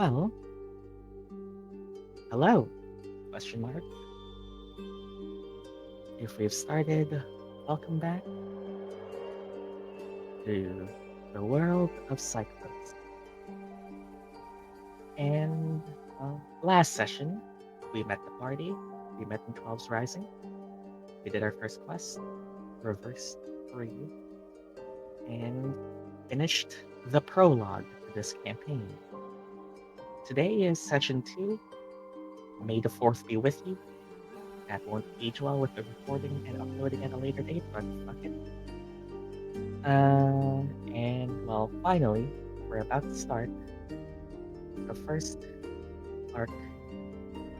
Well, hello? Question mark. If we've started, welcome back to the world of Syklos. And last session, we met the party. We met in 12's Rising. We did our first quest, Reverse 3, and finished the prologue to this campaign. Today is session 2. May the 4th be with you. That won't age well with the recording and uploading at a later date, but fuck it. And well, finally, we're about to start the first arc,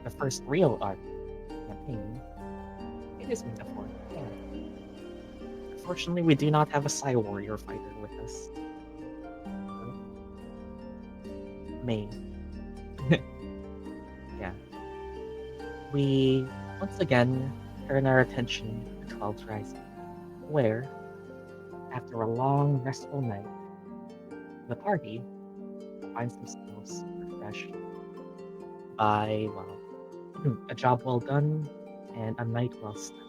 the first real arc campaign. It is May the 4th, yeah. Unfortunately, we do not have a Psy Warrior fighter with us. May. Yeah. We once again turn our attention to 12's Rising, where, after a long, restful night, the party finds themselves refreshed by, well, a job well done and a night well spent.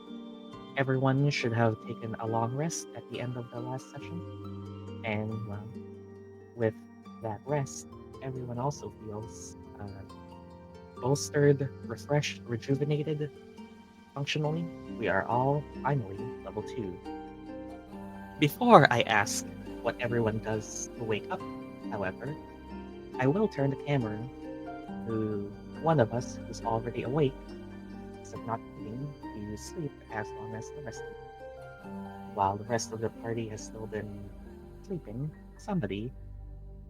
Everyone should have taken a long rest at the end of the last session, and well, with that rest, everyone also feels bolstered, refreshed, rejuvenated. Functionally, we are all finally level 2. Before I ask what everyone does to wake up, however, I will turn the camera to one of us who's already awake, except not needing to sleep as long as the rest of you. While the rest of the party has still been sleeping, somebody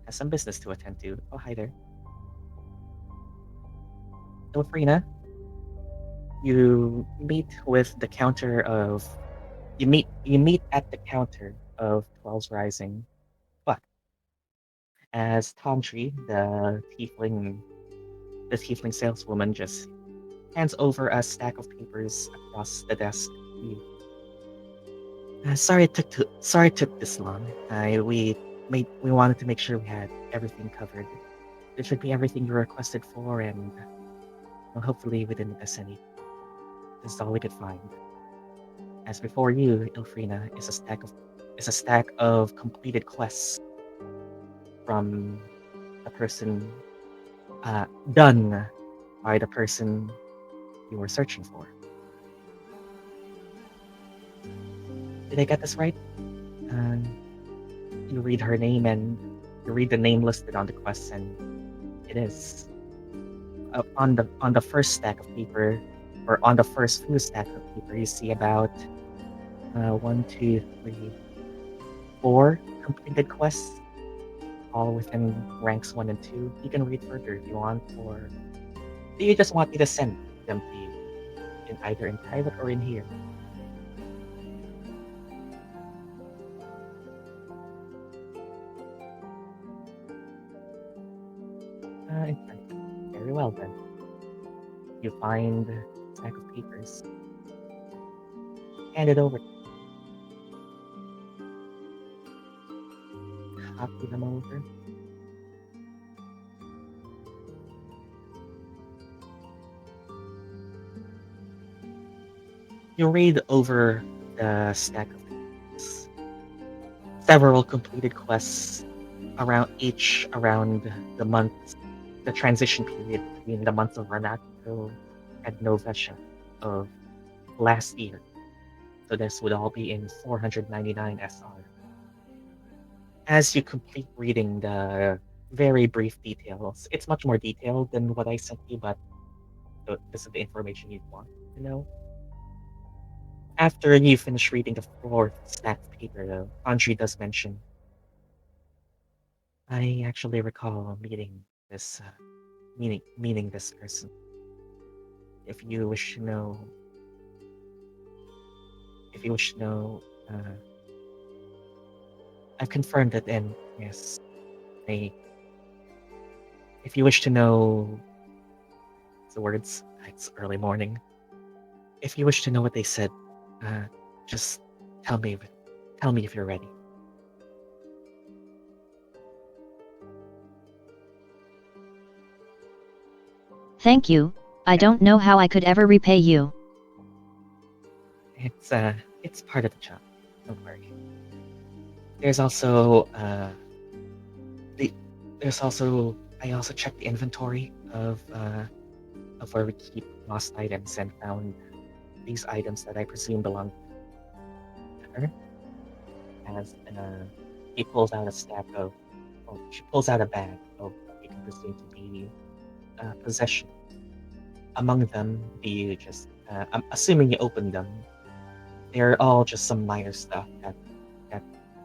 has some business to attend to. Oh, hi there. Ilphriina, you meet with the counter of you meet at the counter of 12's Rising, but as Tomtree, the tiefling saleswoman, just hands over a stack of papers across the desk to you. Sorry it took this long. We wanted to make sure we had everything covered. It should be everything you requested for, and well, hopefully we didn't miss any. This is all we could find. As before you, Ilphriina, is a stack of completed quests from the person done by the person you were searching for. Did I get this right? You read her name and you read the name listed on the quests, and it is on the first stack of paper, or on the first few stacks of paper, you see about 1, 2, 3, 4 completed quests, all within ranks 1 and 2. You can read further if you want, or do you just want me to send them to you, either in private or in here? In private. Very well then. You find a stack of papers. Hand it over. Copy them over. You read over the stack of papers. Several completed quests around the months, the transition period between the months of Ranato and Novesha of last year. So this would all be in 499 SR. As you complete reading the very brief details, it's much more detailed than what I sent you, but this is the information you'd want to know. After you finish reading the 4th stack of paper, though, Andri does mention, I actually recall meeting this meaning this person. If you wish to know, I've confirmed it, and yes, if you wish to know the words, it's early morning. If you wish to know what they said, just tell me if you're ready. Thank you. I don't know how I could ever repay you. It's part of the job. Don't worry. There's also I also checked the inventory of where we keep lost items and found these items that I presume belong to her. As he pulls out a stack of, well, she pulls out a bag of what we can presume to be possession. Among them, I'm assuming you opened them. They're all just some minor stuff that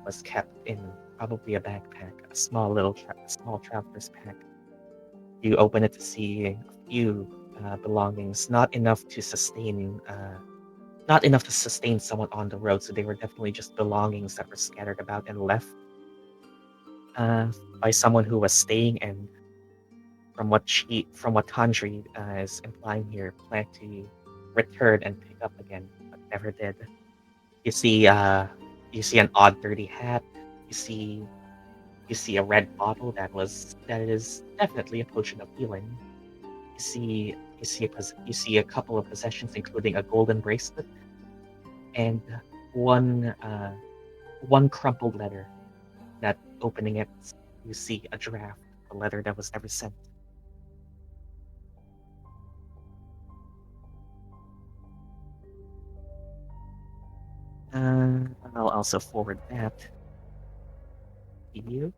was kept in probably a backpack, a small traveler's pack. You open it to see a few belongings, not enough to sustain someone on the road. So they were definitely just belongings that were scattered about and left uh, by someone who was staying. And from what Tandri is implying here, planned to return and pick up again, but never did. You see, uh, you see an odd, dirty hat. You see, you see a red bottle that is definitely a potion of healing. You see a couple of possessions, including a golden bracelet and one one crumpled letter. That opening it, you see a draft, a letter that was never sent. I'll also forward that to you.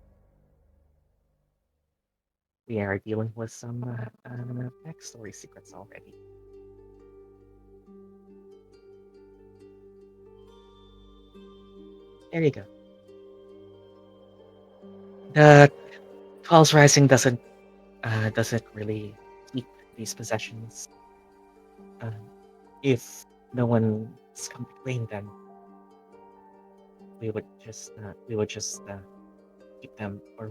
We are dealing with some backstory secrets already. There you go. The Falls Rising doesn't really keep these possessions. Uh, if no one's come to claim them, we would just keep them, or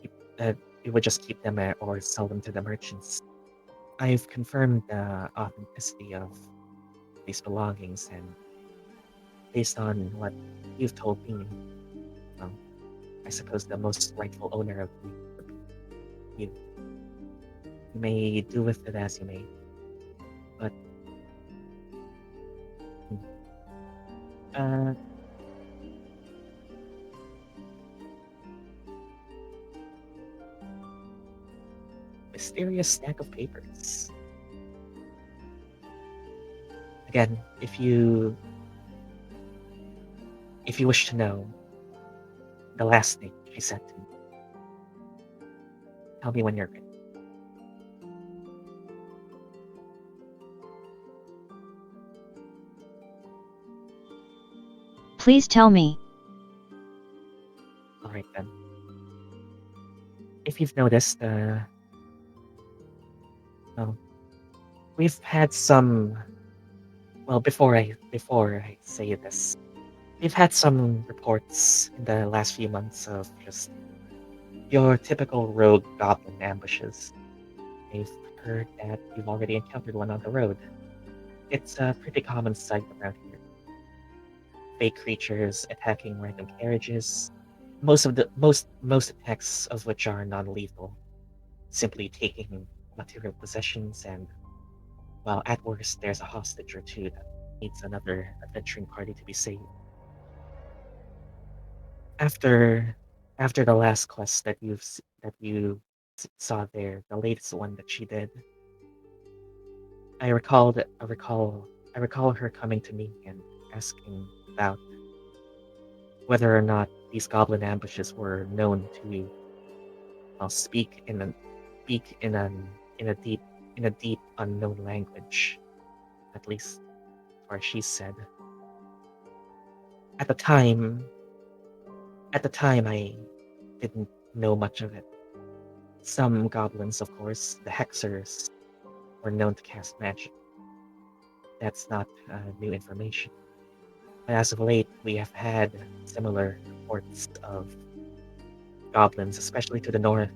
keep, uh, we would just keep them or sell them to the merchants. I've confirmed the authenticity of these belongings, and based on what you've told me, well, I suppose the most rightful owner of them would be you. You may do with it as you may, but uh, mysterious stack of papers. Again, if you wish to know the last thing she sent to me, tell me when you're ready. Please tell me. All right then. If you've noticed, well, we've had some. Well, before I say this, we've had some reports in the last few months of just your typical rogue goblin ambushes. I've heard that you've already encountered one on the road. It's a pretty common sight around here. Fake creatures attacking random carriages. Most attacks of which are non-lethal, simply taking material possessions, and well, at worst, there's a hostage or two that needs another adventuring party to be saved. After after the last quest that saw there, the latest one that she did, I recall her coming to me and asking about whether or not these goblin ambushes were known to speak speak in a deep unknown language, at least or she said. At the time I didn't know much of it. Some goblins, of course, the hexers, were known to cast magic. That's not new information. But as of late, we have had similar reports of goblins, especially to the north,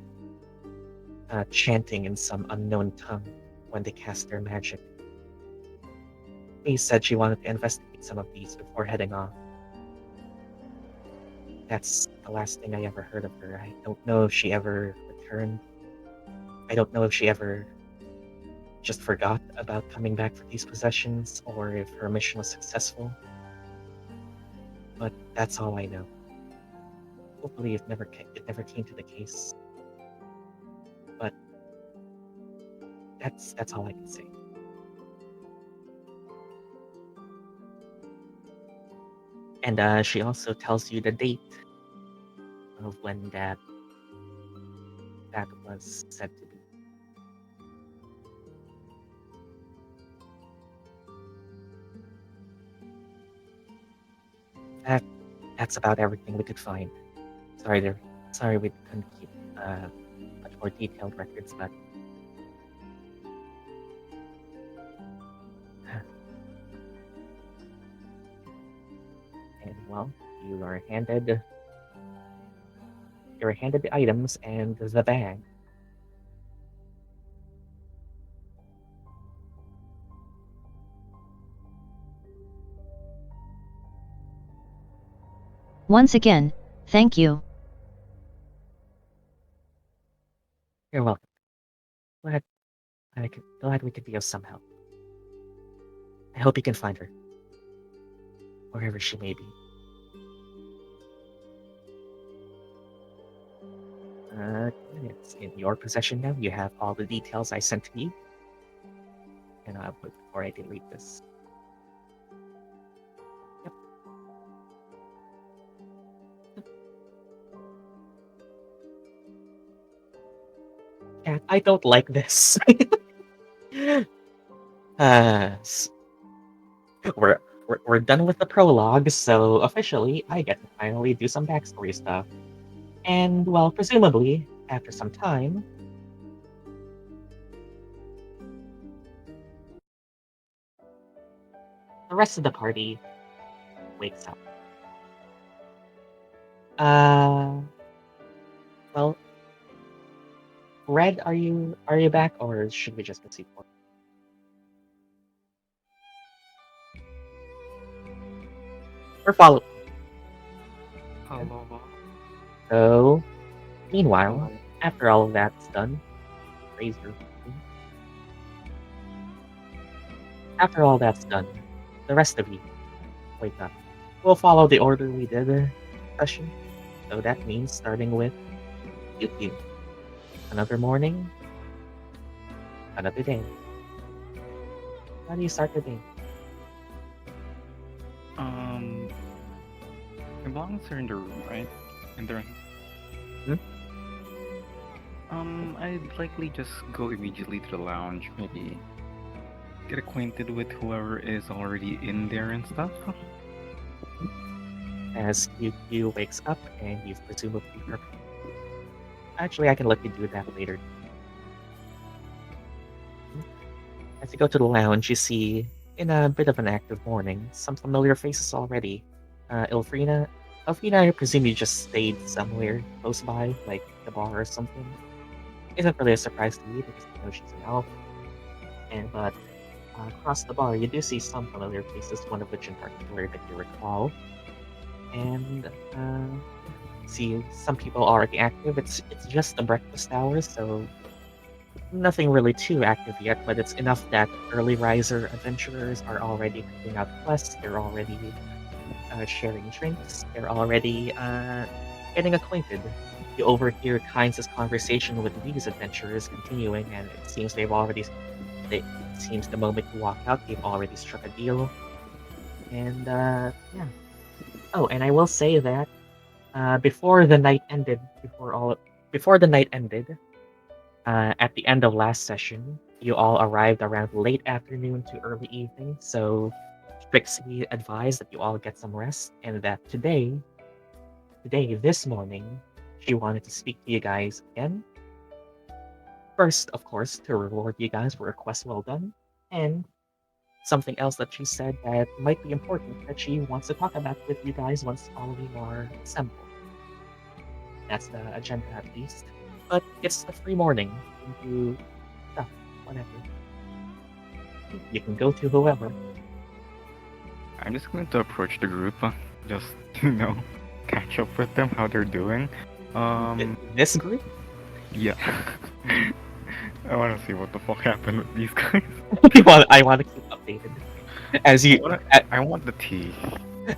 chanting in some unknown tongue when they cast their magic. She said she wanted to investigate some of these before heading off. That's the last thing I ever heard of her. I don't know if she ever returned. I don't know if she ever just forgot about coming back for these possessions, or if her mission was successful. But that's all I know. Hopefully, it never came to the case. But that's all I can say. And she also tells you the date of when that was said to be. That's about everything we could find. Sorry we couldn't keep much more detailed records, but and well, you're handed the items and the bag. Once again, thank you. You're welcome. Glad we could be of some help. I hope you can find her, wherever she may be. It's in your possession now. You have all the details I sent to you. And before I delete this. Yep. Cat, I don't like this. We're done with the prologue, so officially I get to finally do some backstory stuff. And well, presumably, after some time, the rest of the party wakes up. Well, Red, are you back, or should we just proceed forward? We're following. Hello. So, meanwhile, after all of that's done, after all that's done, the rest of you wake up. We'll follow the order we did session. So that means starting with you. Another morning, another day. How do you start the day? My belongings are in the room, right? In the room. I'd likely just go immediately to the lounge, maybe get acquainted with whoever is already in there and stuff. As you wakes up and you've presumably prepared. Actually, I can let you do that later. As you go to the lounge, you see, in a bit of an active morning, some familiar faces already. Ilphriina, I presume you just stayed somewhere close by, like the bar or something. Isn't really a surprise to me because you know she's an elf. But across the bar, you do see some familiar faces, one of which in particular that you recall. And see some people already active. It's just the breakfast hour, so nothing really too active yet, but it's enough that early riser adventurers are already picking out quests, they're already sharing drinks, they're already getting acquainted. You overhear Kynes' conversation with these adventurers continuing, and it seems it seems the moment you walk out, they've already struck a deal. And yeah. Oh, and I will say that before the night ended, at the end of last session, you all arrived around late afternoon to early evening, so Strixie advised that you all get some rest, and that this morning, she wanted to speak to you guys again. First, of course, to reward you guys for a quest well done, and something else that she said that might be important that she wants to talk about with you guys once all of you are assembled. That's the agenda, at least. But it's a free morning. You can do stuff, whatever. You can go to whoever. I'm just going to approach the group, just catch up with them, how they're doing. This group? Yeah. I want to see what the fuck happened with these guys. I want to keep updated as you I want the tea.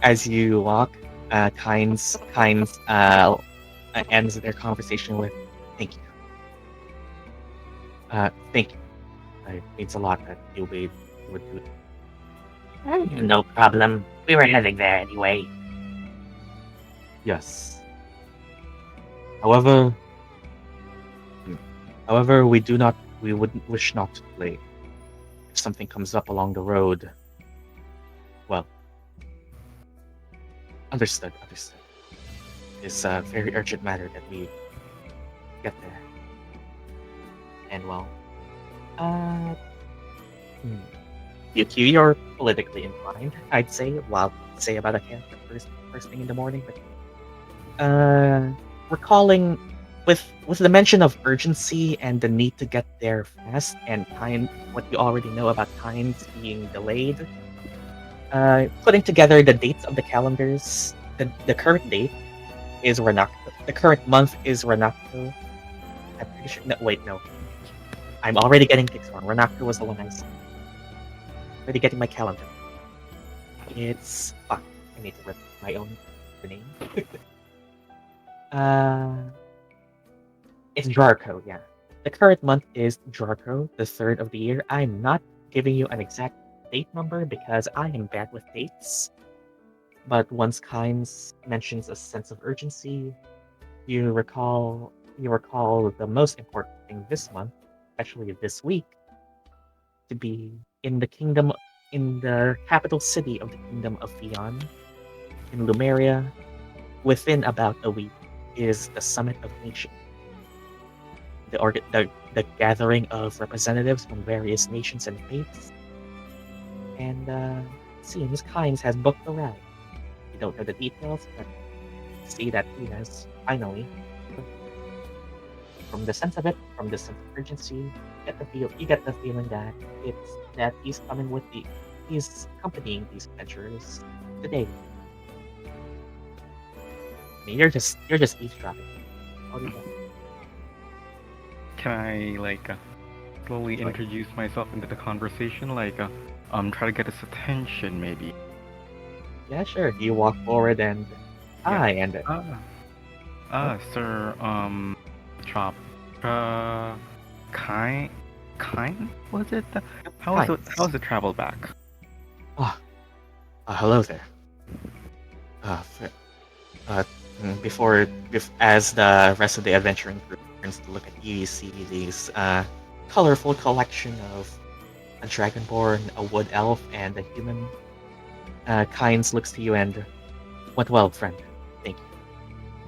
as you walk. Kynes ends their conversation with, "Thank you. Thank you. It means a lot that you would do it." No problem. We were heading there anyway. Yes. However, we wouldn't wish not to delay. If something comes up along the road, well, understood. It's a very urgent matter that we get there. And well, uh, you're politically inclined, I'd say. Well, say about a camp first thing in the morning, but recalling with the mention of urgency and the need to get there fast and time, what you already know about times being delayed, putting together the dates of the calendars. The current date is Renacto. The current month is Renacto. I'm pretty sure. No, wait, no. I'm already getting things wrong. Renacto was the one I saw. Already getting my calendar. It's fuck. I need to rip my own name. It's Jarko, yeah. The current month is Jarko, the third of the year. I'm not giving you an exact date number because I am bad with dates. But once Kynes mentions a sense of urgency, you recall the most important thing this month, especially this week, to be in the capital city of the kingdom of Fion, in Lumeria. Within about a week is the Summit of Nations, the gathering of representatives from various nations and faiths. And seems Kynes has booked the rally. You don't know the details, but see that he has finally, from the sense of urgency, you get the feeling that he's accompanying these adventurers today. I mean, you're just eavesdropping. How do you know? Can I slowly introduce myself into the conversation? Try to get his attention, maybe. Yeah, sure. You walk forward and Sir, Chop, kind, was it? How's the travel back? Hello there. As the rest of the adventuring group turns to look at you, you see these colorful collection of a dragonborn, a wood elf, and a human. Kynes looks to you and, "Went well, friend. Thank you.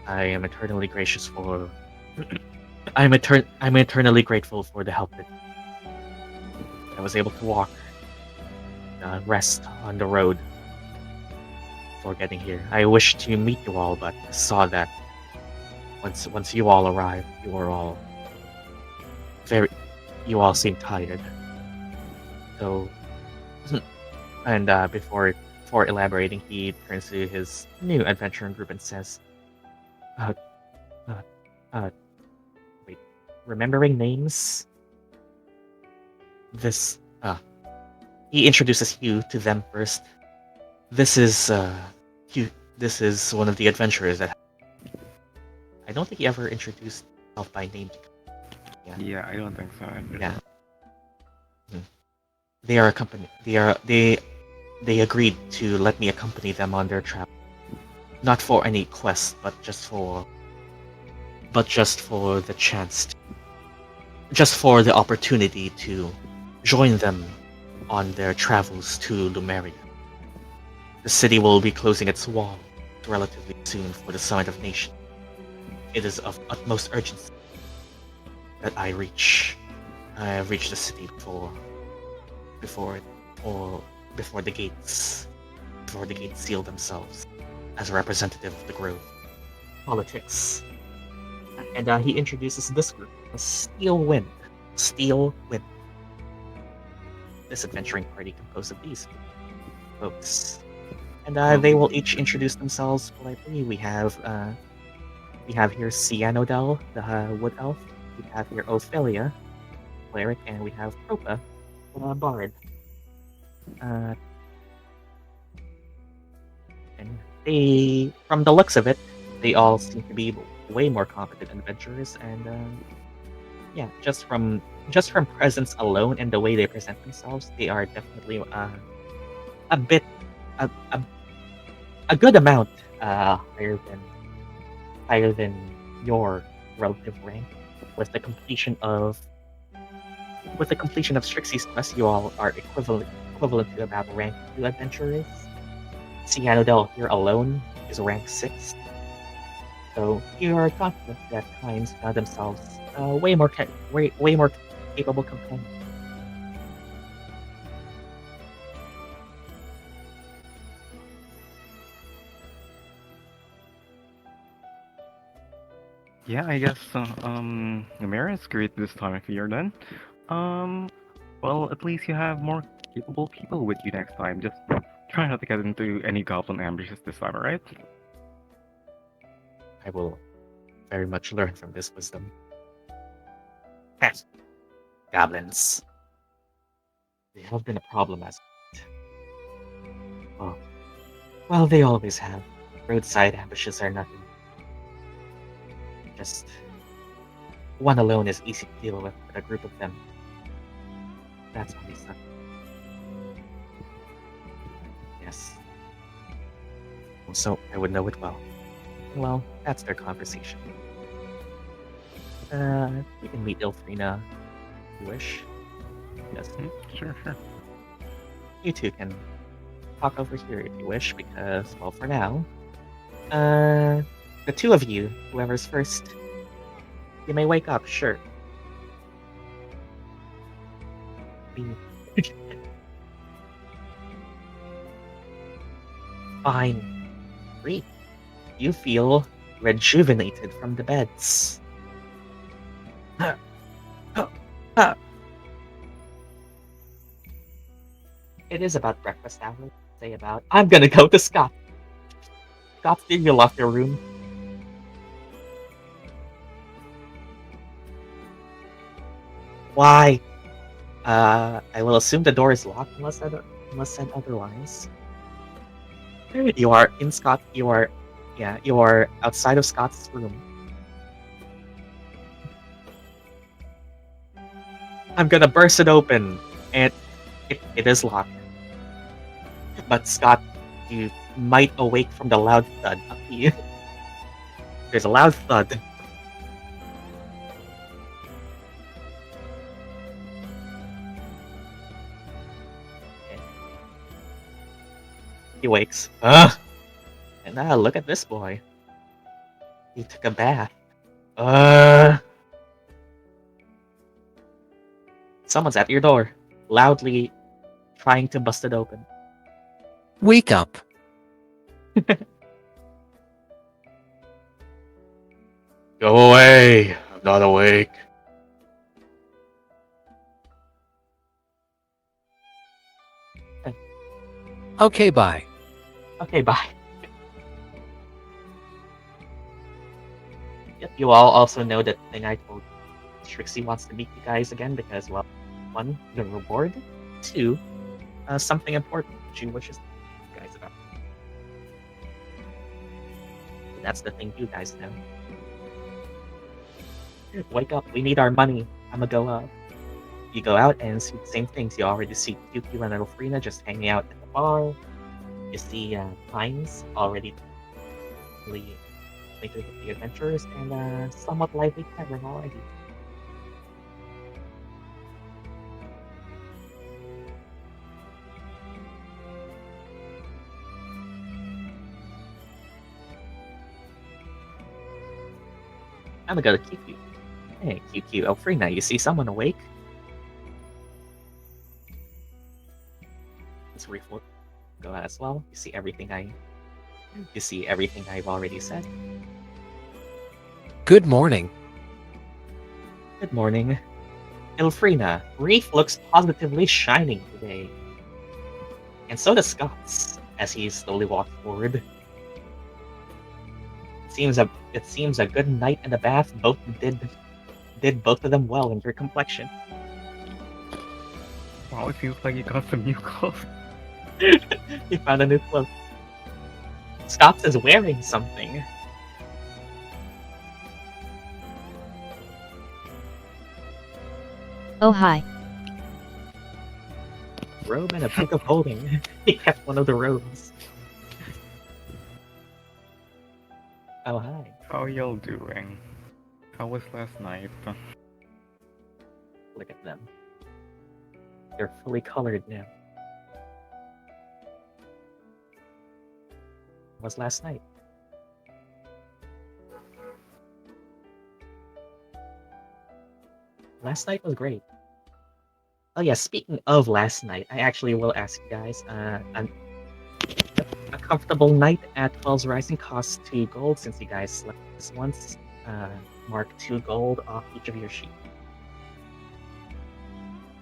I am eternally gracious for. I'm eternally grateful for the help that I was able to walk, rest on the road before getting here. I wish to meet you all, but saw that once you all arrived, you all seemed tired. So, and before elaborating, he turns to his new adventuring group and says, wait, remembering names? He introduces you to them first. This is Hugh. This is one of the adventurers that. I don't think he ever introduced himself by name. Yeah, I don't think so. Yeah. They are accompanied. They agreed to let me accompany them on their travel, not for any quest, but just for the just for the opportunity to join them on their travels to Lumeria. The city will be closing its walls relatively soon for the Summit of Nations. It is of utmost urgency that I reach the city before the gates seal themselves as a representative of the Grove. Politics. And he introduces this group as Steel Wind. This adventuring party composed of these folks. And they will each introduce themselves politely. We have here Cianodel, the wood elf. We have here Ophelia, cleric, and we have Propa, bard. And they, from the looks of it, they all seem to be way more competent adventurers, and yeah, just from presence alone and the way they present themselves, they are definitely a bit a, a, a good amount higher than your relative rank. With the completion of Strixie's quest, you all are equivalent to about rank 2 adventurers. Cianodel here alone is rank 6. So you are confident that Times found themselves way more capable companions. Yeah, I guess Lumeria is great this time of year then. Well, at least you have more capable people with you next time. Just try not to get into any goblin ambushes this time, alright? I will very much learn from this wisdom. Heh. Goblins. They have been a problem as well, they always have. Roadside ambushes are nothing. Just one alone is easy to deal with, but a group of them, that's when they suck. Yes. So I would know it well. Well, that's their conversation. You can meet Ilphriina if you wish. Yes. Sure. You two can talk over here if you wish, because, well, for now, the two of you, whoever's first, you may wake up, sure. Fine. Reef, you feel rejuvenated from the beds. It is about breakfast hour. Say about, I'm gonna go to Scott. Scott, did you lock your room? Why? I will assume the door is locked unless said otherwise. You are in Scott. You are outside of Scott's room. I'm gonna burst it open, and it is locked. But Scott, you might awake from the loud thud. There's a loud thud. He wakes. And now look at this boy. He took a bath. Someone's at your door, loudly trying to bust it open. Wake up. Go away. I'm not awake. Okay, bye. Okay, bye. Yep, you all also know that thing I told you. Strixie wants to meet you guys again because, well, 1, the reward, 2, something important she wishes to talk to you guys about. That's the thing you guys know. Wake up, we need our money. I'ma go up. You go out and see the same things. You already see Yuki and Ilphriina just hanging out at the bar. You see Pines already later with the adventurers, and somewhat lively tavern already. I'm gonna go to QQ. Hey, QQ, Ilphriina, you see someone awake? It's Reef will go out as well. You see everything I've already said. Good morning. Good morning. Ilphriina, Reef looks positively shining today. And so does Scots, as he slowly walks forward. It seems a good night and a bath both did both of them well in your complexion. Oh, it feels like you got some new clothes. You found a new cloak. Scots is wearing something. Oh hi. Robe and a book of holding. He kept one of the robes. Oh, hi. How y'all doing? How was last night? Look at them. They're fully colored now. It was last night. Last night was great. Oh yeah, speaking of last night, I actually will ask you guys, a comfortable night at 12's Rising costs 2 gold since you guys slept this once. Mark 2 gold off each of your sheep.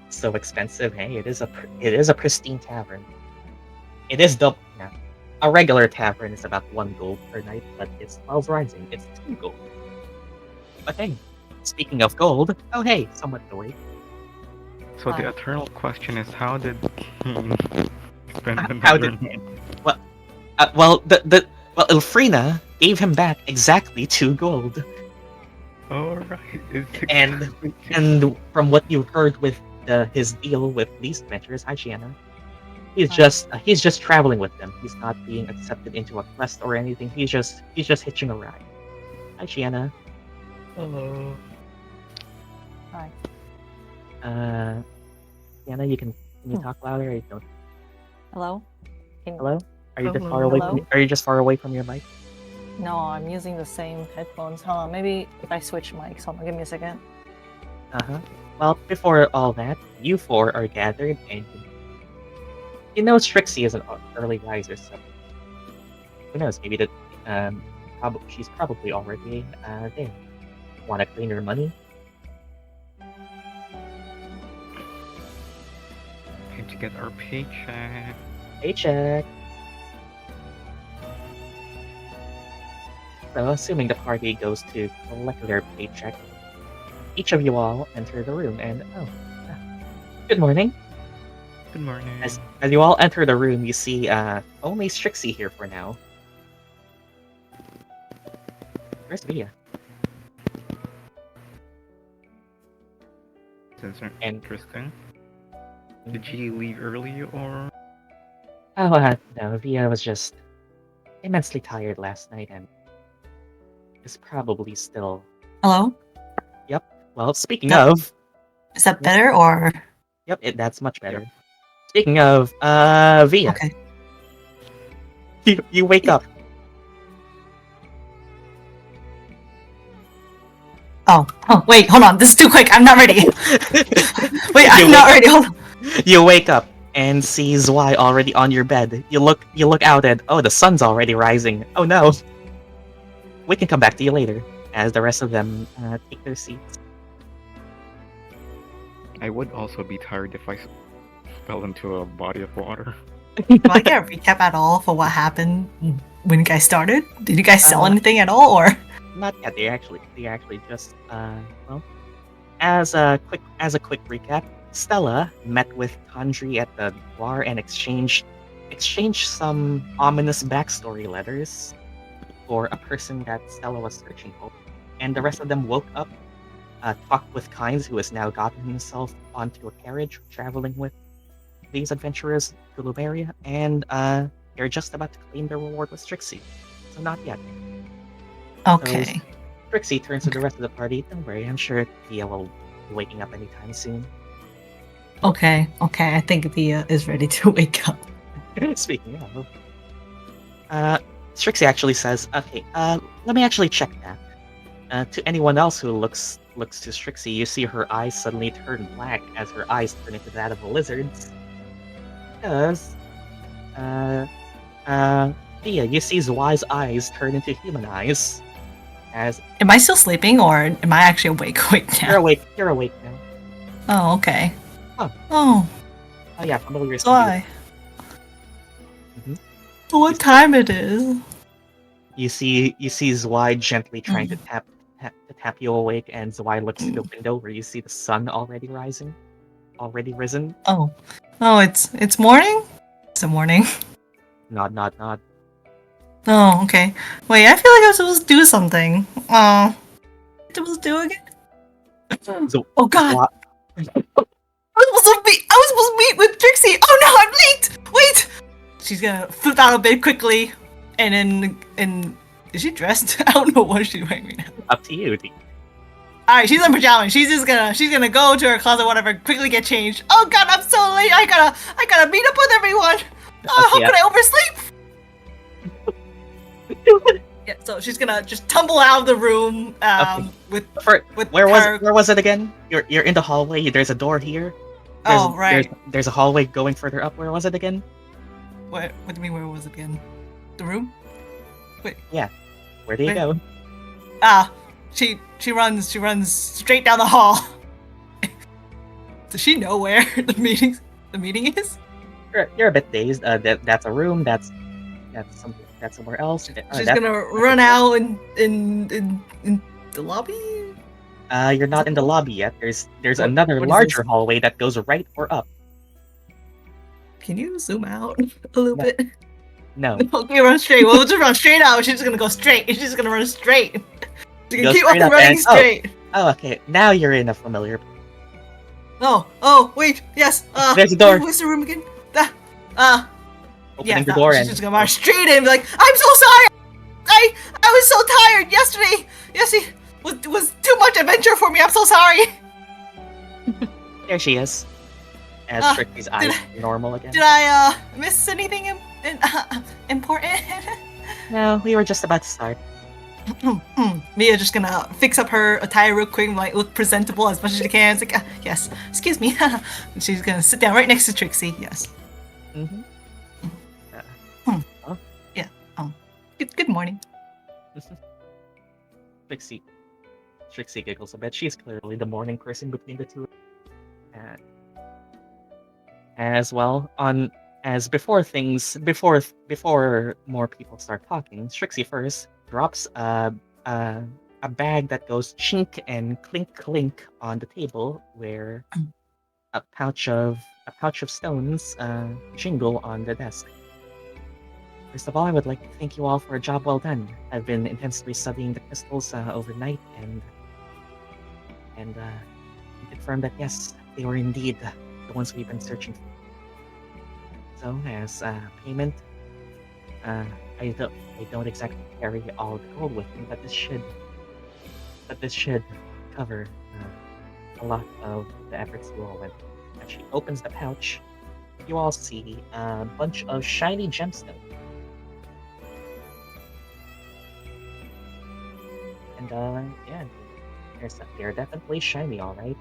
So expensive, hey, it is a pristine tavern. It is double. Yeah. A regular tavern is about 1 gold per night, but it's 12's Rising, it's 2 gold. But hey, speaking of gold, oh hey, someone awake. So the eternal question is, how did King spend How another did- night? Well, Ilphriina gave him back exactly 2 gold. Alright, it's And- exactly two. And from what you've heard with his deal with these adventurers, hi Shiena, he's just traveling with them. He's not being accepted into a quest or anything. He's just hitching a ride. Hi Shiena. Hello. Hi. Shiena, can you talk louder? Or you don't? Hello? Hello? Are you just Hello. far away Hello? Are you just far away from your mic? No, I'm using the same headphones. Hold on, maybe if I switch mics, hold on, give me a second. Uh-huh. Well, before all that, you 4 are gathered, and you know Strixie is an early riser, so who knows? Maybe she's probably already there. Want to clean her money? Time to get our paycheck. Paycheck. So, assuming the party goes to collect their paycheck, each of you all enter the room, and good morning. Good morning. As you all enter the room, you see only Strixie here for now. Where's Via? That's And- interesting. Did she leave early or? Oh, no, Via was just immensely tired last night and is probably still. Hello? Well, speaking Yep. of, Is that better or yep, that's much better. Speaking of, Via, okay? you wake up. Oh, wait, hold on. This is too quick. I'm not ready. Wait, I'm not ready. Hold on. You wake up and see Zwei already on your bed. You look out and the sun's already rising. Oh no. We can come back to you later as the rest of them take their seats. I would also be tired if I fell into a body of water. Do I get a recap at all for what happened when you guys started? Did you guys sell anything at all, or? Not yet. They actually just well, as a quick recap, Stella met with Tandri at the bar and exchanged some ominous backstory letters for a person that Stella was searching for, and the rest of them woke up, talked with Kynes, who has now gotten himself onto a carriage traveling with these adventurers to Lumeria, and they're just about to claim their reward with Strixie. So not yet. Okay. Strixie turns to the rest of the party. Don't worry, I'm sure Thea will be waking up anytime soon. Okay. I think Via is ready to wake up. Speaking of, Strixie actually says, "Okay, let me actually check that." To anyone else who looks to Strixie, you see her eyes suddenly turn black as her eyes turn into that of a lizard's. Because, Thea, you see Zwai's eyes turn into human eyes. As Am I still sleeping, or am I actually awake you're now? awake now. Oh, okay. Huh. Oh, Oh yeah, familiar. why? Mhm. What time it is? You see Zwei gently trying to tap you awake, and Zwei looks to the window where you see the sun already rising. already risen. Oh, it's morning. It's a morning. Nod, nod, nod. Oh, okay. Wait, I feel like I was supposed to do something. Supposed to do again? So, Oh God! What? I was supposed to meet with Trixie. Oh no, I'm late. Wait. She's gonna flip out of bed quickly, and is she dressed? I don't know what she's wearing right now. Up to you. Alright, she's in pajamas. She's gonna go to her closet, whatever, quickly get changed. Oh God, I'm so late. I gotta meet up with everyone. Oh, how Okay, could I oversleep? Yeah, so she's gonna just tumble out of the room. Okay. With Where her. was it again? You're in the hallway. There's a door here. There's, Oh right. There's a hallway going further up. Where was it again? What do you mean? Where was it again? The room? Where do you Wait. go? She runs straight down the hall. Does she know where the meeting is? You're a bit dazed. That's a room. That's somewhere else. She's gonna run out in the lobby. You're not in the lobby yet. There's another what is larger this? hallway that goes right or up. Can you zoom out a little No. bit? No. Okay, run straight. We'll just run straight out. She's just gonna go straight. She's just gonna run straight. She's Go gonna keep straight on up running and- straight. Oh, okay. Now you're in a familiar. Oh, wait, yes. There's a door. Where's the room again? Yeah, Opening the door she's and just gonna march straight in and be like, I'm so sorry! I was so tired yesterday! Yesterday was too much adventure for me, I'm so sorry! there she is. As Trixie's eyes are normal again. Did I, miss anything important? No, we were just about to start. Mia's just gonna fix up her attire real quick and like look presentable as much as she can. It's like, yes, excuse me. And she's gonna sit down right next to Trixie. Yes. Mm-hmm. Yeah. Good morning. Trixie giggles a bit. She's clearly the morning person between the two. And as well, before more people start talking, Strixie first drops a bag that goes chink and clink clink on the table, where a pouch of stones jingle on the desk. First of all, I would like to thank you all for a job well done. I've been intensely studying the crystals overnight, and confirmed that yes, they were indeed the ones we've been searching for. So, as payment, I don't exactly carry all the gold with me, but this should cover a lot of the efforts you all went through. As she opens the pouch, you all see a bunch of shiny gemstones. And yeah, they're definitely shiny, all right.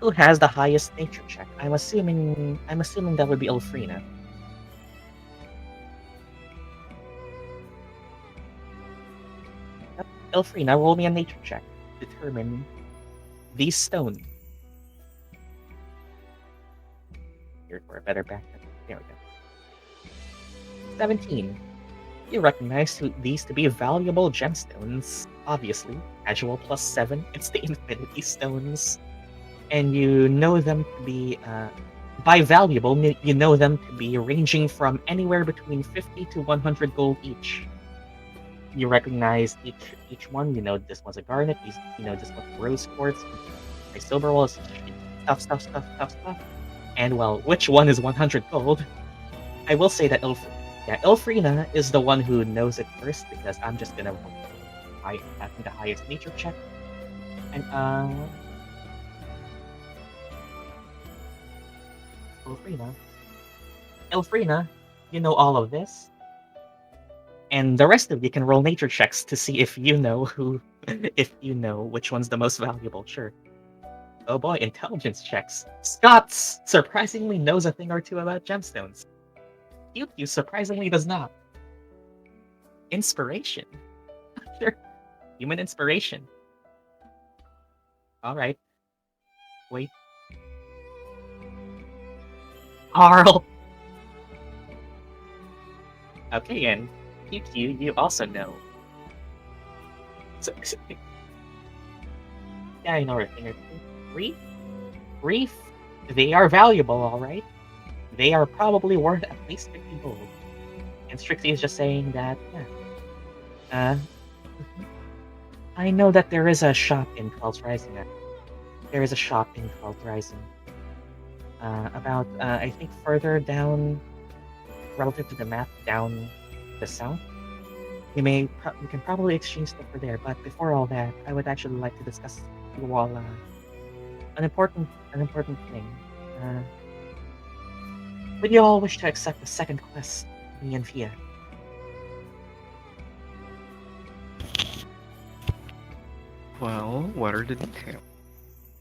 Who has the highest nature check? I'm assuming that would be Ilphriina. Yep, Ilphriina, roll me a nature check. Determine the stone. Here for a better backup. There we go. 17. You recognize these to be valuable gemstones. Obviously, casual +7. It's the Infinity Stones. And you know them to be, by valuable, you know them to be ranging from anywhere between 50 to 100 gold each. You recognize each one. You know this one's a garnet. You know this one's rose quartz. A silver wall is stuff. And well, which one is 100 gold? I will say that Ilphriina is the one who knows it first, because I'm just gonna the highest nature check. And Ilphriina, you know all of this. And the rest of you can roll nature checks to see if you know which one's the most valuable, sure. Oh boy, intelligence checks. Scots surprisingly knows a thing or two about gemstones. You surprisingly does not. Inspiration. Sure. Human inspiration. Alright. Wait. Carl! Okay, and PQ, you also know. So, yeah, I know a thing or two. Reef? Reef? They are valuable, alright? They are probably worth at least 50 gold. And Strixie is just saying that, yeah. I know that there is a shop in 12th Rising. There is a shop in 12th Rising. About, I think further down, relative to the map, down the south. We can probably exchange stuff for there, but before all that, I would actually like to discuss with you all an important thing. Would you all wish to accept the second quest, me and Fia? Well, what are the details?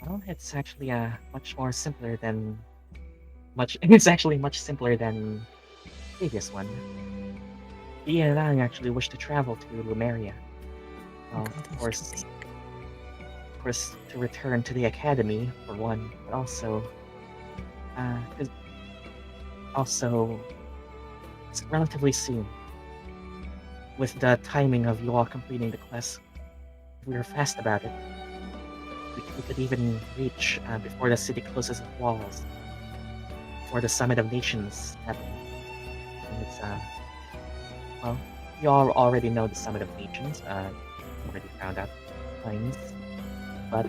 Well, it's actually much more simpler than It's actually much simpler than the previous one. Fia and I actually wish to travel to Lumeria. Well, of course, to return to the academy for one, but also it's relatively soon. With the timing of you all completing the quest, if we were fast about it, we could even reach before the city closes its walls, before the Summit of Nations happening. And it's well, you all already know the Summit of Nations. Already found out times, but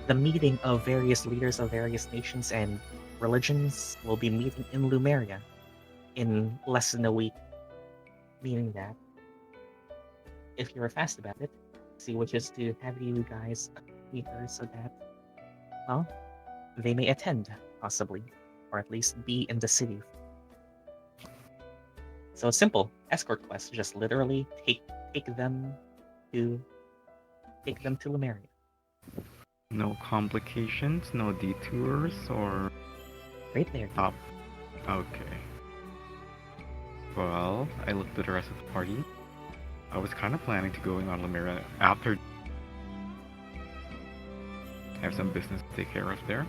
the meeting of various leaders of various nations and religions will be meeting in Lumeria in less than a week. Meaning that, if you're fast about it, see which is to have you guys meet her so that, well, they may attend, possibly, or at least be in the city. So it's simple. Escort quest. Just literally take them to Lumeria. No complications, no detours, or... Right there. Up. Okay. Well, I looked at the rest of the party. I was kind of planning to go in on Lumeria after... I have some business to take care of there.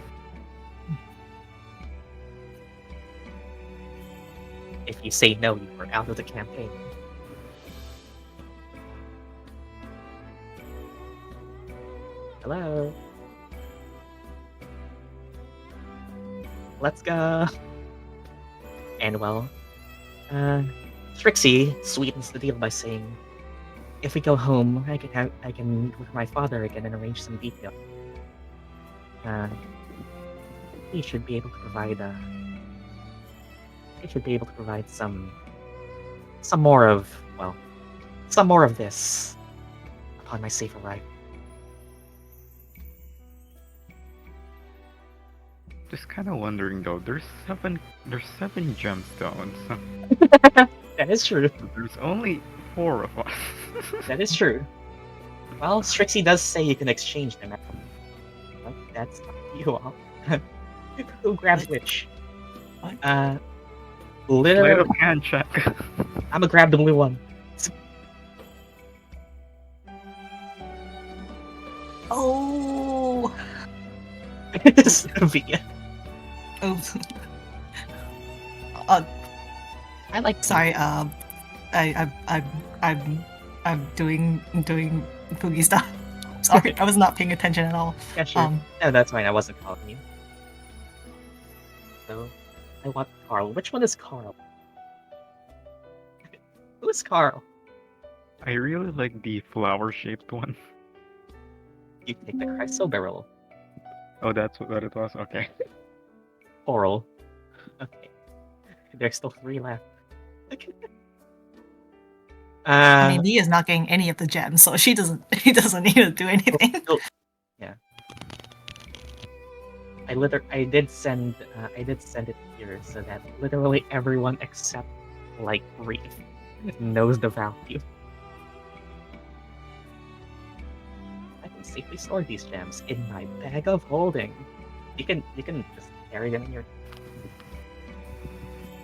If you say no, you are out of the campaign. Hello. Let's go. And well, Strixie sweetens the deal by saying, "If we go home, I can go to my father again and arrange some detail. He should be able to provide some more of this upon my safe arrival." Just kind of wondering though. There's seven gemstones. That is true. There's only 4 of us. That is true. Well, Strixie does say you can exchange them. But that's up to you all. Who grabs which? What? Literally, Sleight of hand check. I'm gonna grab the blue one. Oh. Via. Oops. I like. Sorry. I'm doing Poogie stuff. Sorry, I was not paying attention at all. Yeah, sure. No, that's fine. I wasn't calling you. So, I want Carl. Which one is Carl? Who is Carl? I really like the flower-shaped one. You take the Chryso barrel. Oh, that's what it was? Okay. Oral. Okay. There's still 3 left. I mean, Mia's not getting any of the gems, so he doesn't need to do anything. Yeah. I did send it here so that literally everyone except like Reef knows the value. I can safely store these gems in my bag of holding. You can just carry them in your.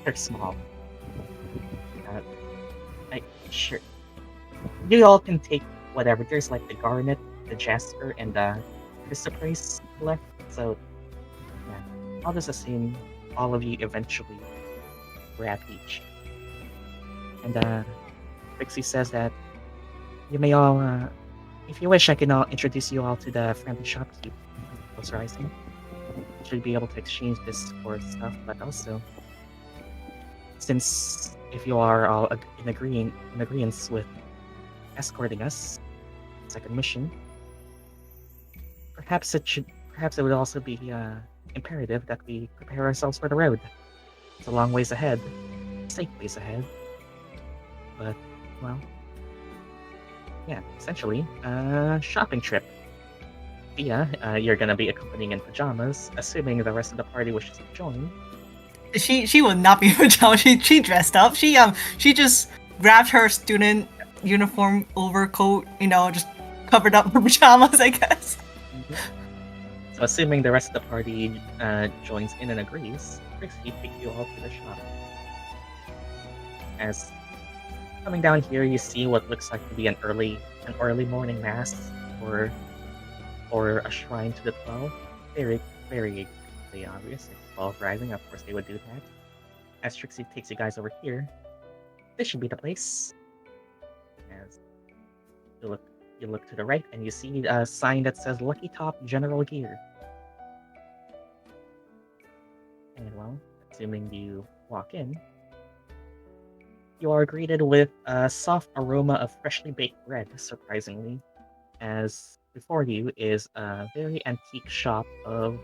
They're small. Sure. You all can take whatever. There's like the garnet, the jasper, and the chrysoprase left. So yeah, I'll just assume all of you eventually grab each. And Pixie says that you may all If you wish, I can introduce you all to the friendly shopkeep. Those rising. Should be able to exchange this for stuff, but also, since if you are all in agreement with escorting us, second mission, perhaps it would also be imperative that we prepare ourselves for the road. It's a long ways ahead, safe ways ahead, but well, yeah, essentially, shopping trip. Fia, you're gonna be accompanying in pajamas, assuming the rest of the party wishes to join. She will not be in pajamas. She dressed up. She just grabbed her student uniform overcoat, just covered up her pajamas, I guess. So assuming the rest of the party joins in and agrees, Trixie takes you all to the shop. As coming down here, you see what looks like to be an early morning mass or a shrine to the 12. Very, very obvious. It's 12 rising, of course they would do that. As Trixie takes you guys over here, this should be the place. As you look to the right and you see a sign that says Lucky Top General Gear. And well, assuming you walk in, you are greeted with a soft aroma of freshly baked bread, surprisingly, as before you is a very antique shop of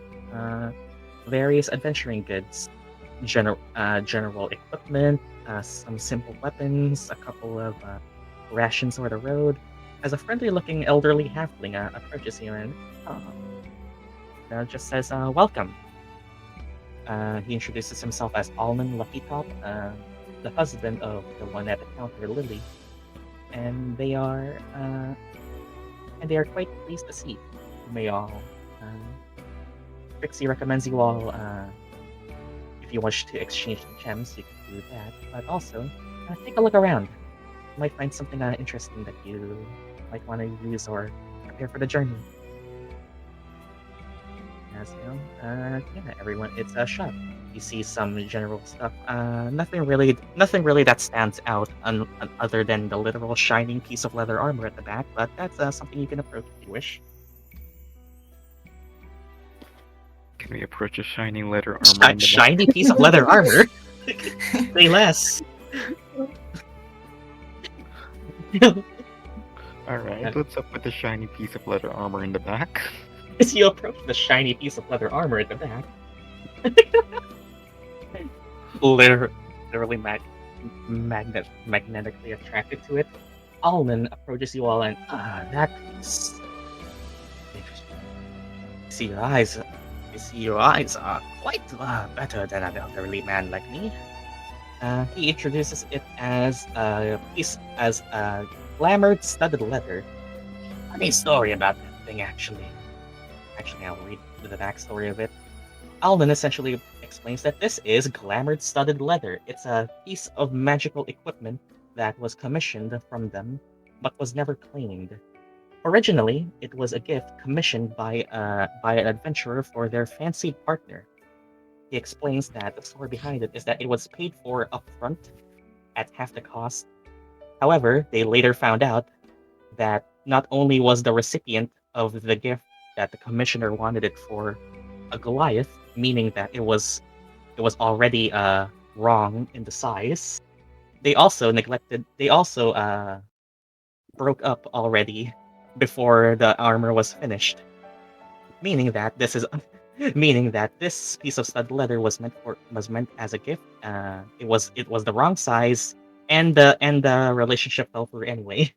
various adventuring goods, general equipment, some simple weapons, a couple of rations for the road. As a friendly-looking elderly halfling approaches you and just says, "Welcome." He introduces himself as Alman Luckytop, the husband of the one at the counter, Lily, and they are quite pleased to see you. You may all. Trixie recommends you all, if you wish to exchange gems, you can do that. But also, take a look around. You might find something interesting that you might want to use or prepare for the journey. As you know, yeah, everyone, it's a shop. You see some general stuff. Nothing really that stands out other than the literal shining piece of leather armor at the back. But that's something you can approach if you wish. Can we approach a shiny leather armor? in the Shiny piece of leather armor. Say less. Alright, what's up with the shiny piece of leather armor in the back? As you approach the shiny piece of leather armor at the back, literally magnetically attracted to it, Alman approaches you all and that piece. I see your eyes are quite better than an elderly man like me. He introduces it as a glamored studded leather. Funny story about that thing, actually. I'll read the backstory of it. Alman essentially explains that this is glamored studded leather. It's a piece of magical equipment that was commissioned from them, but was never claimed. Originally, it was a gift commissioned by an adventurer for their fancied partner. He explains that the story behind it is that it was paid for upfront at half the cost. However, they later found out that not only was the recipient of the gift that the commissioner wanted it for a Goliath, meaning that it was already wrong in the size. They also broke up already before the armor was finished, meaning that this piece of stud leather was meant as a gift. It was the wrong size, and the relationship fell through anyway.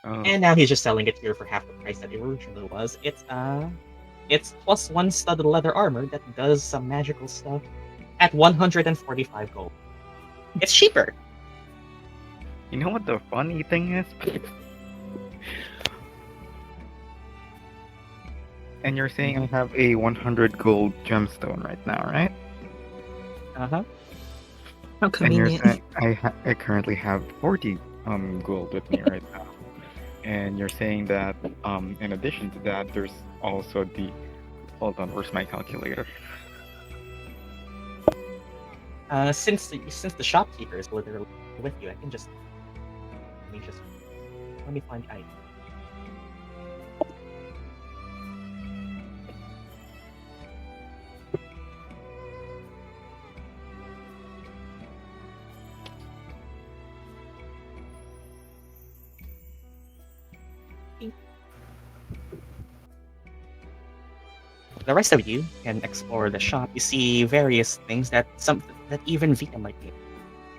Oh. And now he's just selling it here for half the price that it originally was. It's +1 studded leather armor that does some magical stuff at 145 gold. It's cheaper. You know what the funny thing is? And you're saying I have a 100 gold gemstone right now, right? Uh-huh. How And you're convenient. saying I currently have 40 gold with me right now. And you're saying that in addition to that, there's also the... Hold on, where's my calculator? Since the shopkeeper is literally with you, I can just let me find the item. The rest of you can explore the shop. You see various things that even Vita might be.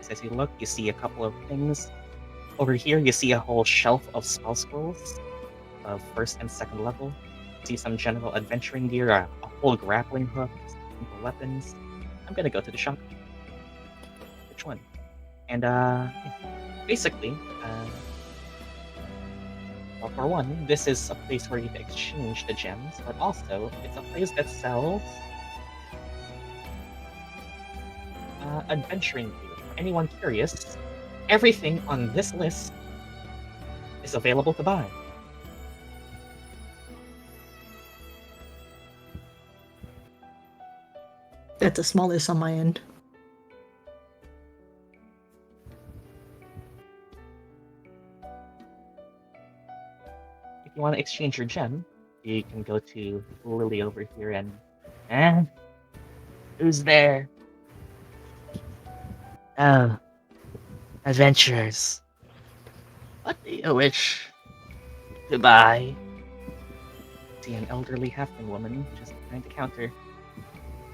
As you look, you see a couple of things. Over here, you see a whole shelf of spell scrolls of first and second level. You see some general adventuring gear, a whole grappling hook, simple weapons. I'm gonna go to the shop. Which one? And basically, well, for one, this is a place where you can exchange the gems, but also it's a place that sells adventuring gear. For anyone curious, everything on this list is available to buy. That's the smallest on my end. If you want to exchange your gem, you can go to Lily over here and... who's there? Oh, adventurers. What do you wish to buy? See an elderly halfling woman just behind the counter.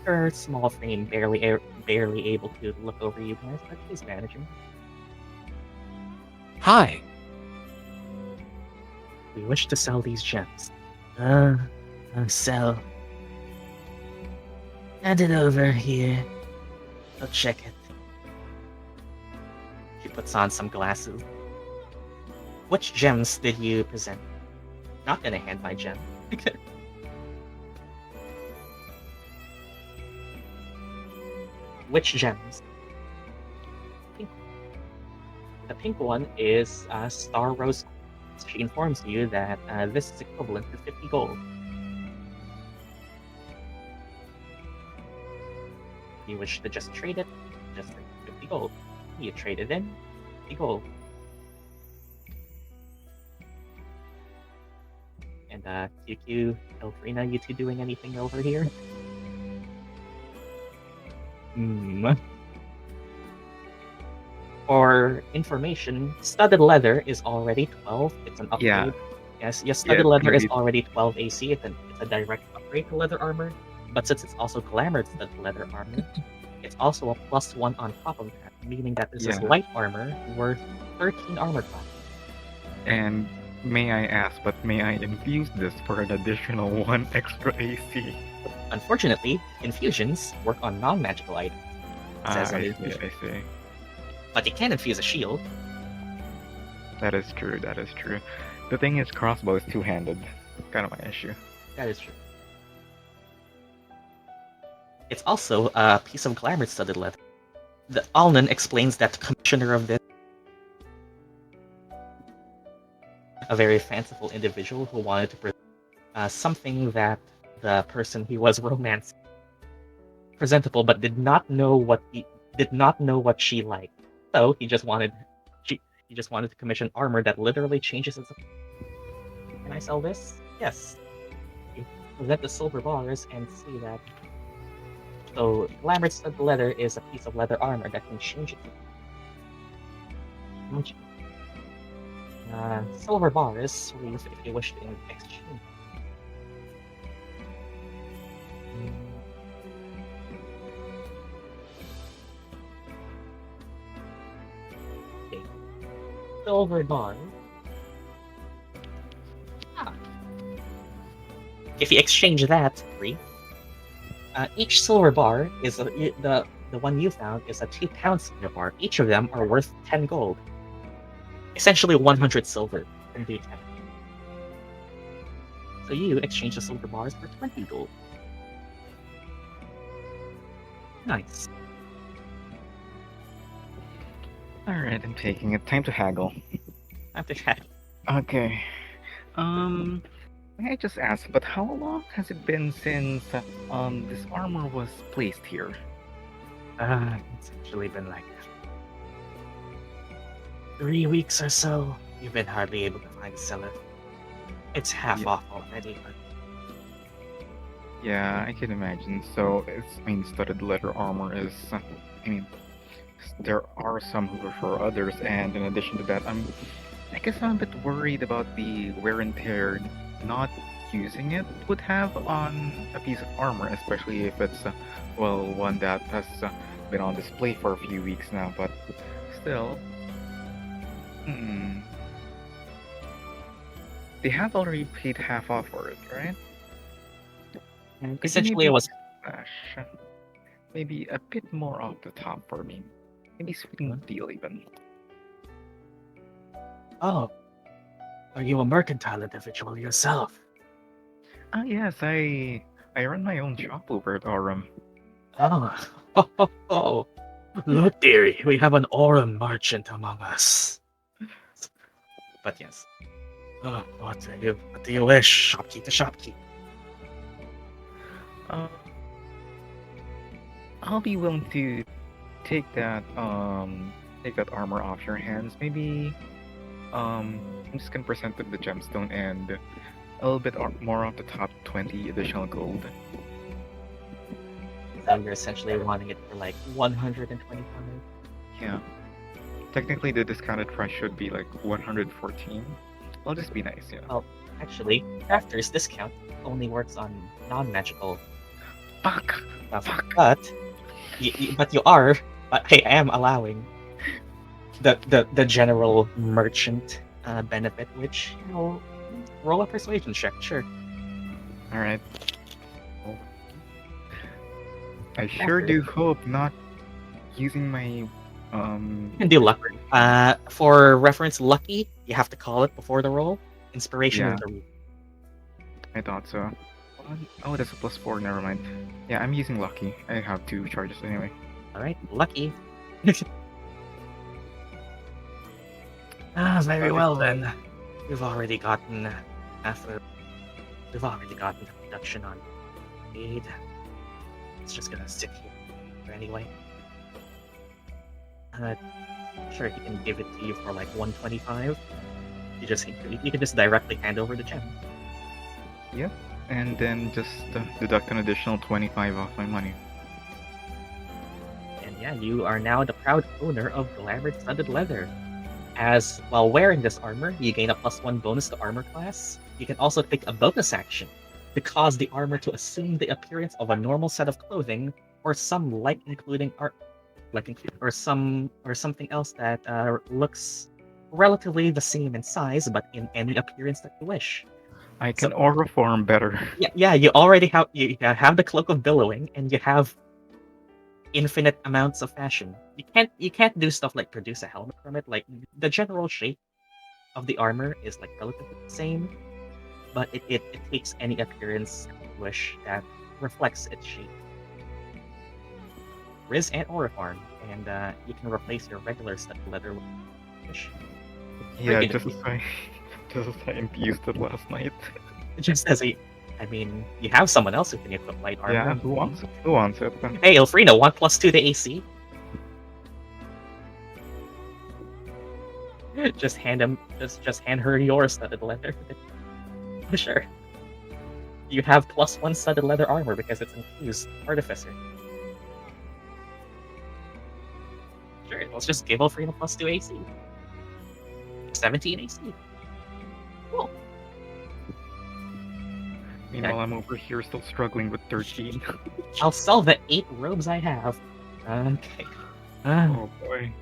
Her small frame barely able to look over you guys, but she's managing. Hi. We wish to sell these gems. Sell. Hand it over here. I'll check it. She puts on some glasses. Which gems did you present? Not gonna hand my gem. Which gems? Pink. The pink one is Star Rose. She informs you that this is equivalent to 50 gold. You wish to just trade it, just like 50 gold. You trade it in, 50 gold. And QQ, Ilphriina, you two doing anything over here? For information, studded leather is already 12. It's an upgrade. Yeah. Yes, studded Yeah, leather is indeed. already 12 AC. It's a direct upgrade to leather armor. But since it's also glamored studded leather armor, it's also a +1 on top of that, meaning that this is Yeah. light armor worth 13 armor class. And may I ask, but may I infuse this for an additional 1 extra AC? Unfortunately, infusions work on non-magical items. I Says on the see, infusion. I see. But you can infuse a shield. That is true, that is true. The thing is, crossbow is two-handed. Kind of my issue. That is true. It's also a piece of glamour studded leather. The Alnan explains that the commissioner of this, a very fanciful individual who wanted to present something that the person he was romancing presentable, but did not know what she liked. So he just wanted to commission armor that literally changes its. Can I sell this? Yes. You present the silver bars and see that. So glamour studded leather is a piece of leather armor that can change it. Silver bars, Reef, if you wish to exchange. Okay. Silver bar. If you exchange that, Reef, each silver bar is the one you found is a 2-pound silver bar. Each of them are worth 10 gold. Essentially 100 silver can do 10. So you exchange the silver bars for 20 gold. Nice. Alright, I'm taking it. Time to haggle. After that, Okay. May I just ask, but how long has it been since this armor was placed here? it's actually been like 3 weeks or so. You've been hardly able to find a seller. It's half Yeah. off already, but Yeah, I can imagine. So, studded leather armor is. There are some who prefer others, and in addition to that, I guess I'm a bit worried about the wear and tear not using it would have on a piece of armor, especially if it's, well, one that has been on display for a few weeks now, but still. Hmm. They have already paid half off for it, right? And Could you essentially, it maybe was slash maybe a bit more off the top for me? Maybe sweeten the deal even. oh, are you a mercantile individual yourself? Ah yes, I run my own shop over at Aurum. Oh, look, dearie, we have an Aurum merchant among us. But yes. What do you wish, shopkeep to shopkeep? Uh, I'll be willing to take that armor off your hands. Maybe I'm just gonna present the gemstone and a little bit more off the top 20 additional gold. So you're essentially wanting it for like 125. Yeah. Technically the discounted price should be like 114. I'll just be nice, yeah. Well, actually, crafter's discount only works on non-magical Fuck! stuff. Fuck! But I am allowing the general merchant benefit, which roll a persuasion check, sure. Alright. I sure do hope not using my You can do luck. For reference, lucky you have to call it before the roll. Inspiration Yeah. is the rule. I thought so. Oh, that's a +4, never mind. Yeah, I'm using lucky. I have 2 charges anyway. All right, lucky. Very well then. We've already gotten We've already gotten a reduction on aid. It's just gonna sit here anyway. Sure, he can give it to you for like 125. You can just directly hand over the gem. Yep. And then just deduct an additional 25 off my money. And yeah, you are now the proud owner of Glamored Studded Leather. As while wearing this armor, you gain a +1 bonus to armor class. You can also take a bonus action to cause the armor to assume the appearance of a normal set of clothing, or some light including art, or something else that looks relatively the same in size, but in any appearance that you wish. I can aura form better. Yeah, you already have the cloak of billowing, and you have infinite amounts of fashion. You can't do stuff like produce a helmet from it. Like the general shape of the armor is like relatively the same, but it takes any appearance you wish that reflects its shape. Riz and Auriform, and you can replace your regular studded leather with fish. Yeah, Freaking just as I imbued it last night. Just as you have someone else who can equip light armor. Yeah, who wants it? Who wants it? Hey, Ilphriina, 1 + 2 to AC. Just hand her your studded leather. Sure. You have +1 studded leather armor because it's infused Artificer. Sure, let's just give Ilphriina +2 AC. 17 AC. Cool. Meanwhile, I'm over here still struggling with 13. I'll sell the 8 robes I have. Okay. Oh boy.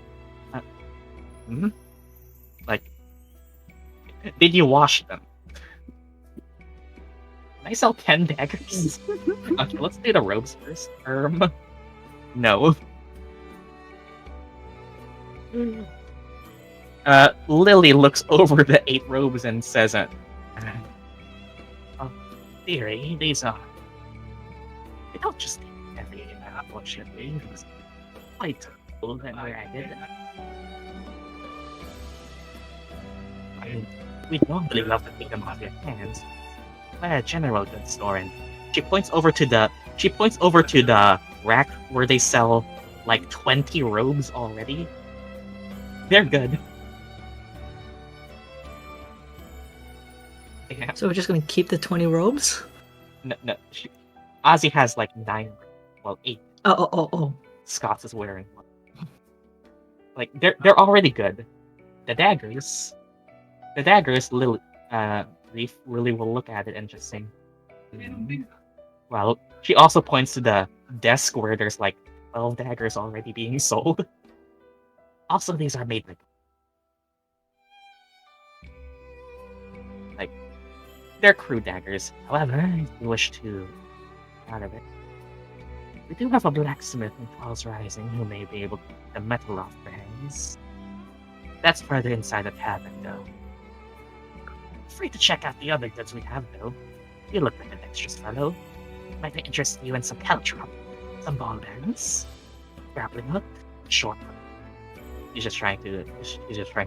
Like, did you wash them? Can I sell 10 daggers? Okay, let's do the robes first. No. Lily looks over the 8 robes and says, "Theory, these are. They don't just take heavy, unfortunately. It's quite old and ragged. We'd normally love to take them off your hands. We're a general goods store, and she points over to the rack where they sell like 20 robes already. They're good. Yeah. So we're just gonna keep the 20 robes? No, Azii has like 9, well 8. Oh. Scots is wearing one. Like they're already good. The daggers, The daggers, Reef really will look at it and just say, well, she also points to the desk where there's like 12 daggers already being sold. Also, these are made like they're crude daggers. However, if you wish to get out of it, we do have a blacksmith in Falls Rising who may be able to get the metal off their hands. That's further inside the cabin, though. Free to check out the other goods we have, though. You look like a dexterous fellow. Might interest you in some caltrop, some ball bearings, grappling hook, short hook. He's just trying to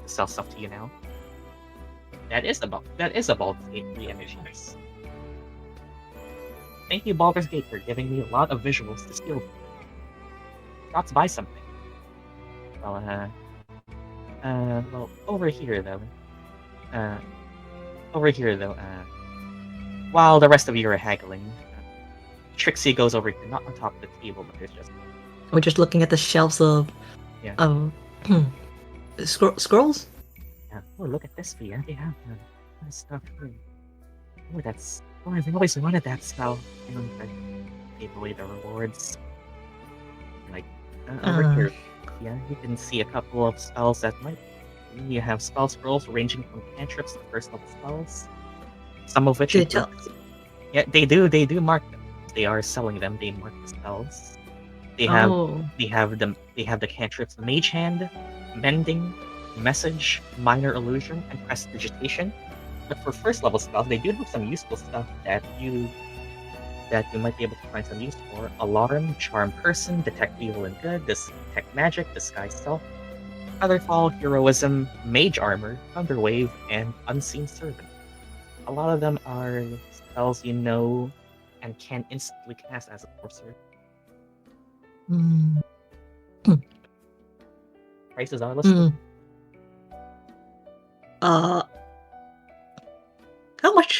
sell stuff to you now. That is a Baldur's Gate 3 images. Thank you, Baldur's Gate, for giving me a lot of visuals to steal. Got to buy something. Well, over here though, while the rest of you are haggling, Trixie goes over here, not on top of the table, but there's just. We're just looking at the shelves of scrolls. Yeah. Oh, look at this, Fia. They have nice stuff here. Oh, that's. Oh, I've always wanted that spell. And I gave away the rewards. Like over here, yeah, you can see a couple of spells that might. You have spell scrolls ranging from cantrips to first level spells. Some of which. Yeah, they do mark them. They are selling them. They mark the spells. They have the cantrips Mage Hand, Mending, Message, Minor Illusion, and Prestidigitation. But for first level spells, they do have some useful stuff that you might be able to find some use for. Alarm, Charm Person, Detect Evil and Good, Detect Magic, Disguise Self, Featherfall, Heroism, Mage Armor, Thunderwave, and Unseen Servant. A lot of them are spells you know and can instantly cast as a sorcerer. Prices are listed.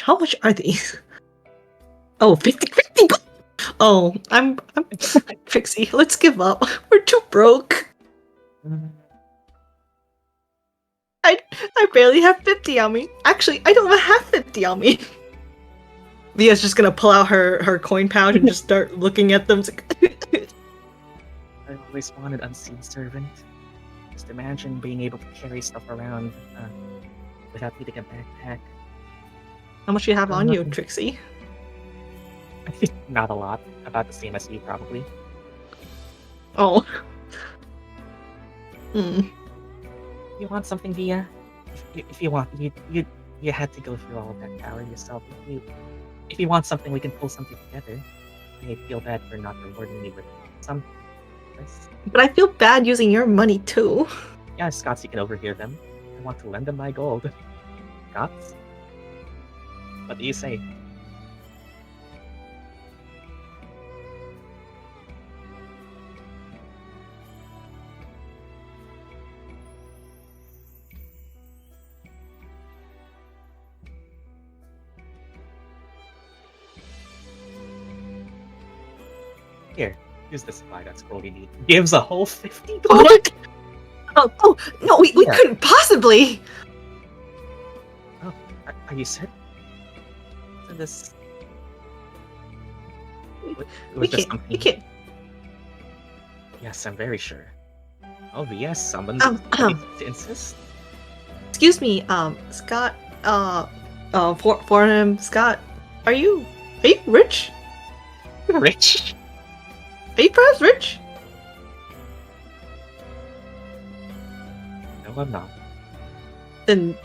How much are these? Oh, 50 gold. Oh, I'm Trixie. Let's give up. We're too broke. I barely have 50 on me. Actually, I don't even have 50 on me. Via's just gonna pull out her coin pouch and just start looking at them. I always wanted Unseen Servant. Just imagine being able to carry stuff around without needing a backpack. How much do you have on you, Trixie? Not a lot. About the same as you, probably. Oh. You want something, Via? If you want, you had to go through all of that power yourself. If you want something, we can pull something together. I feel bad for not rewarding me with some. But I feel bad using your money too. Yeah, Scots, you can overhear them. I want to lend them my gold. Scots? What do you say? Here, use this supply, that's all we need. Gives a whole 50 gold! Oh, no, we couldn't possibly! Oh, are you certain? So this... We can't. Yes, I'm very sure. Oh, yes, someone to insist. Excuse me, Scott, for him, Scott, are you rich? Rich? Are you perhaps rich? No, I'm not. Then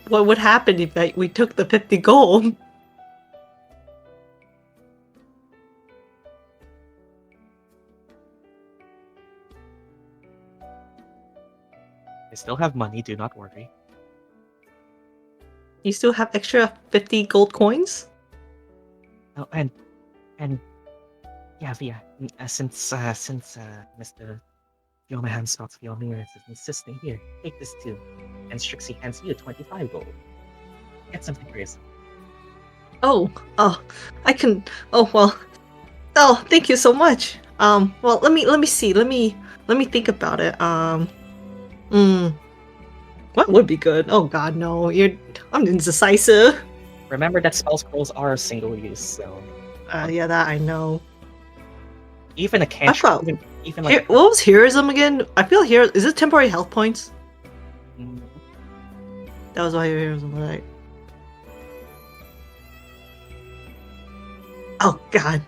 what would happen if we took the 50 gold? I still have money, do not worry. You still have extra 50 gold coins? Oh, and yeah, since Mr. Feormehām Scots Feormere is insisting, here, take this too. And Strixie hands you 25 gold. Get something for yourself. I can. Oh, thank you so much. Well, let me see. Let me think about it. What would be good? Oh god, no. I'm indecisive. Remember that spell scrolls are single use, so Yeah, that I know. even a cantrip, thought- even like What was heroism again? I feel here. Is it temporary health points? mm, That was why heroism was like. Oh god.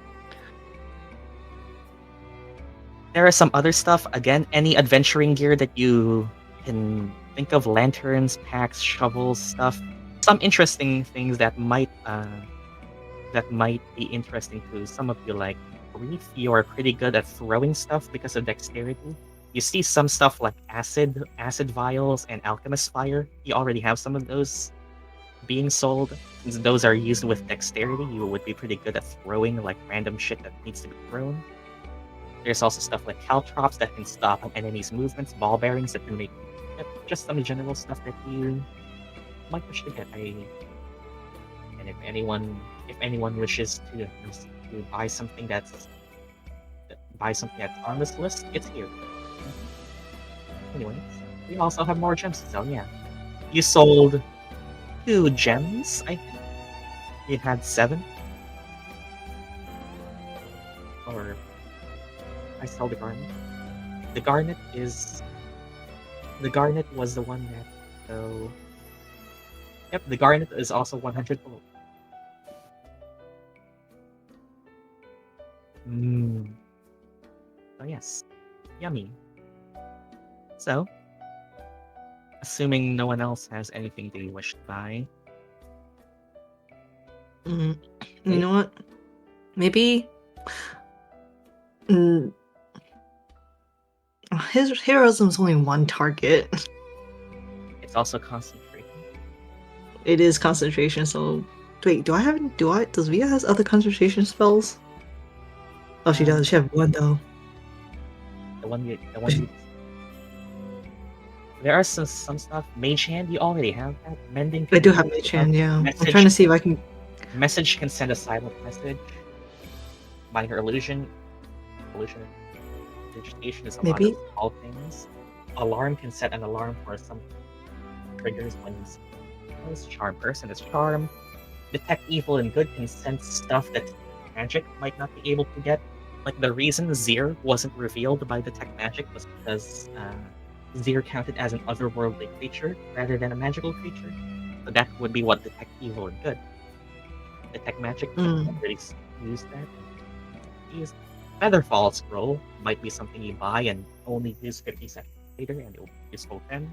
there is some other stuff. Again, any adventuring gear that you can think of, lanterns, packs, shovels, stuff. Some interesting things that might be interesting to some of you. Like Reef, you are pretty good at throwing stuff because of dexterity. You see some stuff like acid vials, and alchemist fire. You already have some of those being sold. Since those are used with dexterity, you would be pretty good at throwing like random shit that needs to be thrown. There's also stuff like caltrops that can stop an enemy's movements, ball bearings that can make just some general stuff that you might wish to get. And if anyone wishes to buy something that's on this list, it's here. Anyways, we also have more gems to sell. Yeah, you sold 2 gems. I think you had 7, or I sell the garnet. The garnet was the one that. So, yep, the garnet is also 100 gold. Oh yes, yummy. So, assuming no one else has anything they wish to buy, You know what? Maybe. His heroism's only one target. it's also concentration. It is concentration. So wait, does Via has other concentration spells? Oh, she does. She has one though. The one you. There are some stuff. Mage hand, you already have that. Mending. I do have Mage Hand. Yeah, I'm Message- trying to see if I can. Message can send a silent message. Minor illusion. Vegetation is a lot Maybe. of small things. Alarm can set an alarm for some triggers when charm person is charm. Detect evil and good can sense stuff that magic might not be able to get. Like the reason Zir wasn't revealed by Detect Magic was because Zir counted as an otherworldly creature rather than a magical creature. So that would be what Detect Evil and Good. Detect Magic can really use that. Use Featherfall Scroll might be something you buy and only use 50 seconds later, and it will be useful then.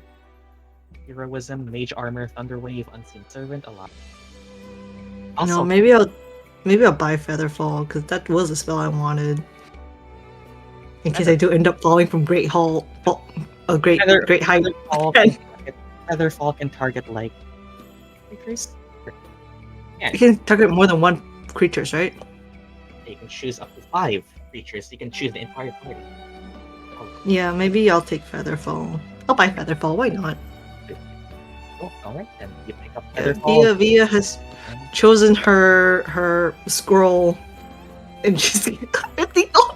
Heroism, Mage Armor, Thunderwave, Unseen Servant, a lot. Also, No, maybe I'll buy Featherfall because that was a spell I wanted. In case I do end up falling from great height. Featherfall can target like creatures. Yeah, You can target more than one creatures, right? you can choose up to 5 creatures. You can choose the entire party. Yeah, maybe I'll take Featherfall. I'll buy Featherfall. Why not? Oh, alright, then you pick up Featherfall. Via has chosen her scroll, and she's 50 gold.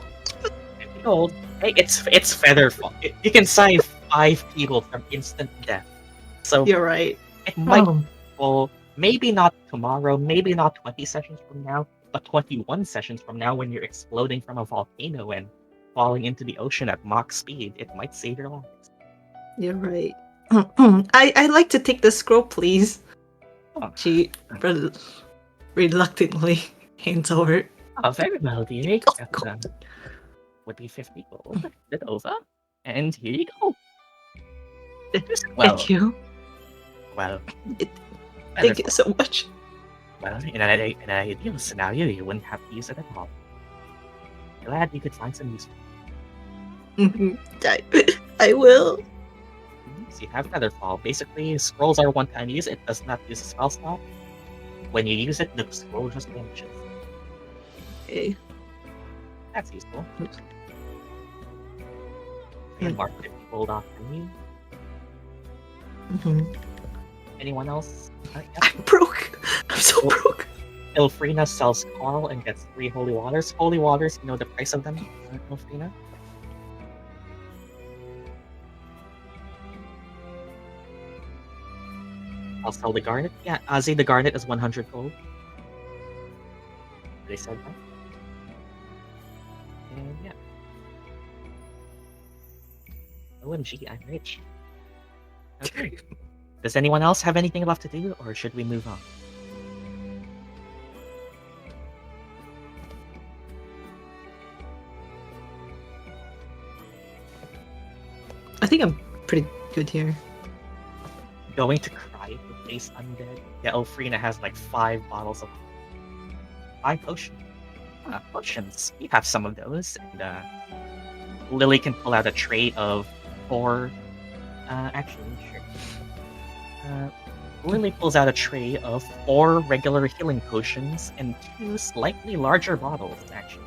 50 gold. Hey, it's Featherfall. You can save 5 people from instant death. So You're right. it might. Well, maybe not tomorrow. Maybe not 20 sessions from now. But 21 sessions from now, when you're exploding from a volcano and falling into the ocean at Mach speed, it might save your lives. You're right. I'd like to take the scroll, please. Oh. She reluctantly hands over. Oh, very well, dearie. That would be 50 gold. Bit over. And here you go. Thank you. Well, Thank you so much. Well, in an ideal scenario, you wouldn't have to use it at all. Glad you could find some use. I will. So you have Featherfall. Basically, scrolls are one-time use. It does not use a spell slot. When you use it, the scroll just vanishes. Okay. That's useful. And mark 50 gold off from you. Anyone else? Yeah. I'm broke. I'm so broke. Ilphriina sells Carl and gets 3 holy waters. Holy waters, you know the price of them, Ilphriina? I'll sell the garnet. Yeah, Azii, the garnet is 100 gold. They said that. And yeah. OMG, I'm rich. Okay. Does anyone else have anything left to do, or should we move on? I think I'm pretty good here. Going to cry to face undead. Yeah, Ilphriina has like 5 bottles of 5 potions. Potions. We have some of those, and Lily can pull out a tray of 4. Actually, sure. Lily pulls out a tray of 4 regular healing potions and 2 slightly larger bottles, actually.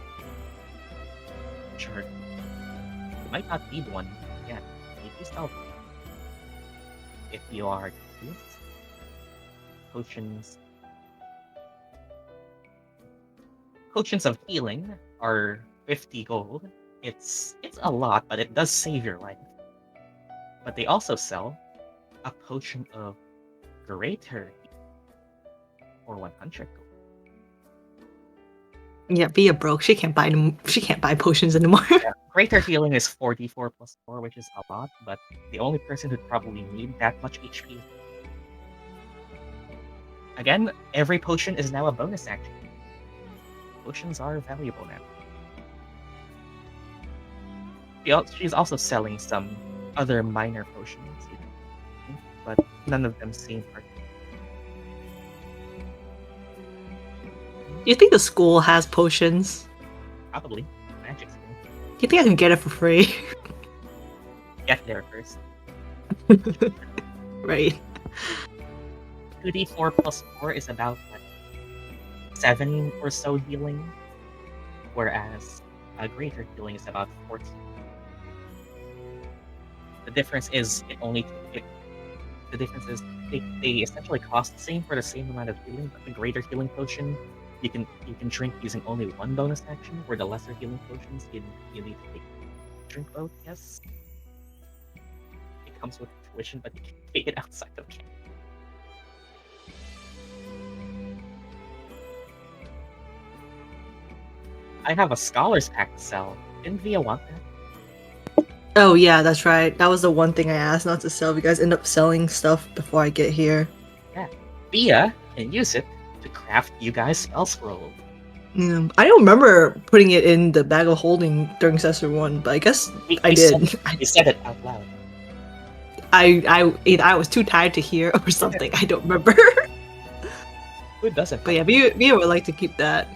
Sure. You might not need one yet. Need yourself. If you are curious. Potions of healing are 50 gold. It's a lot, but it does save your life. But they also sell a potion of greater for 100 gold. Yeah, Via broke. She can't buy them. She can't buy potions anymore. Yeah, greater healing is 44 plus 4, which is a lot, but the only person who'd probably need that much HP. Again, every potion is now a bonus action. Potions are valuable now. She's also selling some other minor potions, but none of them seem particular. You think the school has potions? Probably. Magic school. You think I can get it for free? Get there first. Right. 2d4 plus 4 is about like 7 or so healing, whereas a greater healing is about 14. The difference is the difference is they essentially cost the same for the same amount of healing, but the greater healing potion you can drink using only 1 bonus action, where the lesser healing potions you need to drink both. Yes, it comes with tuition, but you can take it outside of camp. I have a scholar's pack to sell. Didn't Via want that? Oh yeah, that's right. That was the one thing I asked not to sell. You guys end up selling stuff before I get here. Yeah. Via can use it to craft you guys spell scroll. I don't remember putting it in the bag of holding during Session 1, but I guess I did. You said it out loud. I was too tired to hear or something. I don't remember. Who doesn't? But yeah, Via would like to keep that.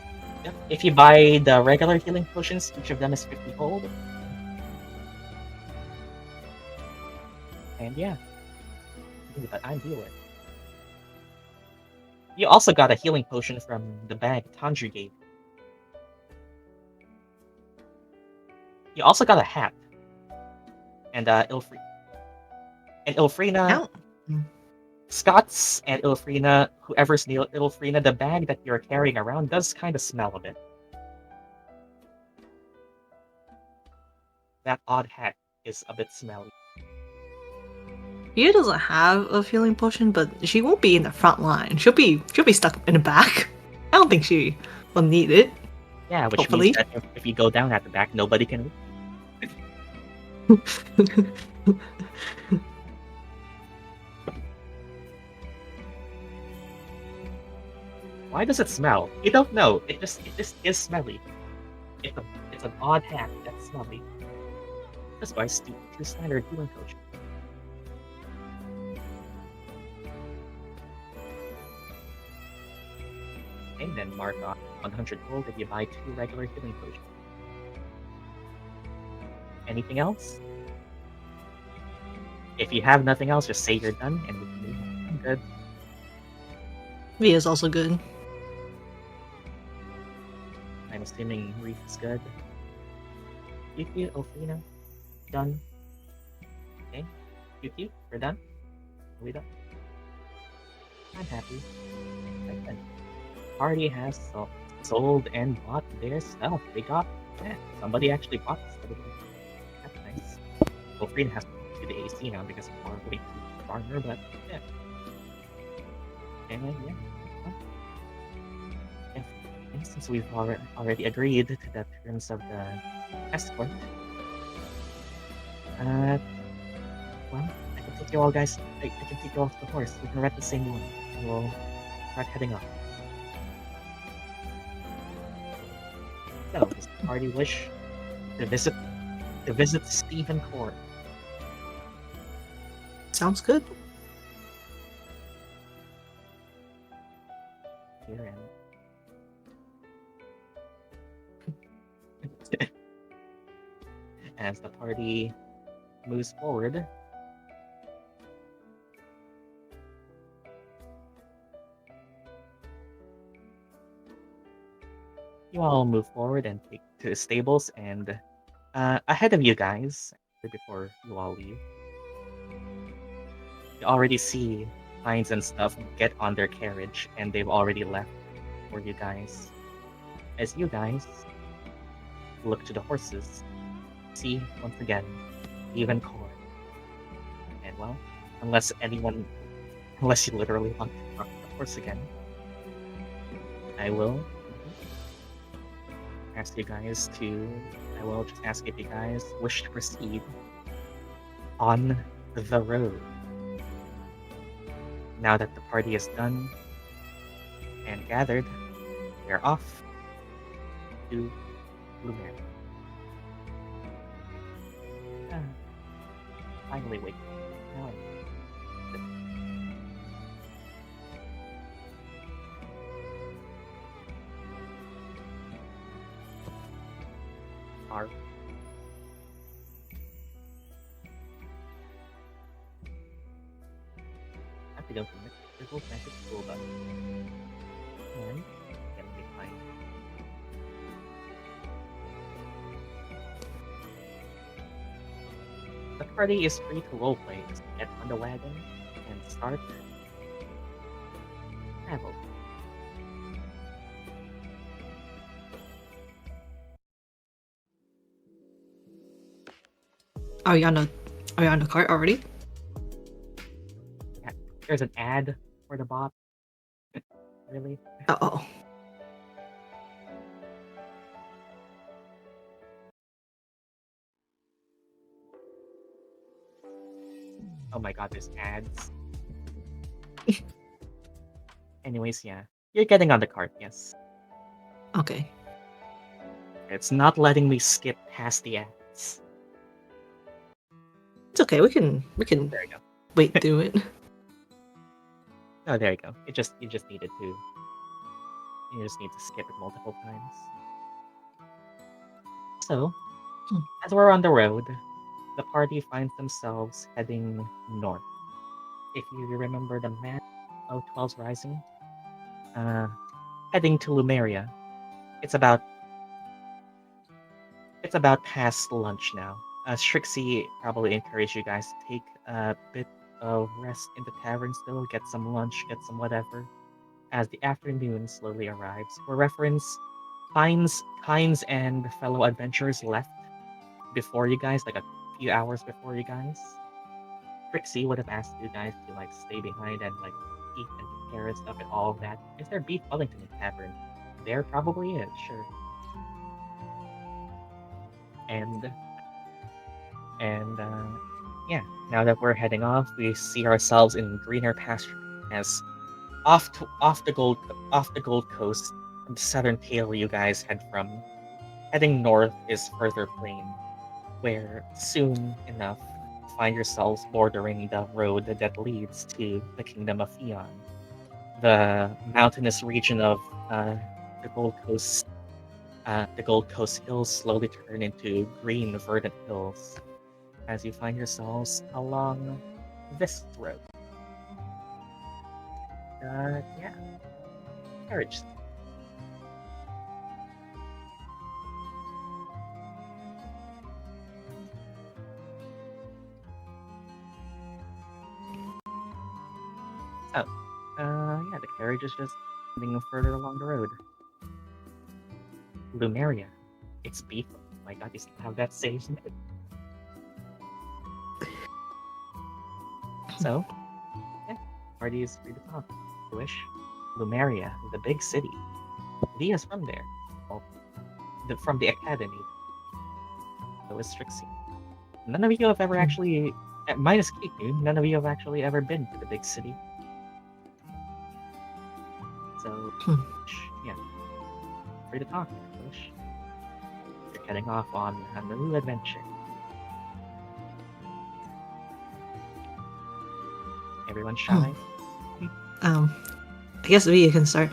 Yep. If you buy the regular healing potions, each of them is 50 gold. And yeah. But I'm healer. You also got a healing potion from the bag Tandri gave. You also got a hat. And Ilphriina, Scots and Ilphriina, whoever's near Ilphriina, the bag that you're carrying around does kind of smell a bit. That odd hat is a bit smelly. Via doesn't have a healing potion, but she won't be in the front line. She'll be stuck in the back. I don't think she will need it. Yeah, which Hopefully. means that if you go down at the back, nobody can. Why does it smell? You don't know. It just is smelly. It's an odd hat that's smelly. That's why it's 2 standard healing potions. And then mark off 100 gold if you buy 2 regular healing potions. Anything else? If you have nothing else, just say you're done and we can move on. I'm good. Via's also good. I'm assuming Reef is good. Yuki, Ilphriina, done. Okay. Yuki, we're done? Are we done? I'm happy. Okay. Party has sold and bought their stuff. They got somebody actually bought stuff. That's nice. Ilphriina has to do the AC now because of our way to farmer, but yeah. And yeah, well, since we've already agreed to the terms of the escort, well, I can take you all guys. I can take you off the horse. We can rent the same one, and we'll start heading off. So, does the party wish to visit Stephen Court? Sounds good. Here and as the party moves forward, you all move forward and take to the stables, and ahead of you guys, before you all leave, you already see Hines and stuff get on their carriage, and they've already left for you guys. As you guys look to the horses, see once again, even core. And well, unless you literally want to talk to the horse again, I will ask you guys to. I will just ask if you guys wish to proceed on the road. Now that the party is done and gathered, we are off to Lumeria. Finally wake up. Now Are I don't think there's no magic school button. And can be fine. The party is free to roleplay. Just get on the wagon and start travel. Are we on the cart already? Yeah, there's an ad for the bot. Really? Oh. Oh my god, there's ads. Anyways, yeah. You're getting on the cart, yes. Okay. It's not letting me skip past the ads. It's okay. We can There you go. wait through it. Oh, there you go. You just needed to. You just need to skip it multiple times. So, as we're on the road, the party finds themselves heading north. If you remember the map of 12's Rising, heading to Lumeria. It's about past lunch now. Strixie probably encouraged you guys to take a bit of rest in the tavern still, get some lunch, get some whatever, as the afternoon slowly arrives. For reference, Hines and fellow adventurers left before you guys, like a few hours before you guys. Trixie would have asked you guys to like stay behind and like eat and take care of stuff and all of that. Is there beef Wellington in the tavern? There probably is, sure. And yeah, now that we're heading off, we see ourselves in greener pasture as off the Gold Coast, the southern tail you guys head from. Heading north is further plain, where soon enough you find yourselves bordering the road that leads to the Kingdom of Fion, the mountainous region of the Gold Coast. The Gold Coast hills slowly turn into green, verdant hills as you find yourselves along this road. Yeah, carriage. So, yeah, the carriage is just moving further along the road. Lumeria. It's beef. Oh my god, you still have that saved. So, yeah, party is free to talk. wish. Lumeria, the big city. Via's from there. Well, from the academy. So is Strixie. None of you have ever actually, minus Kiku, none of you have actually ever been to the big city. So, yeah. Free to talk, Wish. You're heading off on a new adventure. Everyone shy? I guess we can start.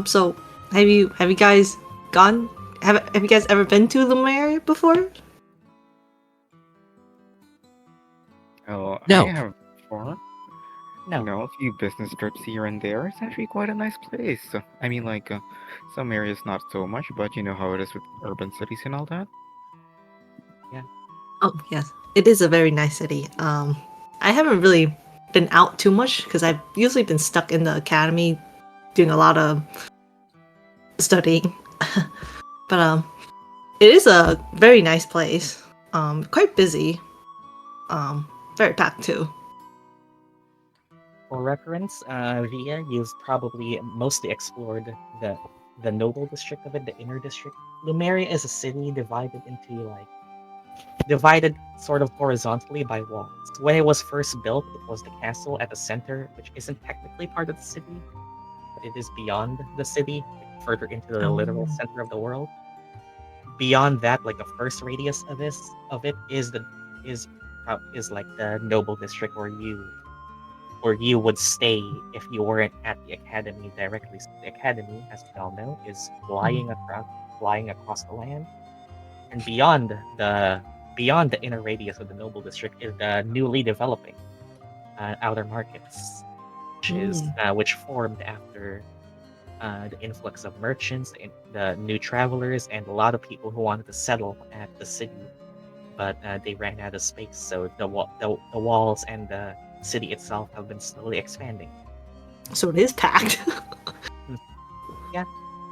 So have you guys gone? Have you guys ever been to Lumeria before? Oh, No. I have before. No. You know, a few business trips here and there. It's actually quite a nice place. I mean, like, some areas not so much, but you know how it is with urban cities and all that. Oh yes, it is a very nice city. I haven't really been out too much because I've usually been stuck in the academy doing a lot of studying. But it is a very nice place. Quite busy. Very packed too. For reference, Via, you've probably mostly explored the noble district of it, the inner district. Lumeria is a city divided sort of horizontally by walls. When it was first built, it was the castle at the center, which isn't technically part of the city, but it is beyond the city, further into the literal center of the world. Beyond that, like the first radius of it is like the noble district where you would stay if you weren't at the academy directly. So the academy, as we all know, is flying across the land, and beyond the inner radius of the noble district is the newly developing outer markets, which formed after the influx of merchants, the new travelers, and a lot of people who wanted to settle at the city, but they ran out of space. So the walls and the city itself have been slowly expanding. So it is packed. Yeah,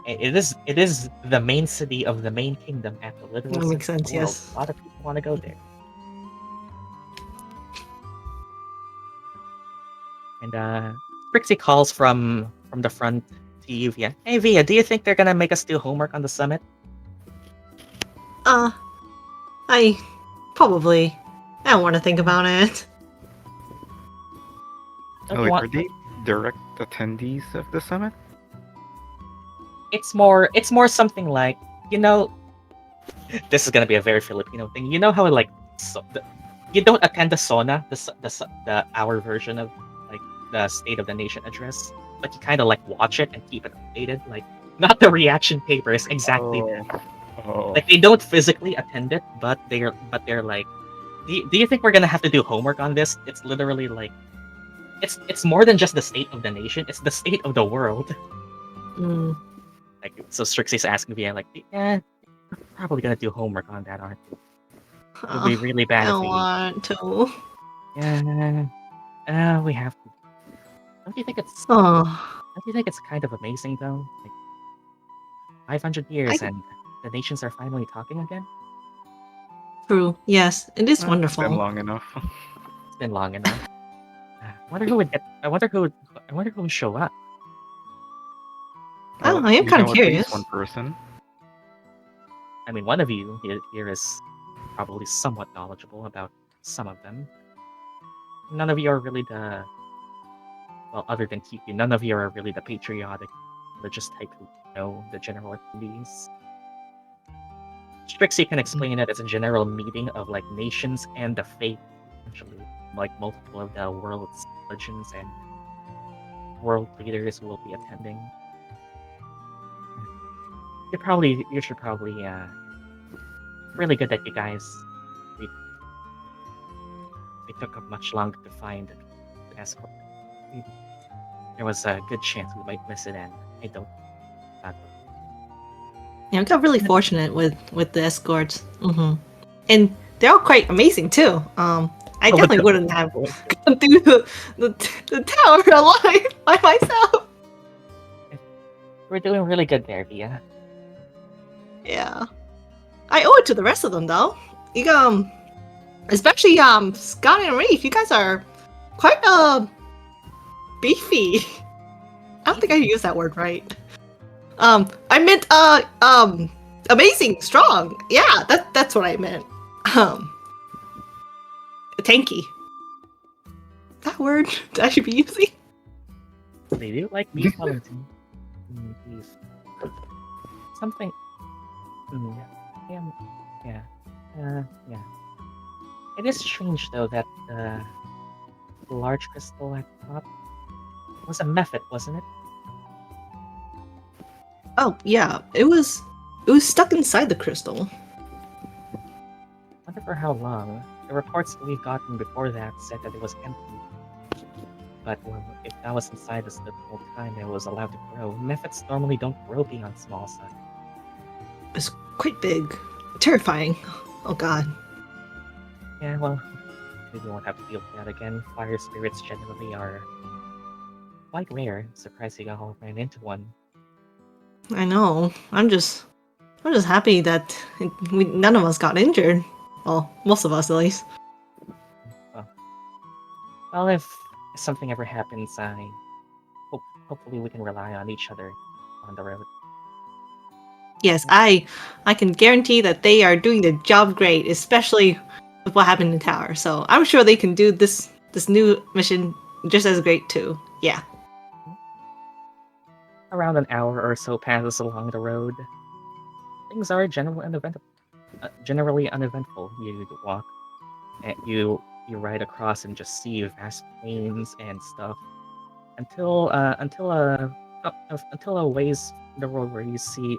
it is the main city of the main kingdom at the literal That makes center of sense, the world. yes. A lot of people want to go there. And Strixie calls from the front to you, Via. Hey Via, do you think they're gonna make us do homework on the summit? I probably. I don't want to think about it. Don't Oh, you wait, want- are they direct attendees of the summit? It's more something like, you know, this is gonna be a very Filipino thing. You know how like you don't attend the SONA, the our version of like the State of the Nation address, but you kind of like watch it and keep it updated. Like not the reaction papers exactly. That. Oh. Like they don't physically attend it, but they're like, do you think we're gonna have to do homework on this? It's literally like, it's more than just the state of the nation. It's the state of the world. Mm. Like so, Strixie's asking Via like, yeah, we're probably gonna do homework on that, aren't we? It would be really I bad if don't we. want to. Yeah, we have to. Don't you think it's? Oh, Don't you think it's kind of amazing though? Like 500 years and the nations are finally talking again. true. Yes, it is It's wonderful. been long enough. It's been long enough. I wonder who would get. I wonder who would show up. Oh, Well, I am we kind of know at least curious. one person. I mean, one of you here is probably somewhat knowledgeable about some of them. None of you are really well, other than Kiku, none of you are really the patriotic, religious type who know the general activities. Strixie can explain it as a general meeting of like nations and the faith, essentially, like multiple of the world's religions and world leaders will be attending. You should probably really good that you guys it took much longer to find the escort. There was a good chance we might miss it, and I don't. Yeah, I got really fortunate with the escorts. And they're all quite amazing too. I definitely wouldn't have gone through the tower alive by myself. We're doing really good there, Via. Yeah, I owe it to the rest of them though. You especially Scott and Reef. You guys are quite beefy. don't think I used that word right. I meant amazing, strong. Yeah, that's what I meant. Tanky. That word I should be using. They do like beef Wellington. Beef. Something. Yeah. Yeah. It is strange though that the large crystal at the top was a method, wasn't it? Oh yeah, it was stuck inside the crystal. Wonder for how long. The reports that we've gotten before that said that it was empty. But well, if that was inside us the whole time, it was allowed to grow. Methods normally don't grow beyond small size. It's quite big, terrifying. Oh god. Yeah, well, maybe we won't have to deal with that again. Fire spirits generally are quite rare. Surprised you all ran into one. I know. I'm just happy that none of us got injured. Well, most of us at least. Well, if something ever happens, hopefully we can rely on each other on the road. Yes, I can guarantee that they are doing the job great, especially with what happened in the tower. So I'm sure they can do this new mission just as great too. Yeah. Around an hour or so passes along the road. Things are generally uneventful. You walk, and you ride across and just see vast plains and stuff until a ways from the road where you see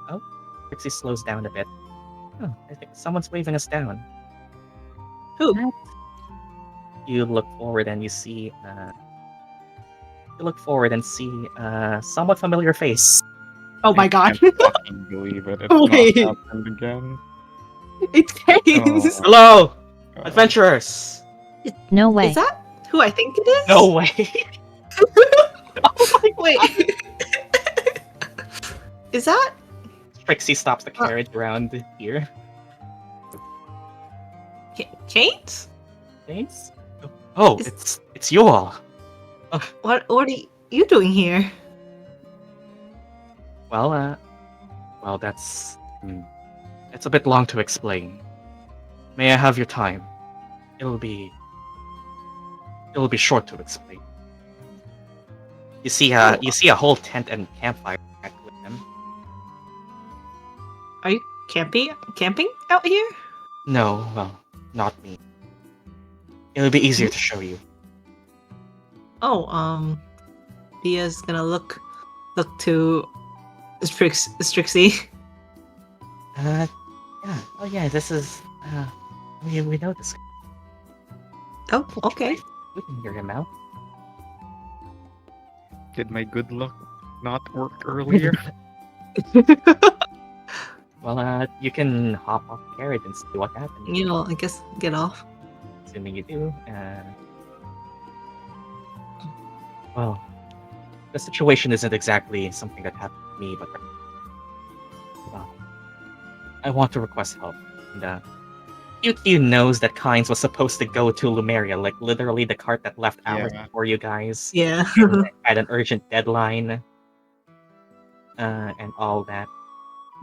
Trixie slows down a bit. Oh, I think someone's waving us down. Who? You look forward and you see a somewhat familiar face. Oh my god. I can't fucking believe it. It's Wait. not happened again. It's James. Oh. Hello, adventurers. No way. Is that who I think it is? No way. Oh my wait. Is that? Trixie stops the carriage around here. Kate? Thanks. Oh, it's you all. What are you doing here? Well, that's it's a bit long to explain. May I have your time? It'll be short to explain. You see a whole tent and campfire packed with them. Are you camping out here? No, well, not me. It'll be easier to show you. Oh, Dia's gonna look to Strixie. Yeah. Oh yeah, this is we know this. Oh, okay. We can hear him out. Did my good luck not work earlier? Well, you can hop off the carriage and see what happens. You know, I guess get off. Assuming you do. Well, the situation isn't exactly something that happened to me, but well, I want to request help. And QQ knows that Kynes was supposed to go to Lumeria, like literally the cart that left hours Yeah. before you guys. Yeah. Had an urgent deadline, and all that.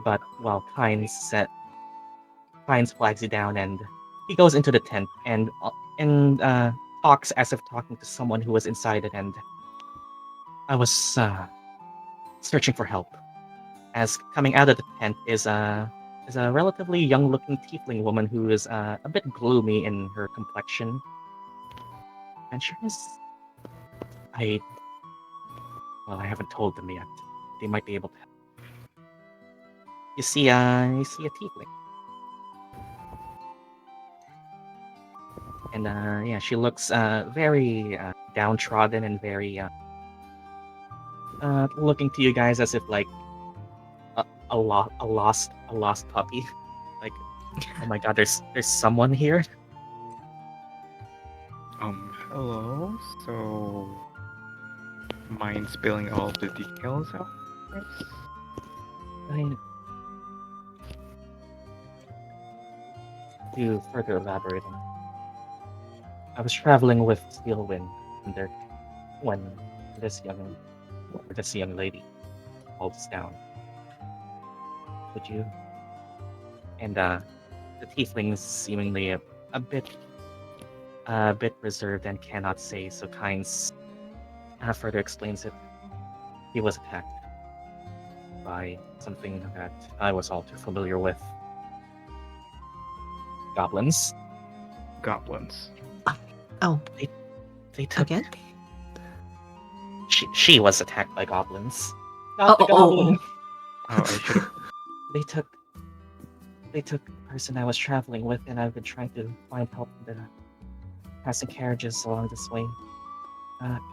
But well, Kynes flags you down, and he goes into the tent and talks as if talking to someone who was inside it. And I was searching for help, as coming out of the tent is a relatively young-looking tiefling woman who is a bit gloomy in her complexion. And she is... I haven't told them yet. They might be able to help. You see a tiefling. And yeah, she looks very downtrodden and very looking to you guys as if like a lost puppy. Like, oh my god, there's someone here. Hello. So, mind spilling all the details out? I mean, to further elaborate on, I was traveling with Steelwind when this young for this young lady holds down. Would you? And the tiefling is seemingly a bit reserved and cannot say. So Kynes further explains it. He was attacked by something that I was all too familiar with. Goblins. Goblins. Oh, They took. again? She was attacked by goblins. Oh, Not the oh, oh, goblin. Oh, I should have. They took the person I was traveling with, and I've been trying to find help in the passing carriages along this way.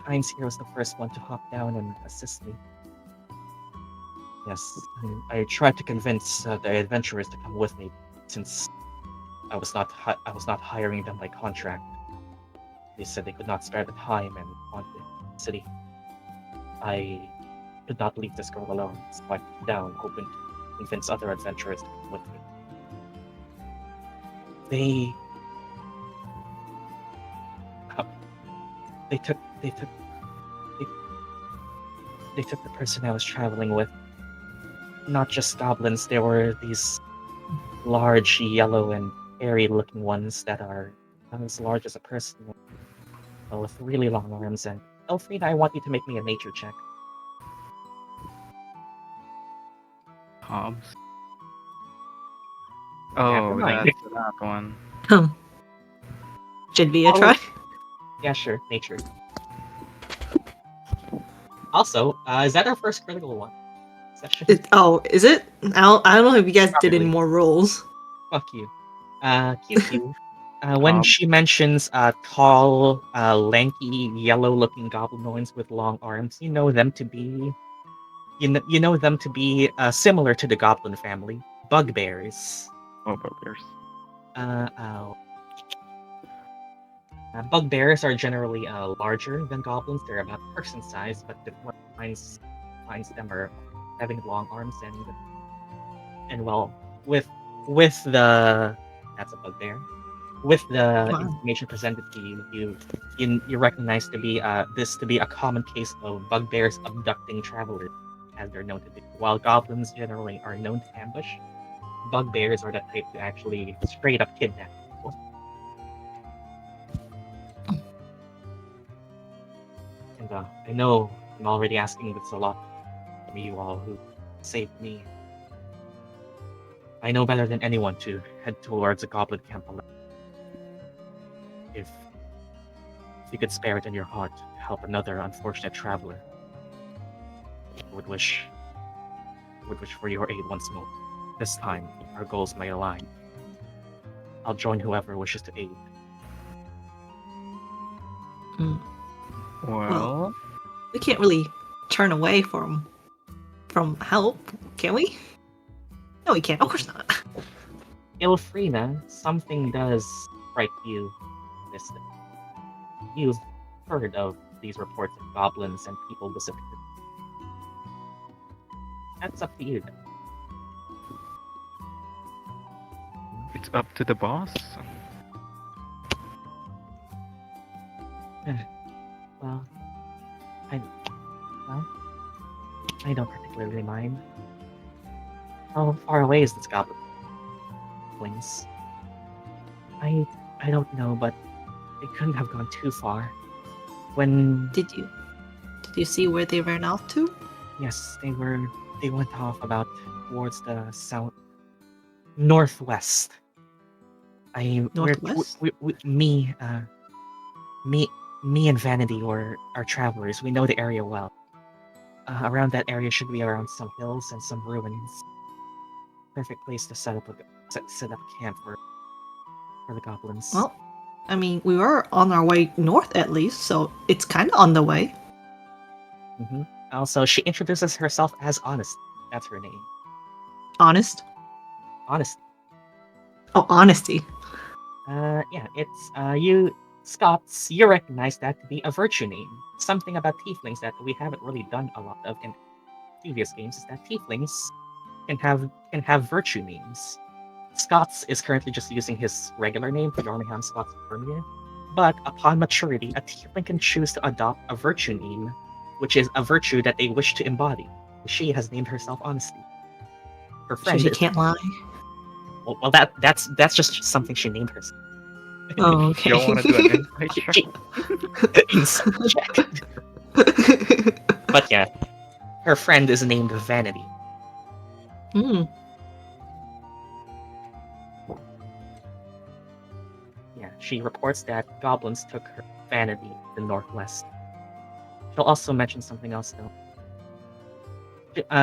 Kynes here was the first one to hop down and assist me. Yes, and I tried to convince the adventurers to come with me, since I was not hiring them by contract. They said they could not spare the time and wanted the city. I could not leave this girl alone, so I went down, hoping to convince other adventurers to come with me. They took the person I was traveling with. Not just goblins, there were these large, yellow, and hairy-looking ones that are as large as a person, with really long arms. And Ilphriina, I want you to make me a nature check. Hobbs. Never Oh, mind. that's that one. Should be a Oh. try. Yeah, sure, nature. Also, is that our first critical one? Session? Is it? I don't know if you guys did any Probably. more rolls. Fuck you. QQ. When Um, she mentions tall, lanky, yellow-looking goblinoids with long arms, you know them to be similar to the goblin family, bugbears. oh, bugbears. Bugbears are generally larger than goblins. They're about person-sized, but the one finds them are having long arms and well, with the that's a bugbear. With the Wow. information presented to you, you recognize this to be a common case of bugbears abducting travelers, as they're known to do. While goblins generally are known to ambush, bugbears are the type to actually straight up kidnap people. And I know I'm already asking this a lot from you all who saved me. I know better than anyone to head towards a Goblin Camp alone. If you could spare it in your heart to help another unfortunate traveler, I would wish for your aid once more. This time, our goals may align. I'll join whoever wishes to aid. Well, We can't really turn away from help, can we? No, we can't. Of course not. Ilphriina, something does strike you in this thing. You've heard of these reports of goblins and people disappearing. That's up to you then. it's up to the boss. Well, I don't particularly mind. How far away is this goblin? Wings. I don't know, but they couldn't have gone too far. When Did you see where they ran off to? yes, they went off about towards the northwest. Northwest? Me and Vanity are travelers. We know the area well. Around that area should be around some hills and some ruins. Perfect place to set up camp for the goblins. Well, I mean, we were on our way north at least, so it's kind of on the way. Also, she introduces herself as Honest. That's her name. Honest? Honest. Oh, honesty. Yeah, it's you Scots. You recognize that to be a virtue name. Something about tieflings that we haven't really done a lot of in previous games is that tieflings can have virtue names. Scots is currently just using his regular name, Feormehām Scots Feormere, but upon maturity, a tiefling can choose to adopt a virtue name which is a virtue that they wish to embody. She has named herself Honesty. Her So friend she is- can't lie. well, that's just something she named herself. Oh, okay. You don't want to do an insight check? Insight check. But yeah, her friend is named Vanity. Hmm. Yeah, she reports that goblins took her Vanity to the northwest. She'll also mention something else though.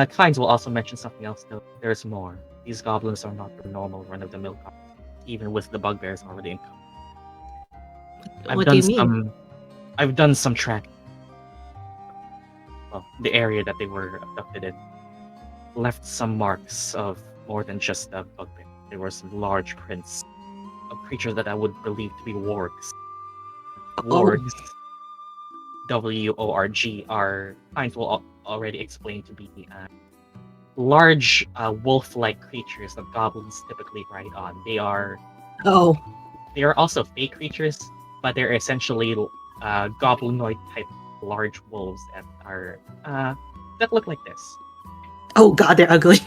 Kynes will also mention something else though. There's more. These goblins are not the normal run-of-the-mill goblins, even with the bugbears already in common. What do you mean? I've done some tracking. Well, the area that they were abducted in left some marks of more than just a bugbear. There were some large prints of creatures that I would believe to be wargs. Wargs, W-O-R-G, are Kynes will already explain to be large wolf-like creatures that goblins typically ride on. They are also fake creatures, but they're essentially goblinoid type large wolves that are that look like this. Oh god, they're ugly.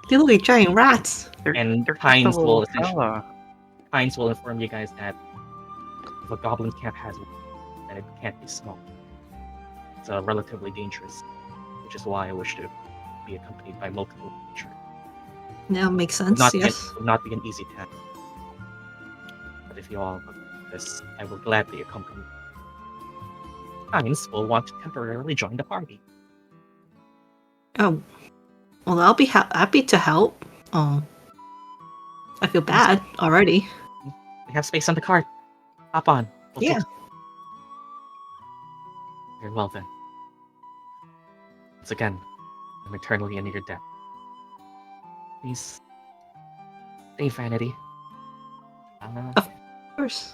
They look like giant rats. And They're Kynes just a will little fella. Kynes will inform you guys that if a goblin camp has one, then it can't be small. It's relatively dangerous, which is why I wish to be accompanied by multiple creatures. Yeah, makes Would sense. not, Yes. would not be an easy task. But if you all agree with this, I will gladly accompany you. Kynes will want to temporarily join the party. Oh, well, I'll be happy to help. I feel bad already. We have space on the cart. Hop on. We'll Yeah. take you. Very well then. Once again, I'm eternally in your debt. Please stay, Vanity. Of course.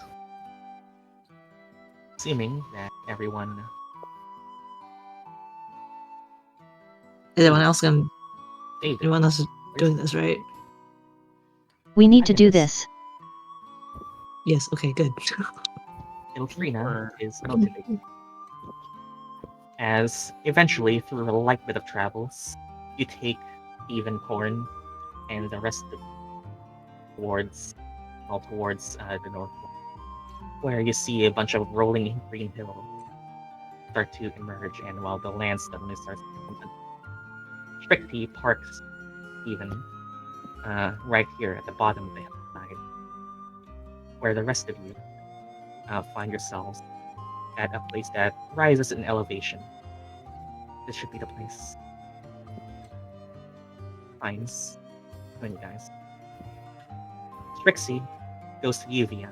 Assuming that everyone Everyone else gonna. David, Everyone else is doing this, right? We need to I do guess. this. Yes. Okay. Good. Ilphriina is motivated. As eventually, through a light bit of travels, you take Evencorn and the rest of towards the north, where you see a bunch of rolling green hills start to emerge, and while the land suddenly starts to Strixie parks even right here at the bottom of the hillside, where the rest of you find yourselves at a place that rises in elevation. This should be the place. Kynes, join you guys. Strixie goes to you, Via.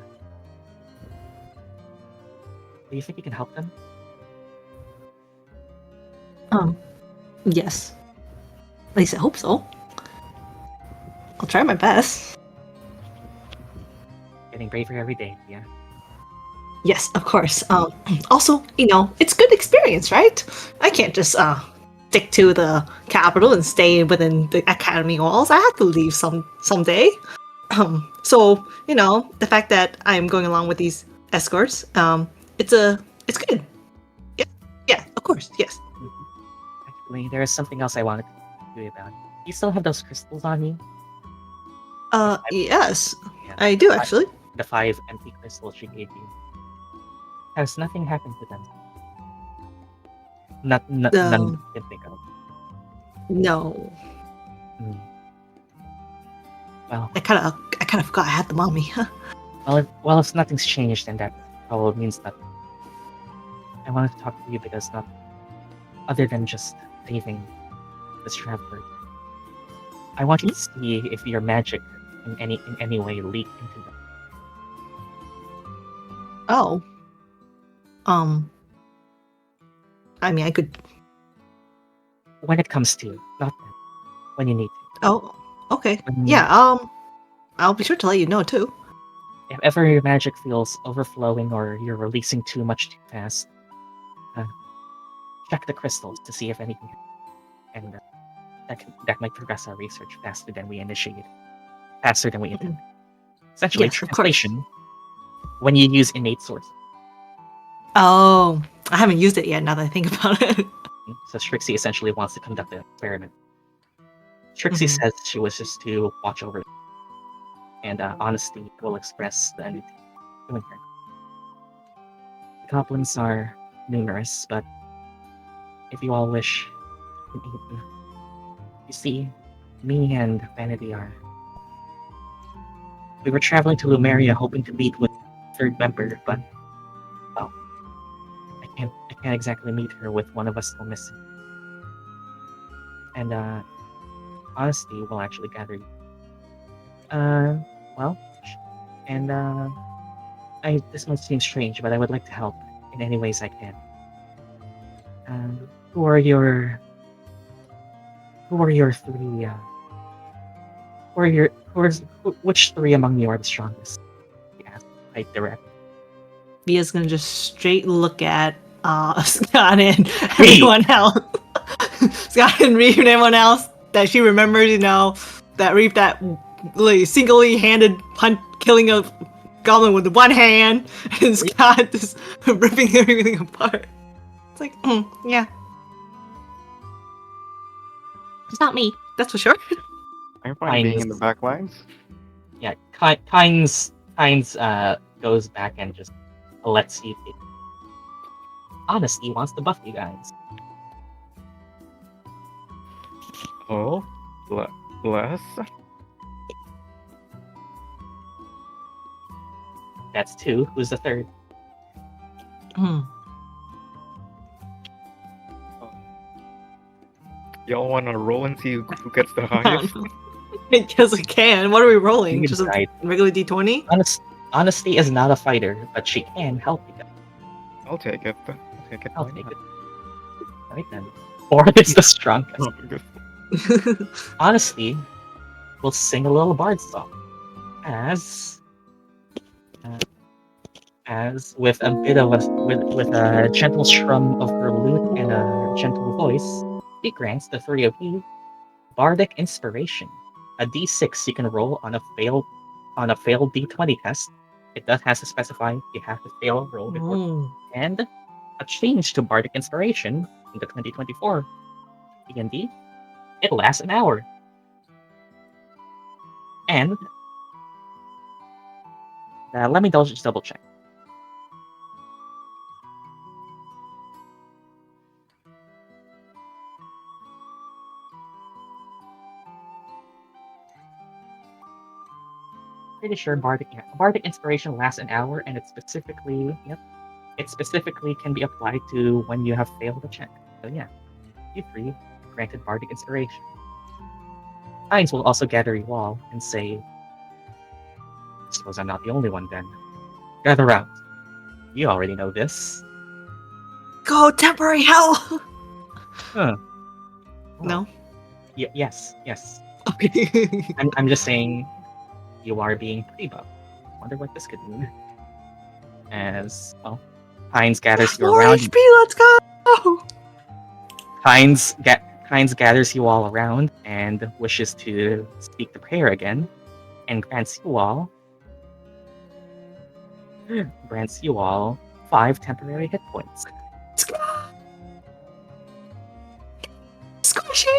Do you think you can help them? Yes. At least I hope so. I'll try my best. Getting braver every day, Via. Yes, of course. Also, it's good experience, right? I can't just stick to the capital and stay within the academy walls. I have to leave someday. So the fact that I'm going along with these escorts, it's good. Yeah, of course, yes. Actually, there is something else I wanted to talk to you about. You still have those crystals on you? Yes, Yeah. I do actually. The 5 empty crystals she gave you. Has nothing happened to them? None you can think of. No, Hmm. Well, I kind of forgot I had them on me. if nothing's changed, then that probably means that I wanted to talk to you because not other than just saving this traveler. I want you to see if your magic in any way leak into them. Oh. I mean, I could. When it comes to, not then. When you need to. Oh, okay. When- Yeah. I'll be sure to let you know too. If ever your magic feels overflowing or you're releasing too much too fast, check the crystals to see if anything, and that might progress our research faster than we intended. Essentially, Yes, of course. translation. When you use innate source. Oh, I haven't used it yet. Now that I think about it. So Strixie essentially wants to conduct an experiment. Strixie Mhm. says she wishes to watch over, and Honesty will express the enmity between her. The goblins are numerous, but if you all wish, you see, me and Vanity are. We were traveling to Lumeria hoping to meet with the third member, but well, I can't exactly meet her with one of us still missing. And Honesty will actually gather you. Well, and this might seem strange, but I would like to help in any ways I can. Who are your three? Which three among you are the strongest? He asked, quite direct. Via's gonna just straight look at Scott and everyone else. Scott and Reef and everyone else that she remembers, that Reef that like singly-handed killing a goblin with one hand, and Scott just ripping everything apart. It's like, yeah. It's not me, that's for sure. I'm fine being in the Kynes- back lines. Yeah, Kynes goes back and just lets you. Honesty wants to buff you guys. Oh, less. That's two. Who's the third? Y'all wanna roll and see who gets the highest? I guess we can. What are we rolling? You Just a decide. regular d20? Honesty is not a fighter, but she can help you guys. I'll take it. I'll take it. Right then. 4 is the strongest. Oh, good. Honesty will sing a little bard song as with a bit of with a gentle strum of her lute and a gentle voice, she grants the three of you bardic inspiration, a d6 you can roll on a failed d20 test. It has to specify you have to fail a roll before, and a change to bardic inspiration in the 2024 D&D. It lasts an hour. And let me just double check. Pretty sure bardic inspiration lasts an hour, and it specifically can be applied to when you have failed a check. So yeah, you three granted bardic inspiration. Kynes will also gather you all and say, I suppose I'm not the only one then. Gather round. You already know this. Go temporary hell! Huh. No? Yes. Okay. I'm just saying you are being pretty buff. Wonder what this could mean. As well, Kynes gathers you 4 around. HP, let's go! Kynes gathers you all around and wishes to speak the prayer again, and grants you all 5 temporary hit points. Squishy!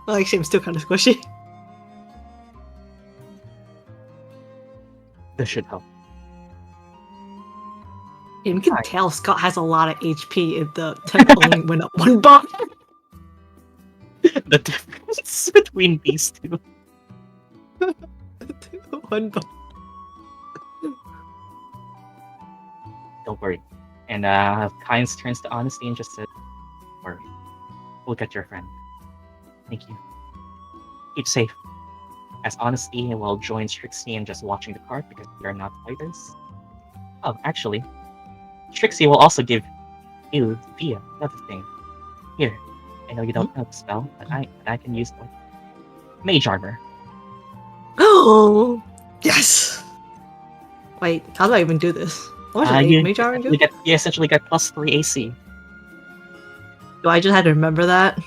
Well, actually, I'm still kind of squishy. This should help. Yeah, we can tell Scott has a lot of HP if the temp only went up 1 buff. The difference between these two. 1 buff. Don't worry. And Kynes turns to Honesty and just says, "Don't worry. We'll get your friend. Thank you. Keep safe." As Honesty will join Strixie in just watching the card because they're not fighters. Oh, actually, Strixie will also give you Via another thing. Here, I know you don't know the spell, but I can use one. Mage armor. Oh, yes! Wait, how do I even do this? What does Mage Armor do? You essentially get +3 AC. Do I just have to remember that?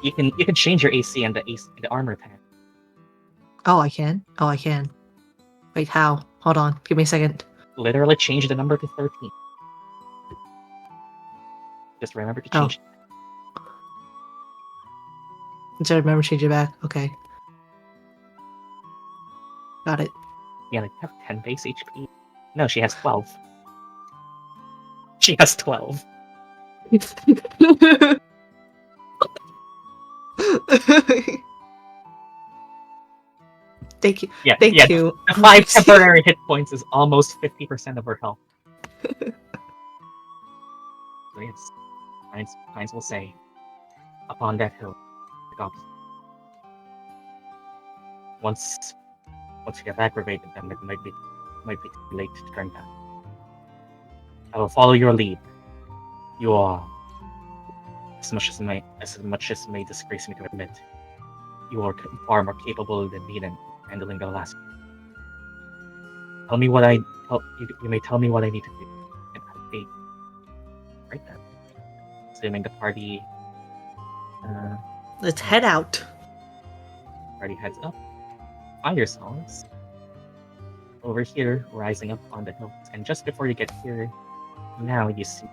You can change your AC and the armor tab. Oh, I can? Oh, I can. Wait, how? Hold on, give me a second. Literally change the number to 13. Just remember to Oh. change. Did I remember to change it back? Okay. Got it. Yeah, like have 10 base HP. No, she has 12. She has 12. Thank you. Yeah, Thank yeah. you. The 5 temporary hit points is almost 50% of her health. So yes, Heinz will say, upon that hill, the goblins. Once you have aggravated them, it might be too late to turn back. I will follow your lead. You are, as much as may disgrace me to admit, you are far more capable than me in handling the last. Tell me what you may tell me what I need to do, and I'll be right then. Assuming the party Let's head out. heads up. Find yourselves over here, rising up on the hills, and just before you get here, now you see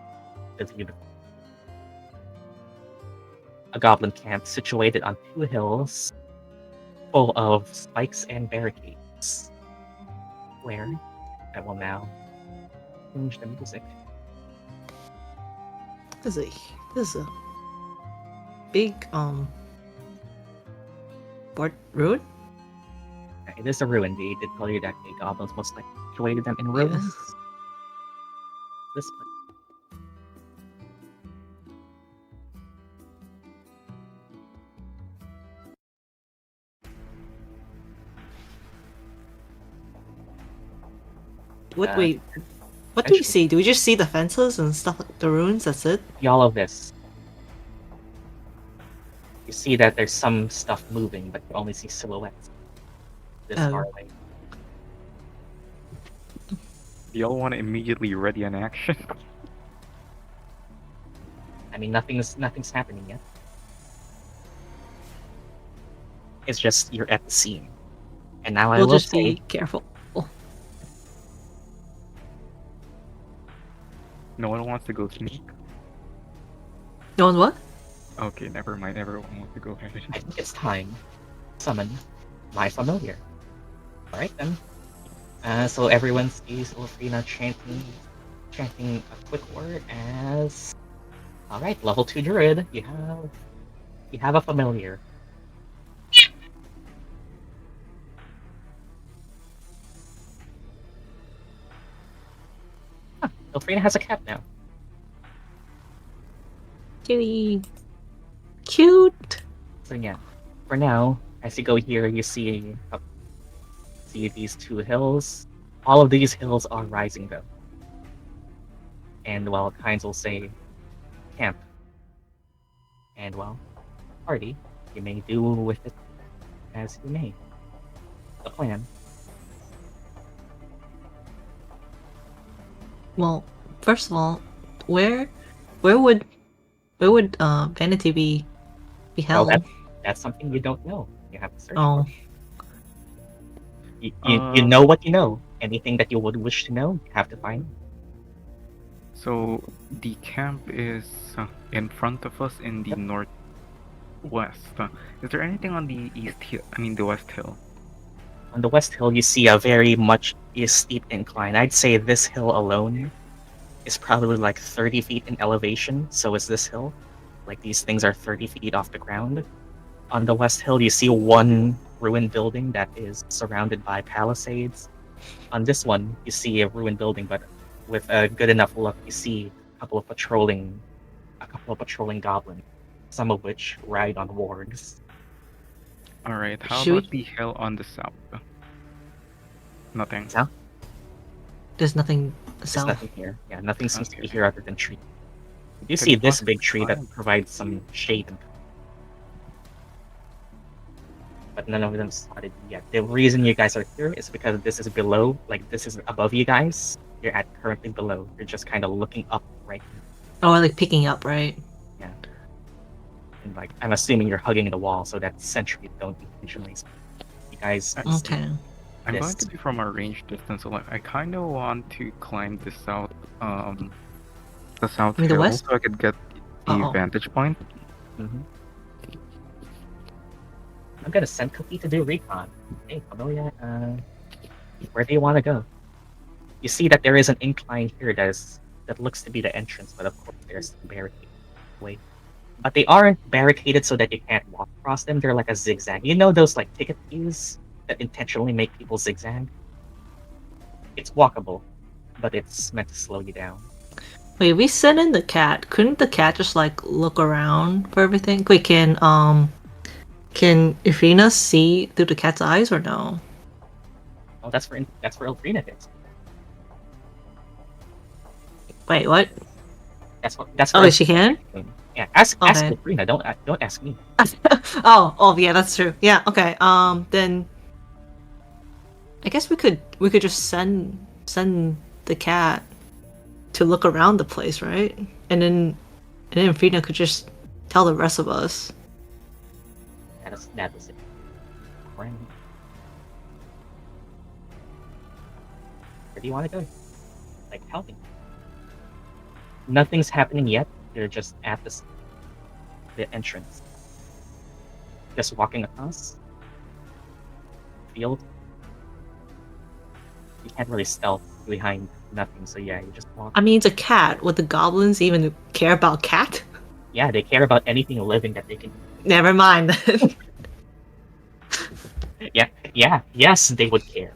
the view. A goblin camp situated on 2 hills, full of spikes and barricades. Where I will now change the music. This is a big ruin? It is a ruin. They did tell you that the goblins most likely situated them in ruins. Yes. This place. Wait. What do we see? Do we just see the fences and stuff like the ruins? That's it? All of this. You see that there's some stuff moving, but you only see silhouettes this Oh. far away. Y'all want to immediately ready an action? I mean, nothing's happening yet. It's just you're at the scene, and now I We'll will just say, be careful. No one wants to go sneak? No one what? Okay, never mind. Everyone wants to go ahead. I think it's time to summon my familiar. Alright then. So everyone sees Ilphriina chanting a quick word as... Alright, level 2 Druid, you have a familiar. Huh, Ilphriina has a cat now. Kitty. Cute. So yeah, for now, as you go here, you see these 2 hills. All of these hills are rising though. And well, Heinz will say camp. And well, party, you may do with it as you may. The plan. Well, first of all, where would Vanity be held? Well, that's something you don't know. You have to search Oh. for. You know what you know. Anything that you would wish to know, you have to find. So the camp is in front of us in the northwest. Is there anything on the east hill? I mean the west hill. On the west hill, you see a very much steep incline. I'd say this hill alone is probably like 30 feet in elevation. So is this hill. Like these things are 30 feet off the ground. On the west hill, you see one ruined building that is surrounded by palisades. On this one, you see a ruined building, but with a good enough luck, you see a couple of patrolling goblins, some of which ride on wargs. Alright, how Should about the hill on the south? Nothing. South? There's nothing There's south. nothing here. Yeah, nothing seems to be Okay. here other than trees. You Could see this possibly big tree that climb. provides some shade, but none of them spotted yet. The reason you guys are here is because this is below, like this is above you guys. You're at currently below. You're just kind of looking up right now. Oh, like picking up, right? Yeah. And like, I'm assuming you're hugging the wall, so that sentries don't intentionally. You guys. Okay. I'm going Yes. to be from a range distance, so like I kind of want to climb the south You mean the hill west? so I could get the Uh-oh. vantage point. Mm-hmm. I'm gonna send Cookie to do recon. Hey, Familia, where do you want to go? You see that there is an incline here that looks to be the entrance, but of course there's barricades. Wait. But they aren't barricaded so that you can't walk across them. They're like a zigzag. You know those like ticket queues that intentionally make people zigzag? It's walkable, but it's meant to slow you down. Wait, we sent in the cat. Couldn't the cat just like look around for everything? Wait, can Ilphriina see through the cat's eyes or no? Oh, that's for Ilphriina hits. Wait, what? That's for Oh, she can? Yeah, ask Okay. Ilphriina. Don't ask me. Oh, yeah, that's true. Yeah, okay. Then I guess we could just send the cat to look around the place, right? And then Ilphriina could just tell the rest of us. That was it. Where do you want to go? Like, tell me. Nothing's happening yet. You're just at the entrance. Just walking across. Field. You can't really stealth behind nothing, so yeah, you just walk. I mean, it's a cat. Would the goblins even care about cat? Yeah, they care about anything living that they can. Never mind then. Yes, they would care.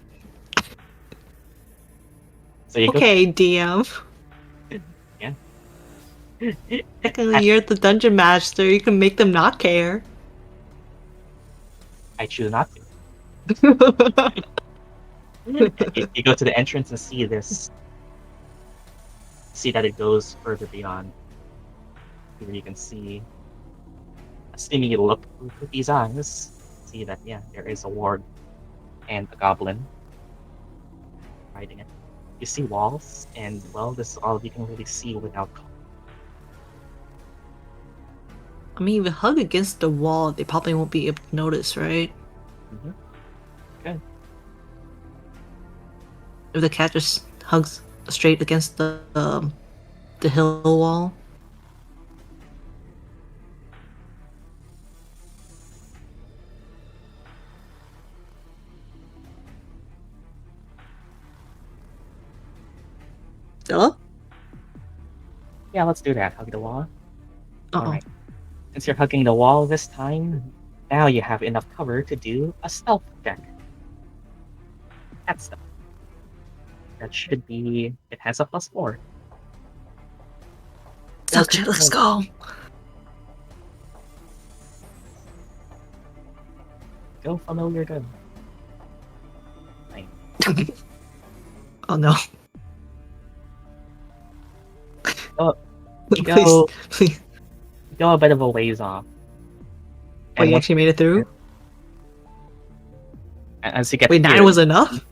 So you Okay, DM. Yeah. Technically, you're the dungeon master. You can make them not care. I choose not to. You go to the entrance and see this. See that it goes further beyond. Here you can see, assuming you look through Cookie's eyes, see that there is a ward and a goblin riding it. You see walls, and well, this is all you can really see without. I mean, if you hug against the wall, they probably won't be able to notice, right? Mm-hmm. Good. If the cat just hugs straight against the hill wall. Stella? Yeah, let's do that. Hug the wall. Uh-oh. Alright. Since you're hugging the wall this time, now you have enough cover to do a stealth check. That's stealth. That should be. It has a +4. Okay, let's go. Go familiar, go. Fine. Oh no. You go, please. you go a bit of a ways off. Oh, you once- actually made it through? As you get Wait, 9 here, was enough?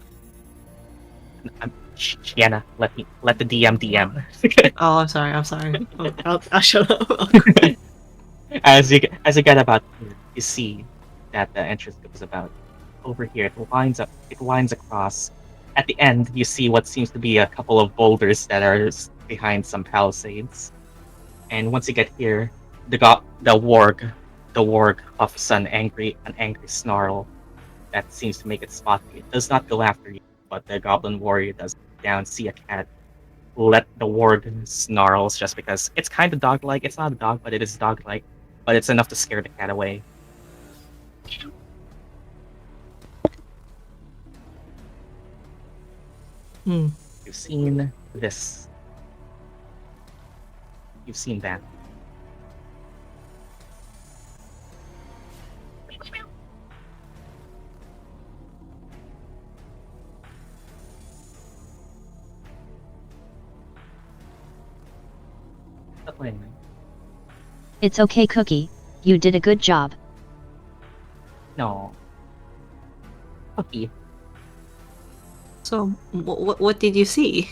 Shiena, let the DM DM. Oh, I'm sorry. Oh, I'll shut up. as you get about here, you see that the entrance goes about over here. It winds across. At the end, you see what seems to be a couple of boulders that are behind some palisades. And once you get here, the warg puffs an angry snarl that seems to make it spot you. It does not go after you, but the goblin warrior does down, see a cat, let the warg snarls just because it's kind of dog-like. It's not a dog, but it is dog-like. But it's enough to scare the cat away. Hmm. You've seen this. You've seen that. It's okay, Cookie. You did a good job. No. Cookie. So, what did you see?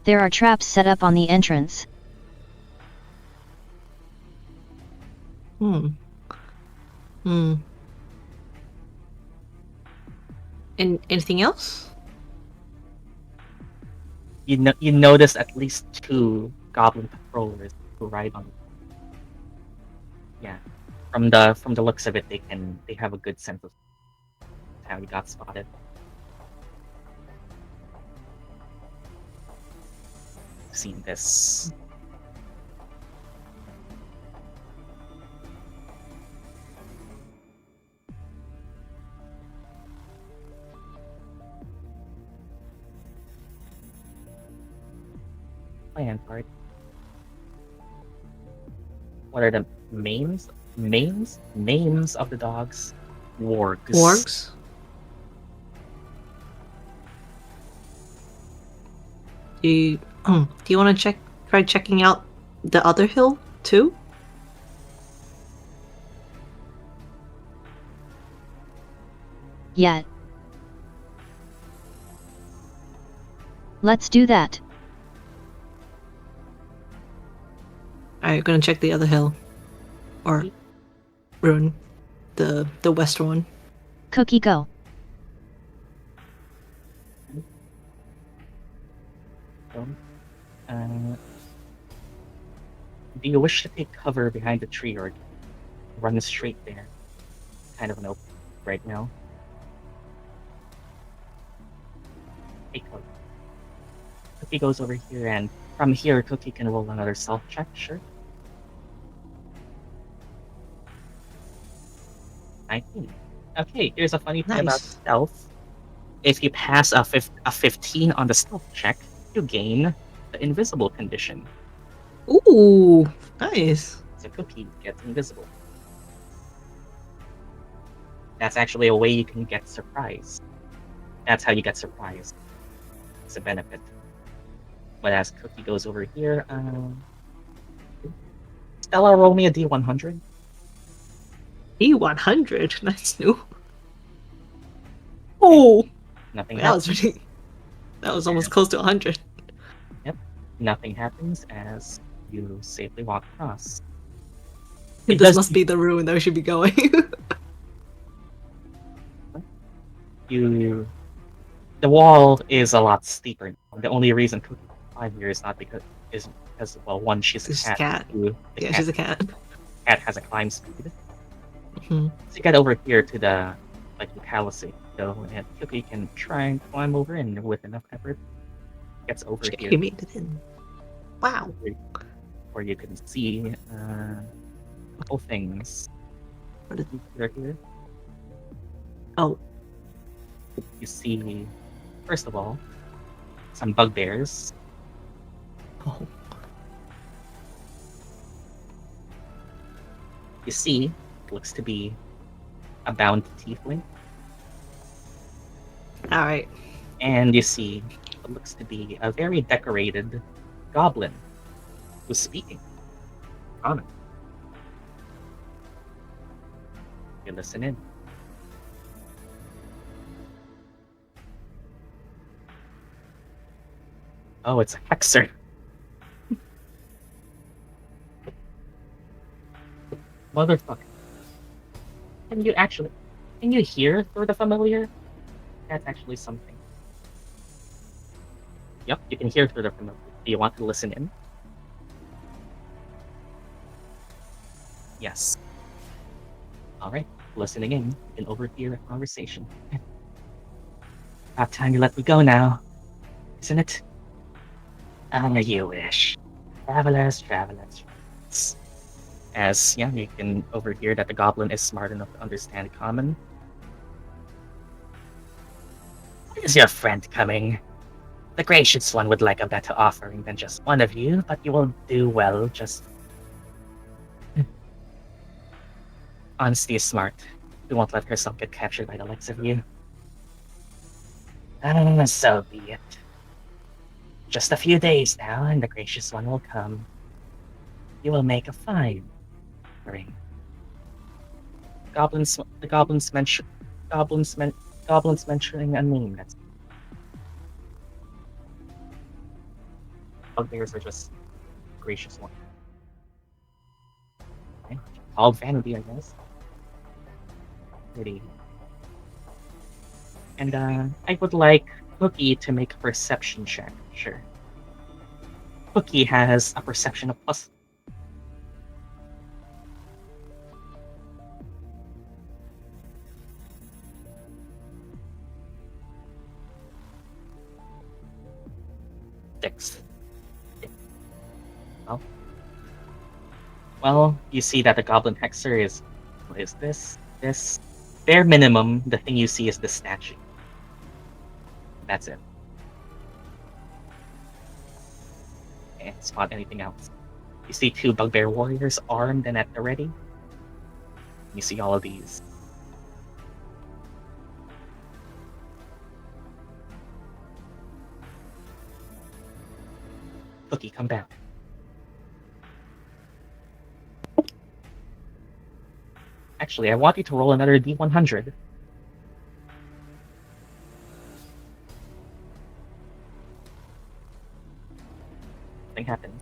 There are traps set up on the entrance. Hmm. Anything else? You notice at least 2 goblin patrollers who ride on. Yeah, from the looks of it, they have a good sense of how you got spotted. Seen this. Plan part. What are the names of the dogs? Wargs. Wargs? Do you want to try checking out the other hill too? Yet. Let's do that. Alright, gonna check the other hill. Or ruin. The west one. Cookie go. Do you wish to take cover behind the tree or run straight there? Kind of an open right now. Take cover. Cookie goes over here, and from here, Cookie can roll another stealth check, sure. 19. Okay, here's a funny thing about Nice. stealth. If you pass a 15 on the stealth check, you gain the invisible condition. Ooh, nice. So Cookie gets invisible. That's actually a way you can get surprised. That's how you get surprised. It's a benefit. But as Cookie goes over here, Stella, roll me a D100. E100. That's new. Oh, Nothing that was happens. really. That was almost close to 100. Nothing happens as you safely walk across. This must be the ruin that we should be going. The wall is a lot steeper. The only reason Cookie's 5 here is not because well, one, she's a She's a cat. cat. Two, Yeah, she's a cat. cat has a climb speed. Mhm. So you get over here to the palisade, though, and Cookie can try and climb over, and with enough effort, gets over She here, made it in. Wow. where you can see a couple things. What is here? Oh, You see, first of all, some bugbears. oh. You see, it looks to be a bound tiefling. All right. And you see, it looks to be a very decorated goblin who's speaking. Common. You listen in. Oh, it's a hexer. Motherfucker. Can you hear through the familiar? That's actually something. Yep, you can hear through the familiar. Do you want to listen in? Yes. Alright, listening in, you can overhear a conversation. About time you let me go now, isn't it? You wish. Travelers. As, yeah, you can overhear that the goblin is smart enough to understand common. When is your friend coming? The gracious one would like a better offering than just one of you, but you will do well just... Honesty is smart. We won't let herself get captured by the likes of you. So be it. Just a few days now, and the gracious one will come. You will make a fine ring. Goblins mentioning a name. That's bugbears are just gracious one. Okay. All vanity, I guess. Pretty. And I would like Cookie to make a perception check. Sure. Cookie has a perception of plus. Six. Well, you see that the Goblin Hexer is... What is this? This... Bare minimum, the thing you see is the statue. That's it. Can't spot anything else. You see 2 bugbear warriors armed and at the ready. You see all of these. Cookie, come back. Actually, I want you to roll another D100. Nothing happened.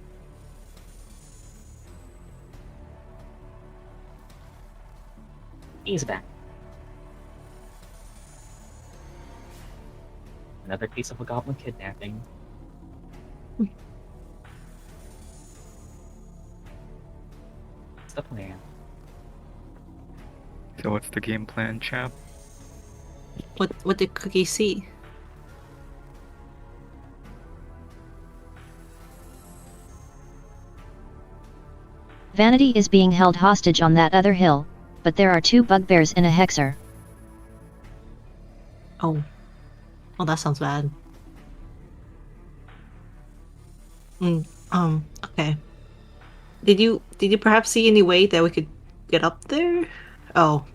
He's back. Another case of a goblin kidnapping. What's the plan? So what's the game plan, chap? What did Cookie see? Vanity is being held hostage on that other hill, but there are 2 bugbears in a hexer. Oh. Oh, that sounds bad. Okay. Did you perhaps see any way that we could get up there? Oh.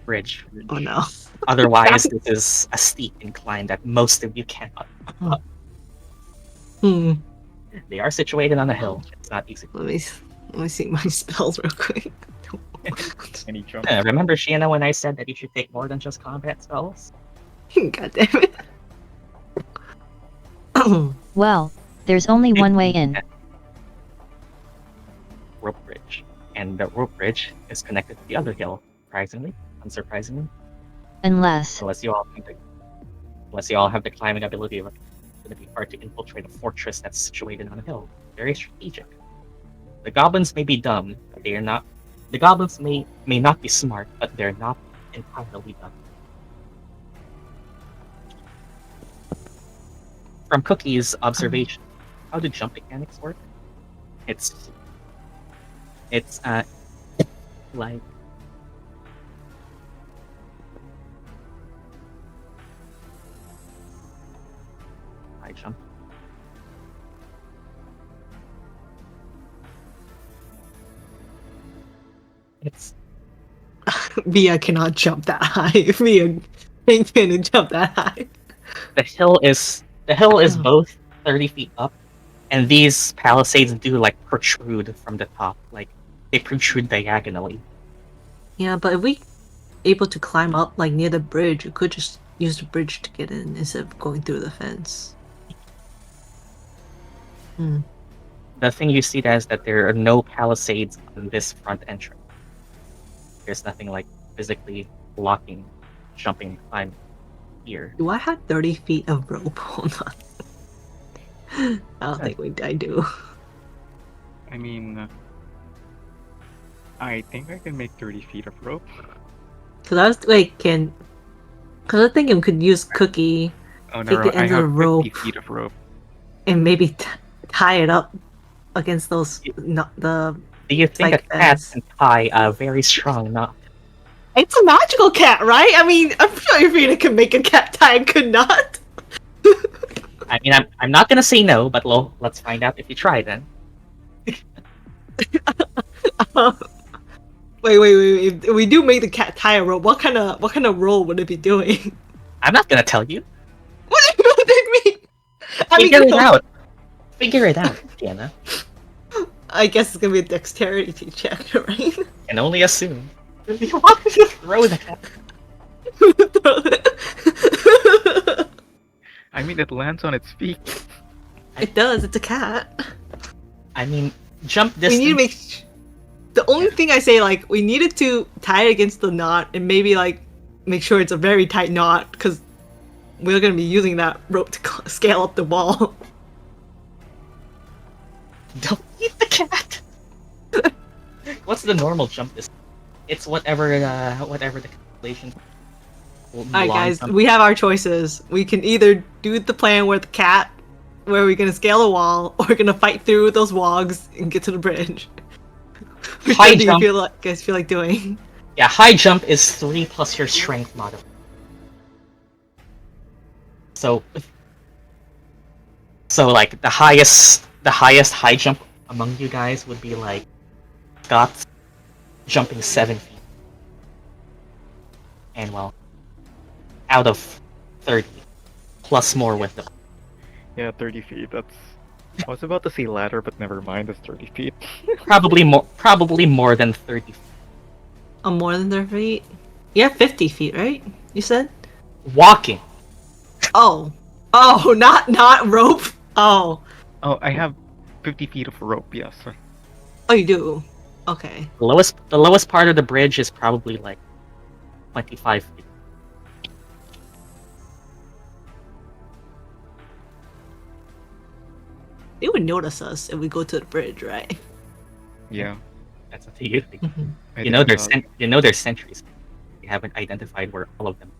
Bridge. Oh no. Otherwise, this is a steep incline that most of you cannot up. They are situated on a hill. It's not easy. Let me see my spells real quick. Any jump? Remember, Shiena, when I said that you should take more than just combat spells? God damn it. Well, there's only one way in. Rope bridge. And the rope bridge is connected to the other hill, unsurprisingly. Unless Unless you all have the climbing ability, it's going to be hard to infiltrate a fortress that's situated on a hill. Very strategic. The goblins may be dumb, but they are not. The goblins may not be smart, but they're not entirely dumb. From Cookie's observation, how do jump mechanics work? It's like I jump. It's Via cannot jump that high. Via can't jump that high. the hill is both 30 feet up, and these palisades do like protrude from the top, like they protrude diagonally. Yeah, but if we able to climb up like near the bridge, we could just use the bridge to get in instead of going through the fence. The thing you see is that there are no palisades on this front entrance. There's nothing like physically blocking jumping and climbing here. Do I have 30 feet of rope? Hold on. I don't think I do. I mean, I think I can make 30 feet of rope. Cause I was like, cause I was thinking we could use Cookie, Oh take no, the I ends of have the rope 50 feet of rope. and maybe tie it up against those the. Do you think like a cat fence. can tie a very strong knot? It's a magical cat, right? I mean, I'm sure Ilphriina can make a cat tie a good knot. I mean, I'm not gonna say no, but let's find out if you try then. Wait. If we do make the cat tie a rope, what kind of role would it be doing? I'm not gonna tell you. What do you mean? Figure it out. Figure it out, Shiena. I guess it's gonna be a dexterity check, right? Can only assume. You want to just throw that? I mean, it lands on its feet. It does. It's a cat. I mean, jump We distance. need to make. The only thing I say, like, we needed to tie it against the knot and maybe like make sure it's a very tight knot because we're gonna be using that rope to scale up the wall. Don't eat the cat. What's the normal jump distance? It's whatever the calculation. Alright, guys, we have our choices. We can either do the plan with the cat, where we're gonna scale a wall, or we're gonna fight through those wogs and get to the bridge. Which High one do you jump. guys feel like doing? Yeah, high jump is 3 plus your strength modifier. So like the highest high jump among you guys would be like Scots jumping 7 feet. And well, out of 30 plus more with them. Yeah, 30 feet. That's. I was about to say ladder, but never mind. It's 30 feet. Probably more than 30 feet. Oh, more than 30 feet? You have 50 feet, right? You said? Walking. Oh, not rope. Oh, Oh, I have 50 feet of rope. Yes. oh, you do. Okay. The lowest part of the bridge is probably like 25 feet. They would notice us if we go to the bridge, right? Yeah. That's up to you. I You know didn't there's sentries. You haven't identified where all of them.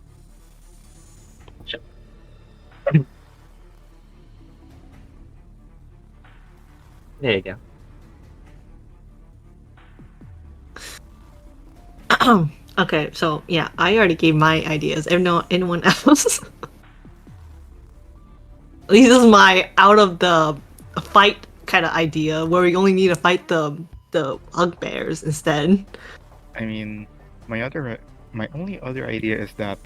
There you go. Okay, so yeah, I already gave my ideas. Anyone else? At least this is my out of the fight kind of idea, where we only need to fight the bugbears instead. I mean, my only other idea is that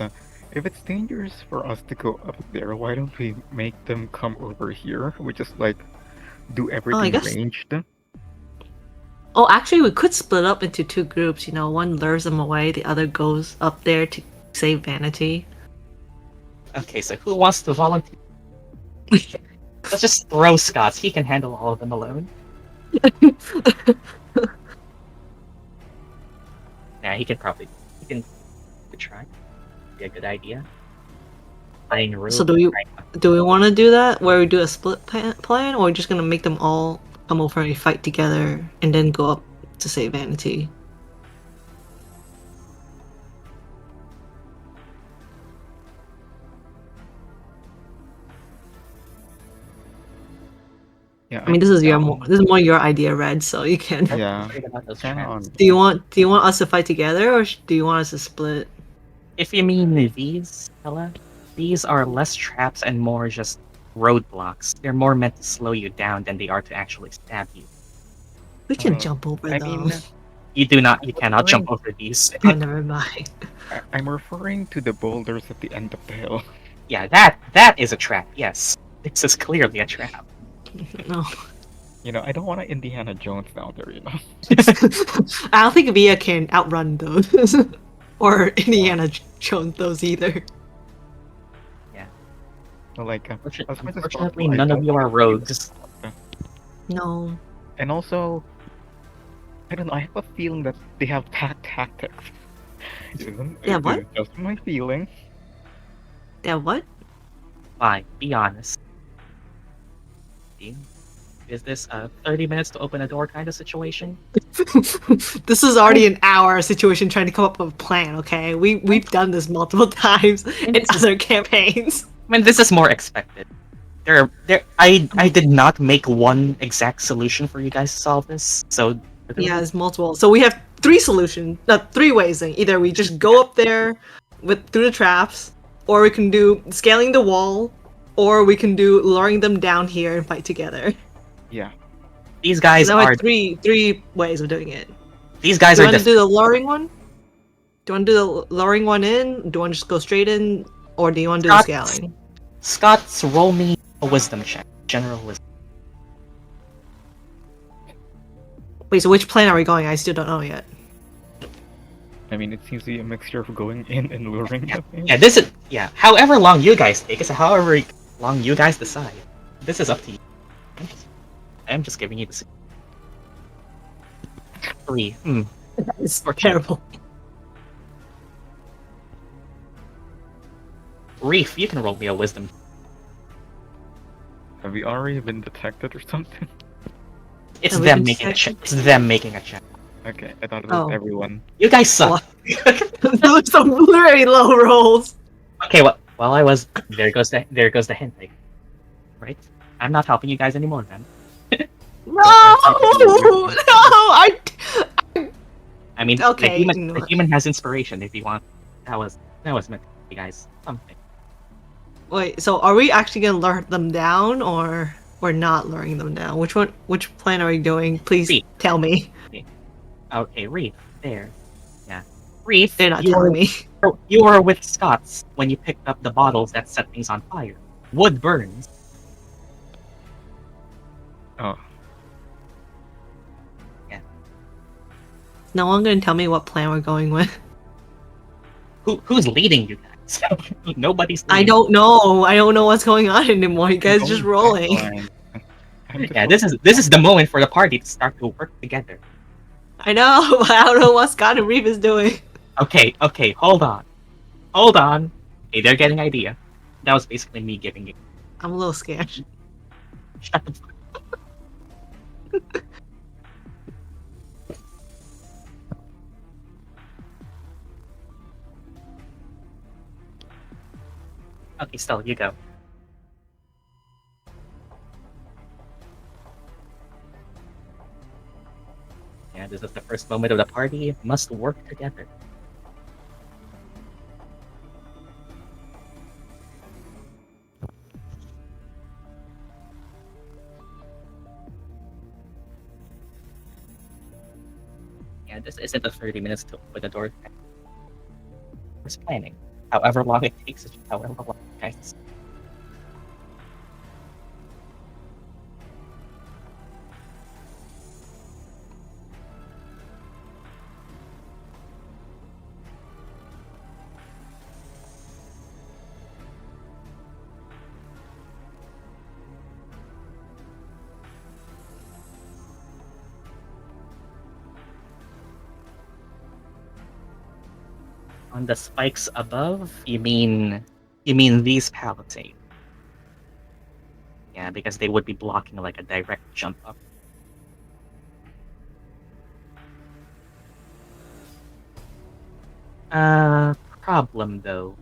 if it's dangerous for us to go up there, why don't we make them come over here? We just like do everything guess- ranged. Oh, actually, we could split up into two groups. You know, one lures them away, the other goes up there to save Vanity. Okay, so who wants to volunteer? Let's just throw Scots. He can handle all of them alone. Yeah, he can try. Be a good idea. So do we want to do that, where we do a split plan, or we're just gonna make them all come over and fight together, and then go up to save Vanity? Yeah. I mean, this is more your idea, Red. So you can. Yeah. About those Kinda traps. on- Do you want us to fight together, or do you want us to split? If you mean these, Stella, these are less traps and more just roadblocks. They're more meant to slow you down than they are to actually stab you. We can Uh, jump over I them. mean, You cannot jump over these. Oh, never mind. I'm referring to the boulders at the end of the hill. Yeah, that is a trap, yes. This is clearly a trap. No. You know, I don't want to Indiana Jones down there, you know. I don't think Via can outrun those, or Indiana Jones those either. So, like, as much as Unfortunately, possible, I none of don't you are wanna- rogues. No. And also, I don't know, I have a feeling that they have tactics. Yeah, It what? is just my feeling. Yeah, what? Fine, be honest. Is this a 30 minutes to open a door kind of situation? This is already an hour situation trying to come up with a plan, okay? We've done this multiple times in other campaigns. I mean, this is more expected. I did not make one exact solution for you guys to solve this, so... Yeah, it's multiple. So we have three ways then. Either we just go up there through the traps, or we can do scaling the wall, or we can do luring them down here and fight together. Yeah. These guys So now we are... have three ways of doing it. These guys Do you are... want to do the luring one? Do you want to do the luring one in? Do you want to just go straight in? Or do you want to do the Scots. scaling? Scots, roll me a wisdom check. General wisdom. Wait, so which plan are we going? I still don't know yet. I mean, it seems to be a mixture of going in and luring them in. Yeah, this is... Yeah, however long you guys take, it's however long you guys decide. This is up to you. I'm just giving you the... 3. It's terrible. Reef, you can roll me a wisdom. Have we already been detected or something? It's Have we them been making a check. detected? It's them making a check. Okay, I thought it was Oh. everyone. You guys suck. Those are some very low rolls. Okay, well, while I was there goes the hint. Like, right? I'm not helping you guys anymore, man. No, no, I mean, Okay, the no. human has inspiration. If you want, that was meant to be, guys. Something. Wait, so are we actually gonna lure them down, or we're not luring them down? Which plan are we doing? Please Reef. tell me. Okay, Reef. There. Yeah. Reef. They're not you telling were, me. you were with Scots when you picked up the bottles that set things on fire. Wood burns. Oh, No one gonna tell me what plan we're going with. Who's leading you guys? Nobody's. I Leading. don't know. I don't know what's going on anymore. You guys just rolling. I'm just Yeah, this is the moment for the party to start to work together. I know, but I don't know what Scott and Reef is doing. Okay, hold on. Hey, they're getting idea. That was basically me giving you. I'm a little scared. Shut the fuck. Okay, Stella, you go. Yeah, this is the first moment of the party. Must work together. Yeah, this isn't the 30 minutes to open the door. We're planning. However long it takes, however long, guys. On the spikes above, you mean these palisades? Yeah, because they would be blocking like a direct jump up. Problem though.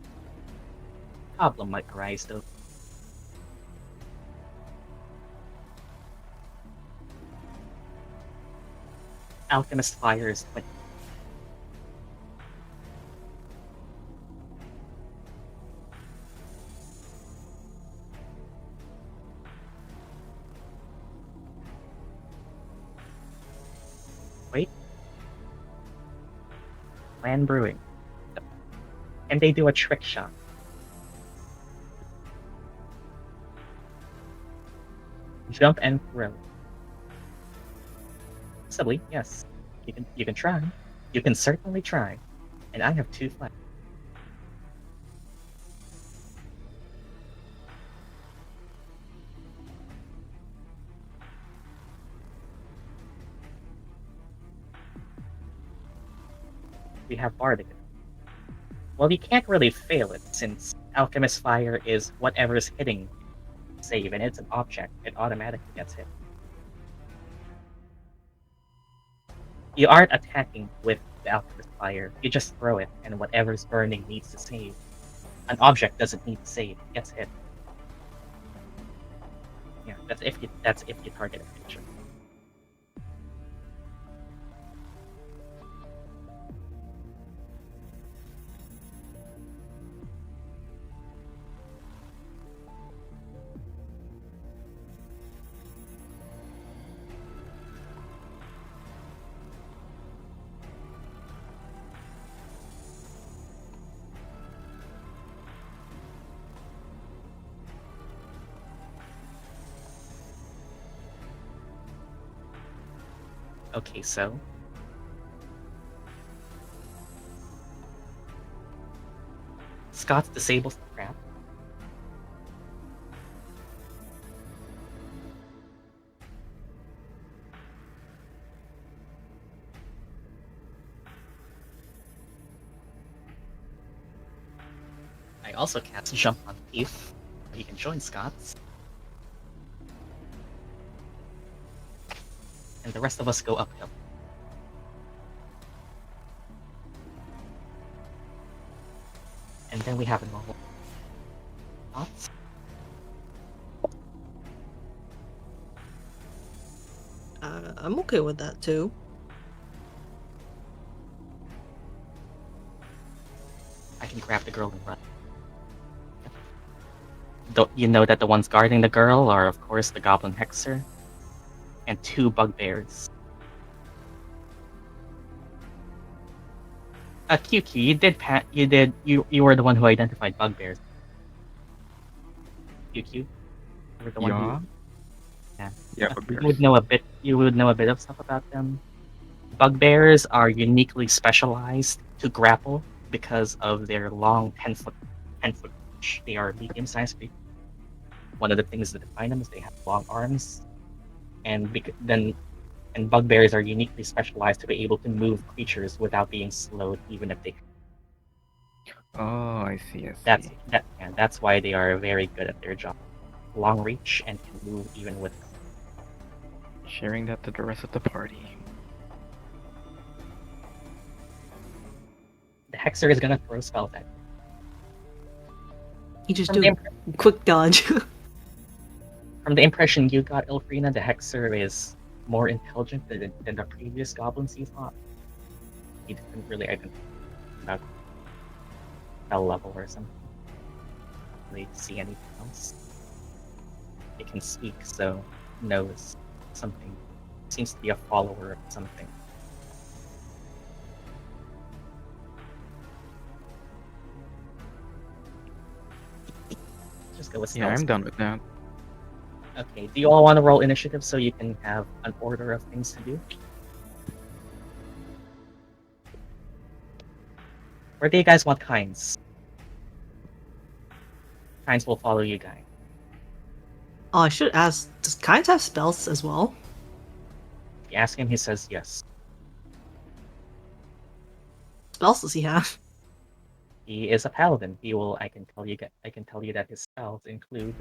Problem might arise though. Alchemist fire is 20. Wait. Land brewing. Can they do a trick shot? Jump and throw. Possibly, yes. You can try. You can certainly try. And I have 2 flags. We have Bardic. Well, you can't really fail it, since Alchemist Fire is whatever's hitting save, and it's an object. It automatically gets hit. You aren't attacking with the Alchemist Fire. You just throw it, and whatever's burning needs to save. An object doesn't need to save. It gets hit. Yeah, that's if you target a creature. Okay, so Scots disables the trap. I also cast Jump on Thief. You can join Scots. And the rest of us go uphill. And then we have a normal Scots. I'm okay with that too. I can grab the girl and run. You know that the ones guarding the girl are, of course, the Goblin Hexer and 2 bugbears. QQ, you were the one who identified bugbears. QQ, you were the one who. Yeah. Yeah, You bugbears. would know a bit. You would know a bit of stuff about them. Bugbears are uniquely specialized to grapple because of their long 10-foot reach. They are medium-sized creatures. One of the things that define them is they have long arms, and bugbears are uniquely specialized to be able to move creatures without being slowed, even if they. Oh, I see. I see. That's why they are very good at their job. Long reach and can move even with. Sharing that to the rest of the party. The Hexer is gonna throw spells at you. You just From do the a quick dodge. From the impression you got, Ilphriina, the Hexer is more intelligent than the previous goblins you fought. He didn't really identify about spell level or something. Really see anything else. It can speak, so knows something. Seems to be a follower of something. Just go with Yeah, spells. I'm done with that. Okay, do you all want to roll initiative so you can have an order of things to do? Or do you guys want kinds? Kinds will follow you guys. Oh, I should ask, does Kinds have spells as well? If you ask him, he says yes. Spells does he have? He is a paladin. I can tell you that his spells include.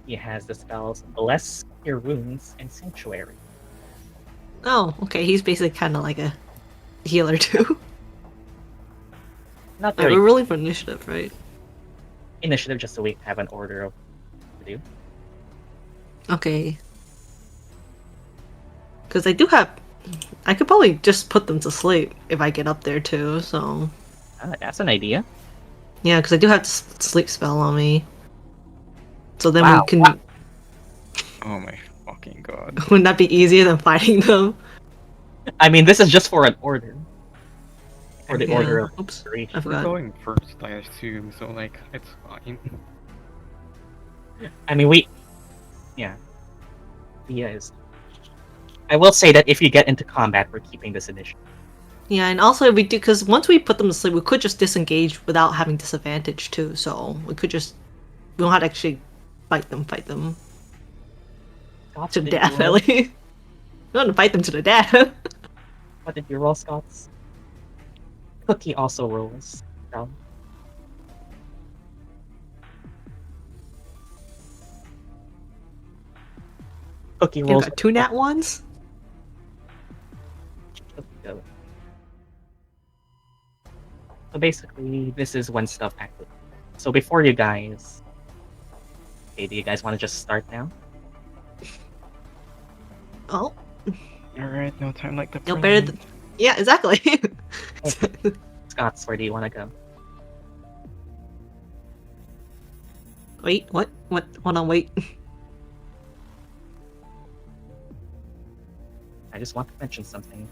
He has the spells Bless, Cure Wounds, and Sanctuary. Oh, okay, he's basically kind of like a healer too. Not We're very really for initiative, right? initiative, just so we have an order of what to do. Okay. Because I could probably just put them to sleep if I get up there too, so. That's an idea. Yeah, because I do have the sleep spell on me. So then Wow, we can. wow. Oh my fucking god. Wouldn't that be easier than fighting them? I mean, this is just for an order. For the Yeah, order of oops, inspiration. I We're forgot. going first, I assume, so like, it's fine. I mean, yeah. I will say that if you get into combat, we're keeping this initiative. Yeah, and also we do, because once we put them to sleep, we could just disengage without having disadvantage too. So we don't have to actually fight them Scots, to the did you death. roll? At least we don't want to fight them to the death. What did you roll, Scots? Cookie also rolls. So. Cookie You rolls. got 2 nat ones. Cookie goes. So basically, this is when stuff activates. So before you guys, okay, do you guys want to just start now? Oh, Alright, no time like the no present. better. Yeah, exactly. Scots, where do you want to go? Wait, what? What? Hold on, wait. I just want to mention something.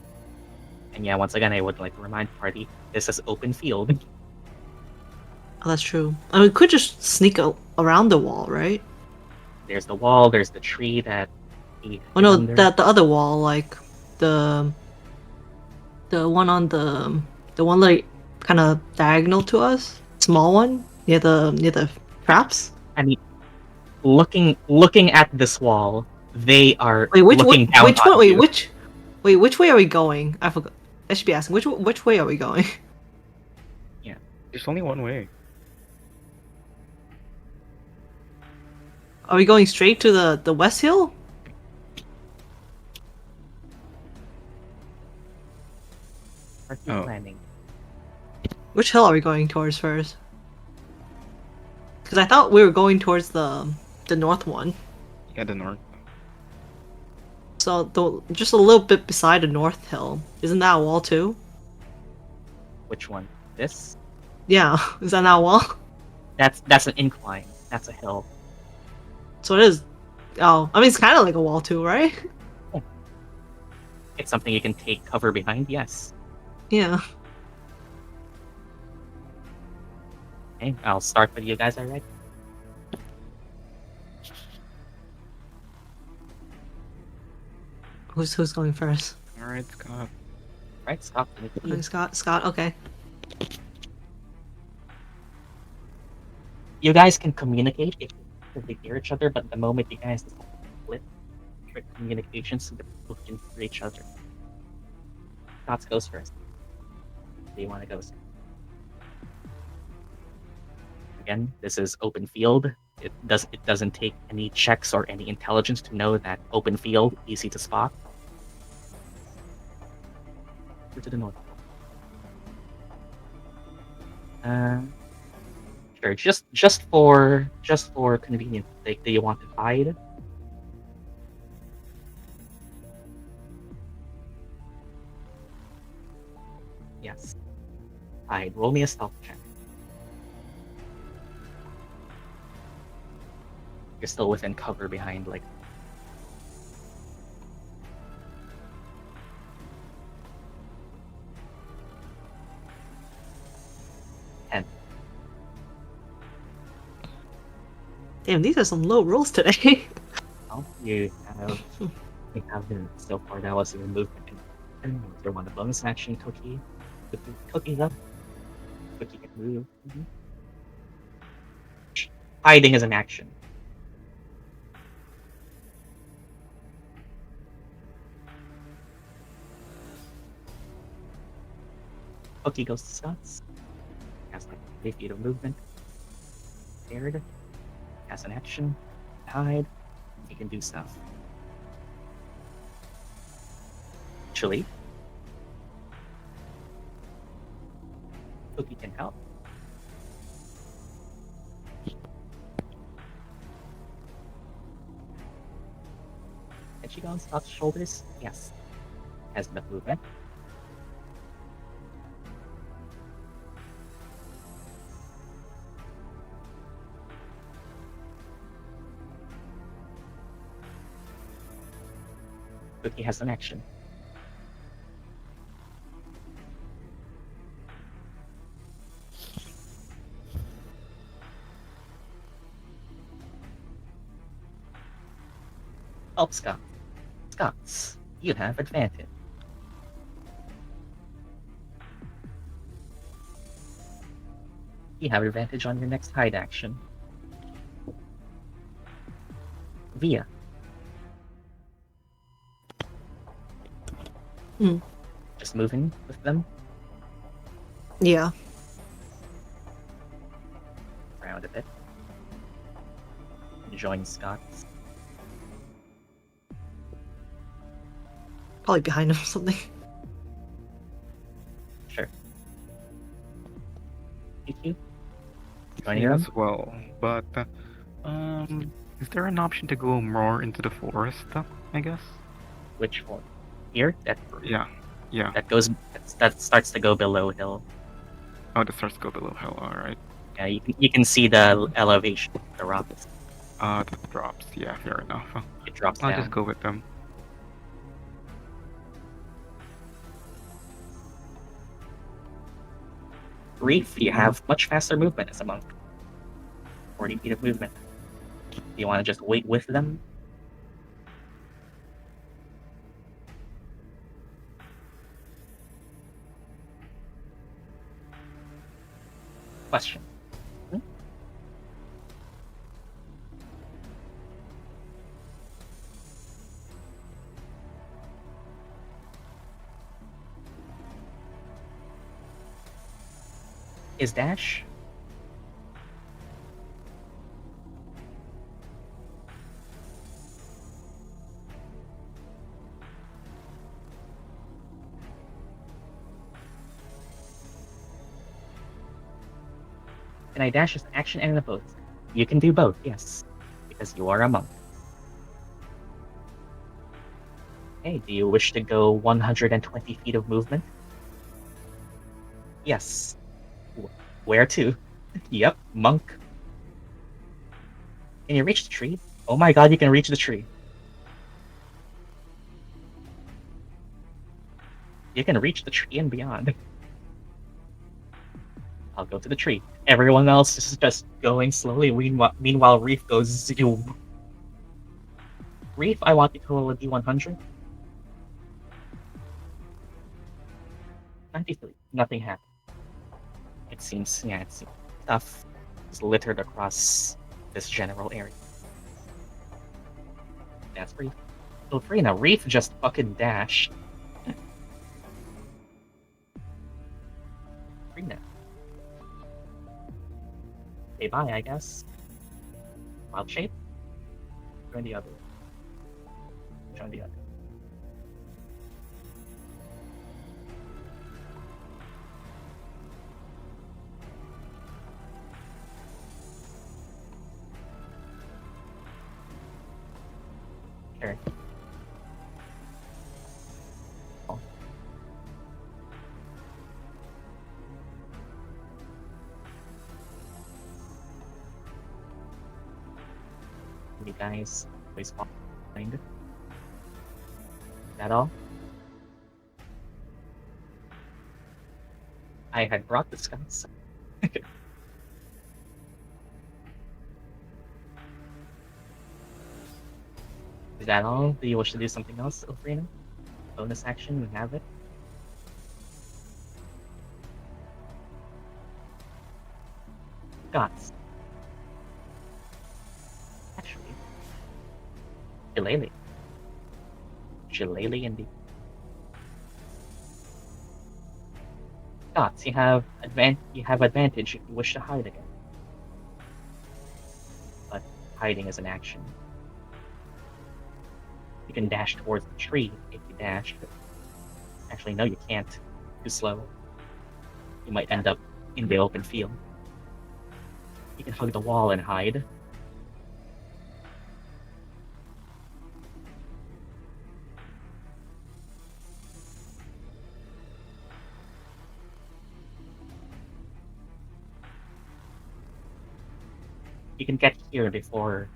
And yeah, once again, I would like to remind the party, this is open field. Oh, that's true. I mean, we could just sneak around the wall, right? There's the wall, there's the tree that we Oh no, under. the other wall, like the one on the one like kind of diagonal to us, small one near the traps. I mean, looking at this wall, they are Wait, looking down which on one? you. Which way are we going? I forgot. I should be asking which way are we going? There's only one way. Are we going straight to the west hill? Are you Oh. planning? Which hill are we going towards first? Because I thought we were going towards the north one. Yeah, the north. So just a little bit beside the north hill. Isn't that a wall too? Which one? This? Yeah, is that not a wall? That's an incline. That's a hill. So it is. Oh, I mean it's kind of like a wall too, right? It's something you can take cover behind. Yes. Yeah. Okay, I'll start with you guys. All right. Who's going first? Alright, Scott. Right. Stop. Okay, Scott. Scott. Okay. You guys can communicate if they hear each other, but the moment you guys split your communications, so that people can hear each other. Scots goes first. Do you want to go? Again, this is open field. It doesn't take any checks or any intelligence to know that open field, easy to spot. Go to the north. Sure. Just for convenience sake, do you want to hide? Yes. Hide. Roll me a stealth check. You're still within cover behind, like. Damn, these are some low rolls today. Well, you have been so far. That was your movement. And you want a bonus action, Cookie. Cookie's up. Cookie can move. Hiding is an action. Cookie goes to Scots. Has like 3 feet of movement. Scared. Has an action. Hide. He can do stuff. Actually, Cookie can help. Can she go on Scott's shoulders? Yes. Has enough movement. Cookie has an action. Help Scott. Scots, you have advantage. You have advantage on your next hide action. Via. Just moving with them Yeah. around a bit. Join Scots. Probably behind him or something. Sure. You joining Yes, them? well, but is there an option to go more into the forest? I guess. Which one? Here? Yeah, yeah. That starts to go below hill. Oh, the stars go below hill. All right. Yeah, you can see the elevation of the rocks. That drops. Yeah, fair enough. It drops I'll down. just go with them. Reef, you have much faster movement as a monk. 40 feet of movement. Do you want to just wait with them? Question. his dash. Can I dash as an action and a both? You can do both, yes. Because you are a monk. Okay, do you wish to go 120 feet of movement? Yes. Where to? Yep, monk. Can you reach the tree? Oh my god, you can reach the tree. You can reach the tree and beyond. I'll go to the tree. Everyone else is just going slowly. Meanwhile, Reef goes zoom. Reef, I want you to roll a d100. 93. Nothing happened. It seems stuff is littered across this general area. That's Reef. Ilphriina, Reef just fucking dashed. Ilphriina. Okay, bye, I guess. Wild shape? Join the other. Join the other. Sure. Oh. You guys always find. Is that all? I had brought the Scots. Is that all? Do you wish to do something else, Ilphriina? Bonus action, we have it. Scots. Actually. Shillelagh. Shillelagh indeed. Scots, you have advantage if you wish to hide again. But hiding is an action. You can dash towards the tree if you dash. Actually, no, you can't. Too slow. You might end up in the open field. You can hug the wall and hide. You can get here before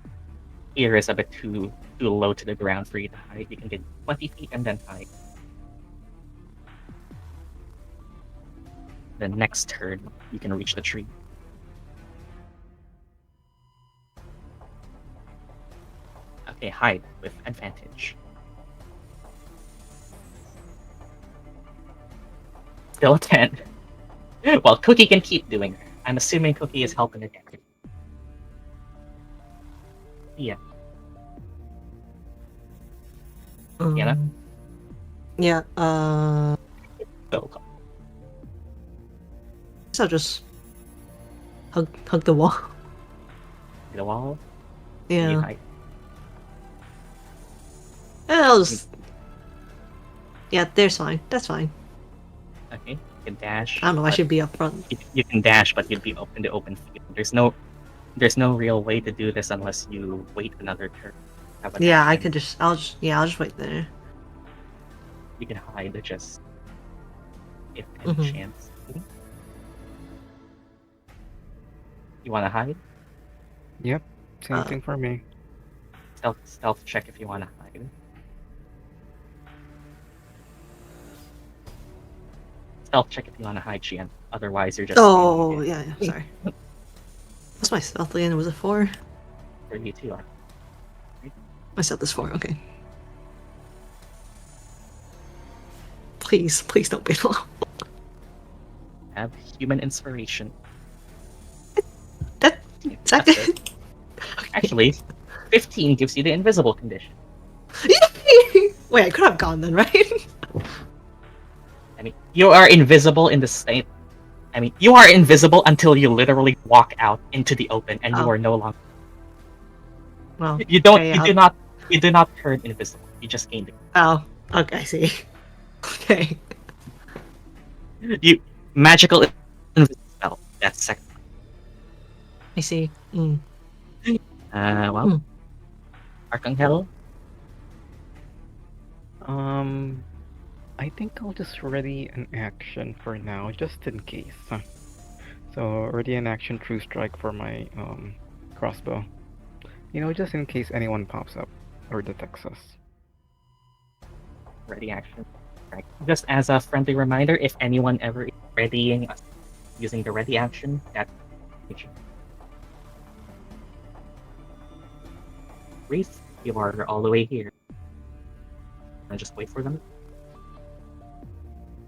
here is a bit too low to the ground for you to hide. You can get 20 feet and then hide. The next turn, you can reach the tree. Okay, hide with advantage. Still a 10. Well, Cookie can keep doing it. I'm assuming Cookie is helping again. Yeah. Shiena? Yeah, So, guess I'll just hug the wall. the wall. Yeah. You hide. I'll just... Yeah, there's fine. That's fine. Okay, you can dash. I don't know, I but should be up front. you can dash, but you'll be up in the open field. There's no real way to do this unless you wait another turn. Have an Yeah, I action. could just... I'll just wait there. You can hide just if any chance. You want to hide? Yep, same thing for me. Stealth check if you want to hide. Stealth check if you want to hide, Shiena. Otherwise, you're just. Oh, yeah, sorry. What's my stealth again? Was it 4? For you too. My stealth is 4, okay. Please don't be low. Have human inspiration. Is that good? Okay. Actually, 15 gives you the invisible condition. Wait, I could have gone then, right? I mean, you are invisible in the state I mean, you are invisible until you literally walk out into the open, and you Oh. are no longer. Well, You don't. okay, You do not turn invisible. You just gain the. oh, okay, I see. Okay. You magical invisible spell. That's second. I see. Mm. Well, Hmm. Arcangel. I think I'll just ready an action for now, just in case. So ready an action true strike for my crossbow. You know, just in case anyone pops up or detects us. Ready action. Right. Just as a friendly reminder, if anyone ever is readying using the ready action, that's Reef, you are all the way here. And just wait for them.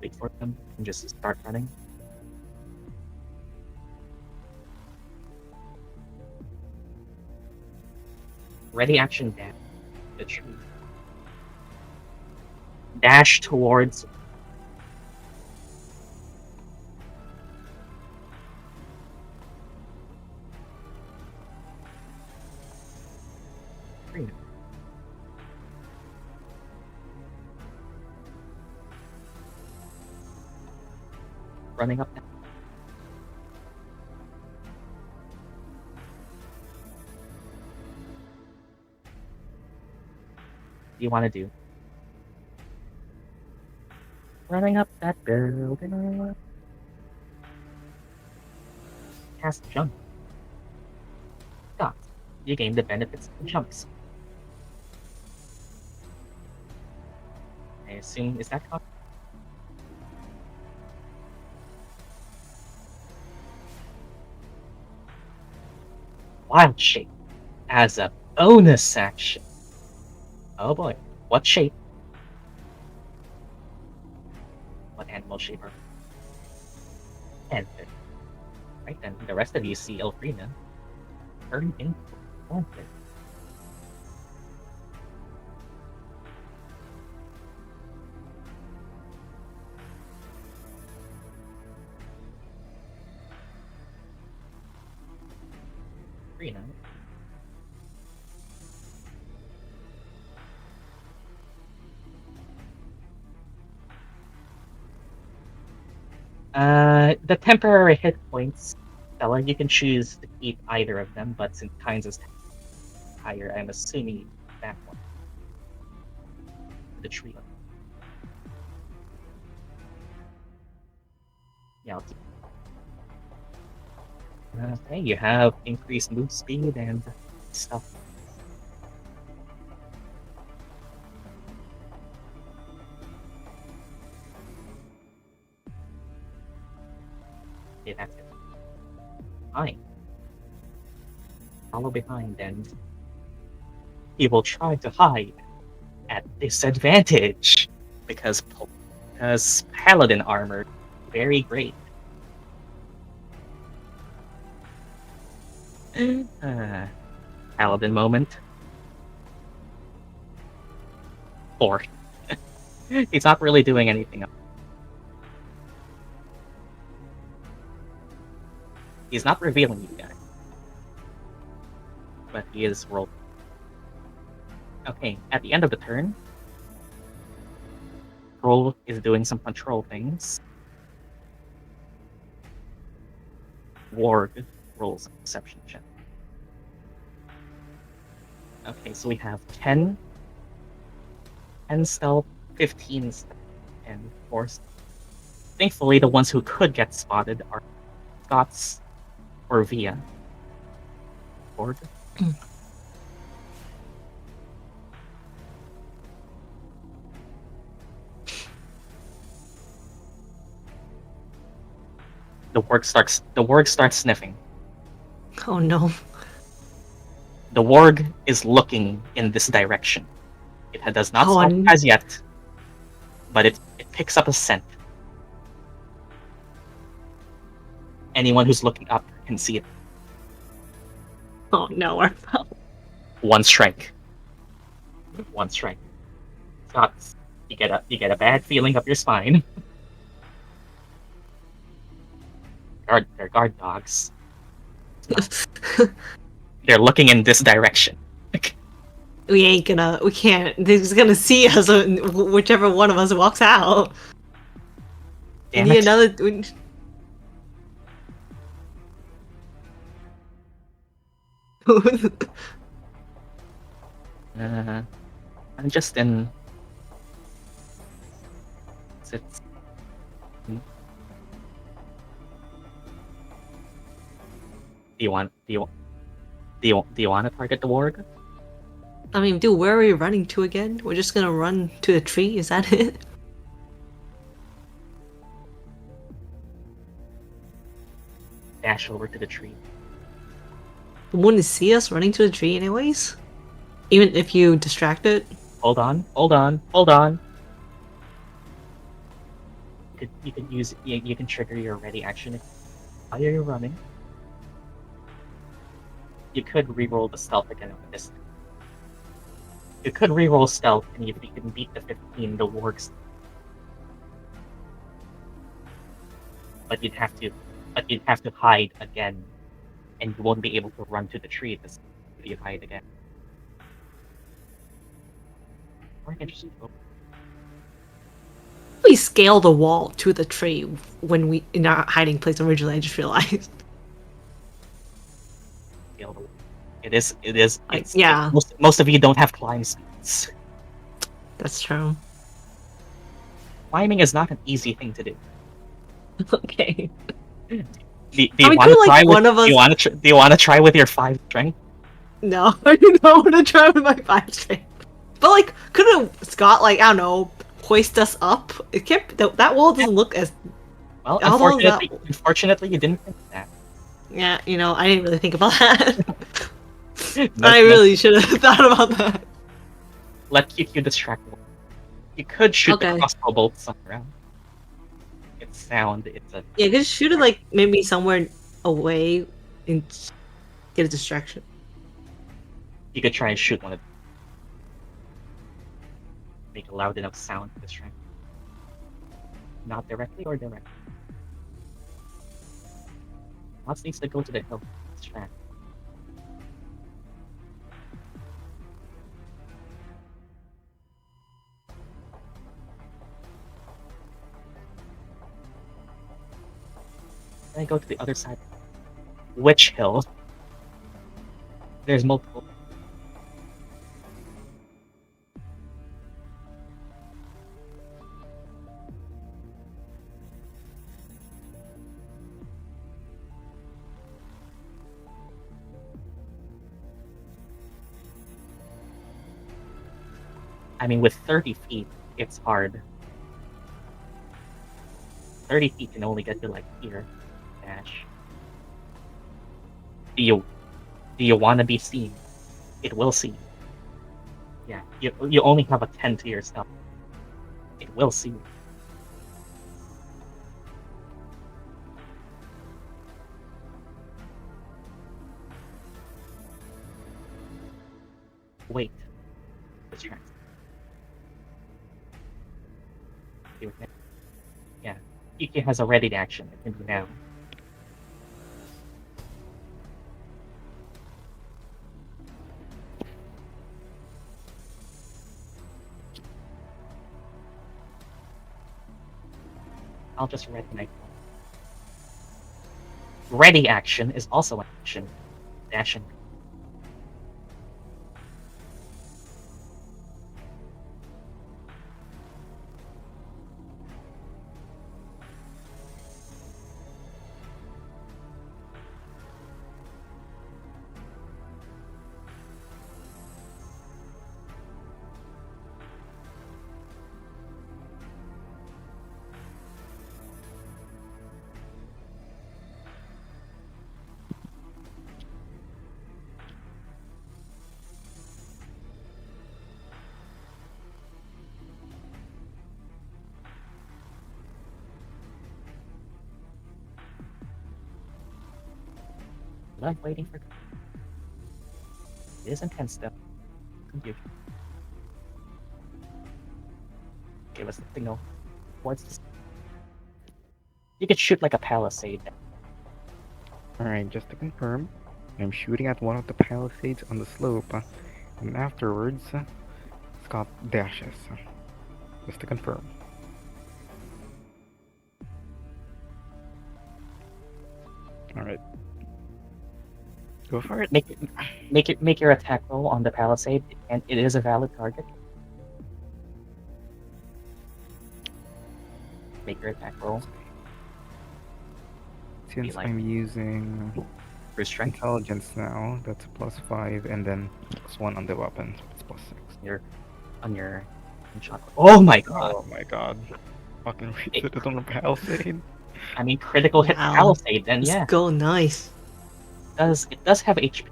Wait for them and just start running. Ready action dash. The tree. Dash towards. Ilphriina. Running up. What do you want to do? Running up that building. Cast jump. Scots. You gain the benefits of jumps. I assume is that correct? Wild shape as a bonus action. Oh boy, what shape? What animal shape are? Panther. Right then, the rest of you see Ilphriina turn into a panther. Ilphriina. The temporary hit points, Stella, you can choose to keep either of them, but since Kynes is higher, I'm assuming that one. The tree. Yeah, I'll keep. Okay, you have increased move speed and stuff. Okay, that's it. Fine. Follow behind and he will try to hide at disadvantage because paladin armor very great. Paladin moment. 4. He's not really doing anything else. He's not revealing you guys. But he is rolled. Okay, at the end of the turn, Roll is doing some control things. Ward rolls a perception check. Okay, so we have 10 stealth, 15 stealth, and 4 stealth. Thankfully, the ones who could get spotted are Scots or Via. Ward. The warg starts sniffing. Oh no. The warg is looking in this direction. It does not spot as yet, but it picks up a scent. Anyone who's looking up can see it. Oh no, our foul. One strike. One strike. Scots, you get a bad feeling up your spine. they're guard dogs. They're looking in this direction. We can't. They're just gonna see us, whichever one of us walks out. We Damn need it. another. I'm just in. It's. Do you want to target the warg? I mean, dude, where are we running to again? We're just gonna run to the tree. Is that it? Dash over to the tree. Wouldn't see us running to the tree anyways? Even if you distract it? Hold on. You could use you can trigger your ready action while you're running. You could reroll the stealth again with this. You could reroll stealth, and if you can beat the 15, the wargs. But you'd have to hide again, and you won't be able to run to the tree if you hide again. Or interesting. We scaled the wall to the tree when we in our hiding place originally. I just realized. It is. Yeah. Most of you don't have climb speeds. That's true. Climbing is not an easy thing to do. Okay. Do you want to try with? Do you want to try with your 5 strength? No, I do not want to try with my 5 strength. But like, couldn't Scott I don't know, hoist us up? It can't. That wall doesn't look as. Well, Although unfortunately, you didn't think of that. Yeah, I didn't really think about that. I really should have thought about that. Let QQ distract you. You could shoot Okay. the crossbow bolt somewhere else. It's sound. It's a. Yeah, just shoot it maybe somewhere away and get a distraction. You could try and shoot one of them. Make a loud enough sound to distract. Not directly or directly. Lots needs to go to the hill. Distract. Then go to the other side. Which hill? There's multiple. I mean, with 30 feet, it's hard. 30 feet can only get you here. Dash. Do you want to be seen? It will see you. Yeah, you only have a 10 to yourself. It will see you. Wait. Distract. Yeah, Iki has a ready action. It can be now. I'll just ready my ready action is also an action. Dashing. I'm waiting for. It is intense though. Compute. Give us the signal. What's this? You could shoot like a palisade. Alright, just to confirm, I'm shooting at one of the palisades on the slope, and afterwards, Scott dashes. Just to confirm. Alright. Go for it. Make your attack roll on the palisade, and it is a valid target. Make your attack roll. Since like- I'm using First strike. intelligence now, that's +5, and then +1 on the weapon, so it's +6. You're on your shot. Oh my god! Oh my god. Fucking reset it on the palisade. I mean, critical hit Wow. palisade. Then Let's yeah, go, nice. it does have HP,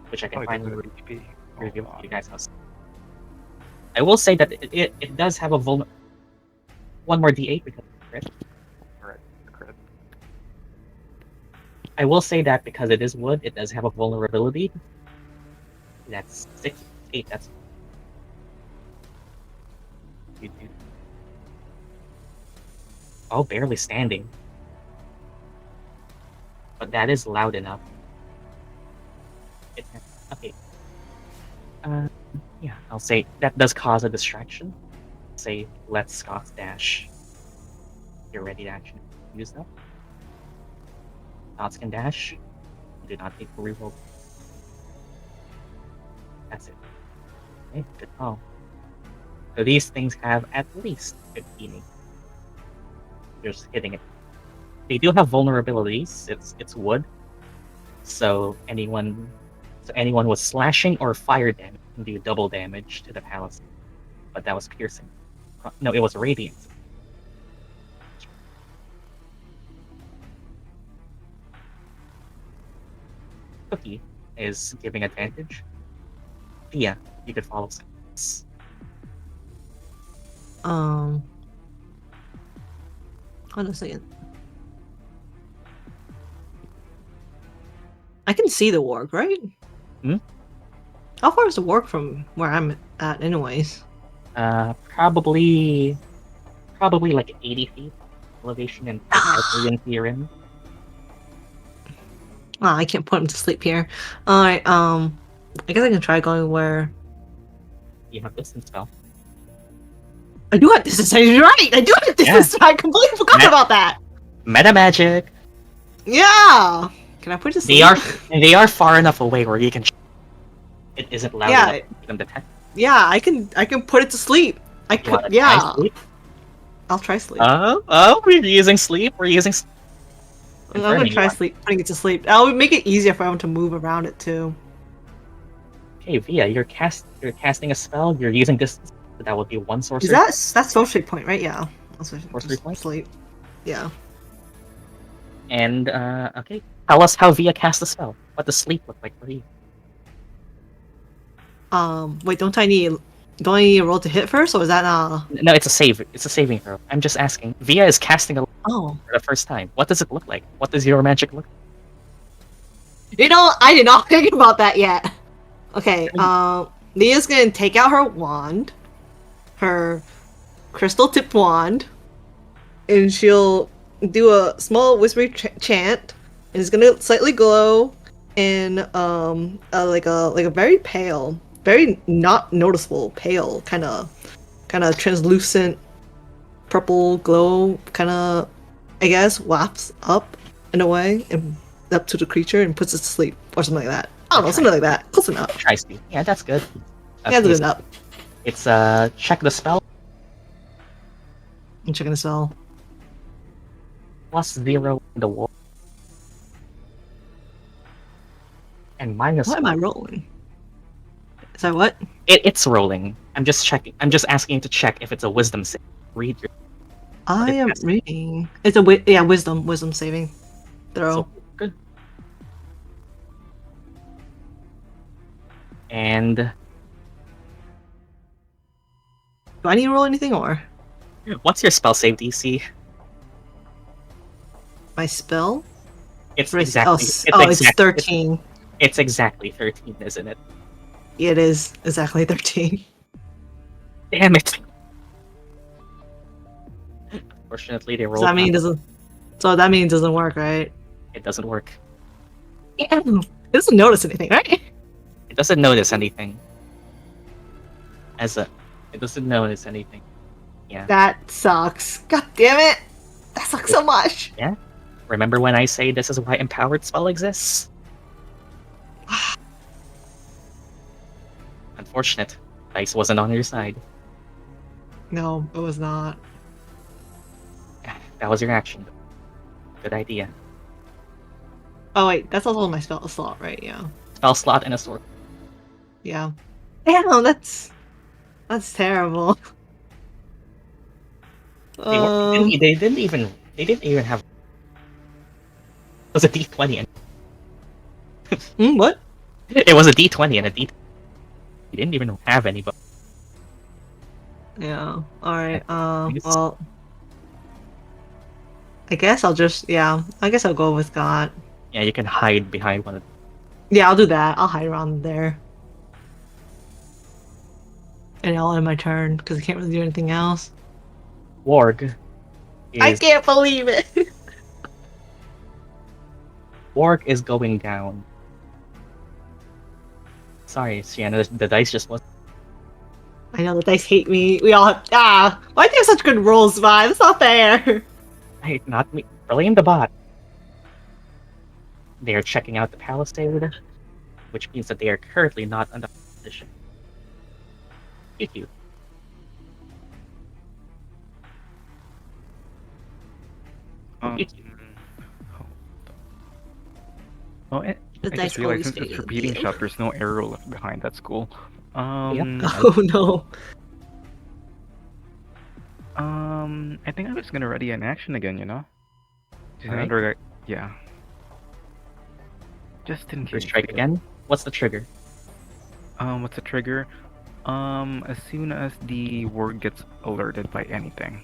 which I can Oh, it finally does have HP. Oh, reveal God. to you guys. I will say that it does have a one more D8 because of crit. Alright, crit. I will say that because it is wood, it does have a vulnerability. That's 6, 8. That's. Oh, barely standing. But that is loud enough. Okay. Yeah, I'll say that does cause a distraction. Say, let Scots dash. You're ready to actually use that. Scots can dash. Do not take a reroll. That's it. Okay, good call. So these things have at least 15. You're just hitting it. They do have vulnerabilities. It's wood. So anyone with slashing or fire damage can do double damage to the palisade. But that was piercing. No, it was radiant. Cookie is giving advantage. Yeah, you could follow Scots. Hold on a second. I can see the warg, right? Hmm? How far is the warg from where I'm at, anyways? Probably like 80 feet elevation and Barbarian Theorem. Oh, I can't put him to sleep here. Alright, I guess I can try going where... You have distance spell. I do have distance, you're right! I do have distance, I completely forgot Ma- about that! Meta magic. Yeah! Can I put it to sleep? They are far enough away where you can. It isn't loud Yeah. enough for them to detect. Yeah, I can put it to sleep. I You could, wanna try yeah. sleep? I'll try sleep. We're using sleep. We're using. I'm gonna Confirming try you. sleep, putting it to sleep. That'll make it easier for everyone to move around it too. Okay, Via, you're casting a spell. You're using distance. So that would be one sorcery. That's sorcery point, right? Yeah. Sorcery point? Sleep. Yeah. And okay, tell us how Via cast the spell. What does sleep look like for you? Wait, don't I need a roll to hit first, or is that No, it's a save. It's a saving throw. I'm just asking. Via is casting a Oh. for the first time. What does it look like? What does your magic look like? You know, I did not think about that yet. Okay, Leah's gonna take out her wand, her crystal tipped wand, and she'll do a small whispery chant, and it's gonna slightly glow, and like a very pale, very not noticeable pale, kind of translucent purple glow, kind of, I guess, wafts up in a way and up to the creature and puts it to sleep or something like that. I don't know, something like that. Close enough. Try sleep. Yeah, that's good. Yeah, that's good enough. It's check the spell. I'm checking the spell. +0 in the wall. And minus What am I 1. rolling? Is that what? It's rolling. I'm just checking. I'm just asking you to check if it's a wisdom save. Read your I It am has- reading. It's a wisdom saving throw. so good. And Do I need to roll anything or what's your spell save DC? my spell? It's Right, exactly. it's 13. It's exactly 13, isn't it? It is exactly 13. Damn it! Fortunately, they So rolled. that means it doesn't. So that means it doesn't work, right? It doesn't work. Yeah. It doesn't notice anything, right? It doesn't notice anything. It doesn't notice anything. Yeah. That sucks. God damn it! That sucks so much. Yeah. Remember when I say this is why empowered spell exists? Unfortunate. Dice wasn't on your side. No, it was not. That was your action. Good idea. Oh wait, that's also my spell slot, right? Yeah. Spell slot and a sword. Yeah. Damn, that's terrible. They didn't even have. It was a D20 and What? it was a D20 and a D. He didn't even have any. But Yeah. All right. it's- Well, I guess I'll just I guess I'll go with God. yeah, you can hide behind one of. Yeah, I'll do that. I'll hide around there. And I'll end my turn because I can't really do anything else. Warg. I can't believe it. Warg is going down. Sorry, Shiena, the dice just wasn't. I know the dice hate me. We all why do they have such good rolls, Vi? That's not fair. Hey, not me. Blame the bot. They are checking out the palisade, which means that they are currently not under position. Thank you. Oh, The I dice just realized always since fail it's at the repeating end. shot, there's no arrow left behind. That's cool. Oh no. I think I'm just gonna ready an action again. Just Alright. another, yeah. Just in First case. strike again. What's the trigger? What's the trigger? As soon as the ward gets alerted by anything,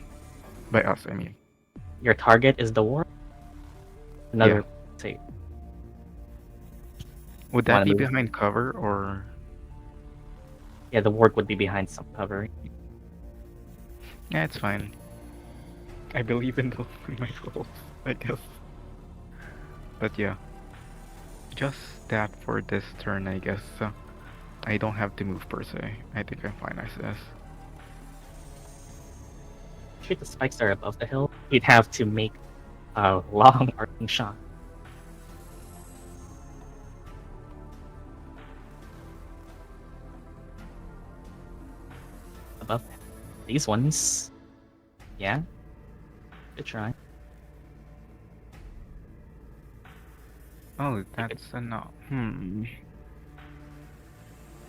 by us, I mean. Your target is the war. Another say. Would that Wanna be move? behind cover or? Yeah, the ward would be behind some cover. Yeah, it's fine. I believe in my rolls, I guess. But yeah, just that for this turn, I guess. I don't have to move per se. I think I'm fine as this. Shoot, the spikes are above the hill. You'd have to make a long arcing shot. Above that. These ones. Yeah. Good try. Oh, that's enough.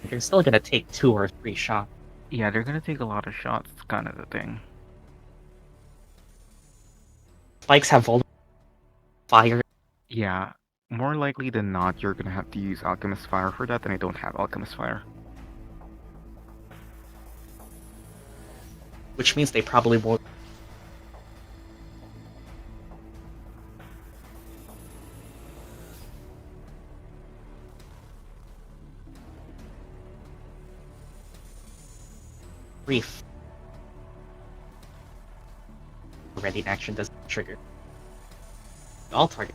They're still gonna take 2 or 3 shots. Yeah, they're gonna take a lot of shots, kind of the thing. Spikes have vulnerable fire. Yeah, more likely than not, you're gonna have to use Alchemist Fire for that, and I don't have Alchemist Fire. Which means they probably won't. Reef. Ready in action doesn't trigger. All target.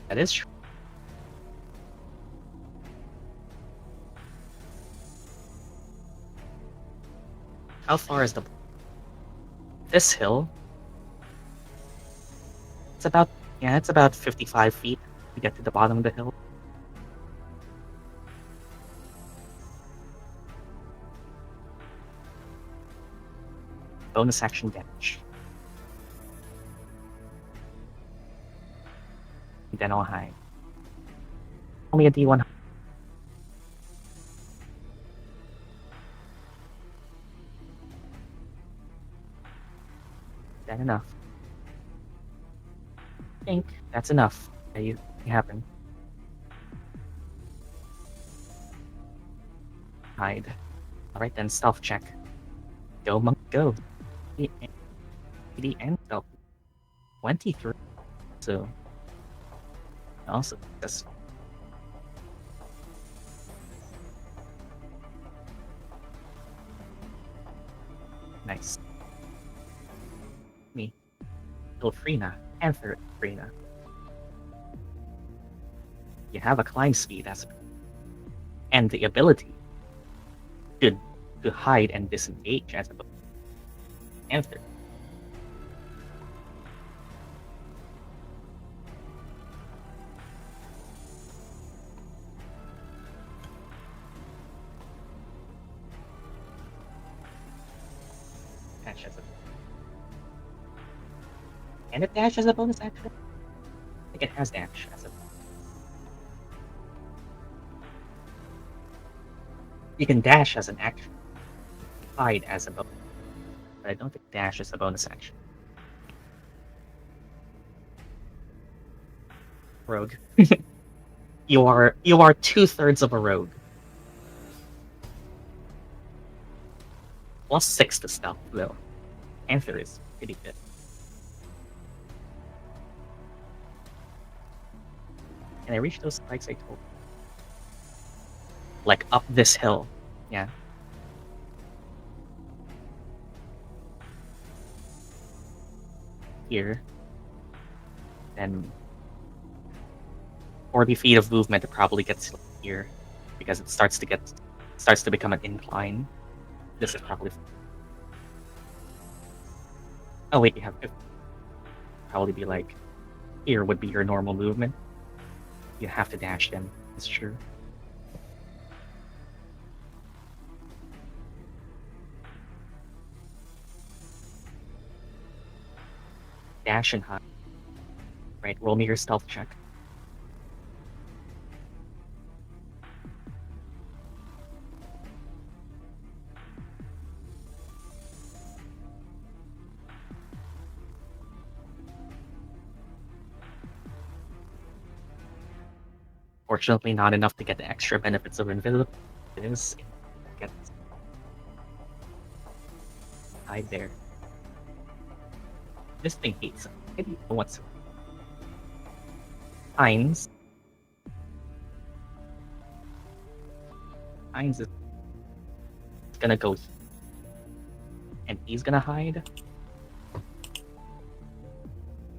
That is true. How far is this hill? It's about 55 feet to get to the bottom of the hill. Bonus action damage. Then I'll hide. Only a D1. Is that enough? I think that's enough. It happen. Hide. Alright then, stealth check. Go, monk, go. And stealth. 23. So. Also, this. Nice. Me. Ilphriina and Feormehām. You have a climb speed and the ability to hide and disengage as a Panther. Dash as a and it dash as a bonus action? I think it has dash as a You can dash as an action. Hide as a bonus. But I don't think dash is a bonus action. Rogue. You are 2/3 of a rogue. +6 to stealth, though. Panther is pretty good. Can I reach those spikes I told? Like up this hill. Yeah. Here. Then 40 feet of movement, it probably gets here because it starts to become an incline. This is probably. Oh wait, you have probably be like here would be your normal movement. You have to dash them. That's true. Dash and hide. Right, roll me your stealth check. Fortunately, not enough to get the extra benefits of invisibility. It is. Get hide there. This thing hates him. Maybe what's Hines. Hines is gonna go and he's gonna hide.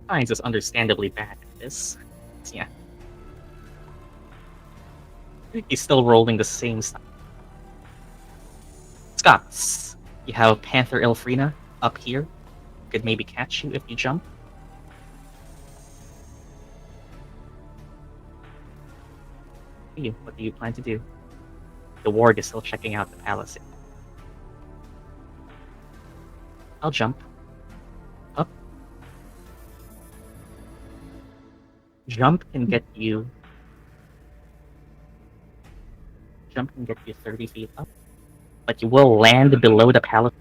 Hines is understandably bad at this. Yeah. He's still rolling the same stuff. Scots. You have Panther Ilphriina up here. Could maybe catch you if you jump. What do you plan to do? The ward is still checking out the palace. I'll jump. Up. Jump can get you 30 feet up. But you will land below the palace.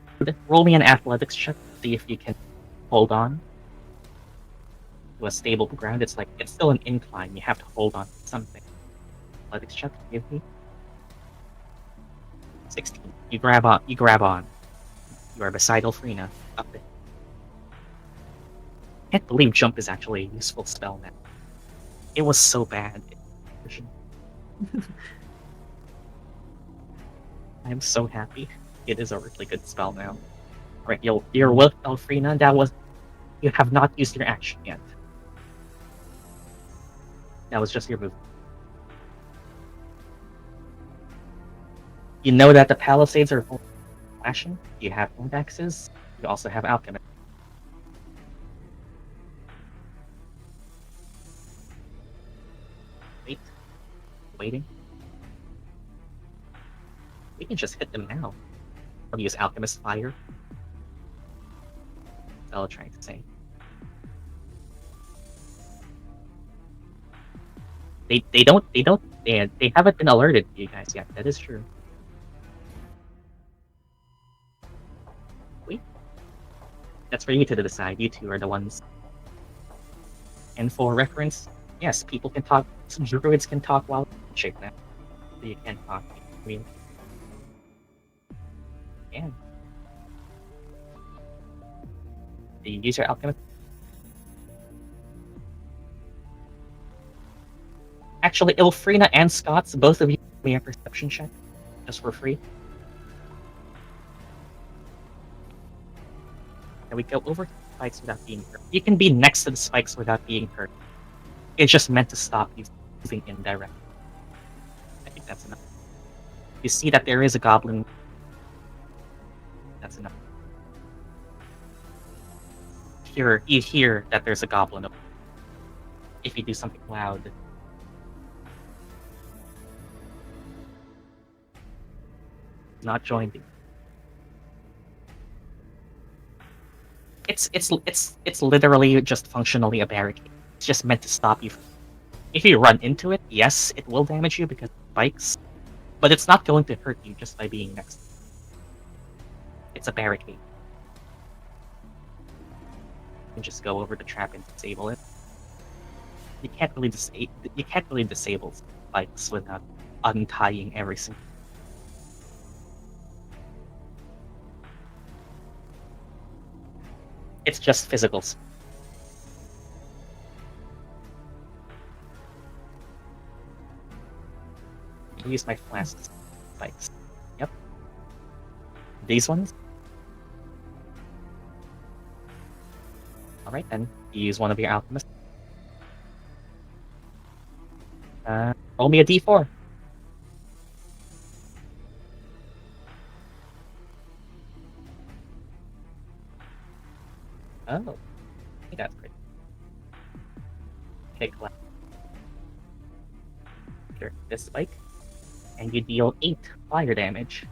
Roll me an athletics check to see if you can hold on to a stable ground. It's still an incline. You have to hold on to something. Athletics check, give me 16. You grab on. You are beside Ilphriina. Up there. Can't believe jump is actually a useful spell now. It was so bad. I'm so happy. It is a really good spell now. Right, you're with Ilphriina. You have not used your action yet. That was just your move. You know that the palisades are full of flashing. You have indexes. You also have alchemist. Waiting. We can just hit them now. I'll use alchemist fire. Stella trying to say. They haven't been alerted to you guys yet. That is true. Wait. That's for you to decide. You two are the ones. And for reference, yes, people can talk. Some druids can talk while shape now. So you can talk. I mean, yeah. Do you use your alchemist? Actually, Ilphriina and Scots, both of you, give me a perception check, just for free. Can we go over to the spikes without being hurt? You can be next to the spikes without being hurt. It's just meant to stop you moving in directly. I think that's enough. You see that there is a goblin. That's enough. You hear that there's a goblin. If you do something loud. Not joined you. It's literally just functionally a barricade. It's just meant to stop you. If you run into it, yes, it will damage you because it spikes, but it's not going to hurt you just by being next to it. It's a barricade. You can just go over the trap and disable it. You can't really disable spikes without untying every single. It's just physicals. I'll use my flask spikes. Yep. These ones? Alright then, you use one of your alchemists. Roll me a d4. Oh, I think that's great. Okay, collect. Here, this spike, and you deal 8 fire damage,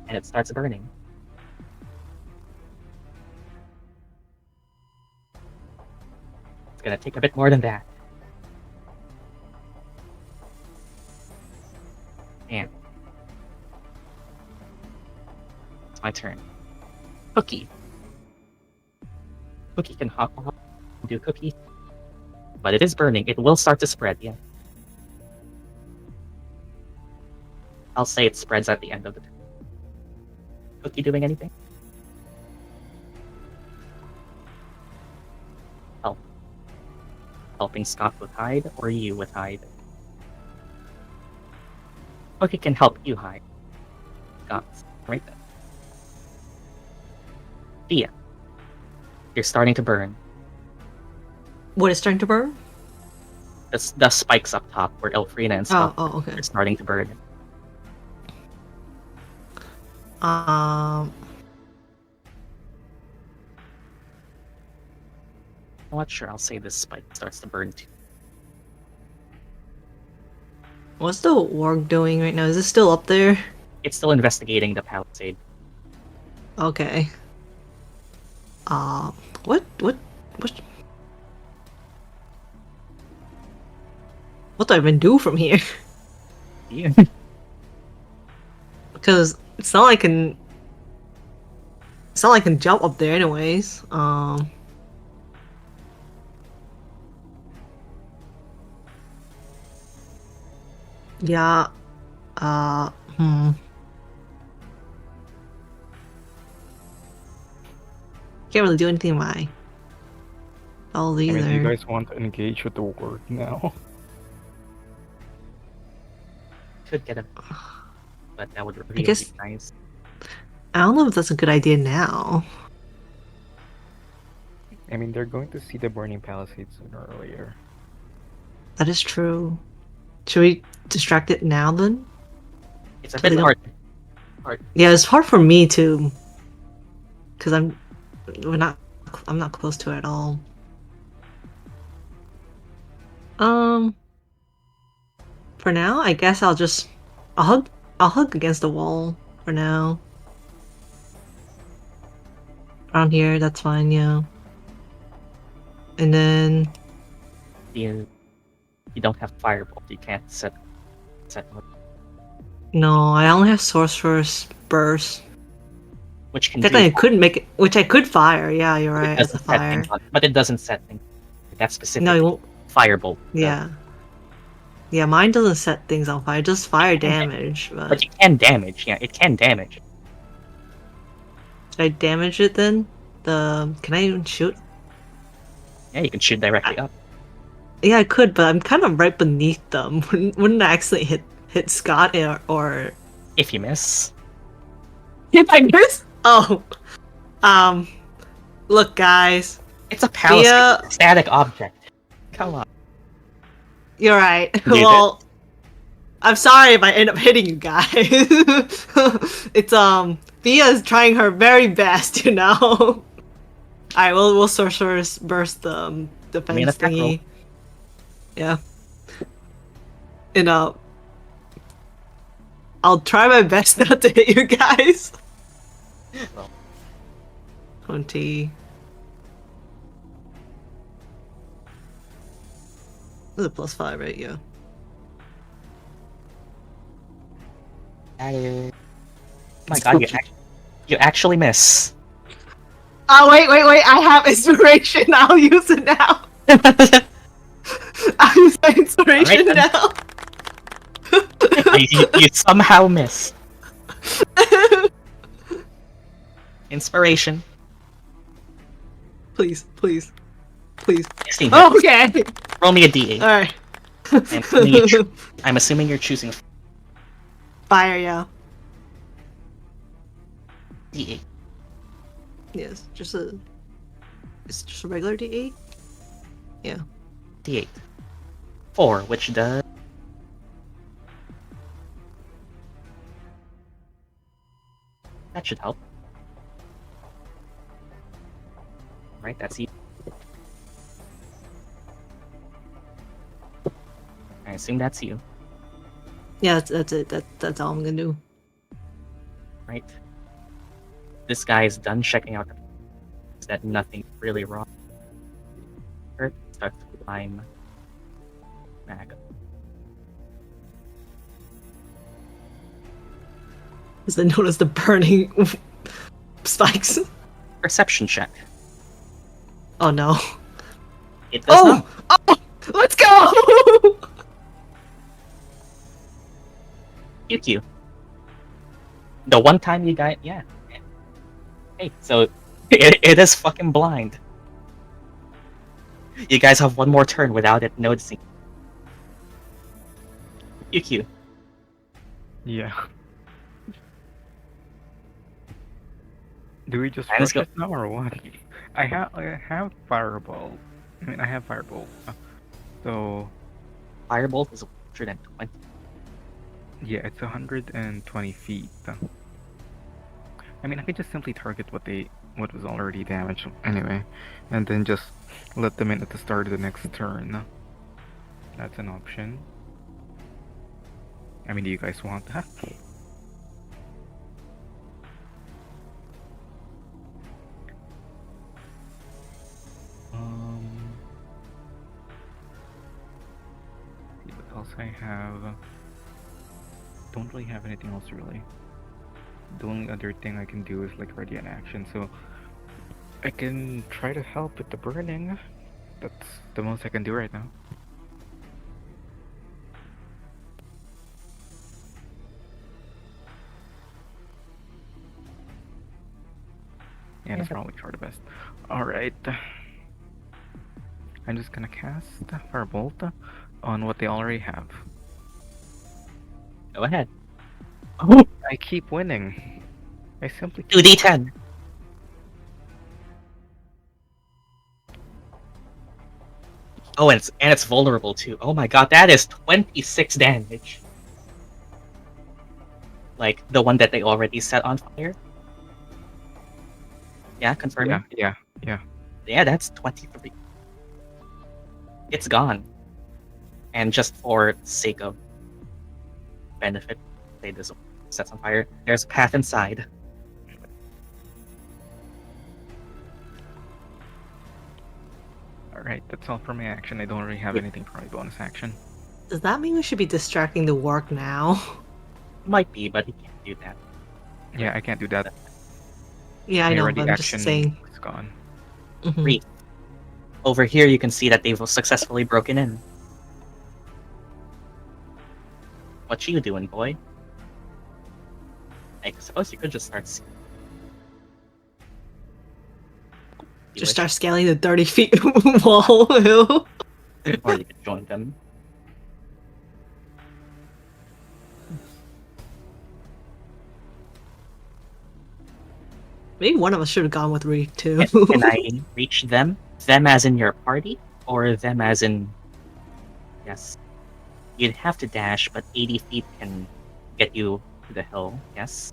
and it starts burning. It's gonna take a bit more than that. And it's my turn. Cookie. Cookie can hop on, do cookie, but it is burning. It will start to spread, yeah. I'll say it spreads at the end of the turn. Cookie doing anything? Help. Helping Scott with hide, or you with hide? Cookie can help you hide. Scott, right then. Thea. You're starting to burn. What is starting to burn? The spikes up top where Ilphriina and Scott okay. are starting to burn. Um, I'm not sure. I'll say this spike starts to burn too. what's the warg doing right now? Is it still up there? It's still investigating the palisade. Okay. What do I even do from here? Yeah. Because it's not like I can jump up there anyways. Yeah. Can't really do anything in my spells I either. mean, do you guys want to engage with the ward now? Could get a, but that would really guess- be nice. I don't know if that's a good idea now. I mean, they're going to see the burning palisade sooner or later. That is true. Should we distract it now then? It's a So they bit don't- hard. Yeah, it's hard for me too. Cause I'm not close to it at all. For now, I guess I'll hug against the wall for now. Around here, that's fine, yeah. And then You don't have firebolt. You can't set. no, I only have sorcerer's burst. Which can Technically, I do, couldn't make it, which I could fire. Yeah, you're it right. As a doesn't set fire. things on, but it doesn't set things. That's specific. No, it won't. Firebolt. Yeah. Yeah, mine doesn't set things on fire, just fire damage. But But you can damage. Yeah, it can damage. should I damage it then? Can I even shoot? Yeah, you can shoot directly up. Yeah, I could, but I'm kind of right beneath them. Wouldn't I actually hit Scott or? If you miss, If I miss? Oh, look, guys. it's a palisade. Thea- Static object. Come on. You're right. You did. Well, I'm sorry if I end up hitting you guys. It's Thea is trying her very best, you know. All right, we'll sorcerer's burst the defense attack roll. thingy. Yeah. And I'll try my best not to hit you guys. Well. 20. This is a +5, right? Yeah. That is... Oh my god, you actually miss. Oh, wait. I have inspiration. I'll use it now. I'll use my inspiration Alright, now. you somehow miss. Inspiration. Please. 16. Okay. Roll me a d8. Alright. I'm assuming you're choosing Fire, yeah. d8. Yes, it's just a regular D8? Yeah. D8. 4, which does... That should help. Right, that's you. I assume that's you, Yeah, that's it. That's all I'm gonna do. right? This guy is done checking out that nothing really wrong. Earth starts to climb back up. Because I noticed the burning spikes. Perception check. Oh no. It does not. Oh! Let's go! You. The one time you got, yeah. Hey, so it is fucking blind. You guys have one more turn without it noticing. You. Yeah. Do we just Alright, let's rush go. it now or what? I have fireball. I mean, I have firebolt. So Firebolt is 120. yeah, it's 120 feet. I mean, I could just simply target what was already damaged anyway, and then just let them in at the start of the next turn. That's an option. I mean, do you guys want that? See what else I have. Don't really have anything else really. The only other thing I can do is like ready an action, so I can try to help with the burning. That's the most I can do right now. Yeah, that's probably for the best. Alright. I'm just gonna cast Firebolt on what they already have. Go ahead. I keep winning. I simply 2d10. Oh, and it's vulnerable too. Oh my god, that is 26 damage. Like the one that they already set on fire. Yeah, confirming. Yeah. Yeah, that's 23. It's gone. And just for sake of benefit, they just set on fire. There's a path inside. Alright, that's all for my action. I don't really have anything for my bonus action. Does that mean we should be distracting the work now? Might be, but he can't do that. Yeah, I can't do that. Yeah, I My know, ready but I'm just action saying. is gone. Mhm. Reef. Over here, you can see that they've successfully broken in. What you doing, boy? I suppose you could just start. Just start scaling the 30 feet wall hill. Or you could join them. Maybe one of us should have gone with Reef too. Can I reach them? Them as in your party? Or them as in... Yes. You'd have to dash, but 80 feet can get you to the hill, yes?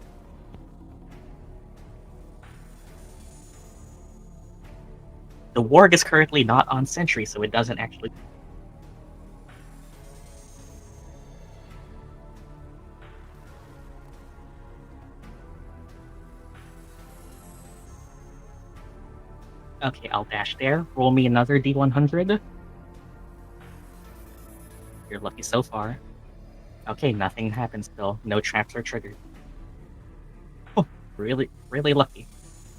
The warg is currently not on sentry, so it doesn't actually... Okay, I'll dash there. Roll me another D100. You're lucky so far. Okay, nothing happens still. No traps are triggered. Oh, really, really lucky.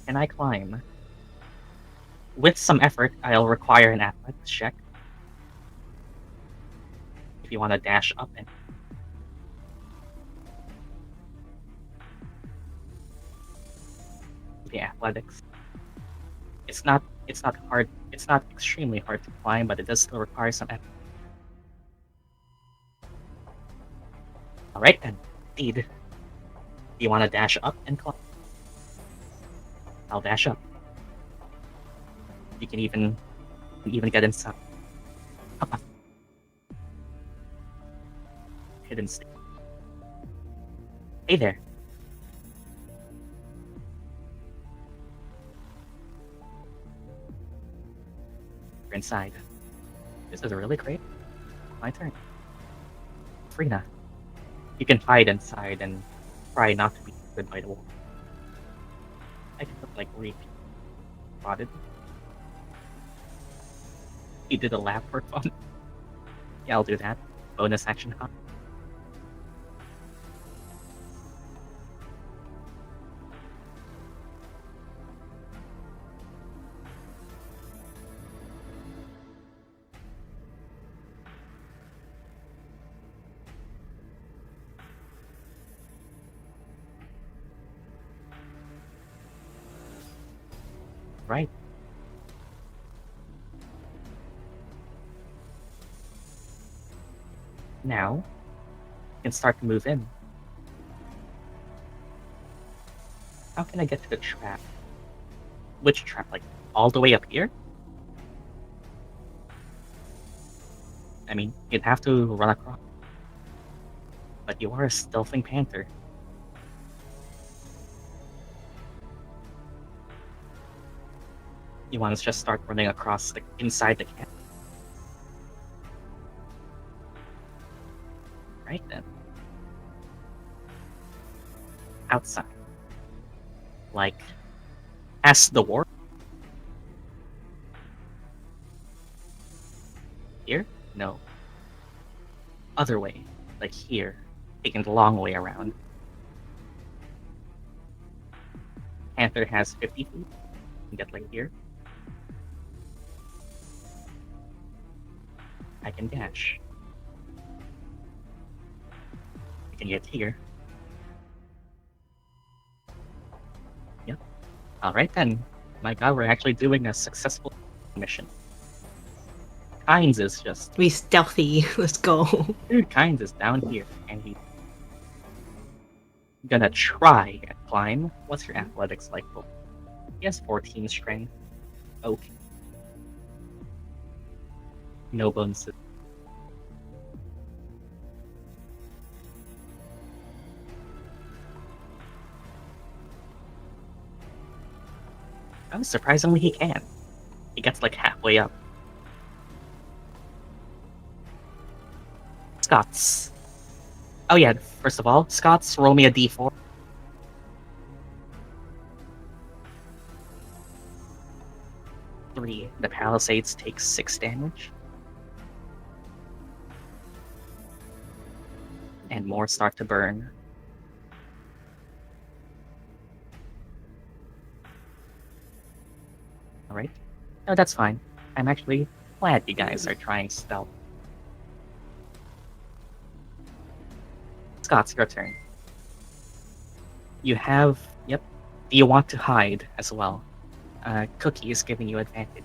Can I climb? With some effort, I'll require an athletics check. If you want to dash up and... The athletics. It's not hard. It's not extremely hard to climb, but it does still require some effort. Alright then, indeed. You want to dash up and climb? I'll dash up. You can even get inside. Up. Hidden state. Hey there. You're inside. This is really great. My turn. Ilphriina. You can hide inside and try not to be hit by the wall. I can put like Reef. Spotted. He did a lap for fun. Yeah, I'll do that. Bonus action hop. Right. Now, you can start to move in. How can I get to the trap? Which trap? Like, all the way up here? I mean, you'd have to run across. But you are a stealthing panther. You want to just start running across, like, inside the camp. Right then. Outside. Like, past the war. Here? No. Other way. Like here. Taking the long way around. Panther has 50 feet. You can get like here. I can dash. I can get here. Yep. Alright then. My god, we're actually doing a successful mission. Kynes is just... We stealthy. Let's go. Dude, Kynes is down here, and he's gonna try and climb. What's your athletics like? Well, he has 14 strength. Okay. No bonuses. Oh, surprisingly he can. He gets like halfway up. Scots. Oh yeah, first of all, Scots, roll me a d4. 3. The Palisades take 6 damage. And more start to burn. Alright. No, that's fine. I'm actually glad you guys are trying stealth. Scots, your turn. You have... Yep. Do you want to hide as well? Cookie is giving you advantage.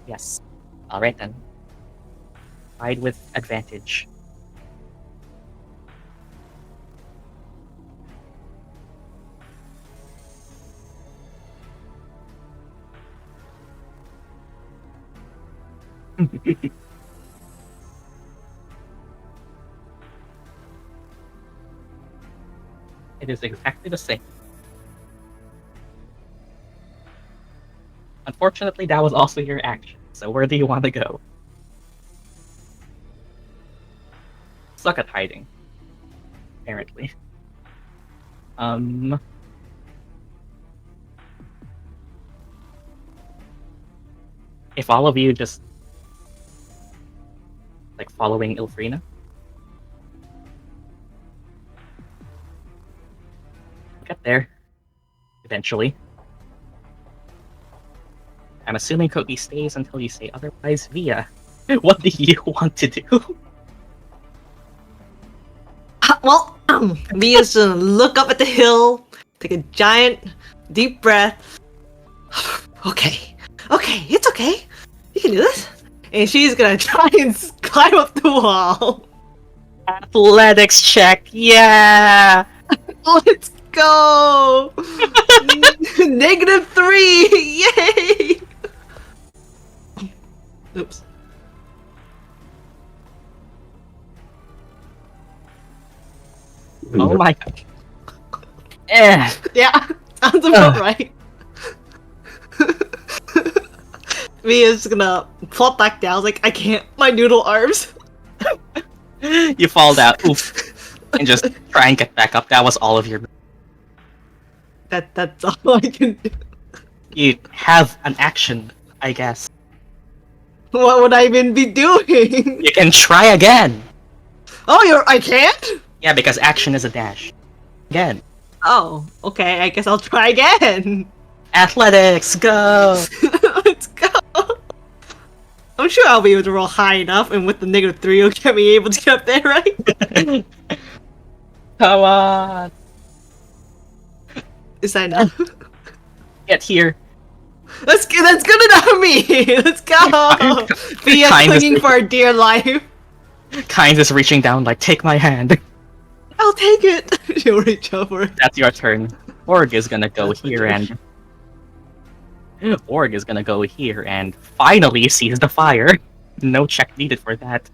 Yes. Alright then. Hide with advantage. It is exactly the same. Unfortunately, that was also your action. So where do you want to go? Suck at hiding. Apparently. If all of you just like following Ilphriina. Get there. Eventually. I'm assuming Cody stays until you say otherwise. Via, what do you want to do? Well, Mia's gonna look up at the hill, take a giant, deep breath. Okay, it's okay. You can do this. And she's gonna try and climb up the wall. Athletics check, yeah! Let's go! -3! Yay! Oops. Oh my god. Eh. Yeah, sounds about right. Mia's gonna flop back down, like, I can't, my noodle arms. You fall down, oof, and just try and get back up. That was all of your. That's all I can do. You have an action, I guess. What would I even be doing? You can try again! Oh, I can't? Yeah, because action is a dash. Again. Oh, okay, I guess I'll try again. Athletics, go! Let's go! I'm sure I'll be able to roll high enough, and with the -3, you'll get me able to get up there, right? Come on! Is that enough? Get here. That's good enough for me! Let's go! Via Kind is- clinging for our dear life. Kind is reaching down like, take my hand. I'll take it! She'll reach over. That's your turn. Org is gonna go here and... Org is gonna go here and finally seize the fire. No check needed for that.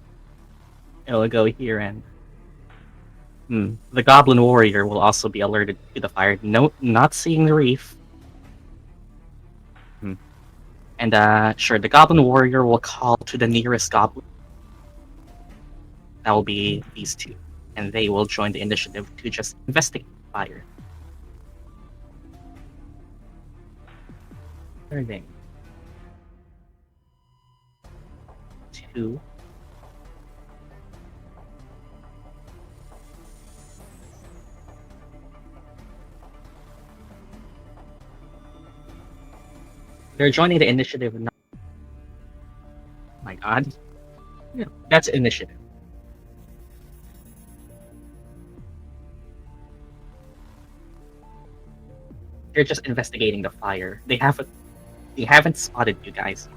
It'll go here and... The Goblin Warrior will also be alerted to the fire. No, not seeing the Reef. And sure, the Goblin Warrior will call to the nearest Goblin. That will be these two. And they will join the initiative to just investigate the fire. Turning. 2. They're joining the initiative now. Oh my god. Yeah, that's initiative. They're just investigating the fire. They haven't spotted you guys.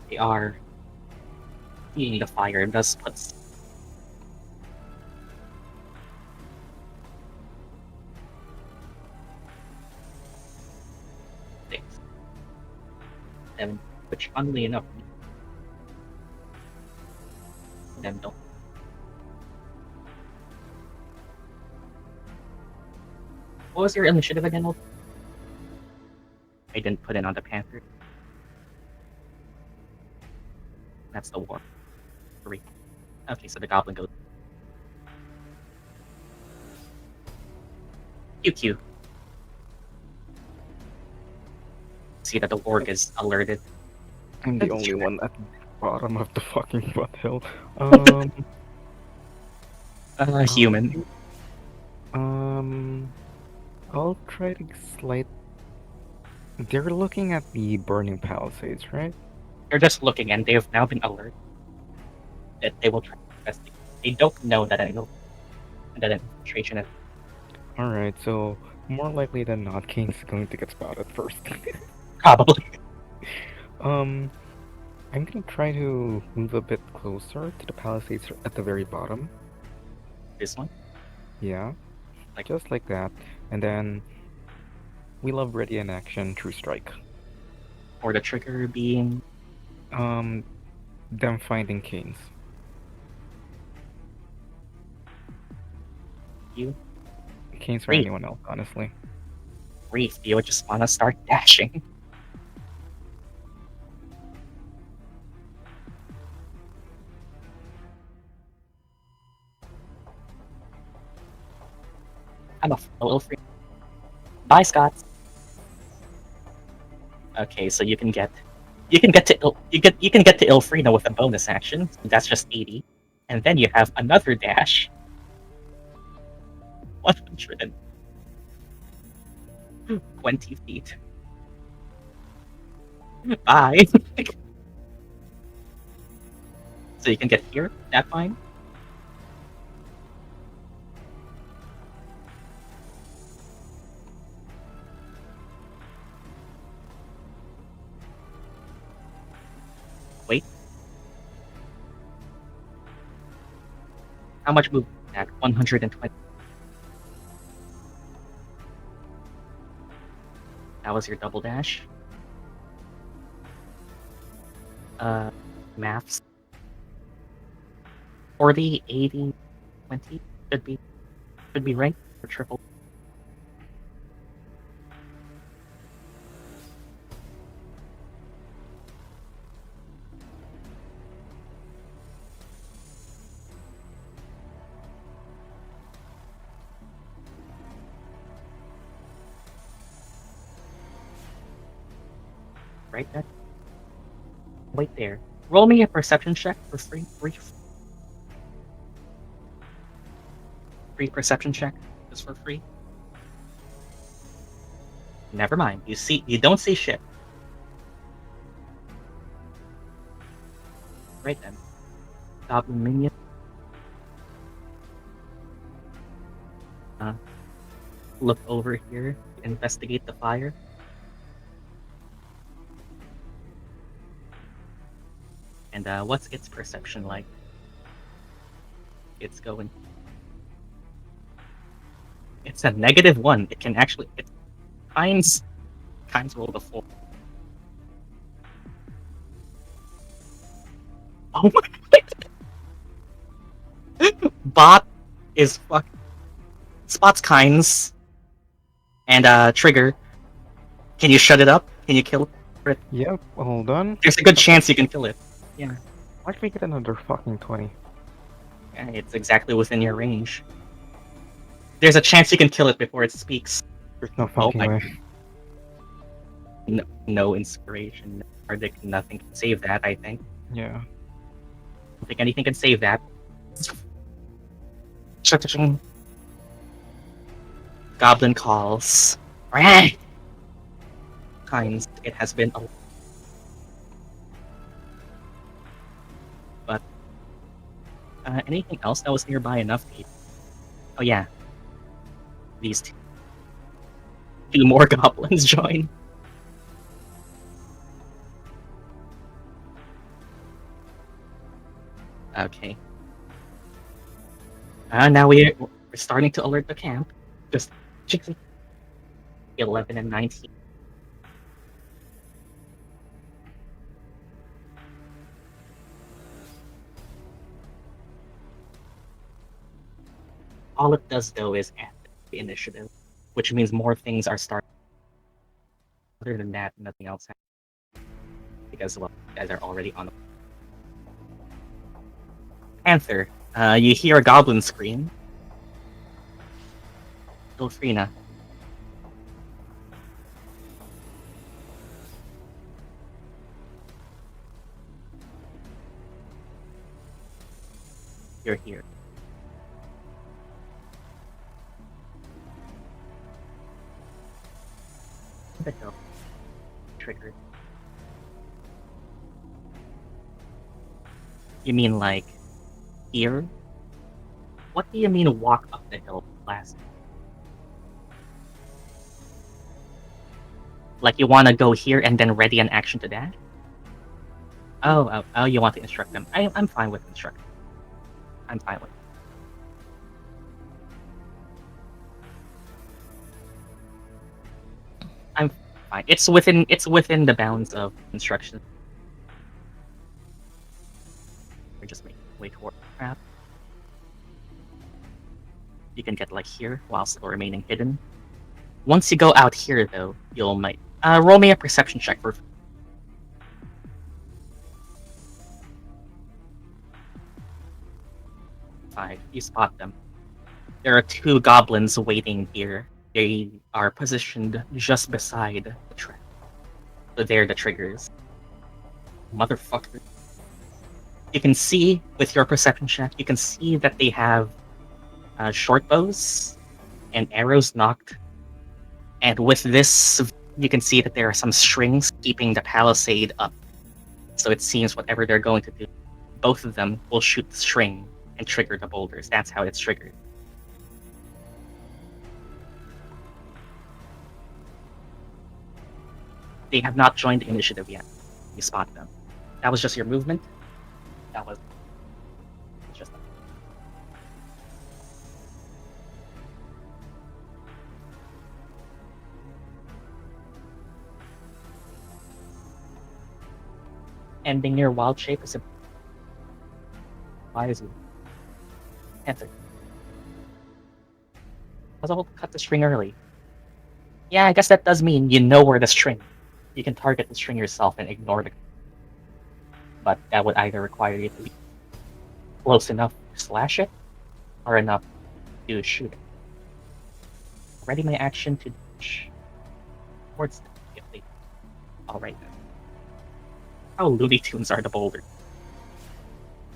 They are seeing the fire, thus puts 6, 7, which funnily enough them don't. What was your initiative again? I didn't put it on the Panther. That's the war. 3. Okay, so the Goblin goes. QQ. See that the Warg is alerted. I'm the only one at the bottom of the fucking foothill. Human. I'll try to slide. They're looking at the burning palisades, right? They're just looking, and they have now been alerted that they will try to investigate. They don't know that an infiltration is. Alright, so more likely than not, King's going to get spotted first. Probably. I'm gonna try to move a bit closer to the palisades at the very bottom. This one? Yeah, just like that. And then we love ready in action, true strike. Or the trigger being Them finding canes. You, Canes for Reef. anyone else, honestly. Reef, you would just want to start dashing. I'm a Ilphriina. Bye, Scots. Okay, so you can get to Ilphriina with a bonus action. That's just 80, and then you have another dash. 120 feet. Bye. So you can get here. That fine. Wait. How much movement? At 120. That was your double dash. Maths. 40, 80, 20 should be right for triple. Right there. Wait there. Roll me a perception check for free. Free perception check is for free. Never mind. You don't see shit. Right then. Goblin minion. Look over here. Investigate the fire. And what's its perception like? It's going. It's a -1. It can actually. It times roll the 4. Oh my god! Bot is fuck. Spots kinds. And trigger. Can you shut it up? Can you kill it? Yep, hold on. There's a good chance you can kill it. Yeah. Why'd we get another fucking 20? Yeah, it's exactly within your range. There's a chance you can kill it before it speaks. There's no fucking my- way. No inspiration, no predict, nothing can save that, I think. Yeah. I don't think anything can save that. Goblin calls. Times it has been a... But anything else that was nearby enough to... Oh yeah. These two more goblins join. Okay. Now we're starting to alert the camp. Just 11 and 19. All it does though is add the initiative, which means more things are starting. Other than that, nothing else happens. Because, well, you guys are already on the... Panther, you hear a goblin scream. Ilphriina. You're here. Triggered. You mean like here? What do you mean walk up the hill last? Like you want to go here and then ready an action to dash? Oh, you want to instruct them. I'm fine with instructing. I'm fine with it. I'm fine. It's within the bounds of instruction. Or just make way toward the trap. You can get like here while still remaining hidden. Once you go out here, though, you'll might roll me a perception check for 5. You spot them. There are 2 goblins waiting here. They are positioned just beside the trap. So they're the triggers. Motherfucker. You can see, with your perception check, you can see that they have short bows and arrows knocked. And with this, you can see that there are some strings keeping the palisade up. So it seems whatever they're going to do, both of them will shoot the string and trigger the boulders. That's how it's triggered. They have not joined the initiative yet. You spot them. That was just your movement. That was just. Ending near wild shape is a. Why is he? Panther. I was able to cut the string early. Yeah, I guess that does mean you know where the string. You can target the string yourself and ignore the. But that would either require you to be close enough to slash it, or enough to shoot it. Ready my action to dash towards them if they. Alright then. How Looney Tunes are the boulder?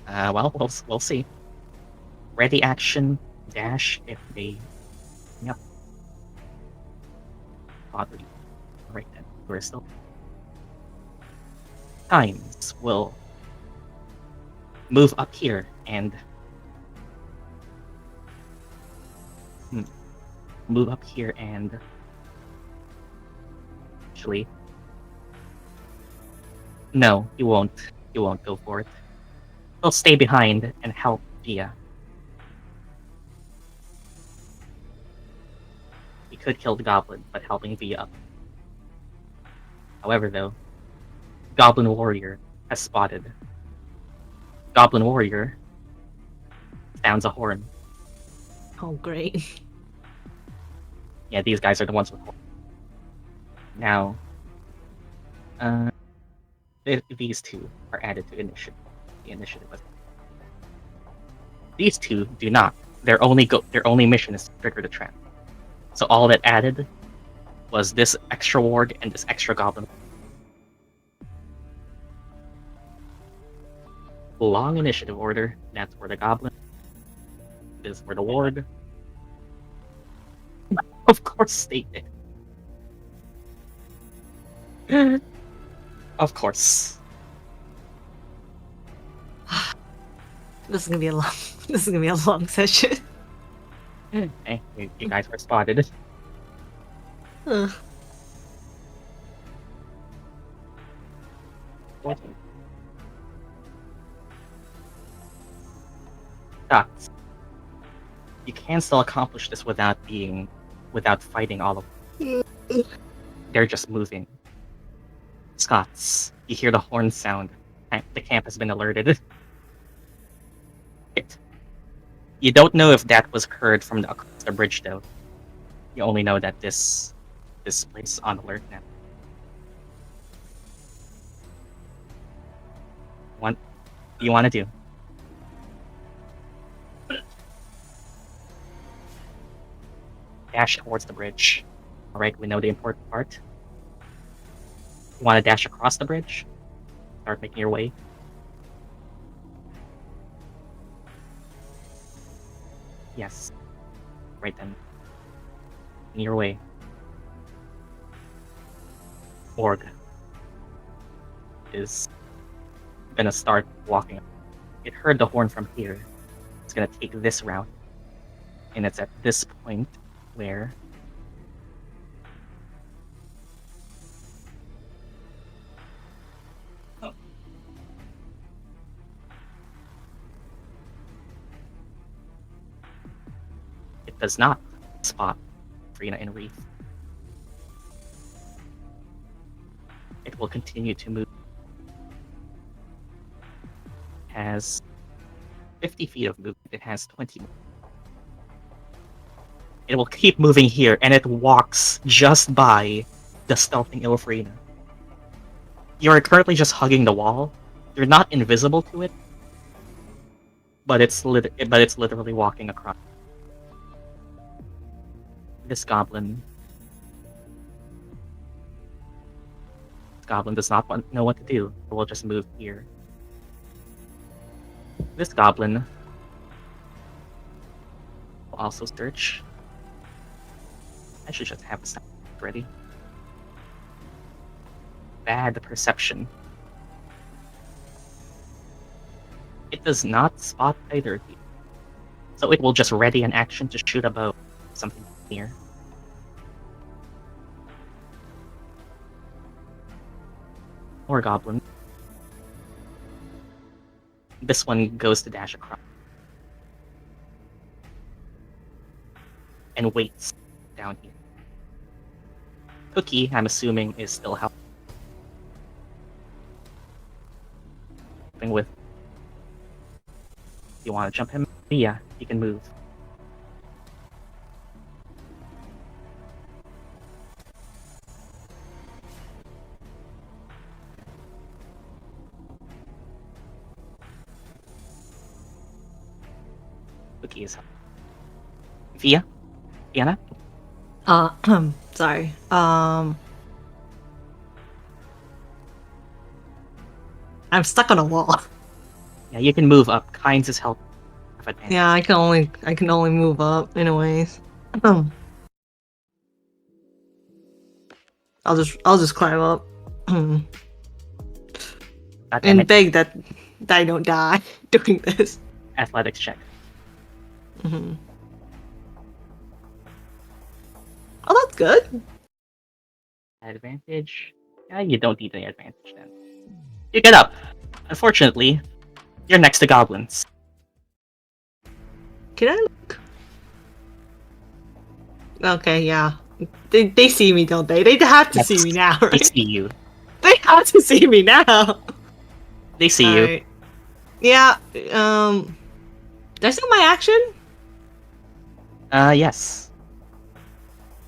Well, we'll see. Ready action, dash if they. Yep. Oddly. Alright then, we're still. Times will move up here and move up here and actually no, you won't go for it. He'll stay behind and help Via. He could kill the goblin, but helping Via up. However though, Goblin Warrior has spotted. Goblin Warrior sounds a horn. Oh, great. Yeah, these guys are the ones with horns. Now, these 2 are added to initiative. The initiative was. These 2 do not. Their only mission is to trigger the trap. So all that added was this extra ward and this extra goblin. Long initiative order. That's where the goblin. This is where the ward. Of course they did. Of course. This is gonna be a long. This is gonna be a long session. Hey, you guys were spotted. Scots. You can still accomplish this without fighting all of them. They're just moving. Scots, you hear the horn sound. The camp has been alerted. You don't know if that was heard from across the bridge, though. You only know that this place is on alert now. What do you want to do? Dash towards the bridge. Alright, we know the important part. You want to dash across the bridge? Start making your way. Yes. Right then. In your way. Org is gonna start walking. It heard the horn from here. It's gonna take this route. And it's at this point where it does not spot Ilphriina and Reef. It will continue to move as 50 feet of movement. It has 20. It will keep moving here, and it walks just by the stealthing Ilphriina. You are currently just hugging the wall. You're not invisible to it, but it's literally walking across. This goblin does not know what to do. It will just move here. This goblin will also search. I should just have the sound ready. Bad perception. It does not spot either of you. So it will just ready an action to shoot above something near. Or goblin. This one goes to dash across. And waits down here. Cookie, I'm assuming, is still helping with. You want to jump him? Yeah, he can move. Cookie is helping. Fiona? Sorry. I'm stuck on a wall. Yeah, you can move up. Kynes is helping. Yeah, I can only move up anyways. I'll just climb up. And beg that I don't die doing this. Athletics check. Mm-hmm. Oh, that's good. Advantage? Yeah, you don't need any advantage then. You get up. Unfortunately, you're next to goblins. Can I look? Okay, yeah. They see me, don't they? They have to see me now, right? They see you. They have to see me now. They see you. Right. Yeah. That's not my action. Yes.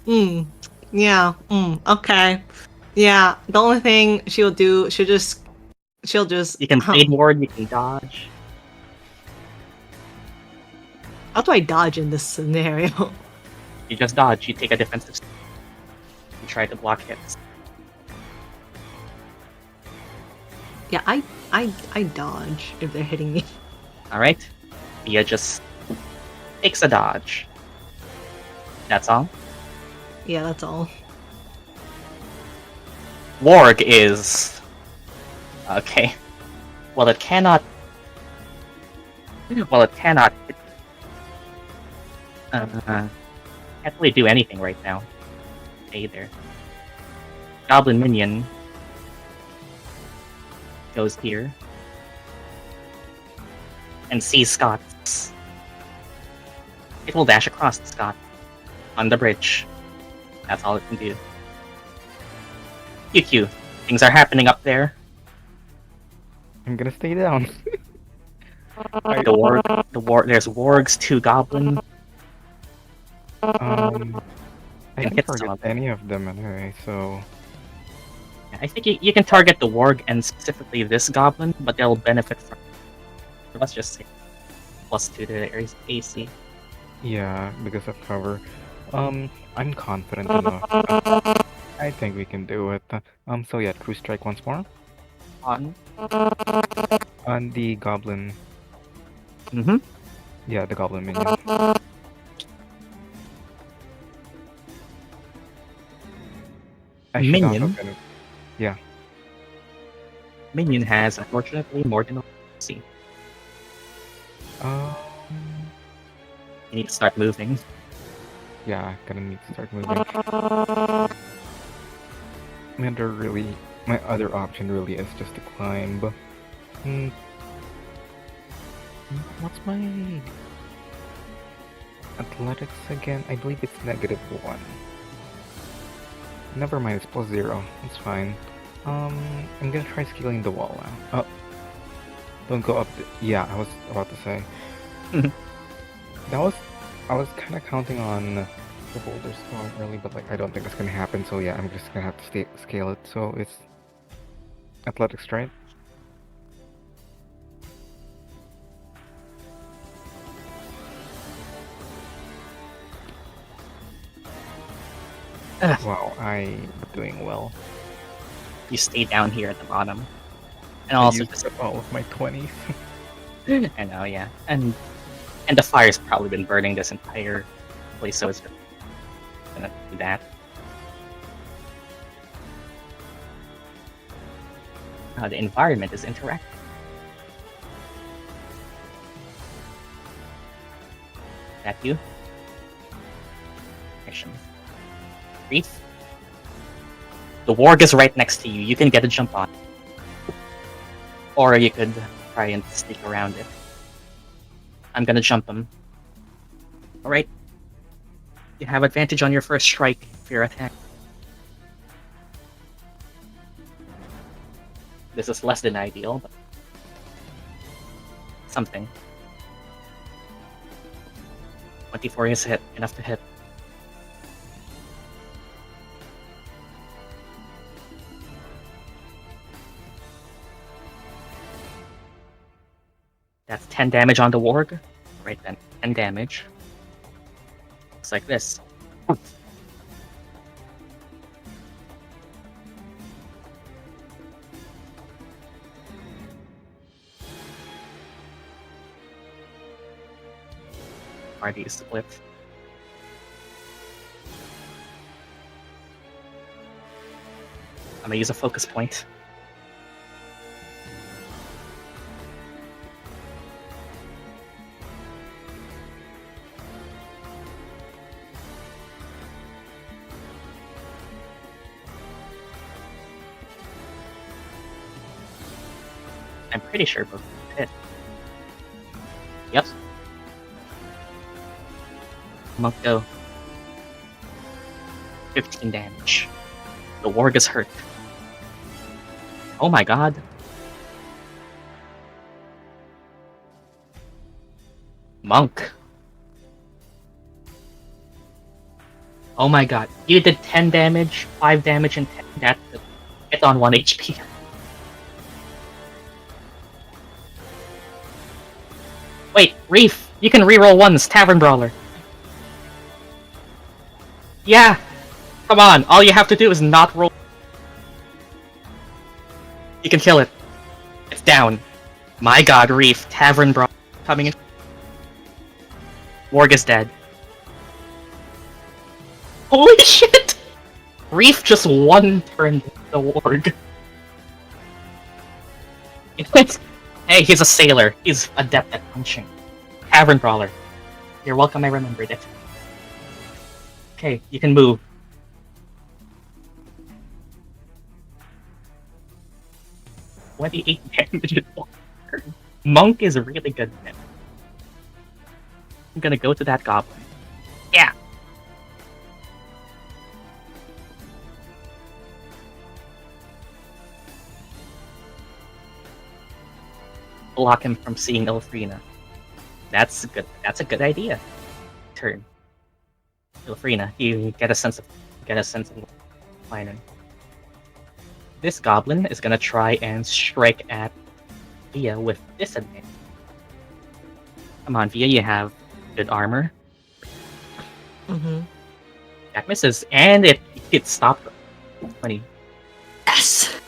Yeah. Okay. Yeah. The only thing she'll do, she'll just. You can fade ward. You can dodge. How do I dodge in this scenario? You just dodge. You take a defensive step. You try to block hits. Yeah, I dodge if they're hitting me. Alright. Via just takes a dodge. That's all. Yeah, that's all. Warg is... Okay. Well, it cannot... Well, it cannot... can't really do anything right now. Either. Goblin minion goes here and sees Scots. It will dash across the Scot on the bridge. That's all it can do. QQ, things are happening up there. I'm gonna stay down. There's wargs, 2 goblins. I can hit target some of any of them anyway, so... I think you can target the warg and specifically this goblin, but they'll benefit from... Let's just say +2 to AC. Yeah, because of cover. I'm confident enough. I think we can do it. So yeah, Crew Strike once more. On The Goblin. Mm-hmm. Yeah, the Goblin minion. Minion? Yeah. Minion has, unfortunately, more than AC. Um... You need to start moving. Yeah, gonna need to start moving. My other option really is just to climb. What's my athletics again? I believe it's -1. Never mind, it's +0. It's fine. I'm gonna try scaling the wall now. Oh. Don't go up. Yeah, I was about to say. That was. I was kind of counting on the boulders going early, but like I don't think that's gonna happen. So yeah, I'm just gonna have to scale it. So it's athletics, right? Wow, I'm doing well. You stay down here at the bottom. And I also used just up all of my 20s. I know, yeah. And the fire's probably been burning this entire place, so it's gonna do that. The environment is interactive. That you? Mission. Reef? The warg is right next to you. You can get a jump on. Or you could try and sneak around it. I'm gonna jump him. Alright. You have advantage on your first strike for your attack. This is less than ideal, but something. 24 is hit, enough to hit. That's 10 damage on the warg. Right then, 10 damage. Looks like this. RD split. I'm gonna use a focus point. I'm pretty sure both hit. Yep. Monk go. 15 damage. The warg is hurt. Oh my god. Monk. Oh my god. You did 10 damage, 5 damage, and 10. That's it. It's on 1 HP. Wait, Reef! You can reroll ones, Tavern Brawler. Yeah! Come on, all you have to do is not roll. You can kill it. It's down. My god, Reef, Tavern Brawler coming in. Warg is dead. Holy shit! Reef just one turned the warg. Hey, he's a sailor. He's adept at punching. Tavern Brawler. You're welcome, I remembered it. Okay, you can move. $28 damage in 1 turn. Monk is really good at it. I'm gonna go to that goblin. Yeah! Block him from seeing Ilphriina. That's a good idea. Turn. Ilphriina, you get a sense of planning. This goblin is gonna try and strike at Via with disadvantage. Come on, Via, you have good armor. Mm-hmm. That misses, and it stopped. 20. Yes!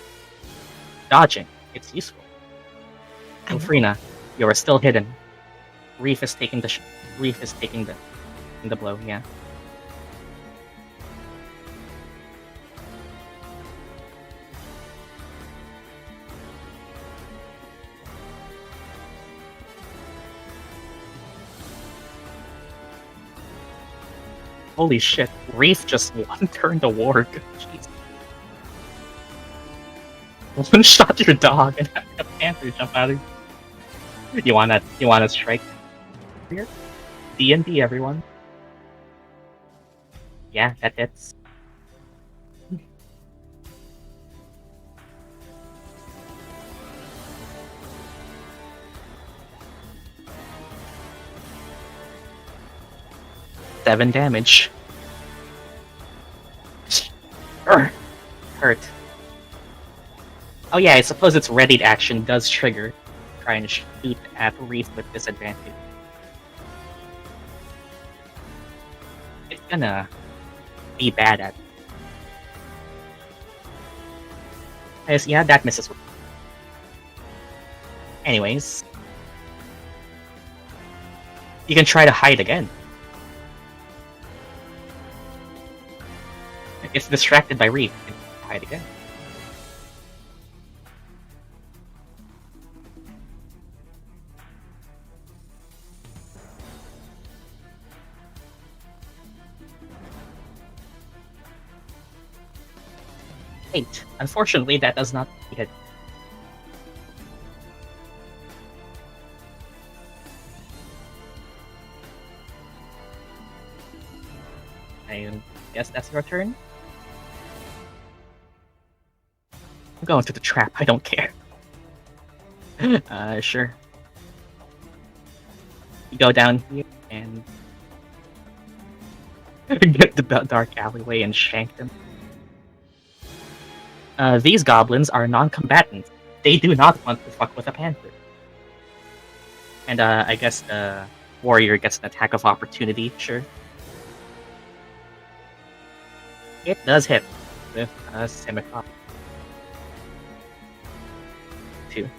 Dodging. It's useful. I know. Ilphriina, you are still hidden. Reef is taking the blow, yeah. Holy shit, Reef just one turned to warg. Jeez. One shot your dog and had a panther jump out of you. You wanna strike here? D&D, everyone. Yeah, that hits. 7 damage. Urgh. Hurt. Oh yeah, I suppose its readied action does trigger. Try and shoot at Reef with disadvantage. It's gonna be bad at it. Yes, yeah, that misses. Anyways. You can try to hide again. It's distracted by Reef. You can hide again. Eight. Unfortunately, that does not hit. I guess that's your turn. I'm going to the trap. I don't care. Sure. You go down here and get the dark alleyway and shank them. These goblins are non-combatants. They do not want to fuck with a panther. And I guess the warrior gets an attack of opportunity, sure. It does hit with a scimitar. 2.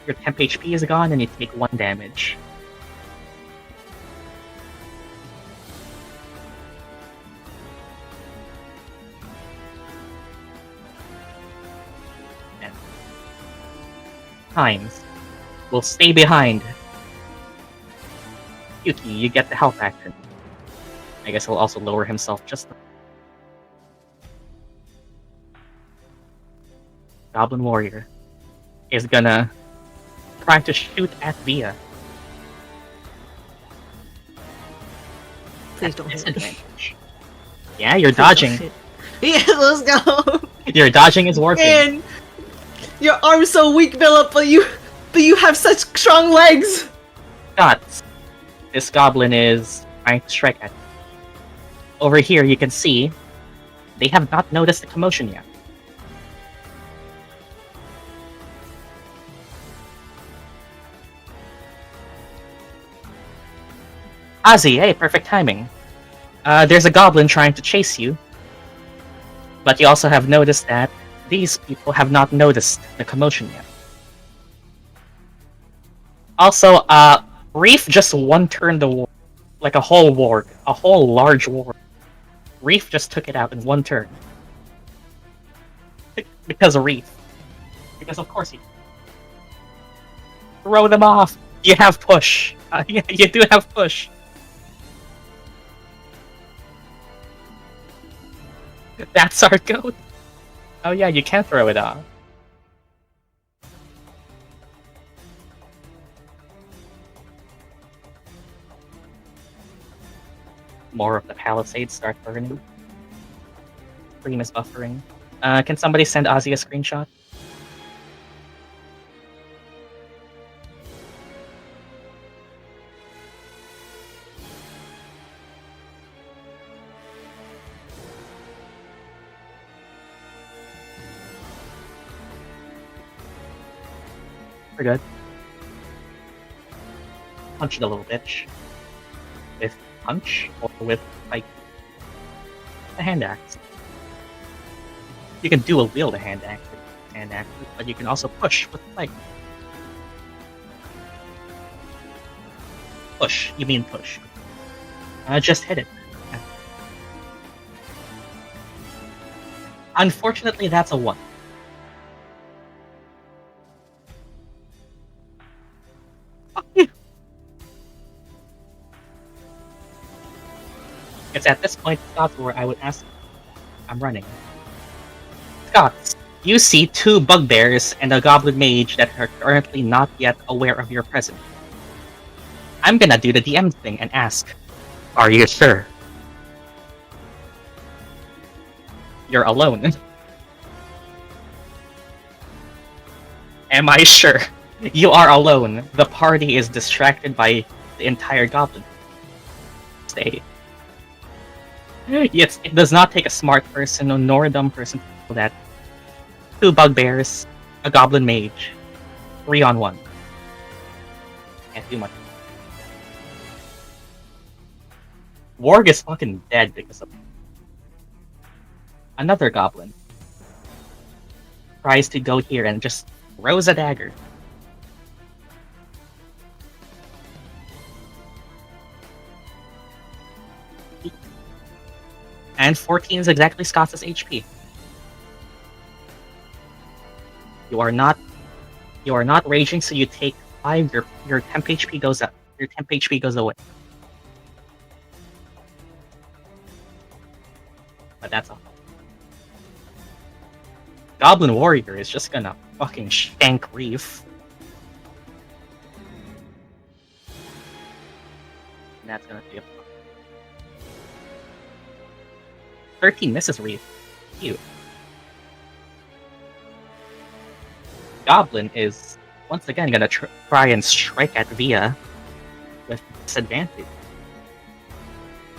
Your temp HP is gone and you take 1 damage. And times will stay behind. Yuki, you get the health action. I guess he'll also lower himself just. Goblin Warrior is gonna try to shoot at Via. Please don't hit me. Disadvantage. Yeah, you're dodging. Yeah, let's go. Your dodging is working. Man, your arm's so weak, Philip, but you have such strong legs. Scots. This goblin is trying to strike at you. Over here, you can see they have not noticed the commotion yet. Azii, hey, perfect timing. There's a goblin trying to chase you, but you also have noticed that these people have not noticed the commotion yet. Also, Reef just one-turned the war, like a whole ward, a whole large ward. Reef just took it out in 1 turn. Because of Reef. Because of course he... Throw them off! You have push. You do have push. That's our goat. Oh yeah, you can throw it off. More of the palisades start burning. Stream is buffering. Can somebody send Azii a screenshot? We're good. Punch the little bitch. With punch or with, like, a hand axe. You can dual wield a hand axe with hand axe, but you can also push with like. Push. You mean push. Just hit it. Unfortunately, that's a 1. It's at this point, Scots, where I would ask, I'm running. Scots, you see 2 bugbears and a goblin mage that are currently not yet aware of your presence. I'm gonna do the DM thing and ask, are you sure? You're alone. Am I sure? You are alone. The party is distracted by the entire goblin. Stay. Yes, it does not take a smart person nor a dumb person to know that 2 bugbears, a goblin mage, 3-on-1. Can't do much. Warg is fucking dead because of another goblin. Tries to go here and just throws a dagger. And 14 is exactly Scots' HP. You are not raging, so you take 5. Your temp HP goes up. Your temp HP goes away. But that's all. Goblin Warrior is just gonna fucking shank Reef. And that's gonna be a 13 misses Reef. Cute. Goblin is once again gonna try and strike at Via with disadvantage.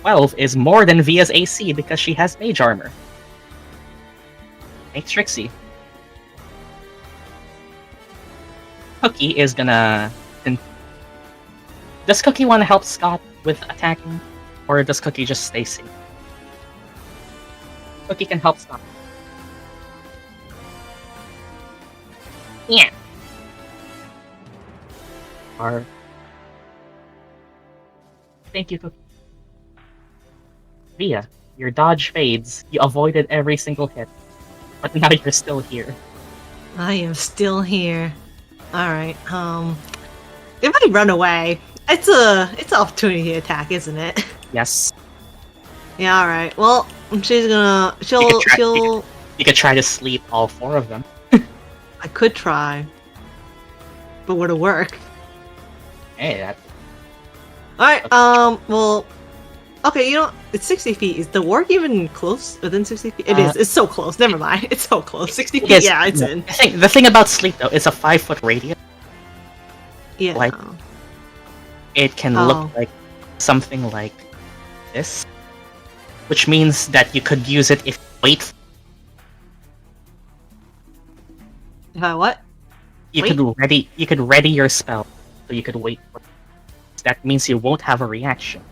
12 is more than Via's AC because she has mage armor. Thanks, Strixie. Cookie is gonna... Does Cookie want to help Scott with attacking? Or does Cookie just stay safe? Cookie can help Scott. Yeah. Thank you, Cookie. Via, your dodge fades. You avoided every single hit. But now you're still here. I am still here. Alright, if I run away, it's an opportunity attack, isn't it? Yes. Yeah, alright. Well, she'll You could try to sleep all 4 of them. I could try. But would it work? Hey, that... Alright, well, okay, you know, it's 60 feet. Is the warg even close? Within 60 feet? It is. It's so close. Never mind. It's so close. 60 feet, Yes, yeah, it's in. The thing about sleep, though, it's a 5-foot radius. Yeah. Like, it can look like something like this. Which means that you could use it if you wait. If I what? You could ready your spell, so you could wait for it. That means you won't have a reaction.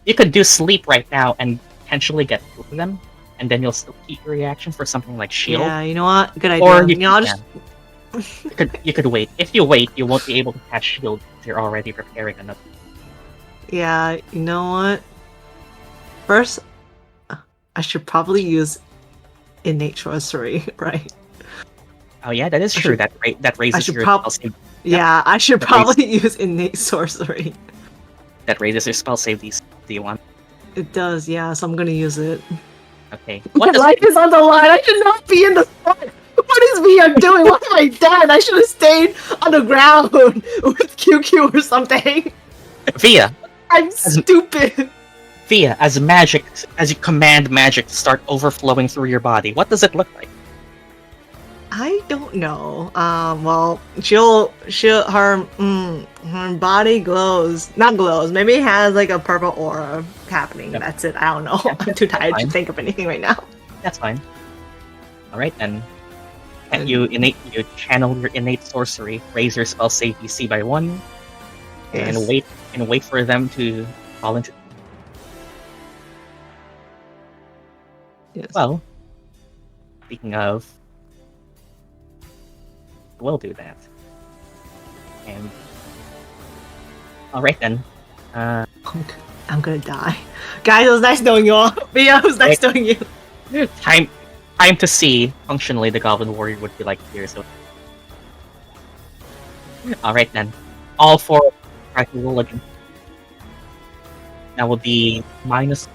You could do sleep right now and potentially get 2 of them, and then you'll still keep your reaction for something like shield. Yeah, you know what? Good idea. Or I'll just... you could wait. If you wait, you won't be able to catch shield because you're already preparing another. Yeah, you know what? First, I should probably use innate sorcery, right? Oh yeah, that is true. That raises your spell save. Yeah, I should probably use innate sorcery. That raises your spell save D1. It does, yeah. So I'm gonna use it. Okay. My life is on the line. I should not be in the front. What is Via doing? What have I done? I should have stayed on the ground with QQ or something. Via, I'm stupid. Via, as you command magic to start overflowing through your body, what does it look like? I don't know. Well, her body glows. Not glows. Maybe it has like a purple aura happening. Yep. That's it. I don't know. I'm too tired to think of anything right now. That's fine. All right then. And you channel your innate sorcery, raise your spell save DC by 1, and wait for them to fall into. Yes. Well, speaking of, we'll do that. And all right then. I'm gonna die, guys. It was nice knowing you all. Via, it was nice knowing you. Time to see. Functionally, the Goblin Warrior would be like here. So, all right then. All 4 try to roll again. That would be minus.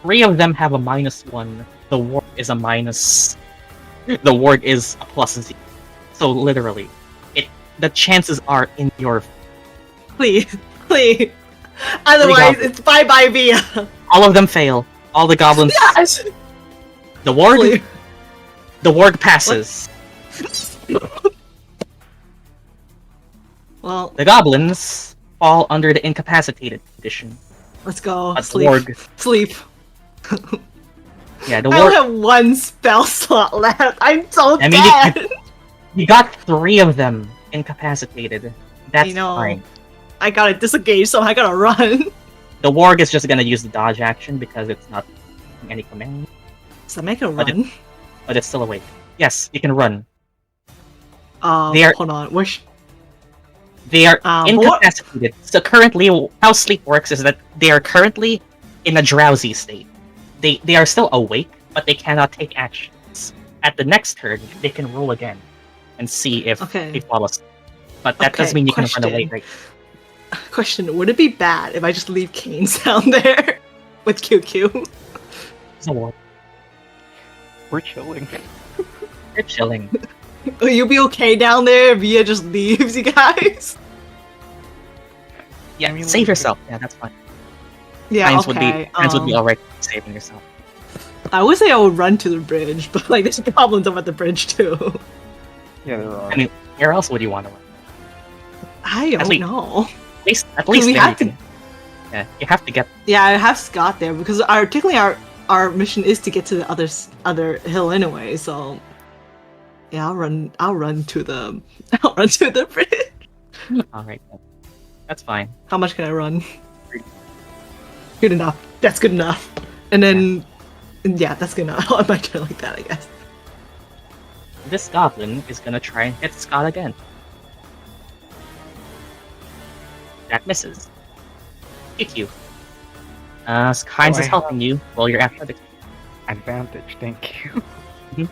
3 of them have a -1. The ward is a minus. The ward is a +0. So literally, the chances are in your. Please. Otherwise, it's bye Via. All of them fail. All the goblins. Yes. The ward. Please. The ward passes. Well, The goblins fall under the incapacitated condition. Let's go. But Sleep. Warg, Sleep. yeah, the I only Warg. have one spell slot left. I'm so I mean, dead. You got 3 of them incapacitated. That's You know, fine. I gotta disengage, so I gotta run. The Warg is just gonna use the dodge action because it's not using any command, So make a But it- run. but it's still awake. Yes, you can run. Um, they are- hold on. Where's They are but what- incapacitated. So currently, how sleep works is that they are currently in a drowsy state. They are still awake, but they cannot take actions. At the next turn, they can roll again and see if Okay. they fall asleep. But that Okay, doesn't mean you can run away, question. right? Question? Would it be bad if I just leave Canes down there with QQ? So We're chilling. you're chilling. Will you be okay down there if Via just leaves you guys? Yeah, I mean, save like- yourself. Yeah, that's fine. Yeah, Pines okay. would be alright saving yourself. I would say I would run to the bridge, but like there's problems up at the bridge too. Yeah, there are. I mean, where else would you want to run? I don't least- know. At least we there have you can. Yeah, you have to get. Yeah, I have Scott there because our mission is to get to the other hill anyway. So yeah, I'll run to the bridge. All right, then. That's fine. How much can I run? Good enough. That's good enough. And then yeah, that's good enough. I might try like that, I guess. This goblin is gonna try and hit Scott again. That misses. Hit you. Heinz Oh, is I helping you while you're athletics. Advantage, thank you.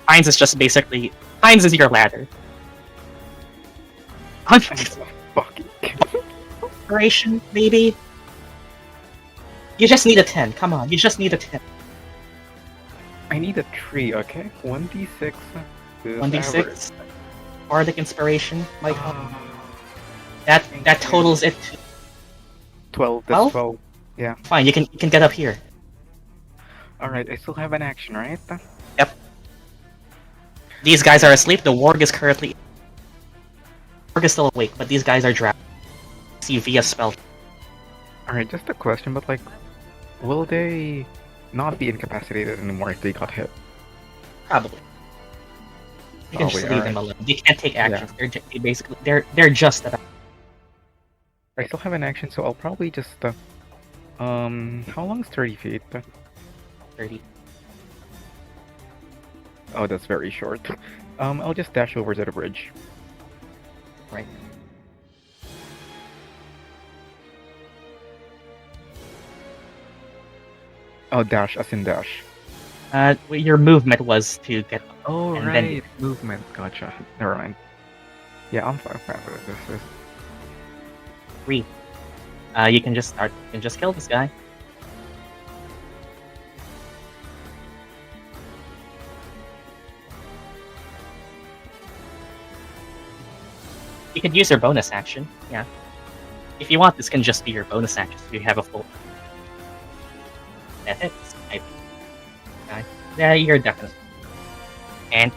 Heinz is just basically Heinz is your ladder. Fucking. Inspiration, maybe. You just need a 10. Come on, you just need a 10. I need a 3, okay? 1d6. 1d6. Bardic inspiration might help. Thank That you. totals it to 12, 12? that's 12. fine. You can get up here. Alright, I still have an action, right? These guys are asleep. The warg is currently. Warg is still awake, but these guys are drowsy. See via spell. Alright, just a question, but like, will they not be incapacitated anymore if they got hit? Probably. You can just Probably, leave them alright. alone. They can't take actions. They're just about I still have an action, so I'll probably just, how long is 30 feet? 30. Oh, that's very short. I'll just dash over to the bridge. Right. Oh, dash, as in dash. Your movement was to get. Oh, And then- right, movement, gotcha. Never mind. Yeah, I'm fine with this. Reef. You can just start. You can just kill this guy. You could use your bonus action. Yeah. If you want, this can just be your bonus action. So you have a full. That hits. Yeah, you're definitely. And.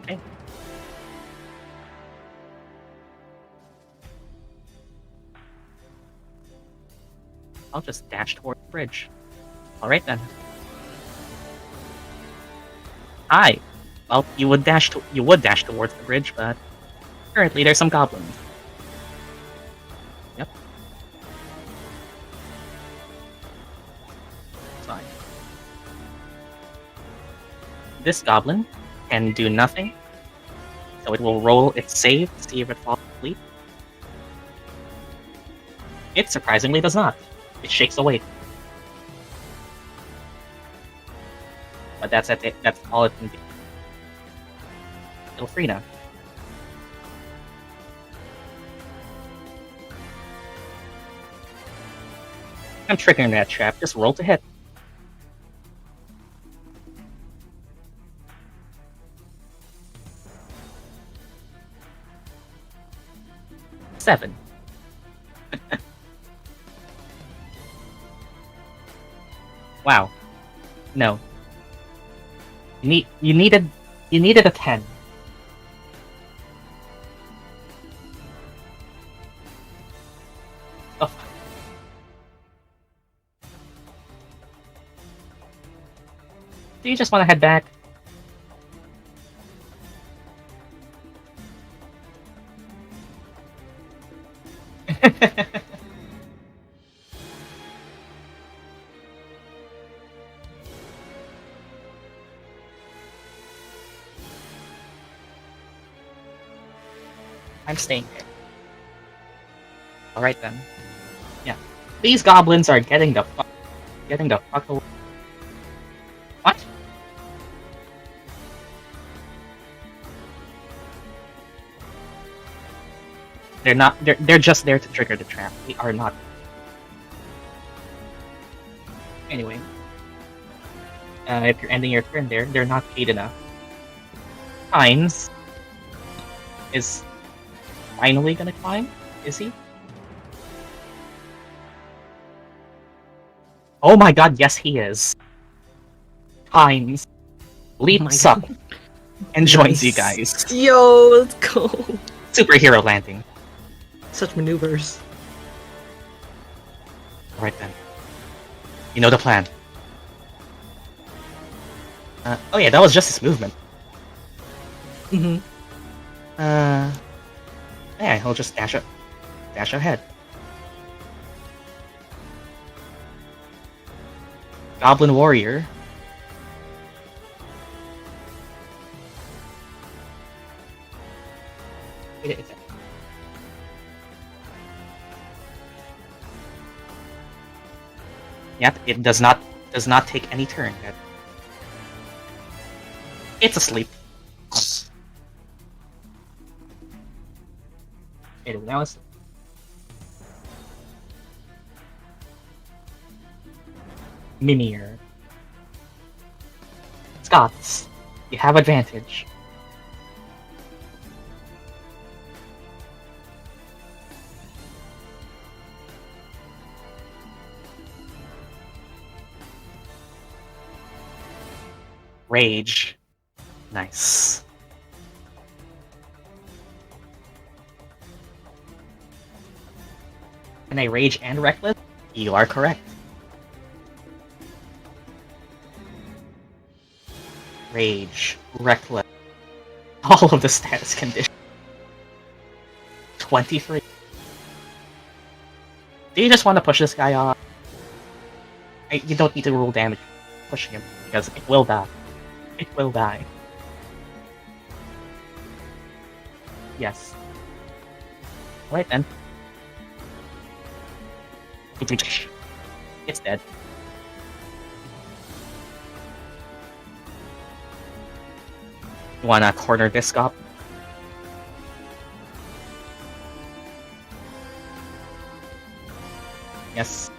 Okay. I'll just dash toward the bridge. Alright then. Hi. Well, you would dash towards the bridge, but currently there's some goblins. Yep. Fine. This goblin can do nothing, so it will roll its save to see if it falls asleep. It surprisingly does not. It shakes awake. But that's it. That's all it can do. Ilphriina. I'm triggering that trap. Just roll to hit. Seven. Wow. No. You needed a 10. Do you just want to head back? I'm staying here. Alright then. Yeah. These goblins are getting the fuck away. What? They're not they're just there to trigger the trap. They are not. Anyway. If you're ending your turn there, they're not paid enough. Hines is finally gonna climb? Is he? Oh my god, yes he is. Hines leaps up and joins you guys. Yo, let's go. Superhero landing. Such maneuvers. Alright then. You know the plan. Oh yeah, that was just his movement. Mm-hmm. Yeah, he'll just dash ahead. Goblin Warrior. Wait, is it? Yep, it does not take any turn. It's asleep. It is now asleep. Mimir. Scots, you have advantage. Rage. Nice. Can I rage and reckless? You are correct. Rage, reckless, all of the status conditions. 23. Do you just want to push this guy off? You don't need to roll damage pushing him, because it will die. It will die. Yes. Alright then. It's dead. You wanna corner this up? Yes.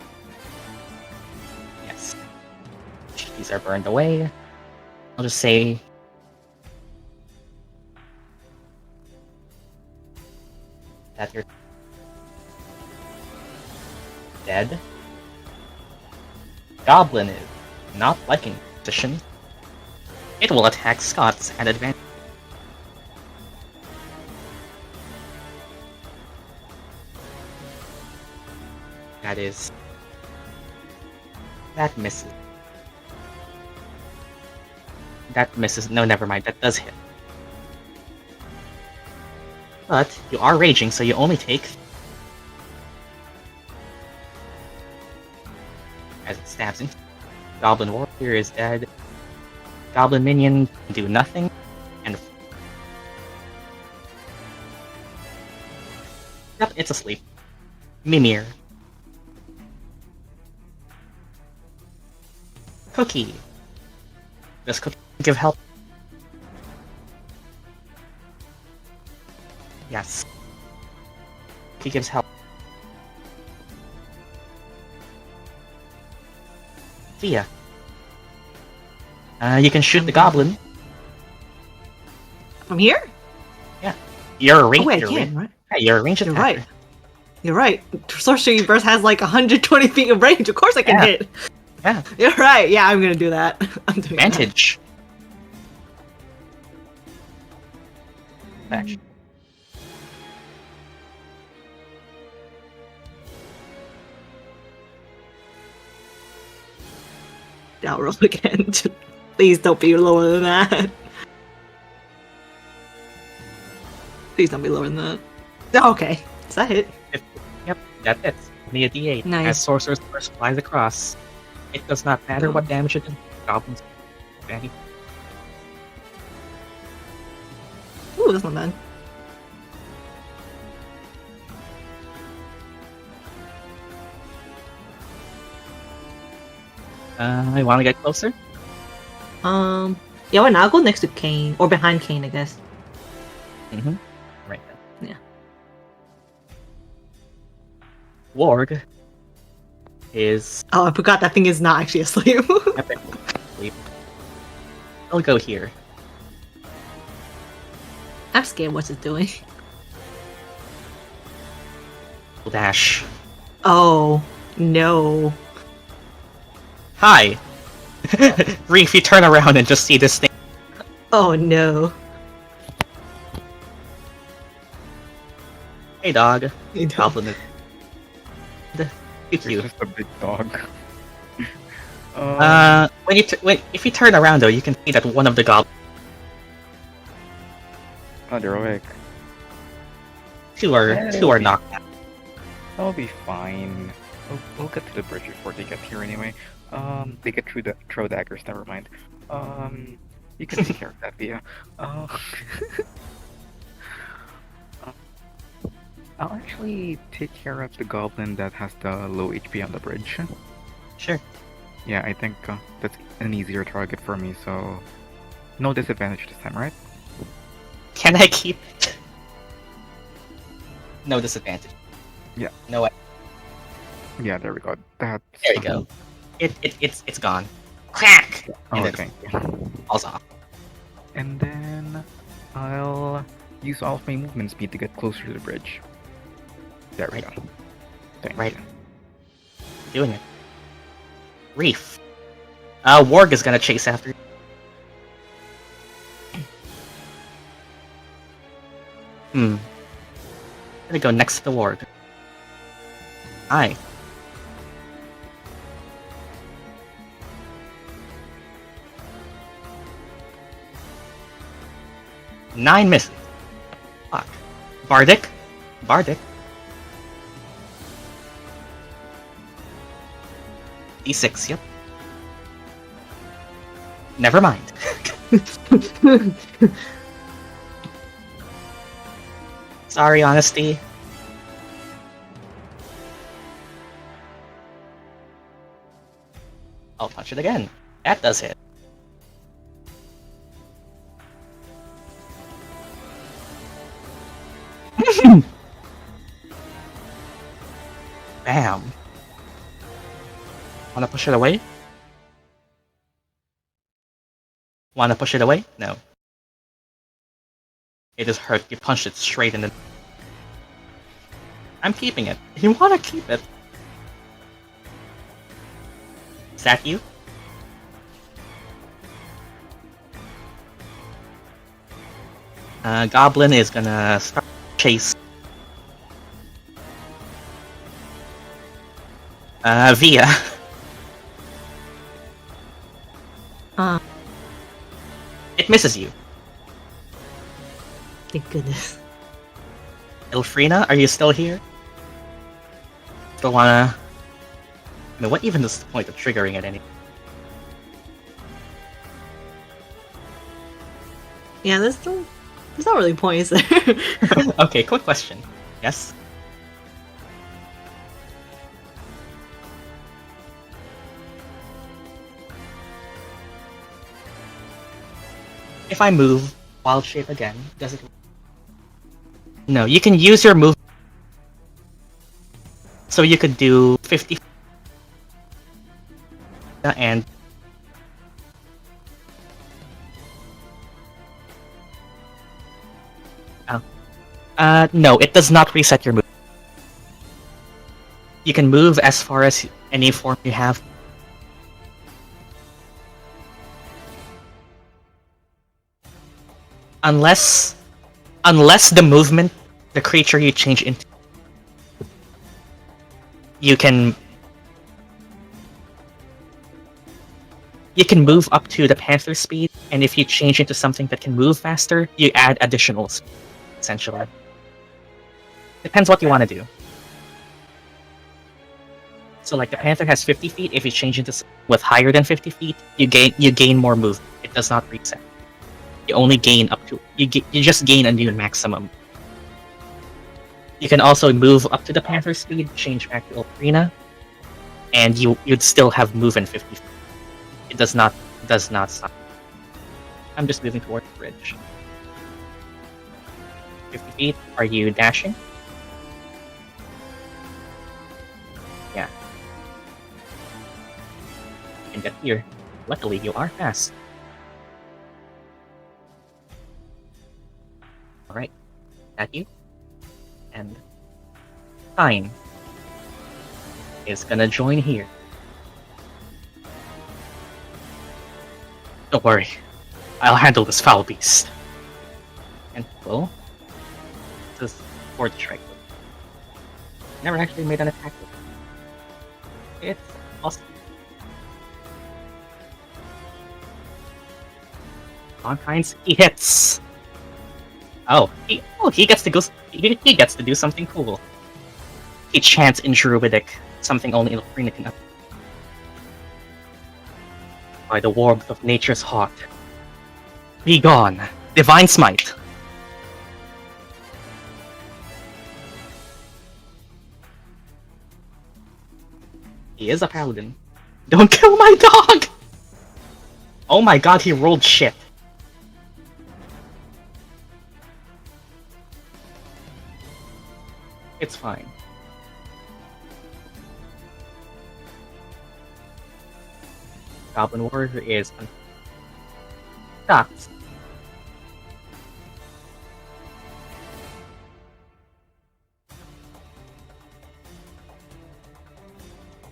Yes. These are burned away. I'll just say... that you're... dead. Goblin is not liking position. It will attack Scots at advantage. That is... that misses. That misses. No, never mind. That does hit. But you are raging, so you only take... as it stabs him. Goblin Warrior is dead. Goblin Minion can do nothing. And... yep, it's asleep. Mimir. Cookie. Does Cookie give help? Yes. Cookie gives help. Fia. You can shoot the goblin. From here? Yeah. You're a range. Oh, wait, I you're can, right? Yeah, you're a range You're attacker. right. You're right. Sorcery Burst has like 120 feet of range. Of course I can hit. Yeah. You're right. Yeah, I'm gonna do that. I'm doing Advantage. Action. that. I'll roll again. Please don't be lower than that. Please don't be lower than that. Okay, is that hit? Yep, that's it. Only a D8. Nice. As Sorcerer's Curse flies across, it does not matter what damage it does. Goblins. Any. Ooh, that's not bad. I want to get closer. Yeah, why not? I'll go next to Kane or behind Kane, I guess. Mm-hmm. Right then. Yeah. Warg is Oh, I forgot that thing is not actually asleep. epic sleep. I'll go here. I'm scared what's it doing. Dash. Oh, no. Hi! Reef, you turn around and just see this thing. Oh, no. Hey dog. You don't- Goblin is... It's You're you. just a big dog. If you turn around though, you can see that one of the goblins... Oh, they're awake. Two are knocked out. I'll be fine. We'll get to the bridge before they get here anyway. They get through the throw daggers, never mind. You can take care of that, Via. I'll actually take care of the goblin that has the low HP on the bridge. Sure. Yeah, I think that's an easier target for me, so... No disadvantage this time, right? Can I keep it? No disadvantage. Yeah. No way. Yeah, there we go. That's... There you go. It's gone. Crack! And then Okay. it falls off. And then I'll use all of my movement speed to get closer to the bridge. There we Right. go. Thanks. Right. Doing it. Reef. Warg is gonna chase after you. I'm gonna go next to the Warg. Hi. Nine misses. Fuck. Bardic. D6, yep. Never mind. Sorry, honesty. I'll punch it again. That does hit. Bam. Wanna push it away? Wanna push it away? No. It is hurt. You punched it straight in the... I'm keeping it. You wanna keep it? Is that you? Goblin is gonna start chase. Via. It misses you. Thank goodness. Ilphriina, are you still here? Still wanna... I mean, what even is the point of triggering it anyway? Yeah, there's not really a point, is there? Okay, quick question. Yes? If I move wild shape again, does it... No, you can use your move. So you could do 50 and no, it does not reset your move. You can move as far as any form you have. Unless the movement, the creature you change into, you can You can move up to the panther speed, and if you change into something that can move faster, you add additional speed, essentially. Depends what you want to do. So like the panther has 50 feet, if you change into with higher than 50 feet, you gain more movement. It does not reset. You only gain up to you just gain a new maximum. You can also move up to the panther speed, change back to Ilphriina, and you'd still have movement 50 feet. It does not stop. I'm just moving towards the bridge. 50 feet. Are you dashing? Yeah. You can get here. Luckily, you are fast. Alright. That you? And Fine is gonna join here. Don't worry. I'll handle this foul beast. And well, this is for the strike. Never actually made an attack with it. It's awesome. On kinds, he hits. He gets to go. He gets to do something cool. He chants in Druidic, something only Ilphriina can. By the warmth of nature's heart, be gone, divine smite. He is a paladin. Don't kill my dog! Oh my god, he rolled shit. It's fine. Goblin Warrior is Scots.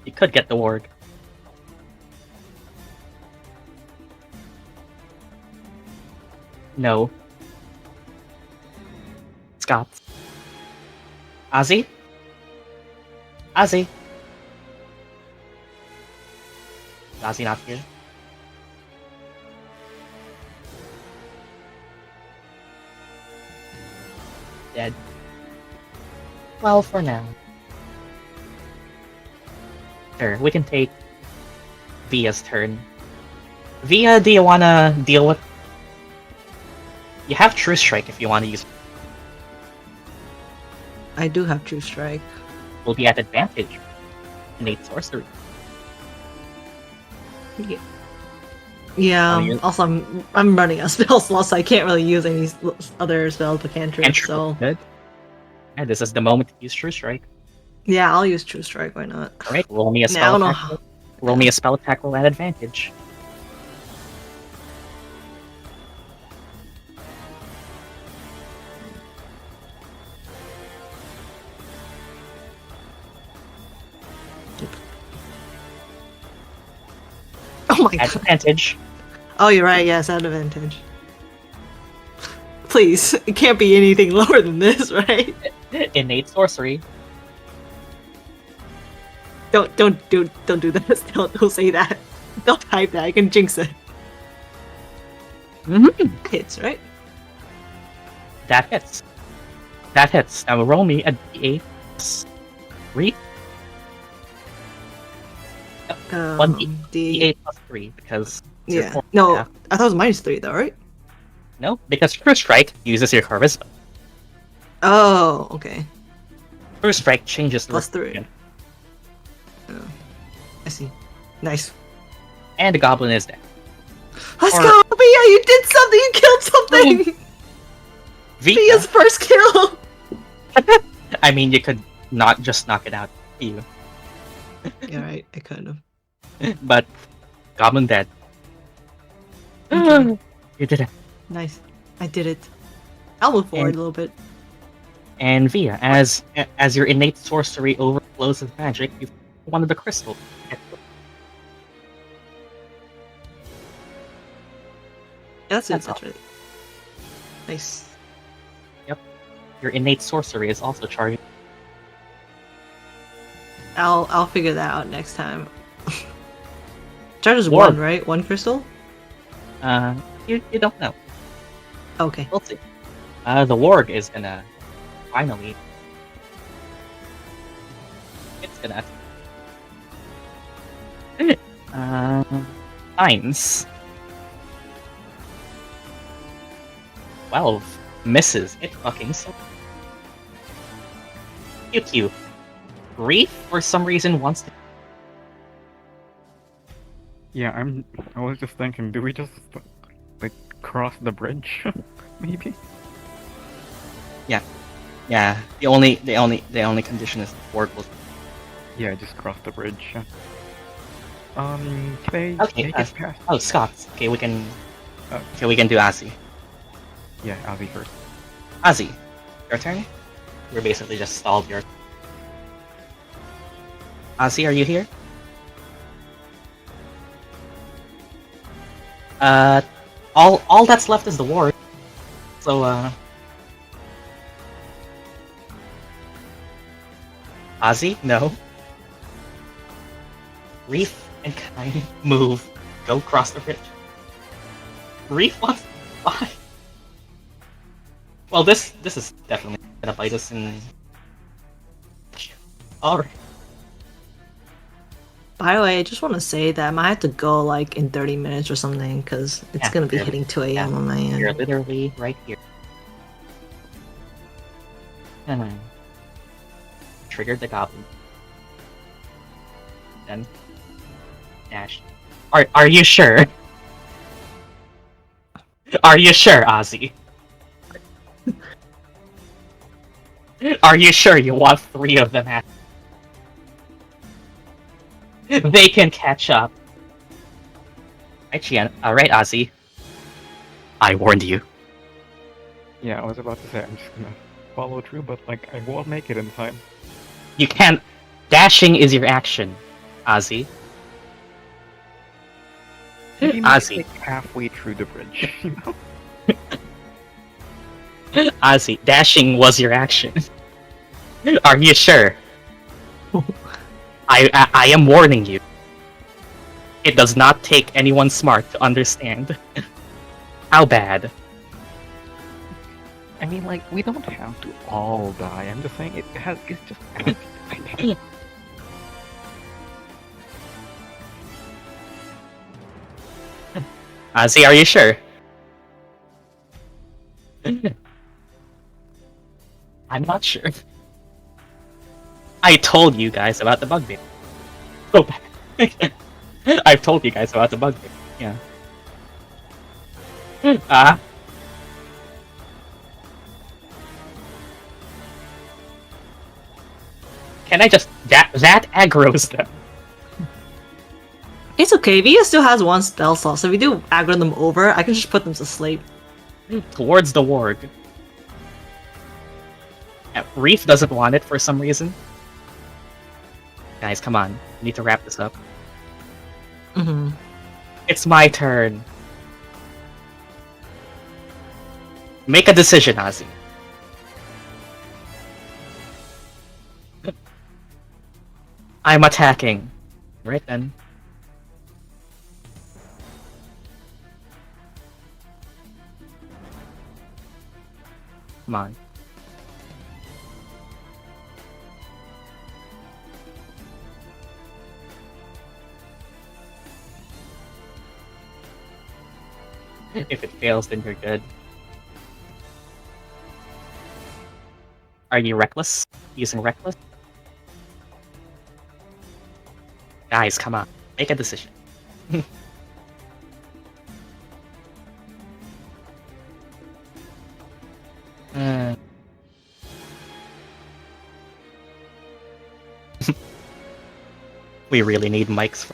You could get the ward. No. Scots. Azii? Azii? Is Azii not here? Dead. Well, for now. Sure, we can take Via's turn. Via, do you wanna deal with... You have True Strike if you wanna use... I do have True Strike. Will be at advantage. Innate Sorcery. Yeah. Also, I'm running a spell slot, so I can't really use any other spells but cantrips. So Good. Yeah, this is the moment to use True Strike. yeah, I'll use True Strike. Why not? Alright, roll me a spell attack. Roll me a spell attack roll at advantage. Oh my At god. advantage. Oh, you're right. Yes, at advantage. Please, it can't be anything lower than this, right? Innate Sorcery. Don't do that. Don't say that. Don't type that. I can jinx it. Mm-hmm. Hits, right? That hits. That hits. Now roll me a d8 plus 3. 1d8 plus 3 because it's your Yeah. fourth No, staff. I thought it was -3 though, right? No, because True Strike uses your charisma. Oh, okay. True Strike changes the +3. rotation. Oh, I see. Nice. And the goblin is dead. Let's Or- go, Via! You did something! You killed something! Via, Via's first kill! I mean, you could not just knock it out to you, Yeah, right. I kind of. but goblin dead. Okay. You did it. Nice. I did it. I'll move forward a little bit. And Via, as your innate sorcery overflows with magic, you've one of the crystals. That's That's really nice. Your innate sorcery is also charging. I'll figure that out next time. Charges Warg. 1, right? 1 crystal? You don't know. Okay. We'll see. The warg is gonna finally. It's gonna. Nines. 12 misses. It fucking sucks. QQ. Reef, for some reason, wants to. Yeah, I was just thinking, do we just like cross the bridge? Maybe. Yeah. The only condition is the warg will. Yeah, just cross the bridge. Can I Okay, make it past? Oh, Scots. Okay, we can. Okay, we can do Azii. Yeah, Azii first. Azii, your turn. We're basically just stalled your. Azii, are you here? All that's left is the ward. So Azii, no. Reef and Kai move. Go cross the bridge. Reef wants to fly. Well, this is definitely gonna bite us in. Alright. By the way, I just want to say that I might have to go like in 30 minutes or something because it's Yeah, gonna be you're- hitting 2 a.m. yeah, on my You're end. literally right here. Triggered the goblin. Then dash. Are you sure? Are you sure, Azii? Are you sure you want 3 of them at? They can catch up. Right, Shiena. Alright, Azii. I warned you. Yeah, I was about to say I'm just gonna follow through, but like I won't make it in time. You can't. Dashing is your action, Azii. Maybe Azii. like halfway through the bridge. You know? Azii, dashing was your action. Are you sure? I am warning you. It does not take anyone smart to understand. How bad? I mean, like we don't have to all die. I'm just saying it's just. Azii, are you sure? I'm not sure. I told you guys about the bugbear. Go back. I've told you guys about the bugbear. Yeah. Can I just that aggroes them? It's okay. Via still has 1 spell slot, so if we do aggro them over, I can just put them to sleep. Towards the warg. Reef doesn't want it for some reason. Guys, come on. We need to wrap this up. Mm-hmm. It's my turn. Make a decision, Azii. I'm attacking. Right then. Come on. If it fails, then you're good. Are you reckless? Using reckless? Guys, come on. Make a decision. We really need mics.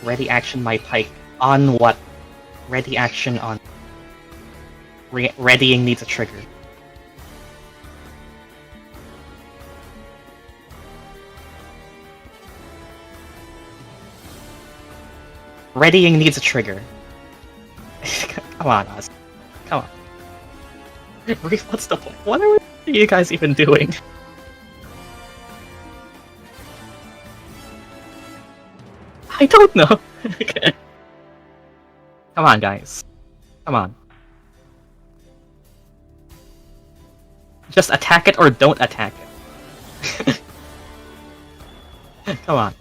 Ready action my pike. On what? Ready action on. Readying needs a trigger. Readying needs a trigger. Come on, Oz. Come on. Reef, what's the point? What are we? are you guys even doing? I don't know. Okay. Come on, guys. Come on. Just attack it or don't attack it. Come on.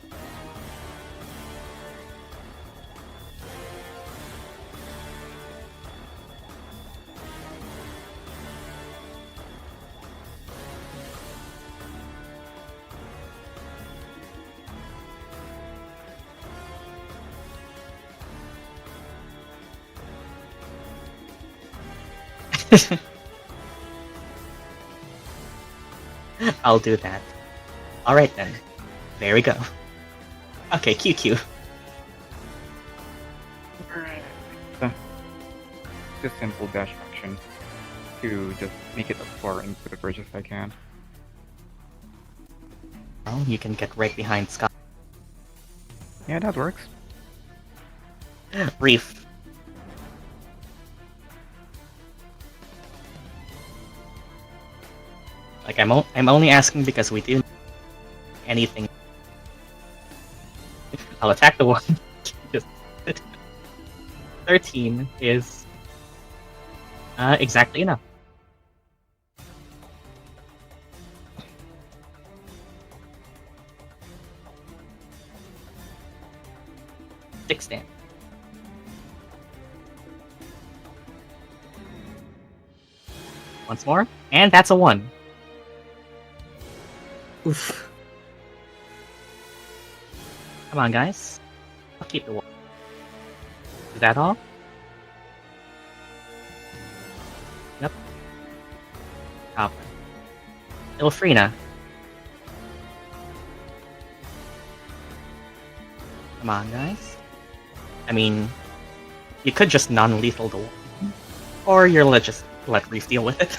I'll do that. Alright then. There we go. Okay, QQ. Just simple dash action to just make it as far into the bridge as I can. Well, you can get right behind Scott. Yeah, that works. Reef. Like, I'm only asking because we do anything. I'll attack the one. Just 13 is exactly enough. Six damage. Once more, and that's a 1. Oof. Come on, guys. I'll keep the 1. Is that all? Yep. Goblin. Ilphriina. Come on, guys. I mean, you could just non-lethal the 1. Or you're just let Reef deal with it.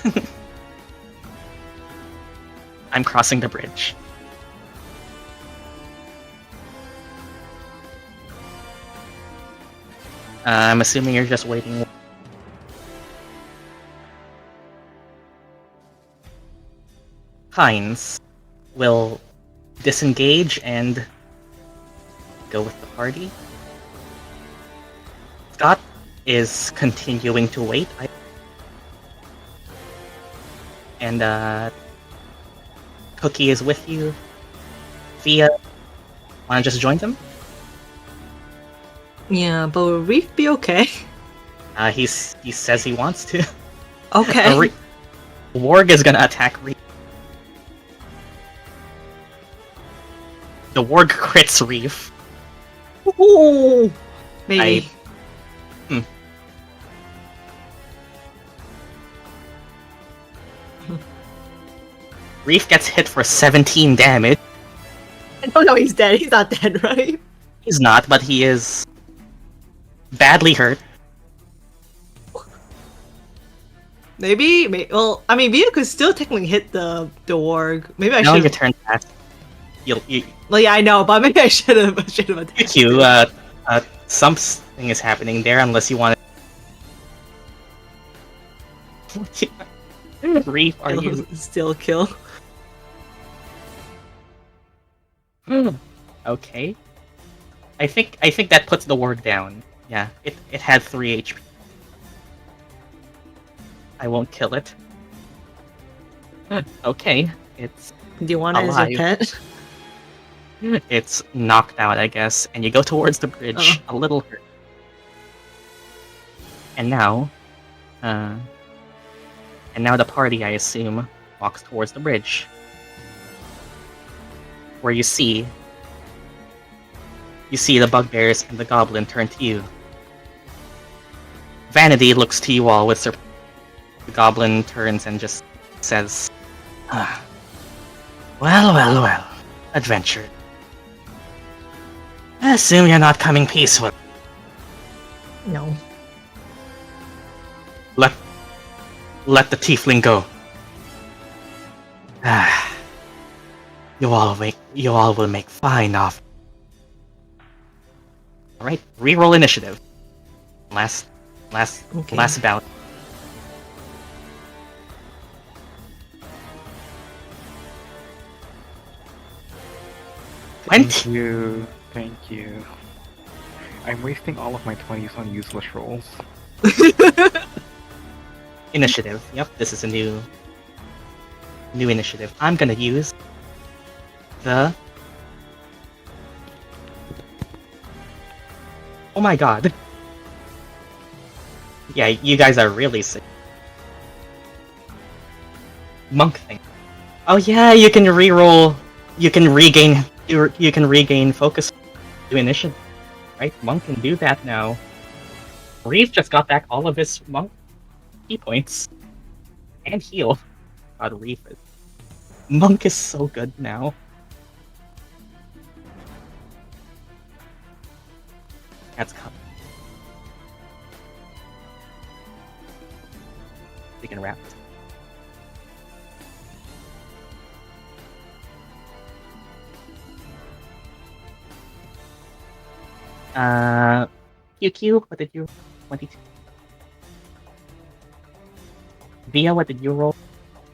I'm crossing the bridge. I'm assuming you're just waiting. Hines will disengage and go with the party. Scott is continuing to wait. And Cookie is with you. Via, wanna just join them? Yeah, but will Reef be okay? He says he wants to. Okay. Warg is gonna attack Reef. The Warg crits Reef. Ooh, maybe. Reef gets hit for 17 damage. I don't know he's dead. He's not dead, right? He's not, but he is badly hurt. Maybe. Well, I mean, Via could still technically hit the warg. Maybe I No, should. your turn passed. You Well, yeah, I know, but maybe I should have attacked. you something is happening there unless you want to. Reef, are you Still kill? okay? I think that puts the warg down. Yeah, it had 3 HP. I won't kill it. Okay, it's Do you want it as your alive. pet? It's knocked out, I guess, and you go towards the bridge, a little hurt. And now the party, I assume, walks towards the bridge. Where you see the bugbears and the goblin turn to you. Vanity looks to you all with surprise. The goblin turns and just says, well, adventure. I assume you're not coming peaceful. No. Let the tiefling go. You all will make fine off. Alright, reroll initiative. Last bout. Thank you. Thank you. I'm wasting all of my 20s on useless rolls. Initiative. Yep, this is a new initiative. I'm gonna use the... Oh my god. Yeah, you guys are really sick. Monk thing. Oh yeah, you can reroll. You can regain focus to initiative. Right? Monk can do that now. Reef just got back all of his monk key points. And heal. God, Reef is... Monk is so good now. That's coming. We can wrap it. QQ, what did you... 22. Via, what did you roll?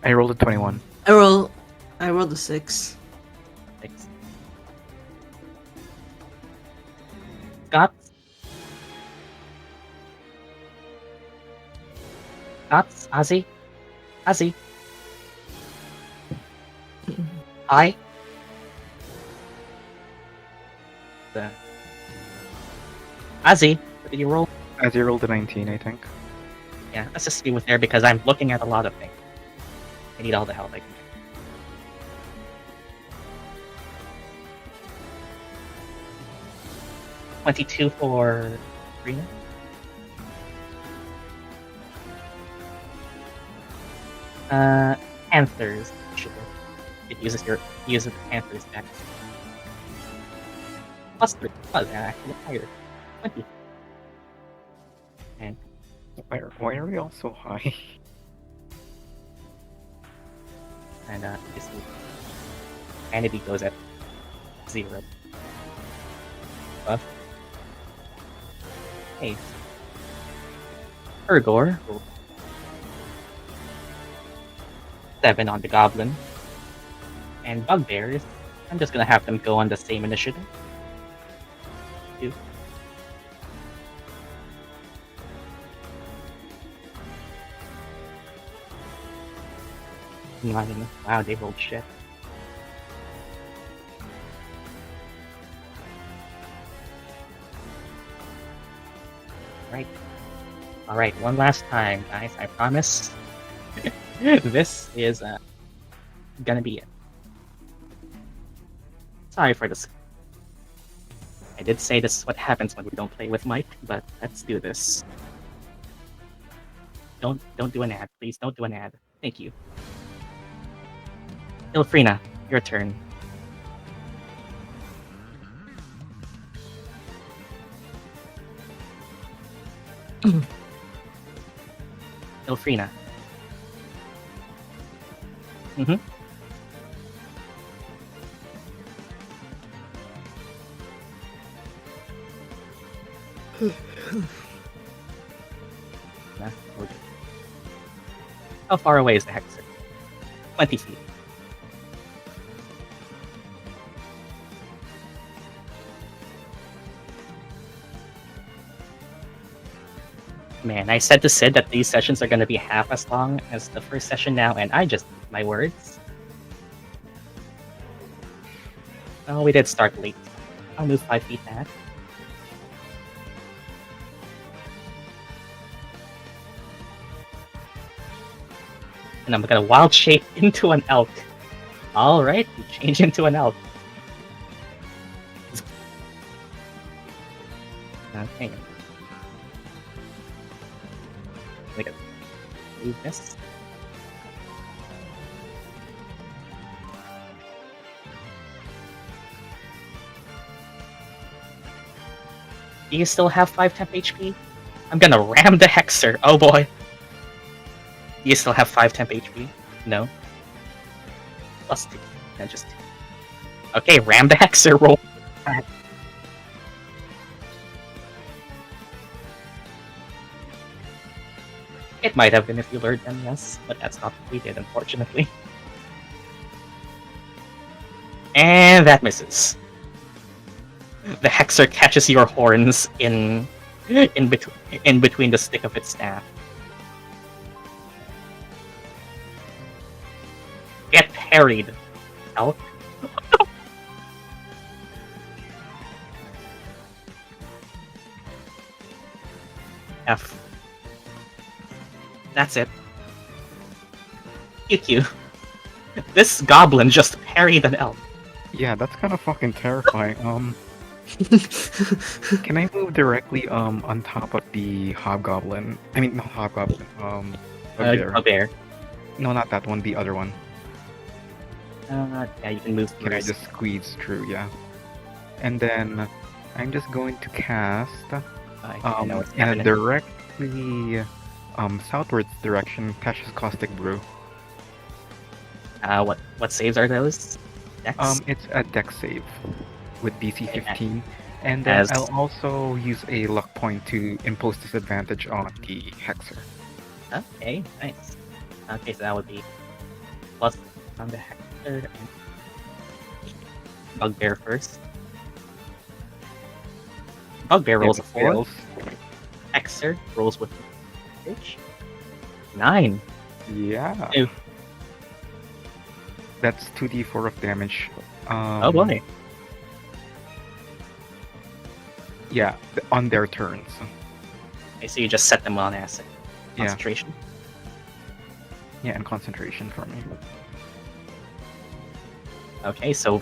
I rolled a 21. I rolled a 6. 6. Scots? Scots? Azii? Azii? Hi? Azii, what did you roll? As you rolled a 19, I think. Yeah, let's just be with there because I'm looking at a lot of things. I need all the help I can get. $22 for Ilphriina. Panthers. Sugar. It uses the Panthers deck. Plus 3. Oh, yeah, actually higher. 20. And Why are we all so high? and this sanity goes at 0. Buff. Hey. Urgor. 7 on the goblin. And bugbears. I'm just gonna have them go on the same initiative. 2. Wow, they rolled shit. Right. Alright, one last time, guys, I promise. This is gonna be it. Sorry for this. I did say this is what happens when we don't play with Mike, but let's do this. Don't do an ad, please. Don't do an ad. Thank you. Ilphriina, your turn. Ilphriina. Mm-hmm. How far away is the Hexer? 20 feet. Man, I said to Sid that these sessions are going to be half as long as the first session now, and I just eat my words. Oh, we did start late. I'll move 5 feet back. And I'm gonna wild shape into an elk. Alright, you change into an elk. Okay. Like a move this. Do you still have 5 temp HP? I'm gonna ram the Hexer. Oh boy. Do you still have 5 temp HP? No. Plus 2. No, just 2. Okay, ram the Hexer. Roll. It might have been if you lured them, yes, but that's not what we did, unfortunately. And that misses. The Hexer catches your horns in between the stick of its staff. Get parried, elk. F. That's it. QQ. This goblin just parried an elk. Yeah, that's kind of fucking terrifying. Can I move directly on top of the hobgoblin? I mean, not hobgoblin. Bugbear. Bugbear. No, not that one. The other one. Yeah, you can move. Can I first. just squeeze through? Yeah. And then I'm just going to cast I know what's in a happening. directly southwards direction. Tasha's Caustic Brew. What saves are those? Dex? It's a dex save with DC 15, and then As- I'll also use a luck point to impose disadvantage on the Hexer. Okay, nice. Okay, so that would be plus on the Hexer and Bugbear first. Bugbear rolls a 4. Fails. Hexer rolls with advantage. 9. Yeah. Ew. That's 2d4 of damage. Oh boy. Yeah, on their turns. Okay, so you just set them on acid. Yeah. Concentration. Yeah, and concentration for me. Okay, so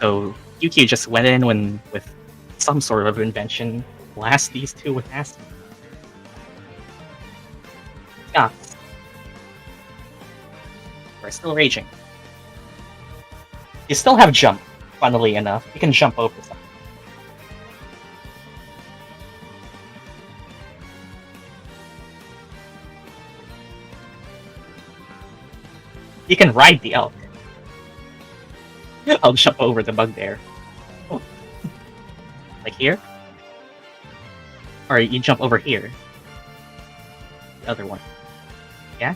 QQ just went in with some sort of invention, blast these two with acid. Scots. We're still raging. You still have jump, funnily enough. You can jump over something. You can ride the elk. I'll jump over the bugbear. Oh. Like here? Or you jump over here. The other one. Yeah?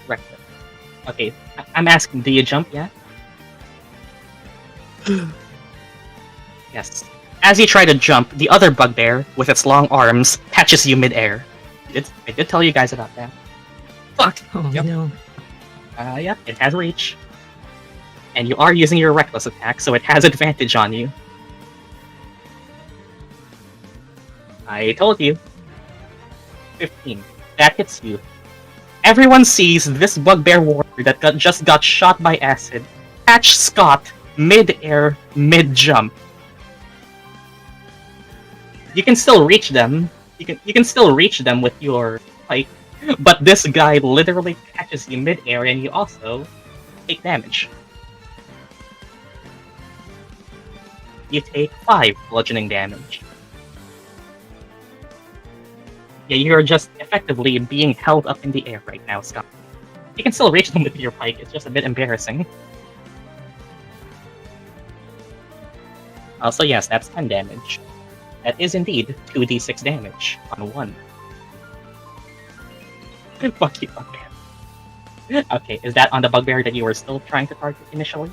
Right. Okay, I'm asking, do you jump yet? Yes. As you try to jump, the other bugbear, with its long arms, catches you mid-air. I did tell you guys about that. Fuck! Oh Yep. no. Yep, it has reach. And you are using your reckless attack, so it has advantage on you. I told you. 15. That hits you. Everyone sees this bugbear warrior that just got shot by acid catch Scott mid-air, mid-jump. You can still reach them. You can still reach them with your pike, but this guy literally catches you mid-air, and you also take damage. You take 5 bludgeoning damage. Yeah, you're just effectively being held up in the air right now, Scott. You can still reach them with your pike, it's just a bit embarrassing. Also, yes, that's 10 damage. That is indeed 2d6 damage on 1. Fuck you, bugbear. Okay, is that on the bugbear that you were still trying to target initially?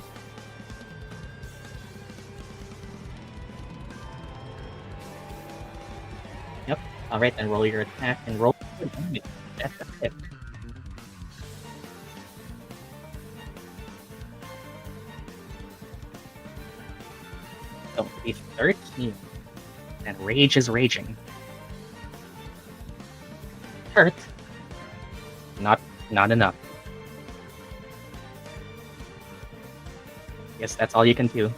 Yep. Alright, then roll your attack and roll your damage. That's a hit. So it'll be 13. And rage is raging. Hurt. Not enough. Guess that's all you can do.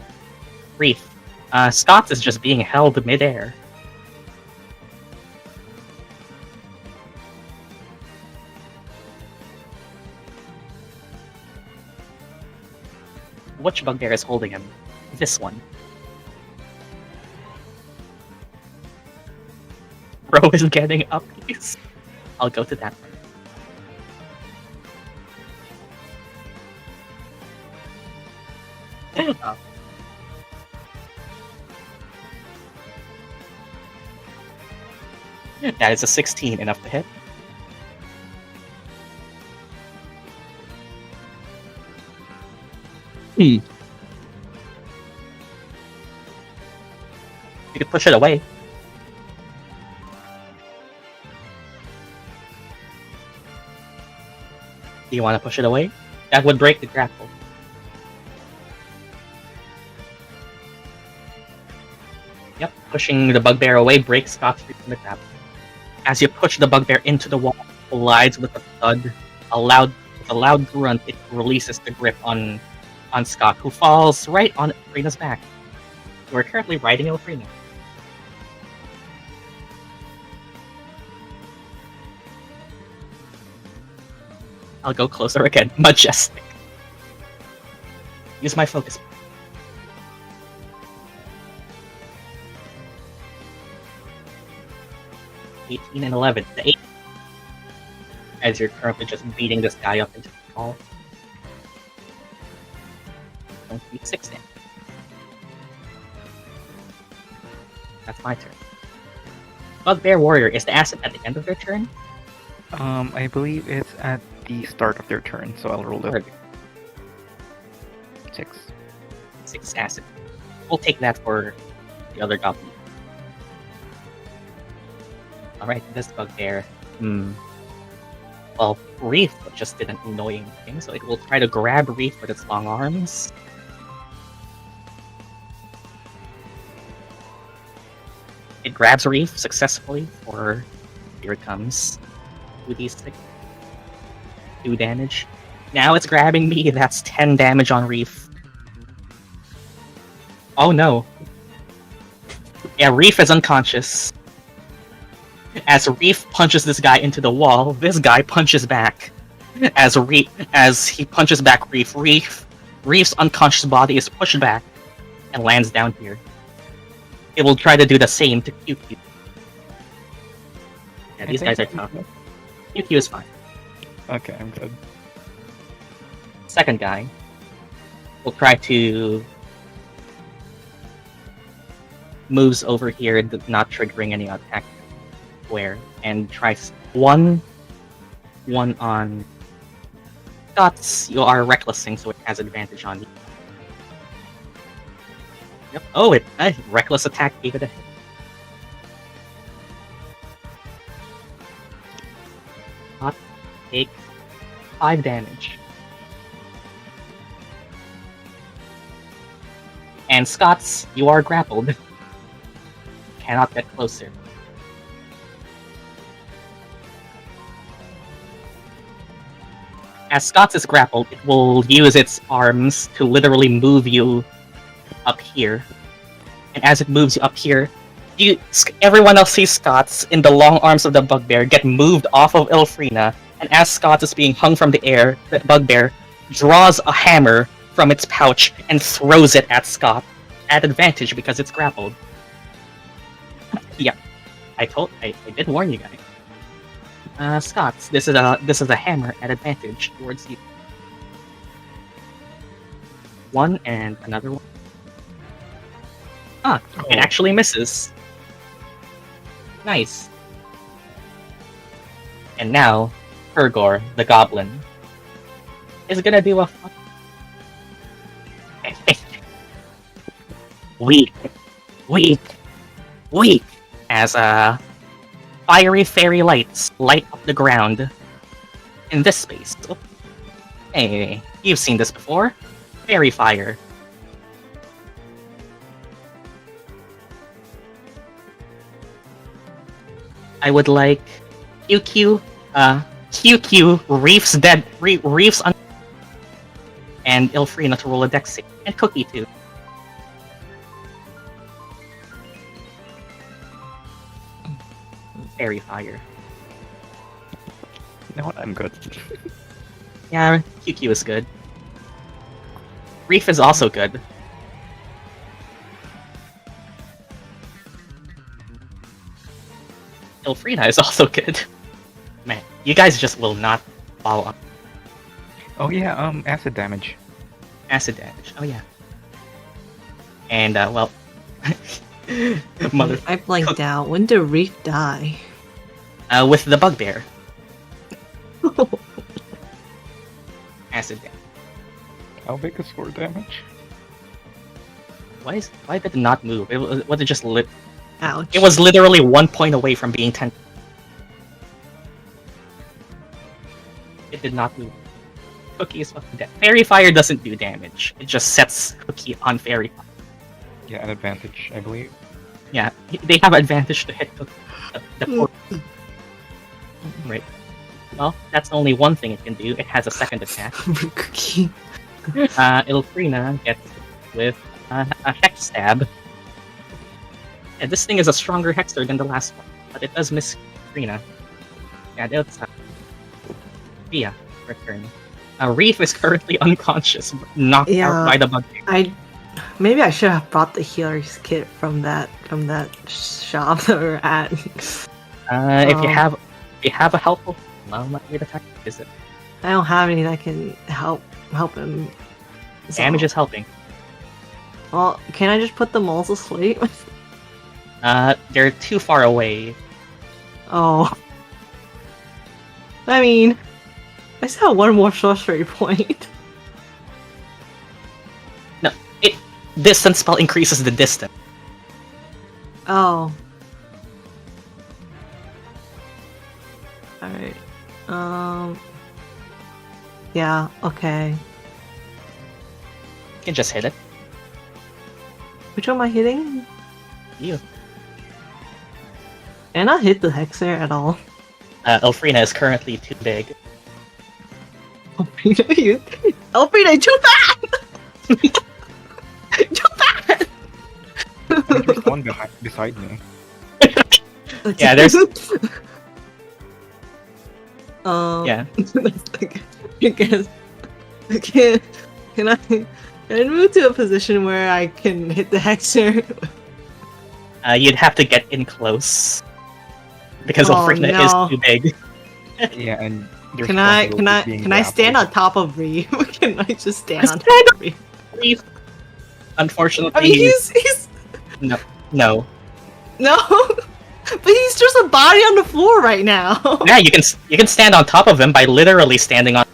Reef. Scots is just being held midair. Which bugbear is holding him? This one. Bro is getting up. I'll go to that one. That is a 16, enough to hit. You could push it away. Do you want to push it away? That would break the grapple. Yep, pushing the bugbear away breaks Scots free from the grapple. As you push the bugbear into the wall, it collides with a thud. With a loud grunt, it releases the grip on Scott, who falls right on Ilphriina's back. You are currently riding Ilphriina. I'll go closer again. Majestic. Use my focus. 18 and 11. The 8. As you're currently just beating this guy up into the wall. Don't beat 6 damage. That's my turn. Bugbear Warrior, is the asset at the end of their turn? I believe it's at the start of their turn, so I'll roll it. 6. 6 asset. We'll take that for the other goblin. Alright, this bugbear. Well, Reef just did an annoying thing, so it will try to grab Reef with its long arms. It grabs Reef successfully for... Here it comes. 2d6. 2 damage. Now it's grabbing me, that's 10 damage on Reef. Oh no. Yeah, Reef is unconscious. As Reef punches this guy into the wall, this guy punches back. As he punches back Reef's unconscious body is pushed back and lands down here. It will try to do the same to QQ. Yeah, these guys are tough. QQ is fine. Okay, I'm good. Second guy will try to moves over here, not triggering any attack square, and tries one on Scots. You are recklessing, so it has advantage on you. Yep. Oh, it reckless attack gave it a hit. Scots take 5 damage. And Scots, you are grappled. Cannot get closer. As Scots is grappled, it will use its arms to literally move you up here. And as it moves you up here, everyone else sees Scots in the long arms of the bugbear get moved off of Ilphriina, and as Scots is being hung from the air, the bugbear draws a hammer from its pouch and throws it at Scott, at advantage because it's grappled. Yeah, I did warn you guys. Scots, this is a hammer at advantage towards you. One and another one. It actually misses. Nice. And now, Pergor, the goblin, is gonna do a weak, as fiery fairy lights light up the ground in this space. Oh. Hey, you've seen this before. Fairy fire. I would like QQ, Reef's dead, Reef's and Ilphriina to roll a dex save, and Cookie too. Fairy fire. You know what? I'm good. Yeah, QQ is good. Reef is also good. Ilphriina is also good. Man, you guys just will not follow up. Oh yeah, acid damage. Acid damage, oh yeah. And, well... Mother... I blanked out. When did Reef die? With the bugbear. Acid damage. How big is 4 damage? Why did it not move? Was it just lit? Ouch. It was literally 1 point away from being 10. It did not move. Cookie is fucking dead. Fairy Fire doesn't do damage. It just sets Cookie on Fairy Fire. Yeah, an advantage, I believe. Yeah, they have advantage to hit the right. Well, that's only one thing it can do. It has a second attack. Cookie. Ilphriina gets with a Hex Stab. Yeah, this thing is a stronger Hexer than the last one, but it does miss Ilphriina. Yeah, that's Via return. Reef is currently unconscious, knocked out by the bug. Maybe I should have brought the healer's kit from that shop that we're at. If you have a helpful, well, let me attack. Is it? I don't have any that can help him. So- Damage is helping. Well, can I just put the moles asleep? They're too far away. Oh. I mean, I still have one more sorcery point. No, distance spell increases the distance. Oh. Alright. Yeah, okay. You can just hit it. Which one am I hitting? You. And I hit the Hexer at all. Ilphriina is currently too big. Elfrina, Elfrina, too bad! Too bad! There's one beside me. Yeah, there's. Yeah. Can I move to a position where I can hit the Hexer? You'd have to get in close because Ilphriina is too big. Yeah, and Can I stand on top of Reef? Can I just stand on top of Reef? Reef. Unfortunately, I mean, he's no. no, but he's just a body on the floor right now. Yeah, you can stand on top of him by literally standing on.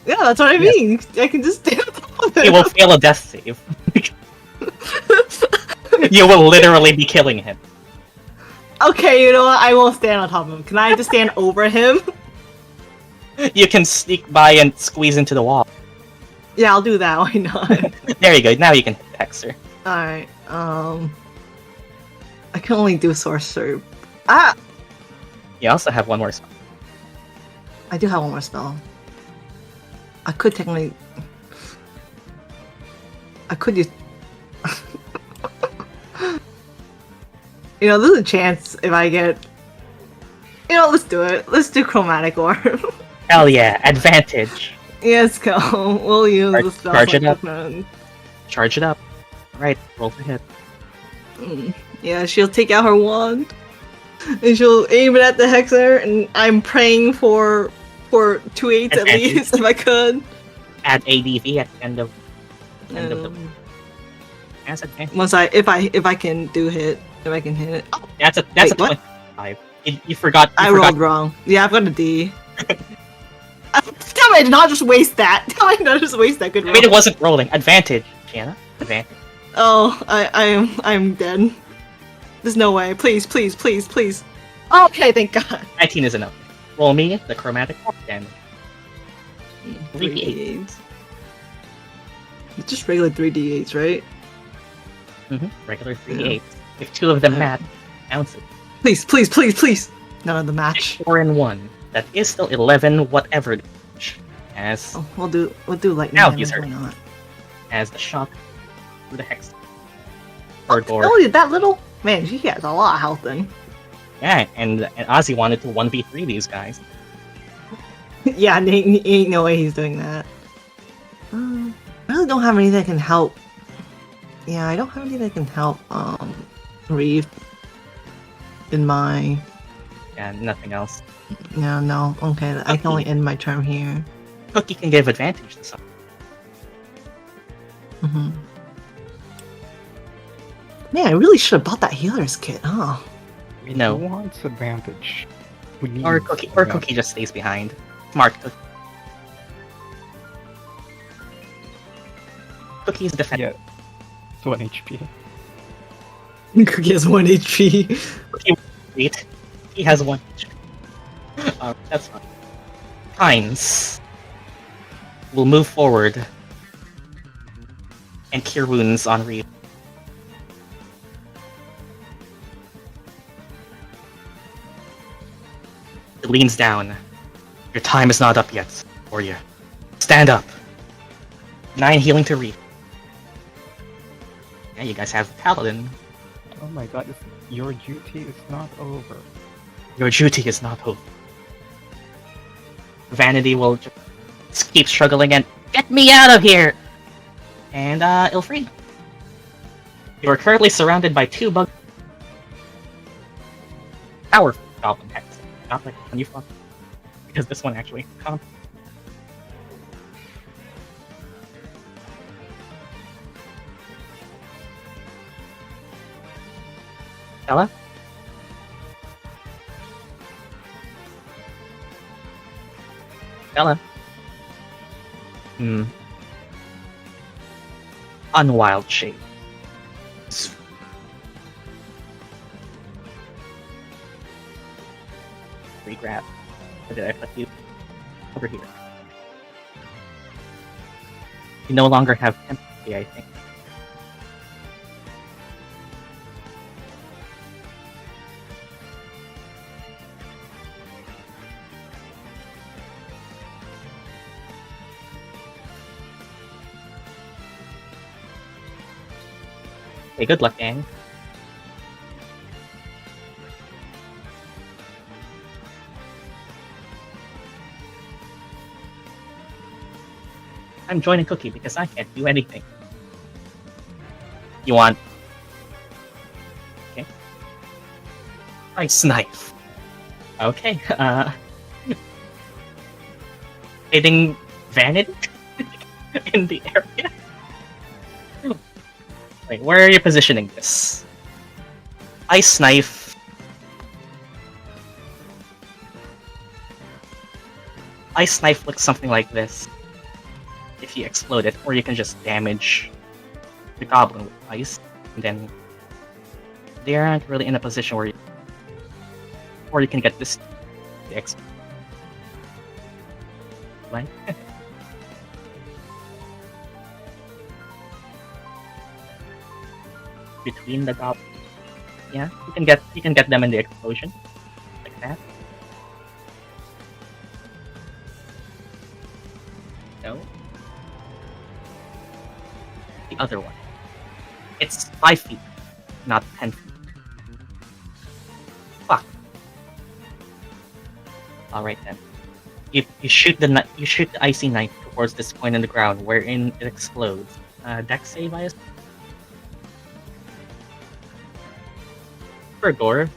Yeah, that's what I mean. I can just stand on top of him. He will fail a death save. You will literally be killing him. Okay, you know what? I won't stand on top of him. Can I just stand over him? You can sneak by and squeeze into the wall. Yeah, I'll do that. Why not? There you go. Now you can hit Hexer. Alright, I can only do Sorcerer. Ah! You also have one more spell. I do have one more spell. I could technically... I could use... You know, there's a chance if I get... You know, let's do it. Let's do Chromatic Orb. Hell yeah, advantage. Yeah, let's go. We'll use the spell. Charge it up. Charge it up. Alright, roll for hit. Yeah, she'll take out her wand. And she'll aim it at the Hexer, and I'm praying for 2/8 at least, if I could. Add ADV at the end of the... That's advantage. Once if I can do hit. If I can hit it. Oh, That's a wait, what? 25. You forgot. I rolled wrong. Yeah, I've got a D. Tell me I did not just waste that. Tell me I did not just waste that good roll. I mean, it wasn't rolling. Advantage, Shiena. Advantage. Oh, I'm dead. There's no way. Please, please, please, please. Okay, thank God. 19 is enough. Roll me the chromatic orb damage. 3d8s. It's just regular 3d8s, right? Regular 3d8. If 2 of them match, bounce it. Please, please, please, please. None of the match. 4 and 1. That is still 11, whatever. As Oh, we'll do lightning Now damage. use her. Why not? as the shock through the hex. Third door. Oh, that little man. She has a lot of health then. Yeah, and Azii wanted to 1v3 these guys. Yeah, ain't no way he's doing that. I really don't have anything that can help. Yeah, I don't have anything that can help Reef in my... Yeah, nothing else. No, okay, I can only end my turn here. Cookie can give advantage to someone. Man, I really should have bought that healer's kit, huh? No. Who wants advantage? We need Or Cookie just stays behind. Smart Cookie. Cookie's defense. Yeah. It's 1 HP. Cookie has 1 HP. Wait, he has 1 HP. That's fine. Hines will move forward and cure wounds on Reef. He leans down. Your time is not up yet, warrior. Stand up. 9 healing to Reef. Yeah, you guys have Paladin. Oh my god, your duty is not over. Your duty is not over. Vanity will just keep struggling and get me out of here! And, Ilphriina. You are currently surrounded by 2 bug. Powerful Goblin Hexer. Not like when you fought. Because this one actually. Stella? Stella? Unwild shape. Regrab. Or did I put you over here? You no longer have empathy, I think. Okay, good luck, gang. I'm joining Cookie because I can't do anything. You want... Okay. Ice knife. Okay, hitting Vanity in the area. Wait, where are you positioning this? Ice knife. Ice knife looks something like this. If you explode it, or you can just damage the goblin with ice, and then they aren't really in a position where you, or you can get this to explode. Right? Between the goblins. Yeah, you can get them in the explosion. Like that. No. The other one. It's 5 feet, not 10 feet. Fuck. Alright then. You shoot the icy knife towards this point in the ground wherein it explodes. Dex save, I assume? Gore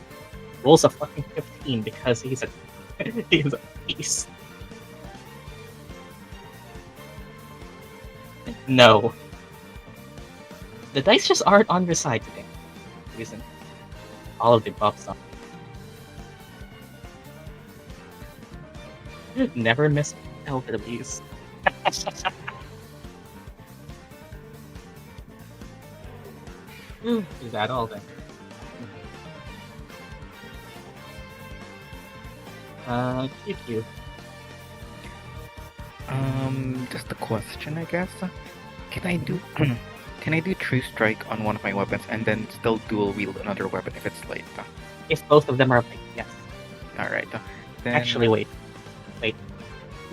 rolls a fucking 15 because he's a he's a beast. No. The dice just aren't on your side today. Reason. All of the buffs on. Never miss elderlies. Is that all then? QQ. Just a question, I guess. Can I do True Strike on one of my weapons and then still dual wield another weapon if it's late? If both of them are like, yes. Alright. Then... Actually, wait.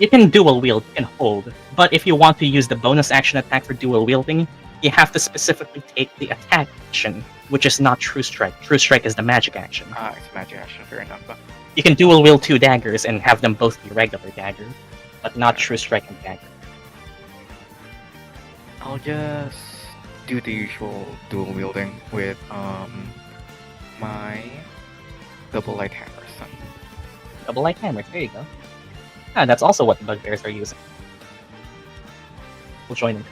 You can dual wield, you can hold, but if you want to use the bonus action attack for dual wielding, you have to specifically take the attack action, which is not True Strike. True Strike is the magic action. It's magic action, fair enough. You can dual wield 2 daggers and have them both be regular daggers, but not True Strike and dagger. I'll just do the usual dual wielding with my double light hammers. Double light hammers, there you go. Ah, that's also what the bugbears are using. We'll join them.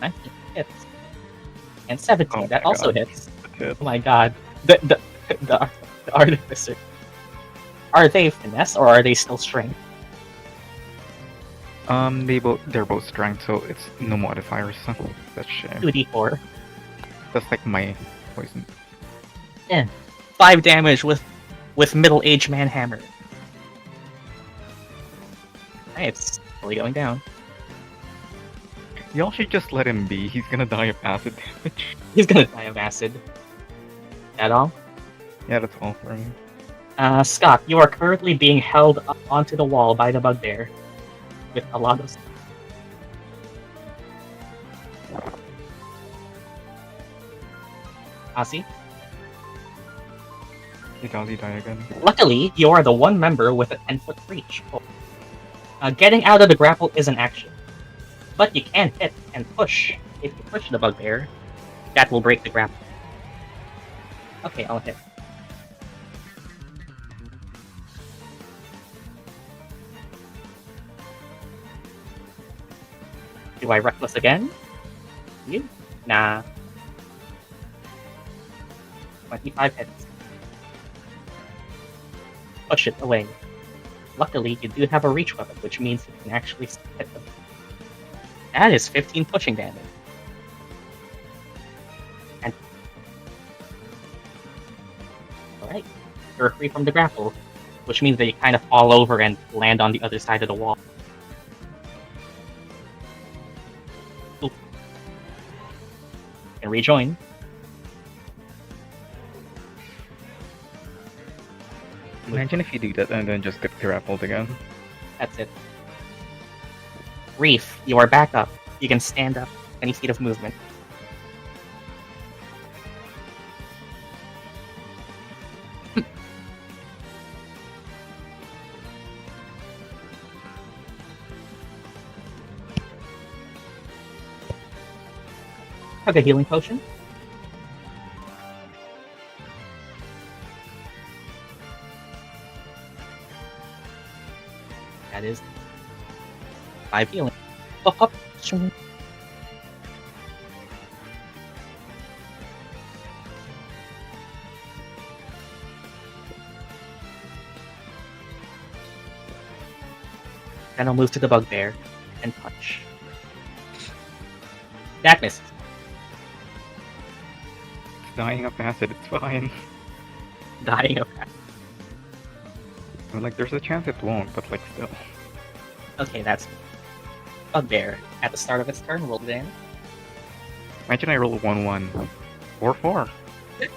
19 hits. And 17, that also hits. Oh my god. The Artificer. Are they finesse or are they still strength? They're both strength, so it's no modifiers. That's shame. 2d4. That's like my poison. 5 damage with middle-aged man hammer. Hey, it's slowly going down. Y'all should just let him be. He's gonna die of acid damage. He's gonna die of acid. That all? Yeah, that's all for me. Scott, you are currently being held up onto the wall by the bugbear with a lot of stuff. Azii? Did Azii die again? Luckily, you are the one member with a 10-foot reach. Getting out of the grapple is an action, but you can hit and push. If you push the bugbear, that will break the grapple. Okay, I'll hit. Do I reckless again? You? Nah. 25 hits. Push it away. Luckily, you do have a reach weapon, which means you can actually hit them. That is 15 pushing damage. And alright, you're free from the grapple, which means that you kind of fall over and land on the other side of the wall. Ooh. And rejoin. Imagine if you do that and then just get grappled again. That's it. Reef, you are back up. You can stand up 20 feet of movement. Have a healing potion. That is 5 healing. Up. Then I'll move to the bugbear and punch. That misses. It's dying of acid, it's fine. Dying of acid. Like, there's a chance it won't, but like, still. Okay, that's bugbear. At the start of its turn, roll the damage. Imagine I roll 1-1. Or 4.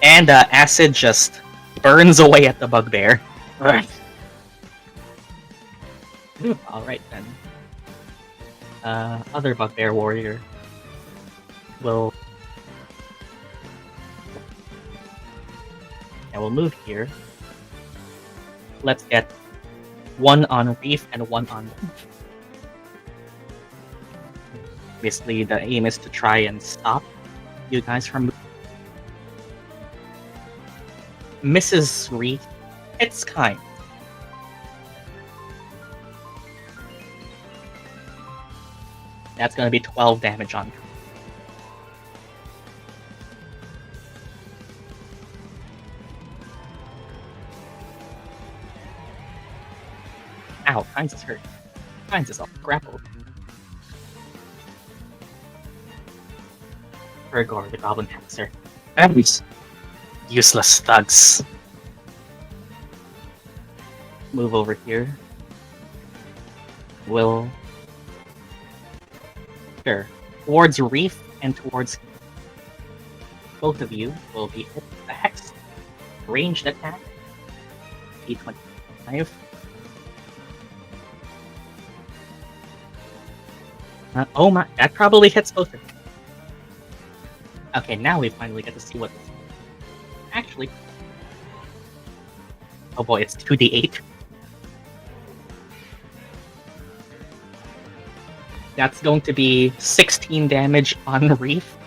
And acid just burns away at the bugbear. Right. Alright then. Other bugbear warrior will... I will move here. Let's get 1 on Reef and 1 on... Basically, the aim is to try and stop you guys from... Mrs. Reef, it's kind. That's gonna be 12 damage on you. Ow, Heinz is hurt. Heinz is all grappled. Urgor, the Goblin Hexer. Useless thugs. Move over here. Will... Sure. Towards Reef and towards... Both of you will be hit with a Hex. Ranged attack. D25. Oh my, that probably hits both of you. Okay, now we finally get to see what this is. Actually... Oh boy, it's 2d8. That's going to be 16 damage on Reef.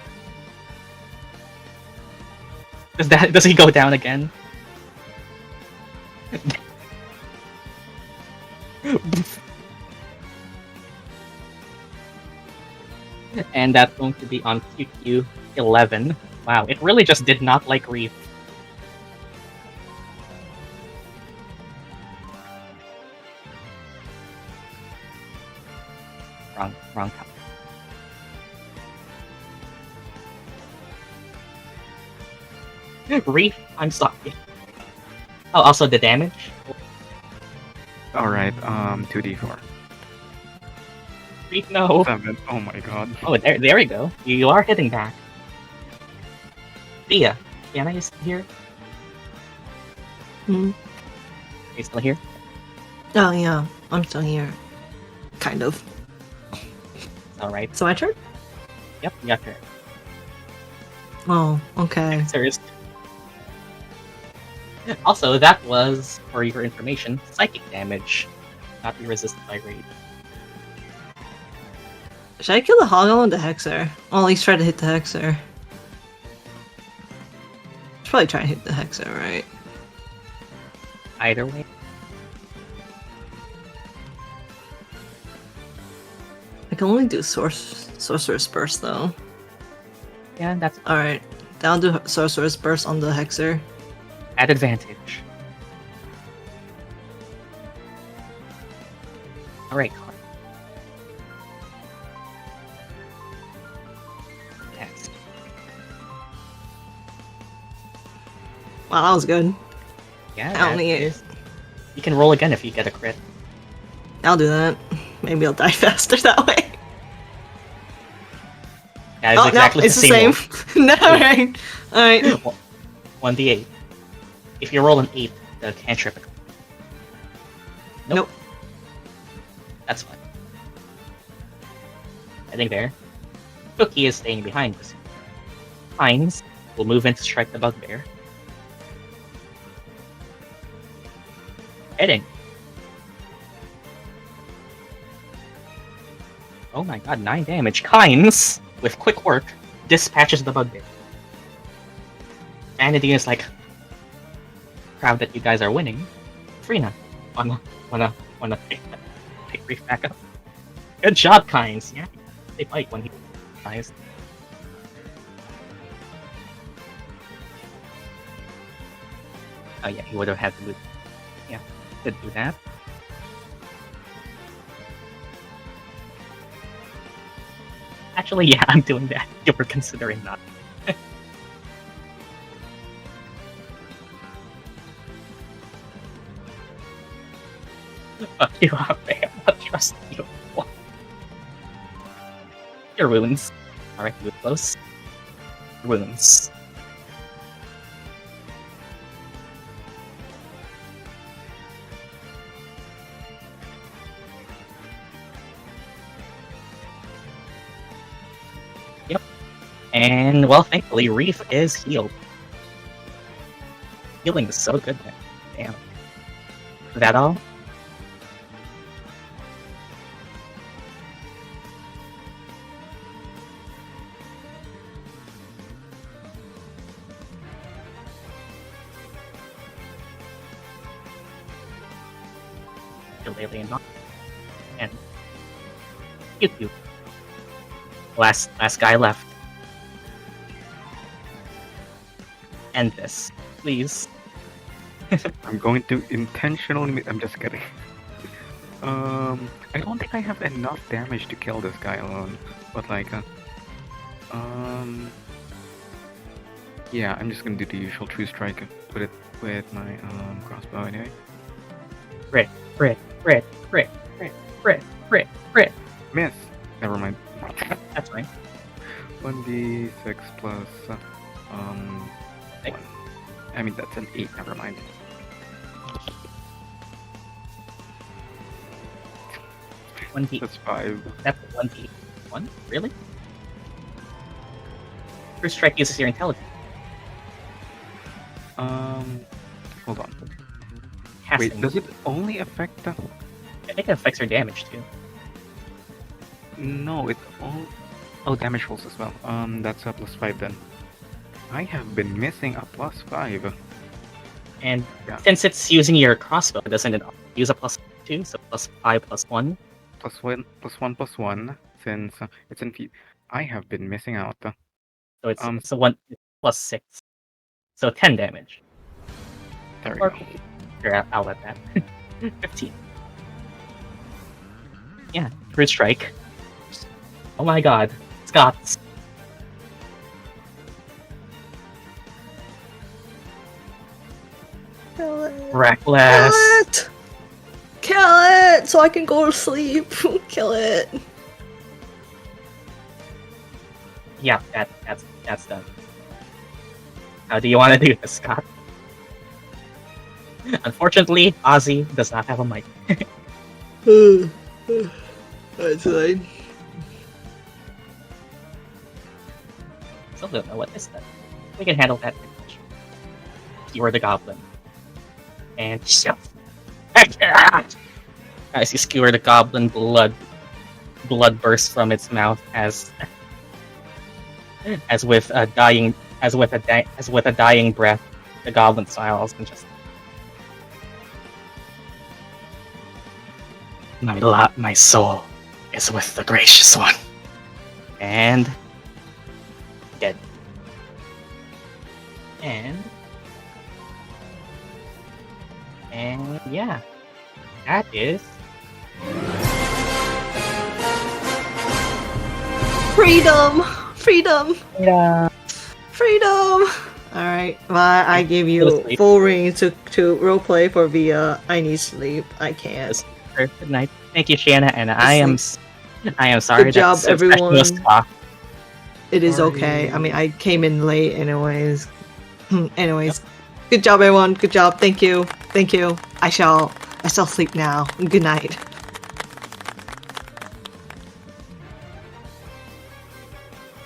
Does he go down again? And that's going to be on QQ 11. Wow, it really just did not like Reef. wrong top. Reef, I'm sorry. Oh, also the damage. Alright, 2d4. Reef, no. 7. Oh my god. Oh, there we go. You are hitting back. Thea, Shiena, you still here? Hmm. Are you still here? Oh yeah, I'm still here. Kind of. Alright. So my turn? Yep, you got her. Oh, okay. Serious. Also, that was, for your information, psychic damage. Not be resisted by rage. Should I kill the Hoggle or the Hexer? Well, at least try to hit the Hexer. Should probably try to hit the Hexer, right? Either way. I can only do Sorcerer's Burst though. Yeah, that's Alright, then I'll do Sorcerer's Burst on the Hexer. at advantage. Alright, Con. Cast. Wow, that was good. Yeah, I only that is- You can roll again if you get a crit. I'll do that. Maybe I'll die faster that way. That is exactly no, it's the same. same. No, alright. Alright. 1d8. If you roll an 8, the cantrip. Nope. That's fine. I think there. Cookie is staying behind us. Hines will move in to strike the bugbear. Hitting. Oh my god, 9 damage. Kynes, with quick work, dispatches the bugbear. Vanity is like, proud that you guys are winning. Ilphriina, wanna pick Reef back up. Good job, Kynes. Yeah, they bite when he dies. Oh yeah, he would have had to do. Yeah, did do that. Actually, yeah, I'm doing that. You were considering not. Fuck you up, man. I'll trust you. Your wounds. Alright, move close. Your wounds. Yep. And, well, thankfully, Reef is healed. Healing is so good, man. Damn. Is that all? Alien knock. And pew. Last guy left. End this, please. I'm going to intentionally. I'm just kidding. I don't think I have enough damage to kill this guy alone. But like, yeah, I'm just gonna do the usual true strike. Put it with my crossbow anyway. Crit. Miss. Never mind. That's fine. 1d6 plus Six. 1. I mean that's an 8. Never mind. One D. That's 5. That's 1d1? Really? First strike uses your intelligence. Hold on. Casting. Wait, does it only affect the? I think it affects your damage too. No, it all. Oh, damage rolls as well. That's a +5 then. I have been missing a +5. And Yeah. since it's using your crossbow, doesn't it use a +2? So +5 +1. +1 +1 since it's in feet. I have been missing out. So it's a 1 +6. So 10 damage. There we Or- go. Here, I'll let that. 15. Yeah, first strike. Oh my god. Scots. Kill it. Reckless. Kill it! Kill it! So I can go to sleep. Kill it. Yeah, that's done. How do you want to do this, Scott? Unfortunately, Azii does not have a mic. That's fine. Still don't know what this does. We can handle that. You are the goblin. And as you skewer the goblin, blood bursts from its mouth as with a dying breath, the goblin smiles and just my soul is with the gracious one. And dead. And yeah. That is Freedom! Freedom! yeah. Freedom! Alright, well, I give Go you to sleep. full reign to roleplay for Via. I need sleep. I can't. Good night. Thank you, Shiena, and I am sorry Good job, that the session was everyone. tough. It is Sorry. okay. I mean, I came in late anyways. Anyways, good job, everyone. Good job. Thank you. Thank you. I shall sleep now. Good night.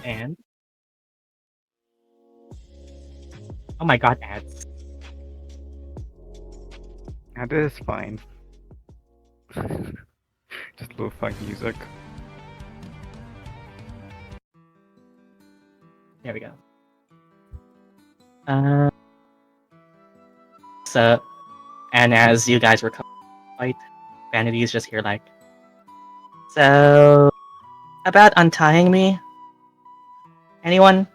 And oh my god, ads. That is fine. Just lo-fi music. There we go. So, and as you guys were fight, Vanity is just here like, so about untying me? Anyone?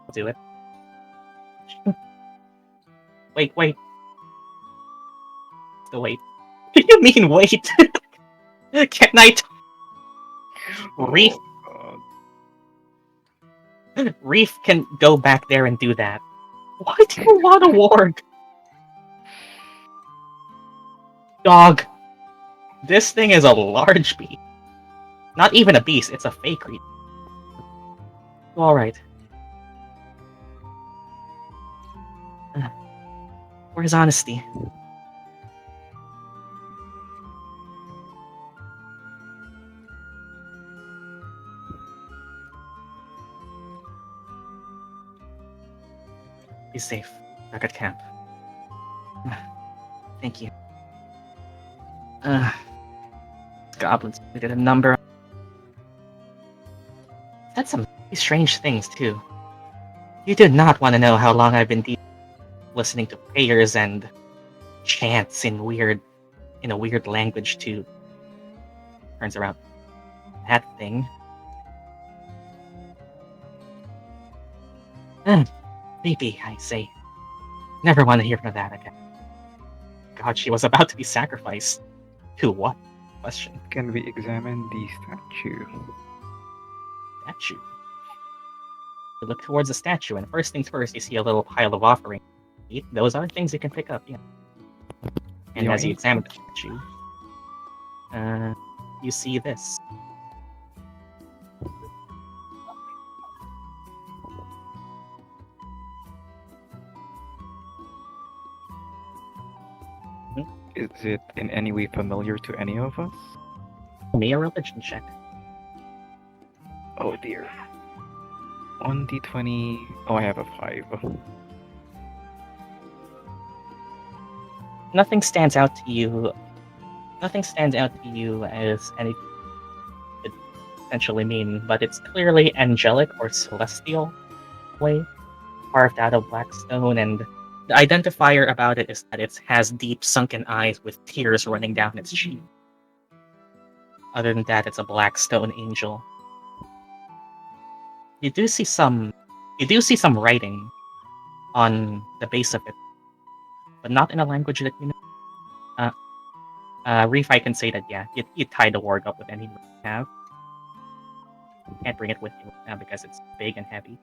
I'll do it. Wait. Still wait. What do you mean wait? Can I? Reef, Oh, God. Reef can go back there and do that. Why do you want a ward? Dog. This thing is a large beast. Not even a beast, it's a fake creature. Alright. Where's honesty? Be safe. Back at camp. Thank you. Goblins. We did a number. Said some strange things too. You do not want to know how long I've been listening to prayers and chants in a weird language too. Turns around. That thing. Maybe, I say. Never want to hear from that again. God, she was about to be sacrificed. To what? Question. Can we examine the statue? Statue. You look towards the statue, and first things first, you see a little pile of offerings. Those are things you can pick up, yeah. And as you examine the statue, you see this. Is it in any way familiar to any of us? Me a religion check. Oh dear. 1d20. Oh, I have a 5. Nothing stands out to you. Nothing stands out to you as anything it essentially mean, but it's clearly angelic or celestial way, carved out of black stone, and the identifier about it is that it has deep sunken eyes with tears running down its cheek. Other than that, it's a black stone angel. You do see some writing on the base of it, but not in a language that you know. Reef, I can say that, yeah, you tie the ward up with any you have. Can't bring it with you now because it's big and heavy.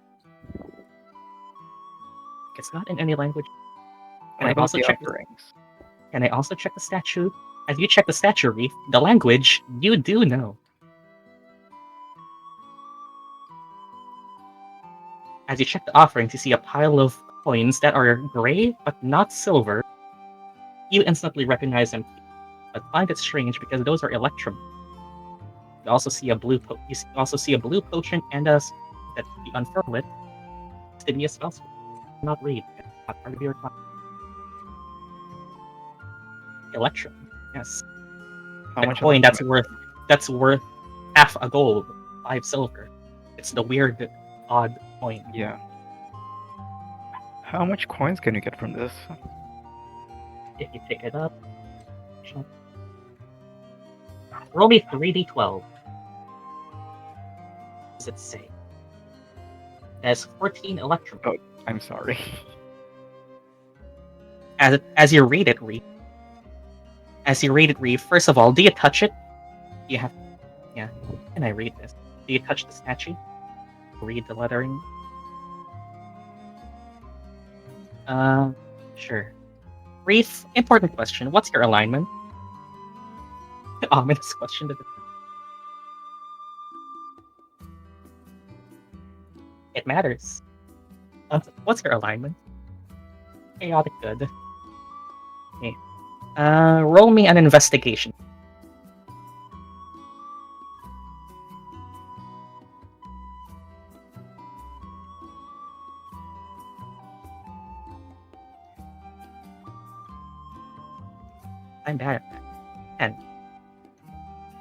It's not in any language. What about the offerings? Can I also check the statue? As you check the statue, Reef, the language, you do know. As you check the offerings, you see a pile of coins that are gray but not silver. You instantly recognize them, but find it strange because those are electrum. You also see a blue potion and a that you unfurl it. To be a spell scroll. Not read. Not part of your class. Electrum. Yes. How The much coin electrum? that's worth half a gold, 5 silver. It's the weird, odd coin. Yeah. How much coins can you get from this? If you pick it up. Roll me 3d12. What does it say? It has 14 electrum. Oh, I'm sorry. As you read it, Reef. First of all, do you touch it? You have. Yeah. Can I read this? Do you touch the statue? Read the lettering? Sure. Reef, important question. What's your alignment? Ominous question. It matters. What's your alignment? Chaotic good. Okay. Roll me an investigation. I'm bad at that. 10.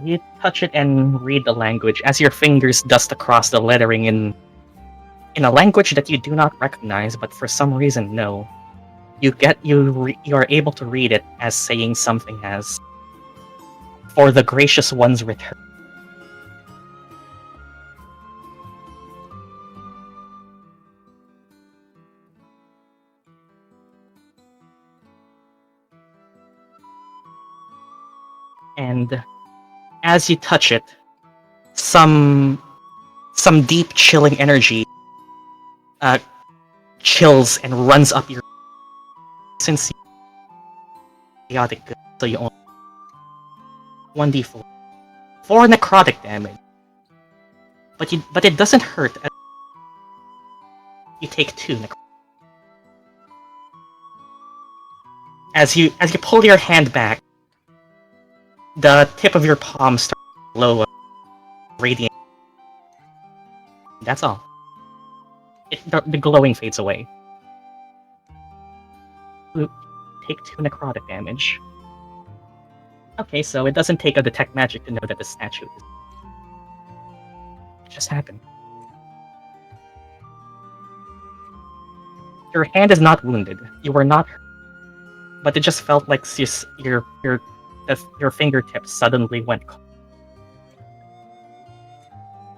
You touch it and read the language as your fingers dust across the lettering in a language that you do not recognize, but for some reason know. You are able to read it as saying something as, "For the gracious one's return." And as you touch it, some deep chilling energy chills and runs up your since chaotic good, so you only 1d4 4 necrotic damage. But it doesn't hurt. You take 2 necrotic. As you pull your hand back, the tip of your palm starts to glow radiant. That's all. The glowing fades away. You take 2 necrotic damage. Okay, so it doesn't take a detect magic to know that the statue is. It just happened. Your hand is not wounded. You were not hurt. But it just felt like your fingertips suddenly went cold.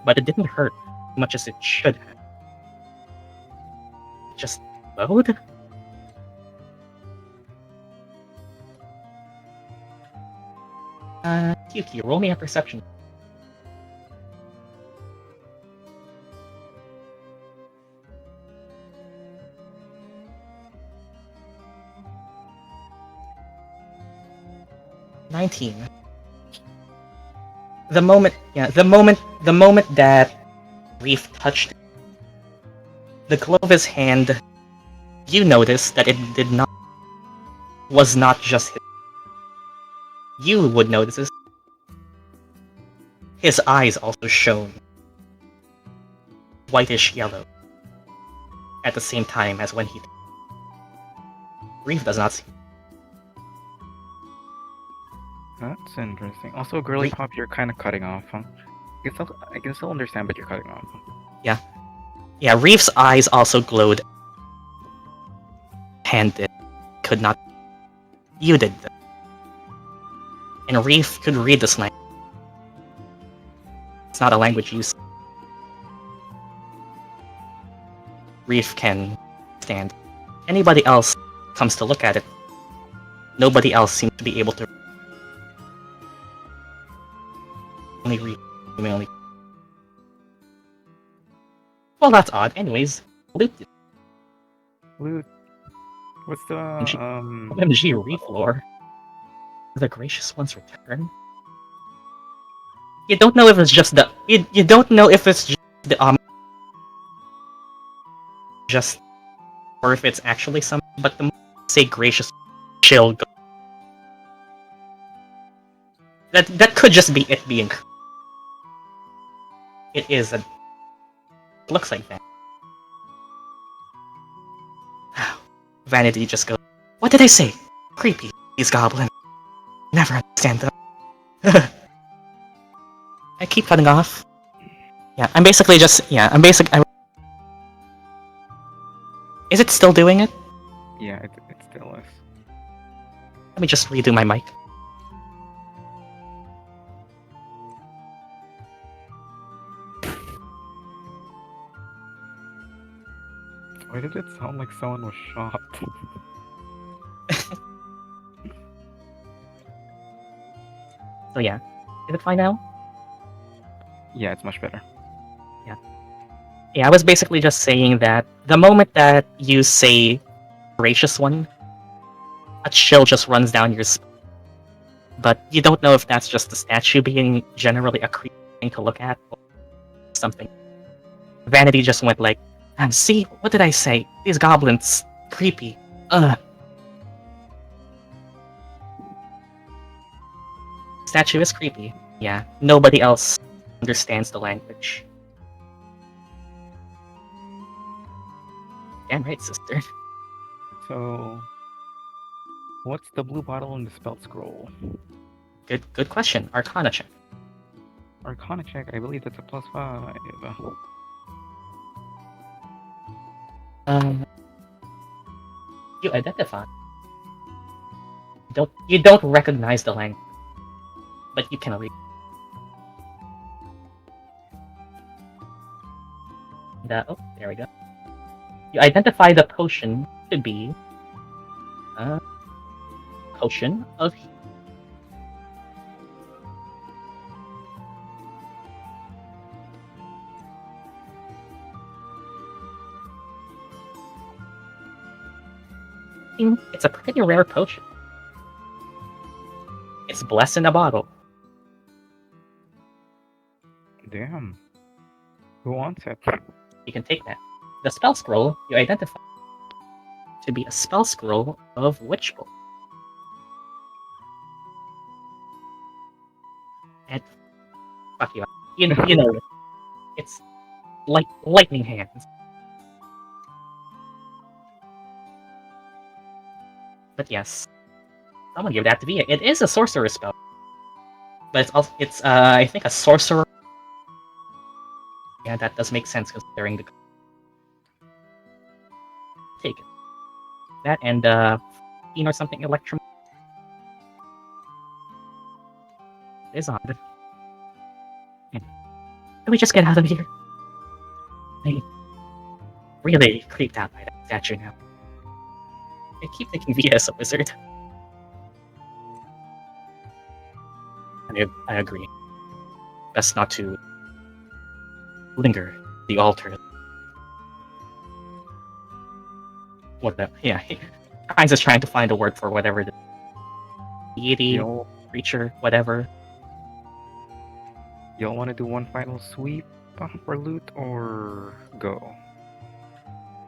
But it didn't hurt as much as it should have. It just glowed? Yuki, roll me a perception. "19. The moment that Reef touched the glow of his hand, you notice that it was not just his. You would notice this. His eyes also shone whitish yellow at the same time as when he. Reef does not see. That's interesting. Also, girly pop, you're kind of cutting off, huh? I can still understand, but you're cutting off. Yeah, Reef's eyes also glowed. Hand did. Could not. You did. And Reef could read this language. It's not a language used. Reef can stand. Anybody else comes to look at it. Nobody else seems to be able to. only Reef. You may only. Well, that's odd. Anyways, loot. Loot. What's the OMG Reef lore. The gracious ones return. You don't know if it's just the you don't know if it's just the just or if it's actually some. But the say gracious chill. That could just be it being. It is a. Looks like that. Vanity just goes. What did I say? Creepy. These goblins. Never understand them. I keep cutting off. Yeah, I'm basically just. Yeah, I'm basic. Is it still doing it? Yeah, it still is. Let me just redo my mic. Why did it sound like someone was shot? So yeah, is it fine now? Yeah, it's much better. Yeah, I was basically just saying that the moment that you say gracious one, a chill just runs down your spine. But you don't know if that's just the statue being generally a creepy thing to look at or something. Vanity just went like, see, what did I say? These goblins, creepy. Ugh. Statue is creepy. Yeah, nobody else understands the language. Damn right, sister. So, what's the blue bottle in the spell scroll? Good question. Arcana check. Arcana check, I believe that's a +5. You identify. You don't recognize the language, but you can read. Oh, there we go. You identify the potion to be a potion of healing. It's a pretty rare potion. It's blessed in a bottle. Damn. Who wants it? You can take that. The spell scroll you identify to be a spell scroll of Witch Bolt. And fuck you. You know it. It's like lightning hands. But yes, someone give that to me. It is a sorcerer spell, but it's also I think a sorcerer. Yeah, that does make sense considering the take it. That and Fion or something electrum is odd. Can we just get out of here? I'm really creeped out by that statue now. I keep thinking Via is a wizard. I agree. Best not to linger at the altar. What the? Yeah, Heinz is trying to find a word for whatever the deity, creature, whatever. Y'all want to do one final sweep for loot or go?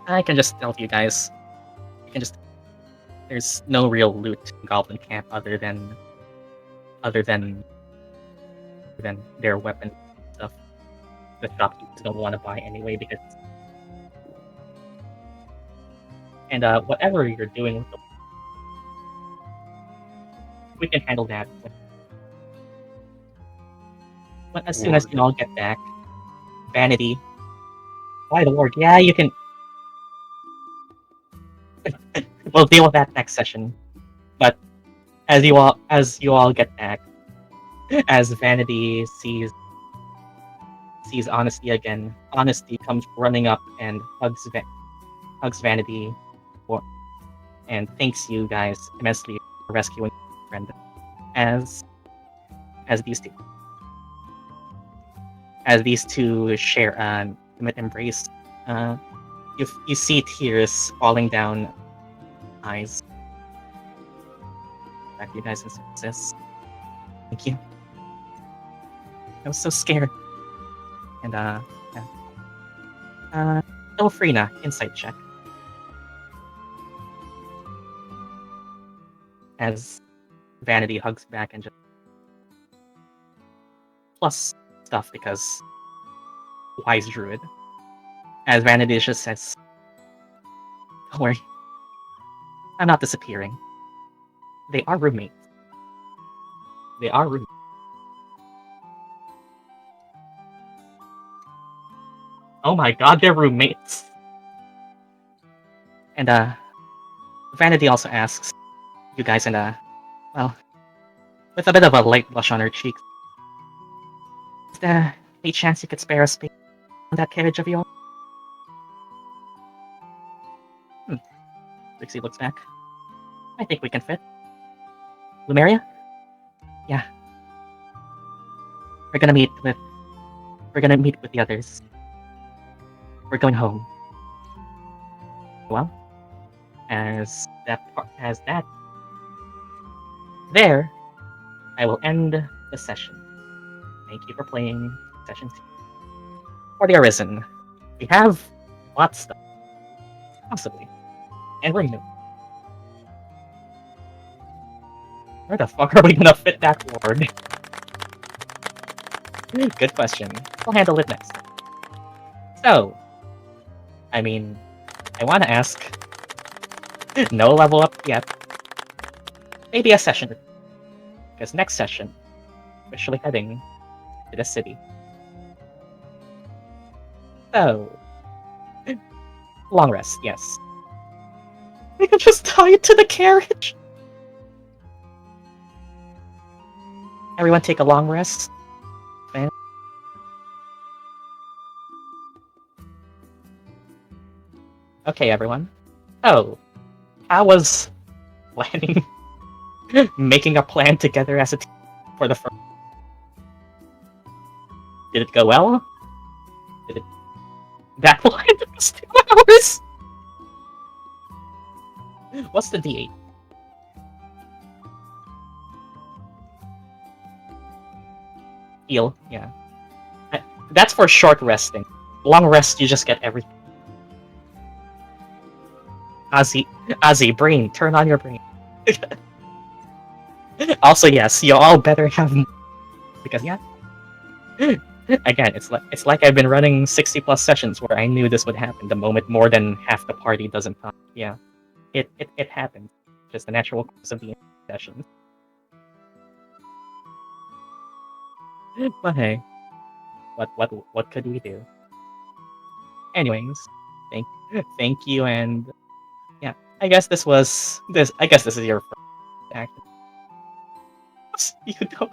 I can just tell you guys. You can just. There's no real loot in Goblin Camp other than their weapon stuff. The shopkeepers don't want to buy anyway because. And whatever you're doing with them, we can handle that. But as soon as you all get back, Vanity, why the ward? Yeah, you can. We'll deal with that next session. But as you all get back, as Vanity sees Honesty again, Honesty comes running up and hugs Vanity, and thanks you guys immensely for rescuing your friend. As these two. as these two share an intimate embrace, you see tears falling down eyes. Back to you guys in services. Thank you. I was so scared. And yeah. Ilphriina, insight check. As Vanity hugs back and just plus stuff because wise druid. As Vanity just says, "Don't worry, I'm not disappearing. They are roommates. They are roommates." Oh my god, they're roommates. And Vanity also asks you guys, and well, with a bit of a light blush on her cheeks, is there any chance you could spare a space on that carriage of yours? Trixie looks back. I think we can fit. Lumeria? Yeah. We're gonna meet with the others. We're going home. Well, as that there, I will end the session. Thank you for playing session 2. For the Arisen, we have lots of stuff. Possibly. And we're new. Where the fuck are we gonna fit that ward? Good question. We'll handle it next. So, I mean, I want to ask. No level up yet. Maybe a session. Because next session, officially heading to the city. So, long rest, yes. We could just tie it to the carriage. Everyone take a long rest. Okay, everyone. Oh, how was planning, making a plan together as a team for the first? Did it go well? Did it? That plan took us 2 hours. What's the D8? Heal, yeah. That's for short resting. Long rest, you just get everything. Azii, brain, turn on your brain. Also, yes, you all better have because yeah. Again, it's like I've been running 60 plus sessions where I knew this would happen the moment more than half the party doesn't talk. Yeah, it happened. Just the natural course of the sessions. But hey, what could we do? Anyways, thank you, and yeah, I guess this is your first act. You don't.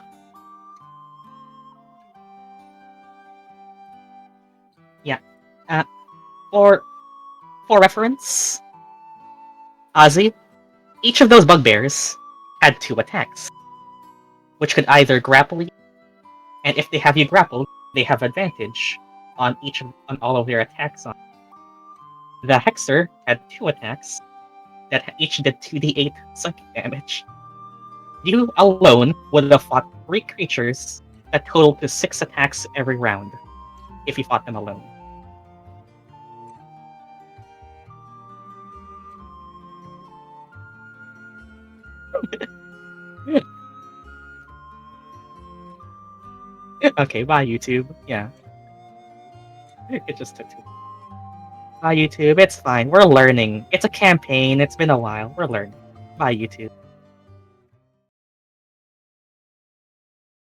Yeah. For reference, Azii, each of those bugbears had 2 attacks, which could either grapple you, and if they have you grappled, they have advantage on all of their attacks. The Hexer had 2 attacks that each did 2d8 psychic damage. You alone would have fought 3 creatures that totaled to 6 attacks every round if you fought them alone. Okay, bye YouTube. Yeah. It just took 2. Bye YouTube, it's fine. We're learning. It's a campaign, it's been a while. We're learning. Bye YouTube.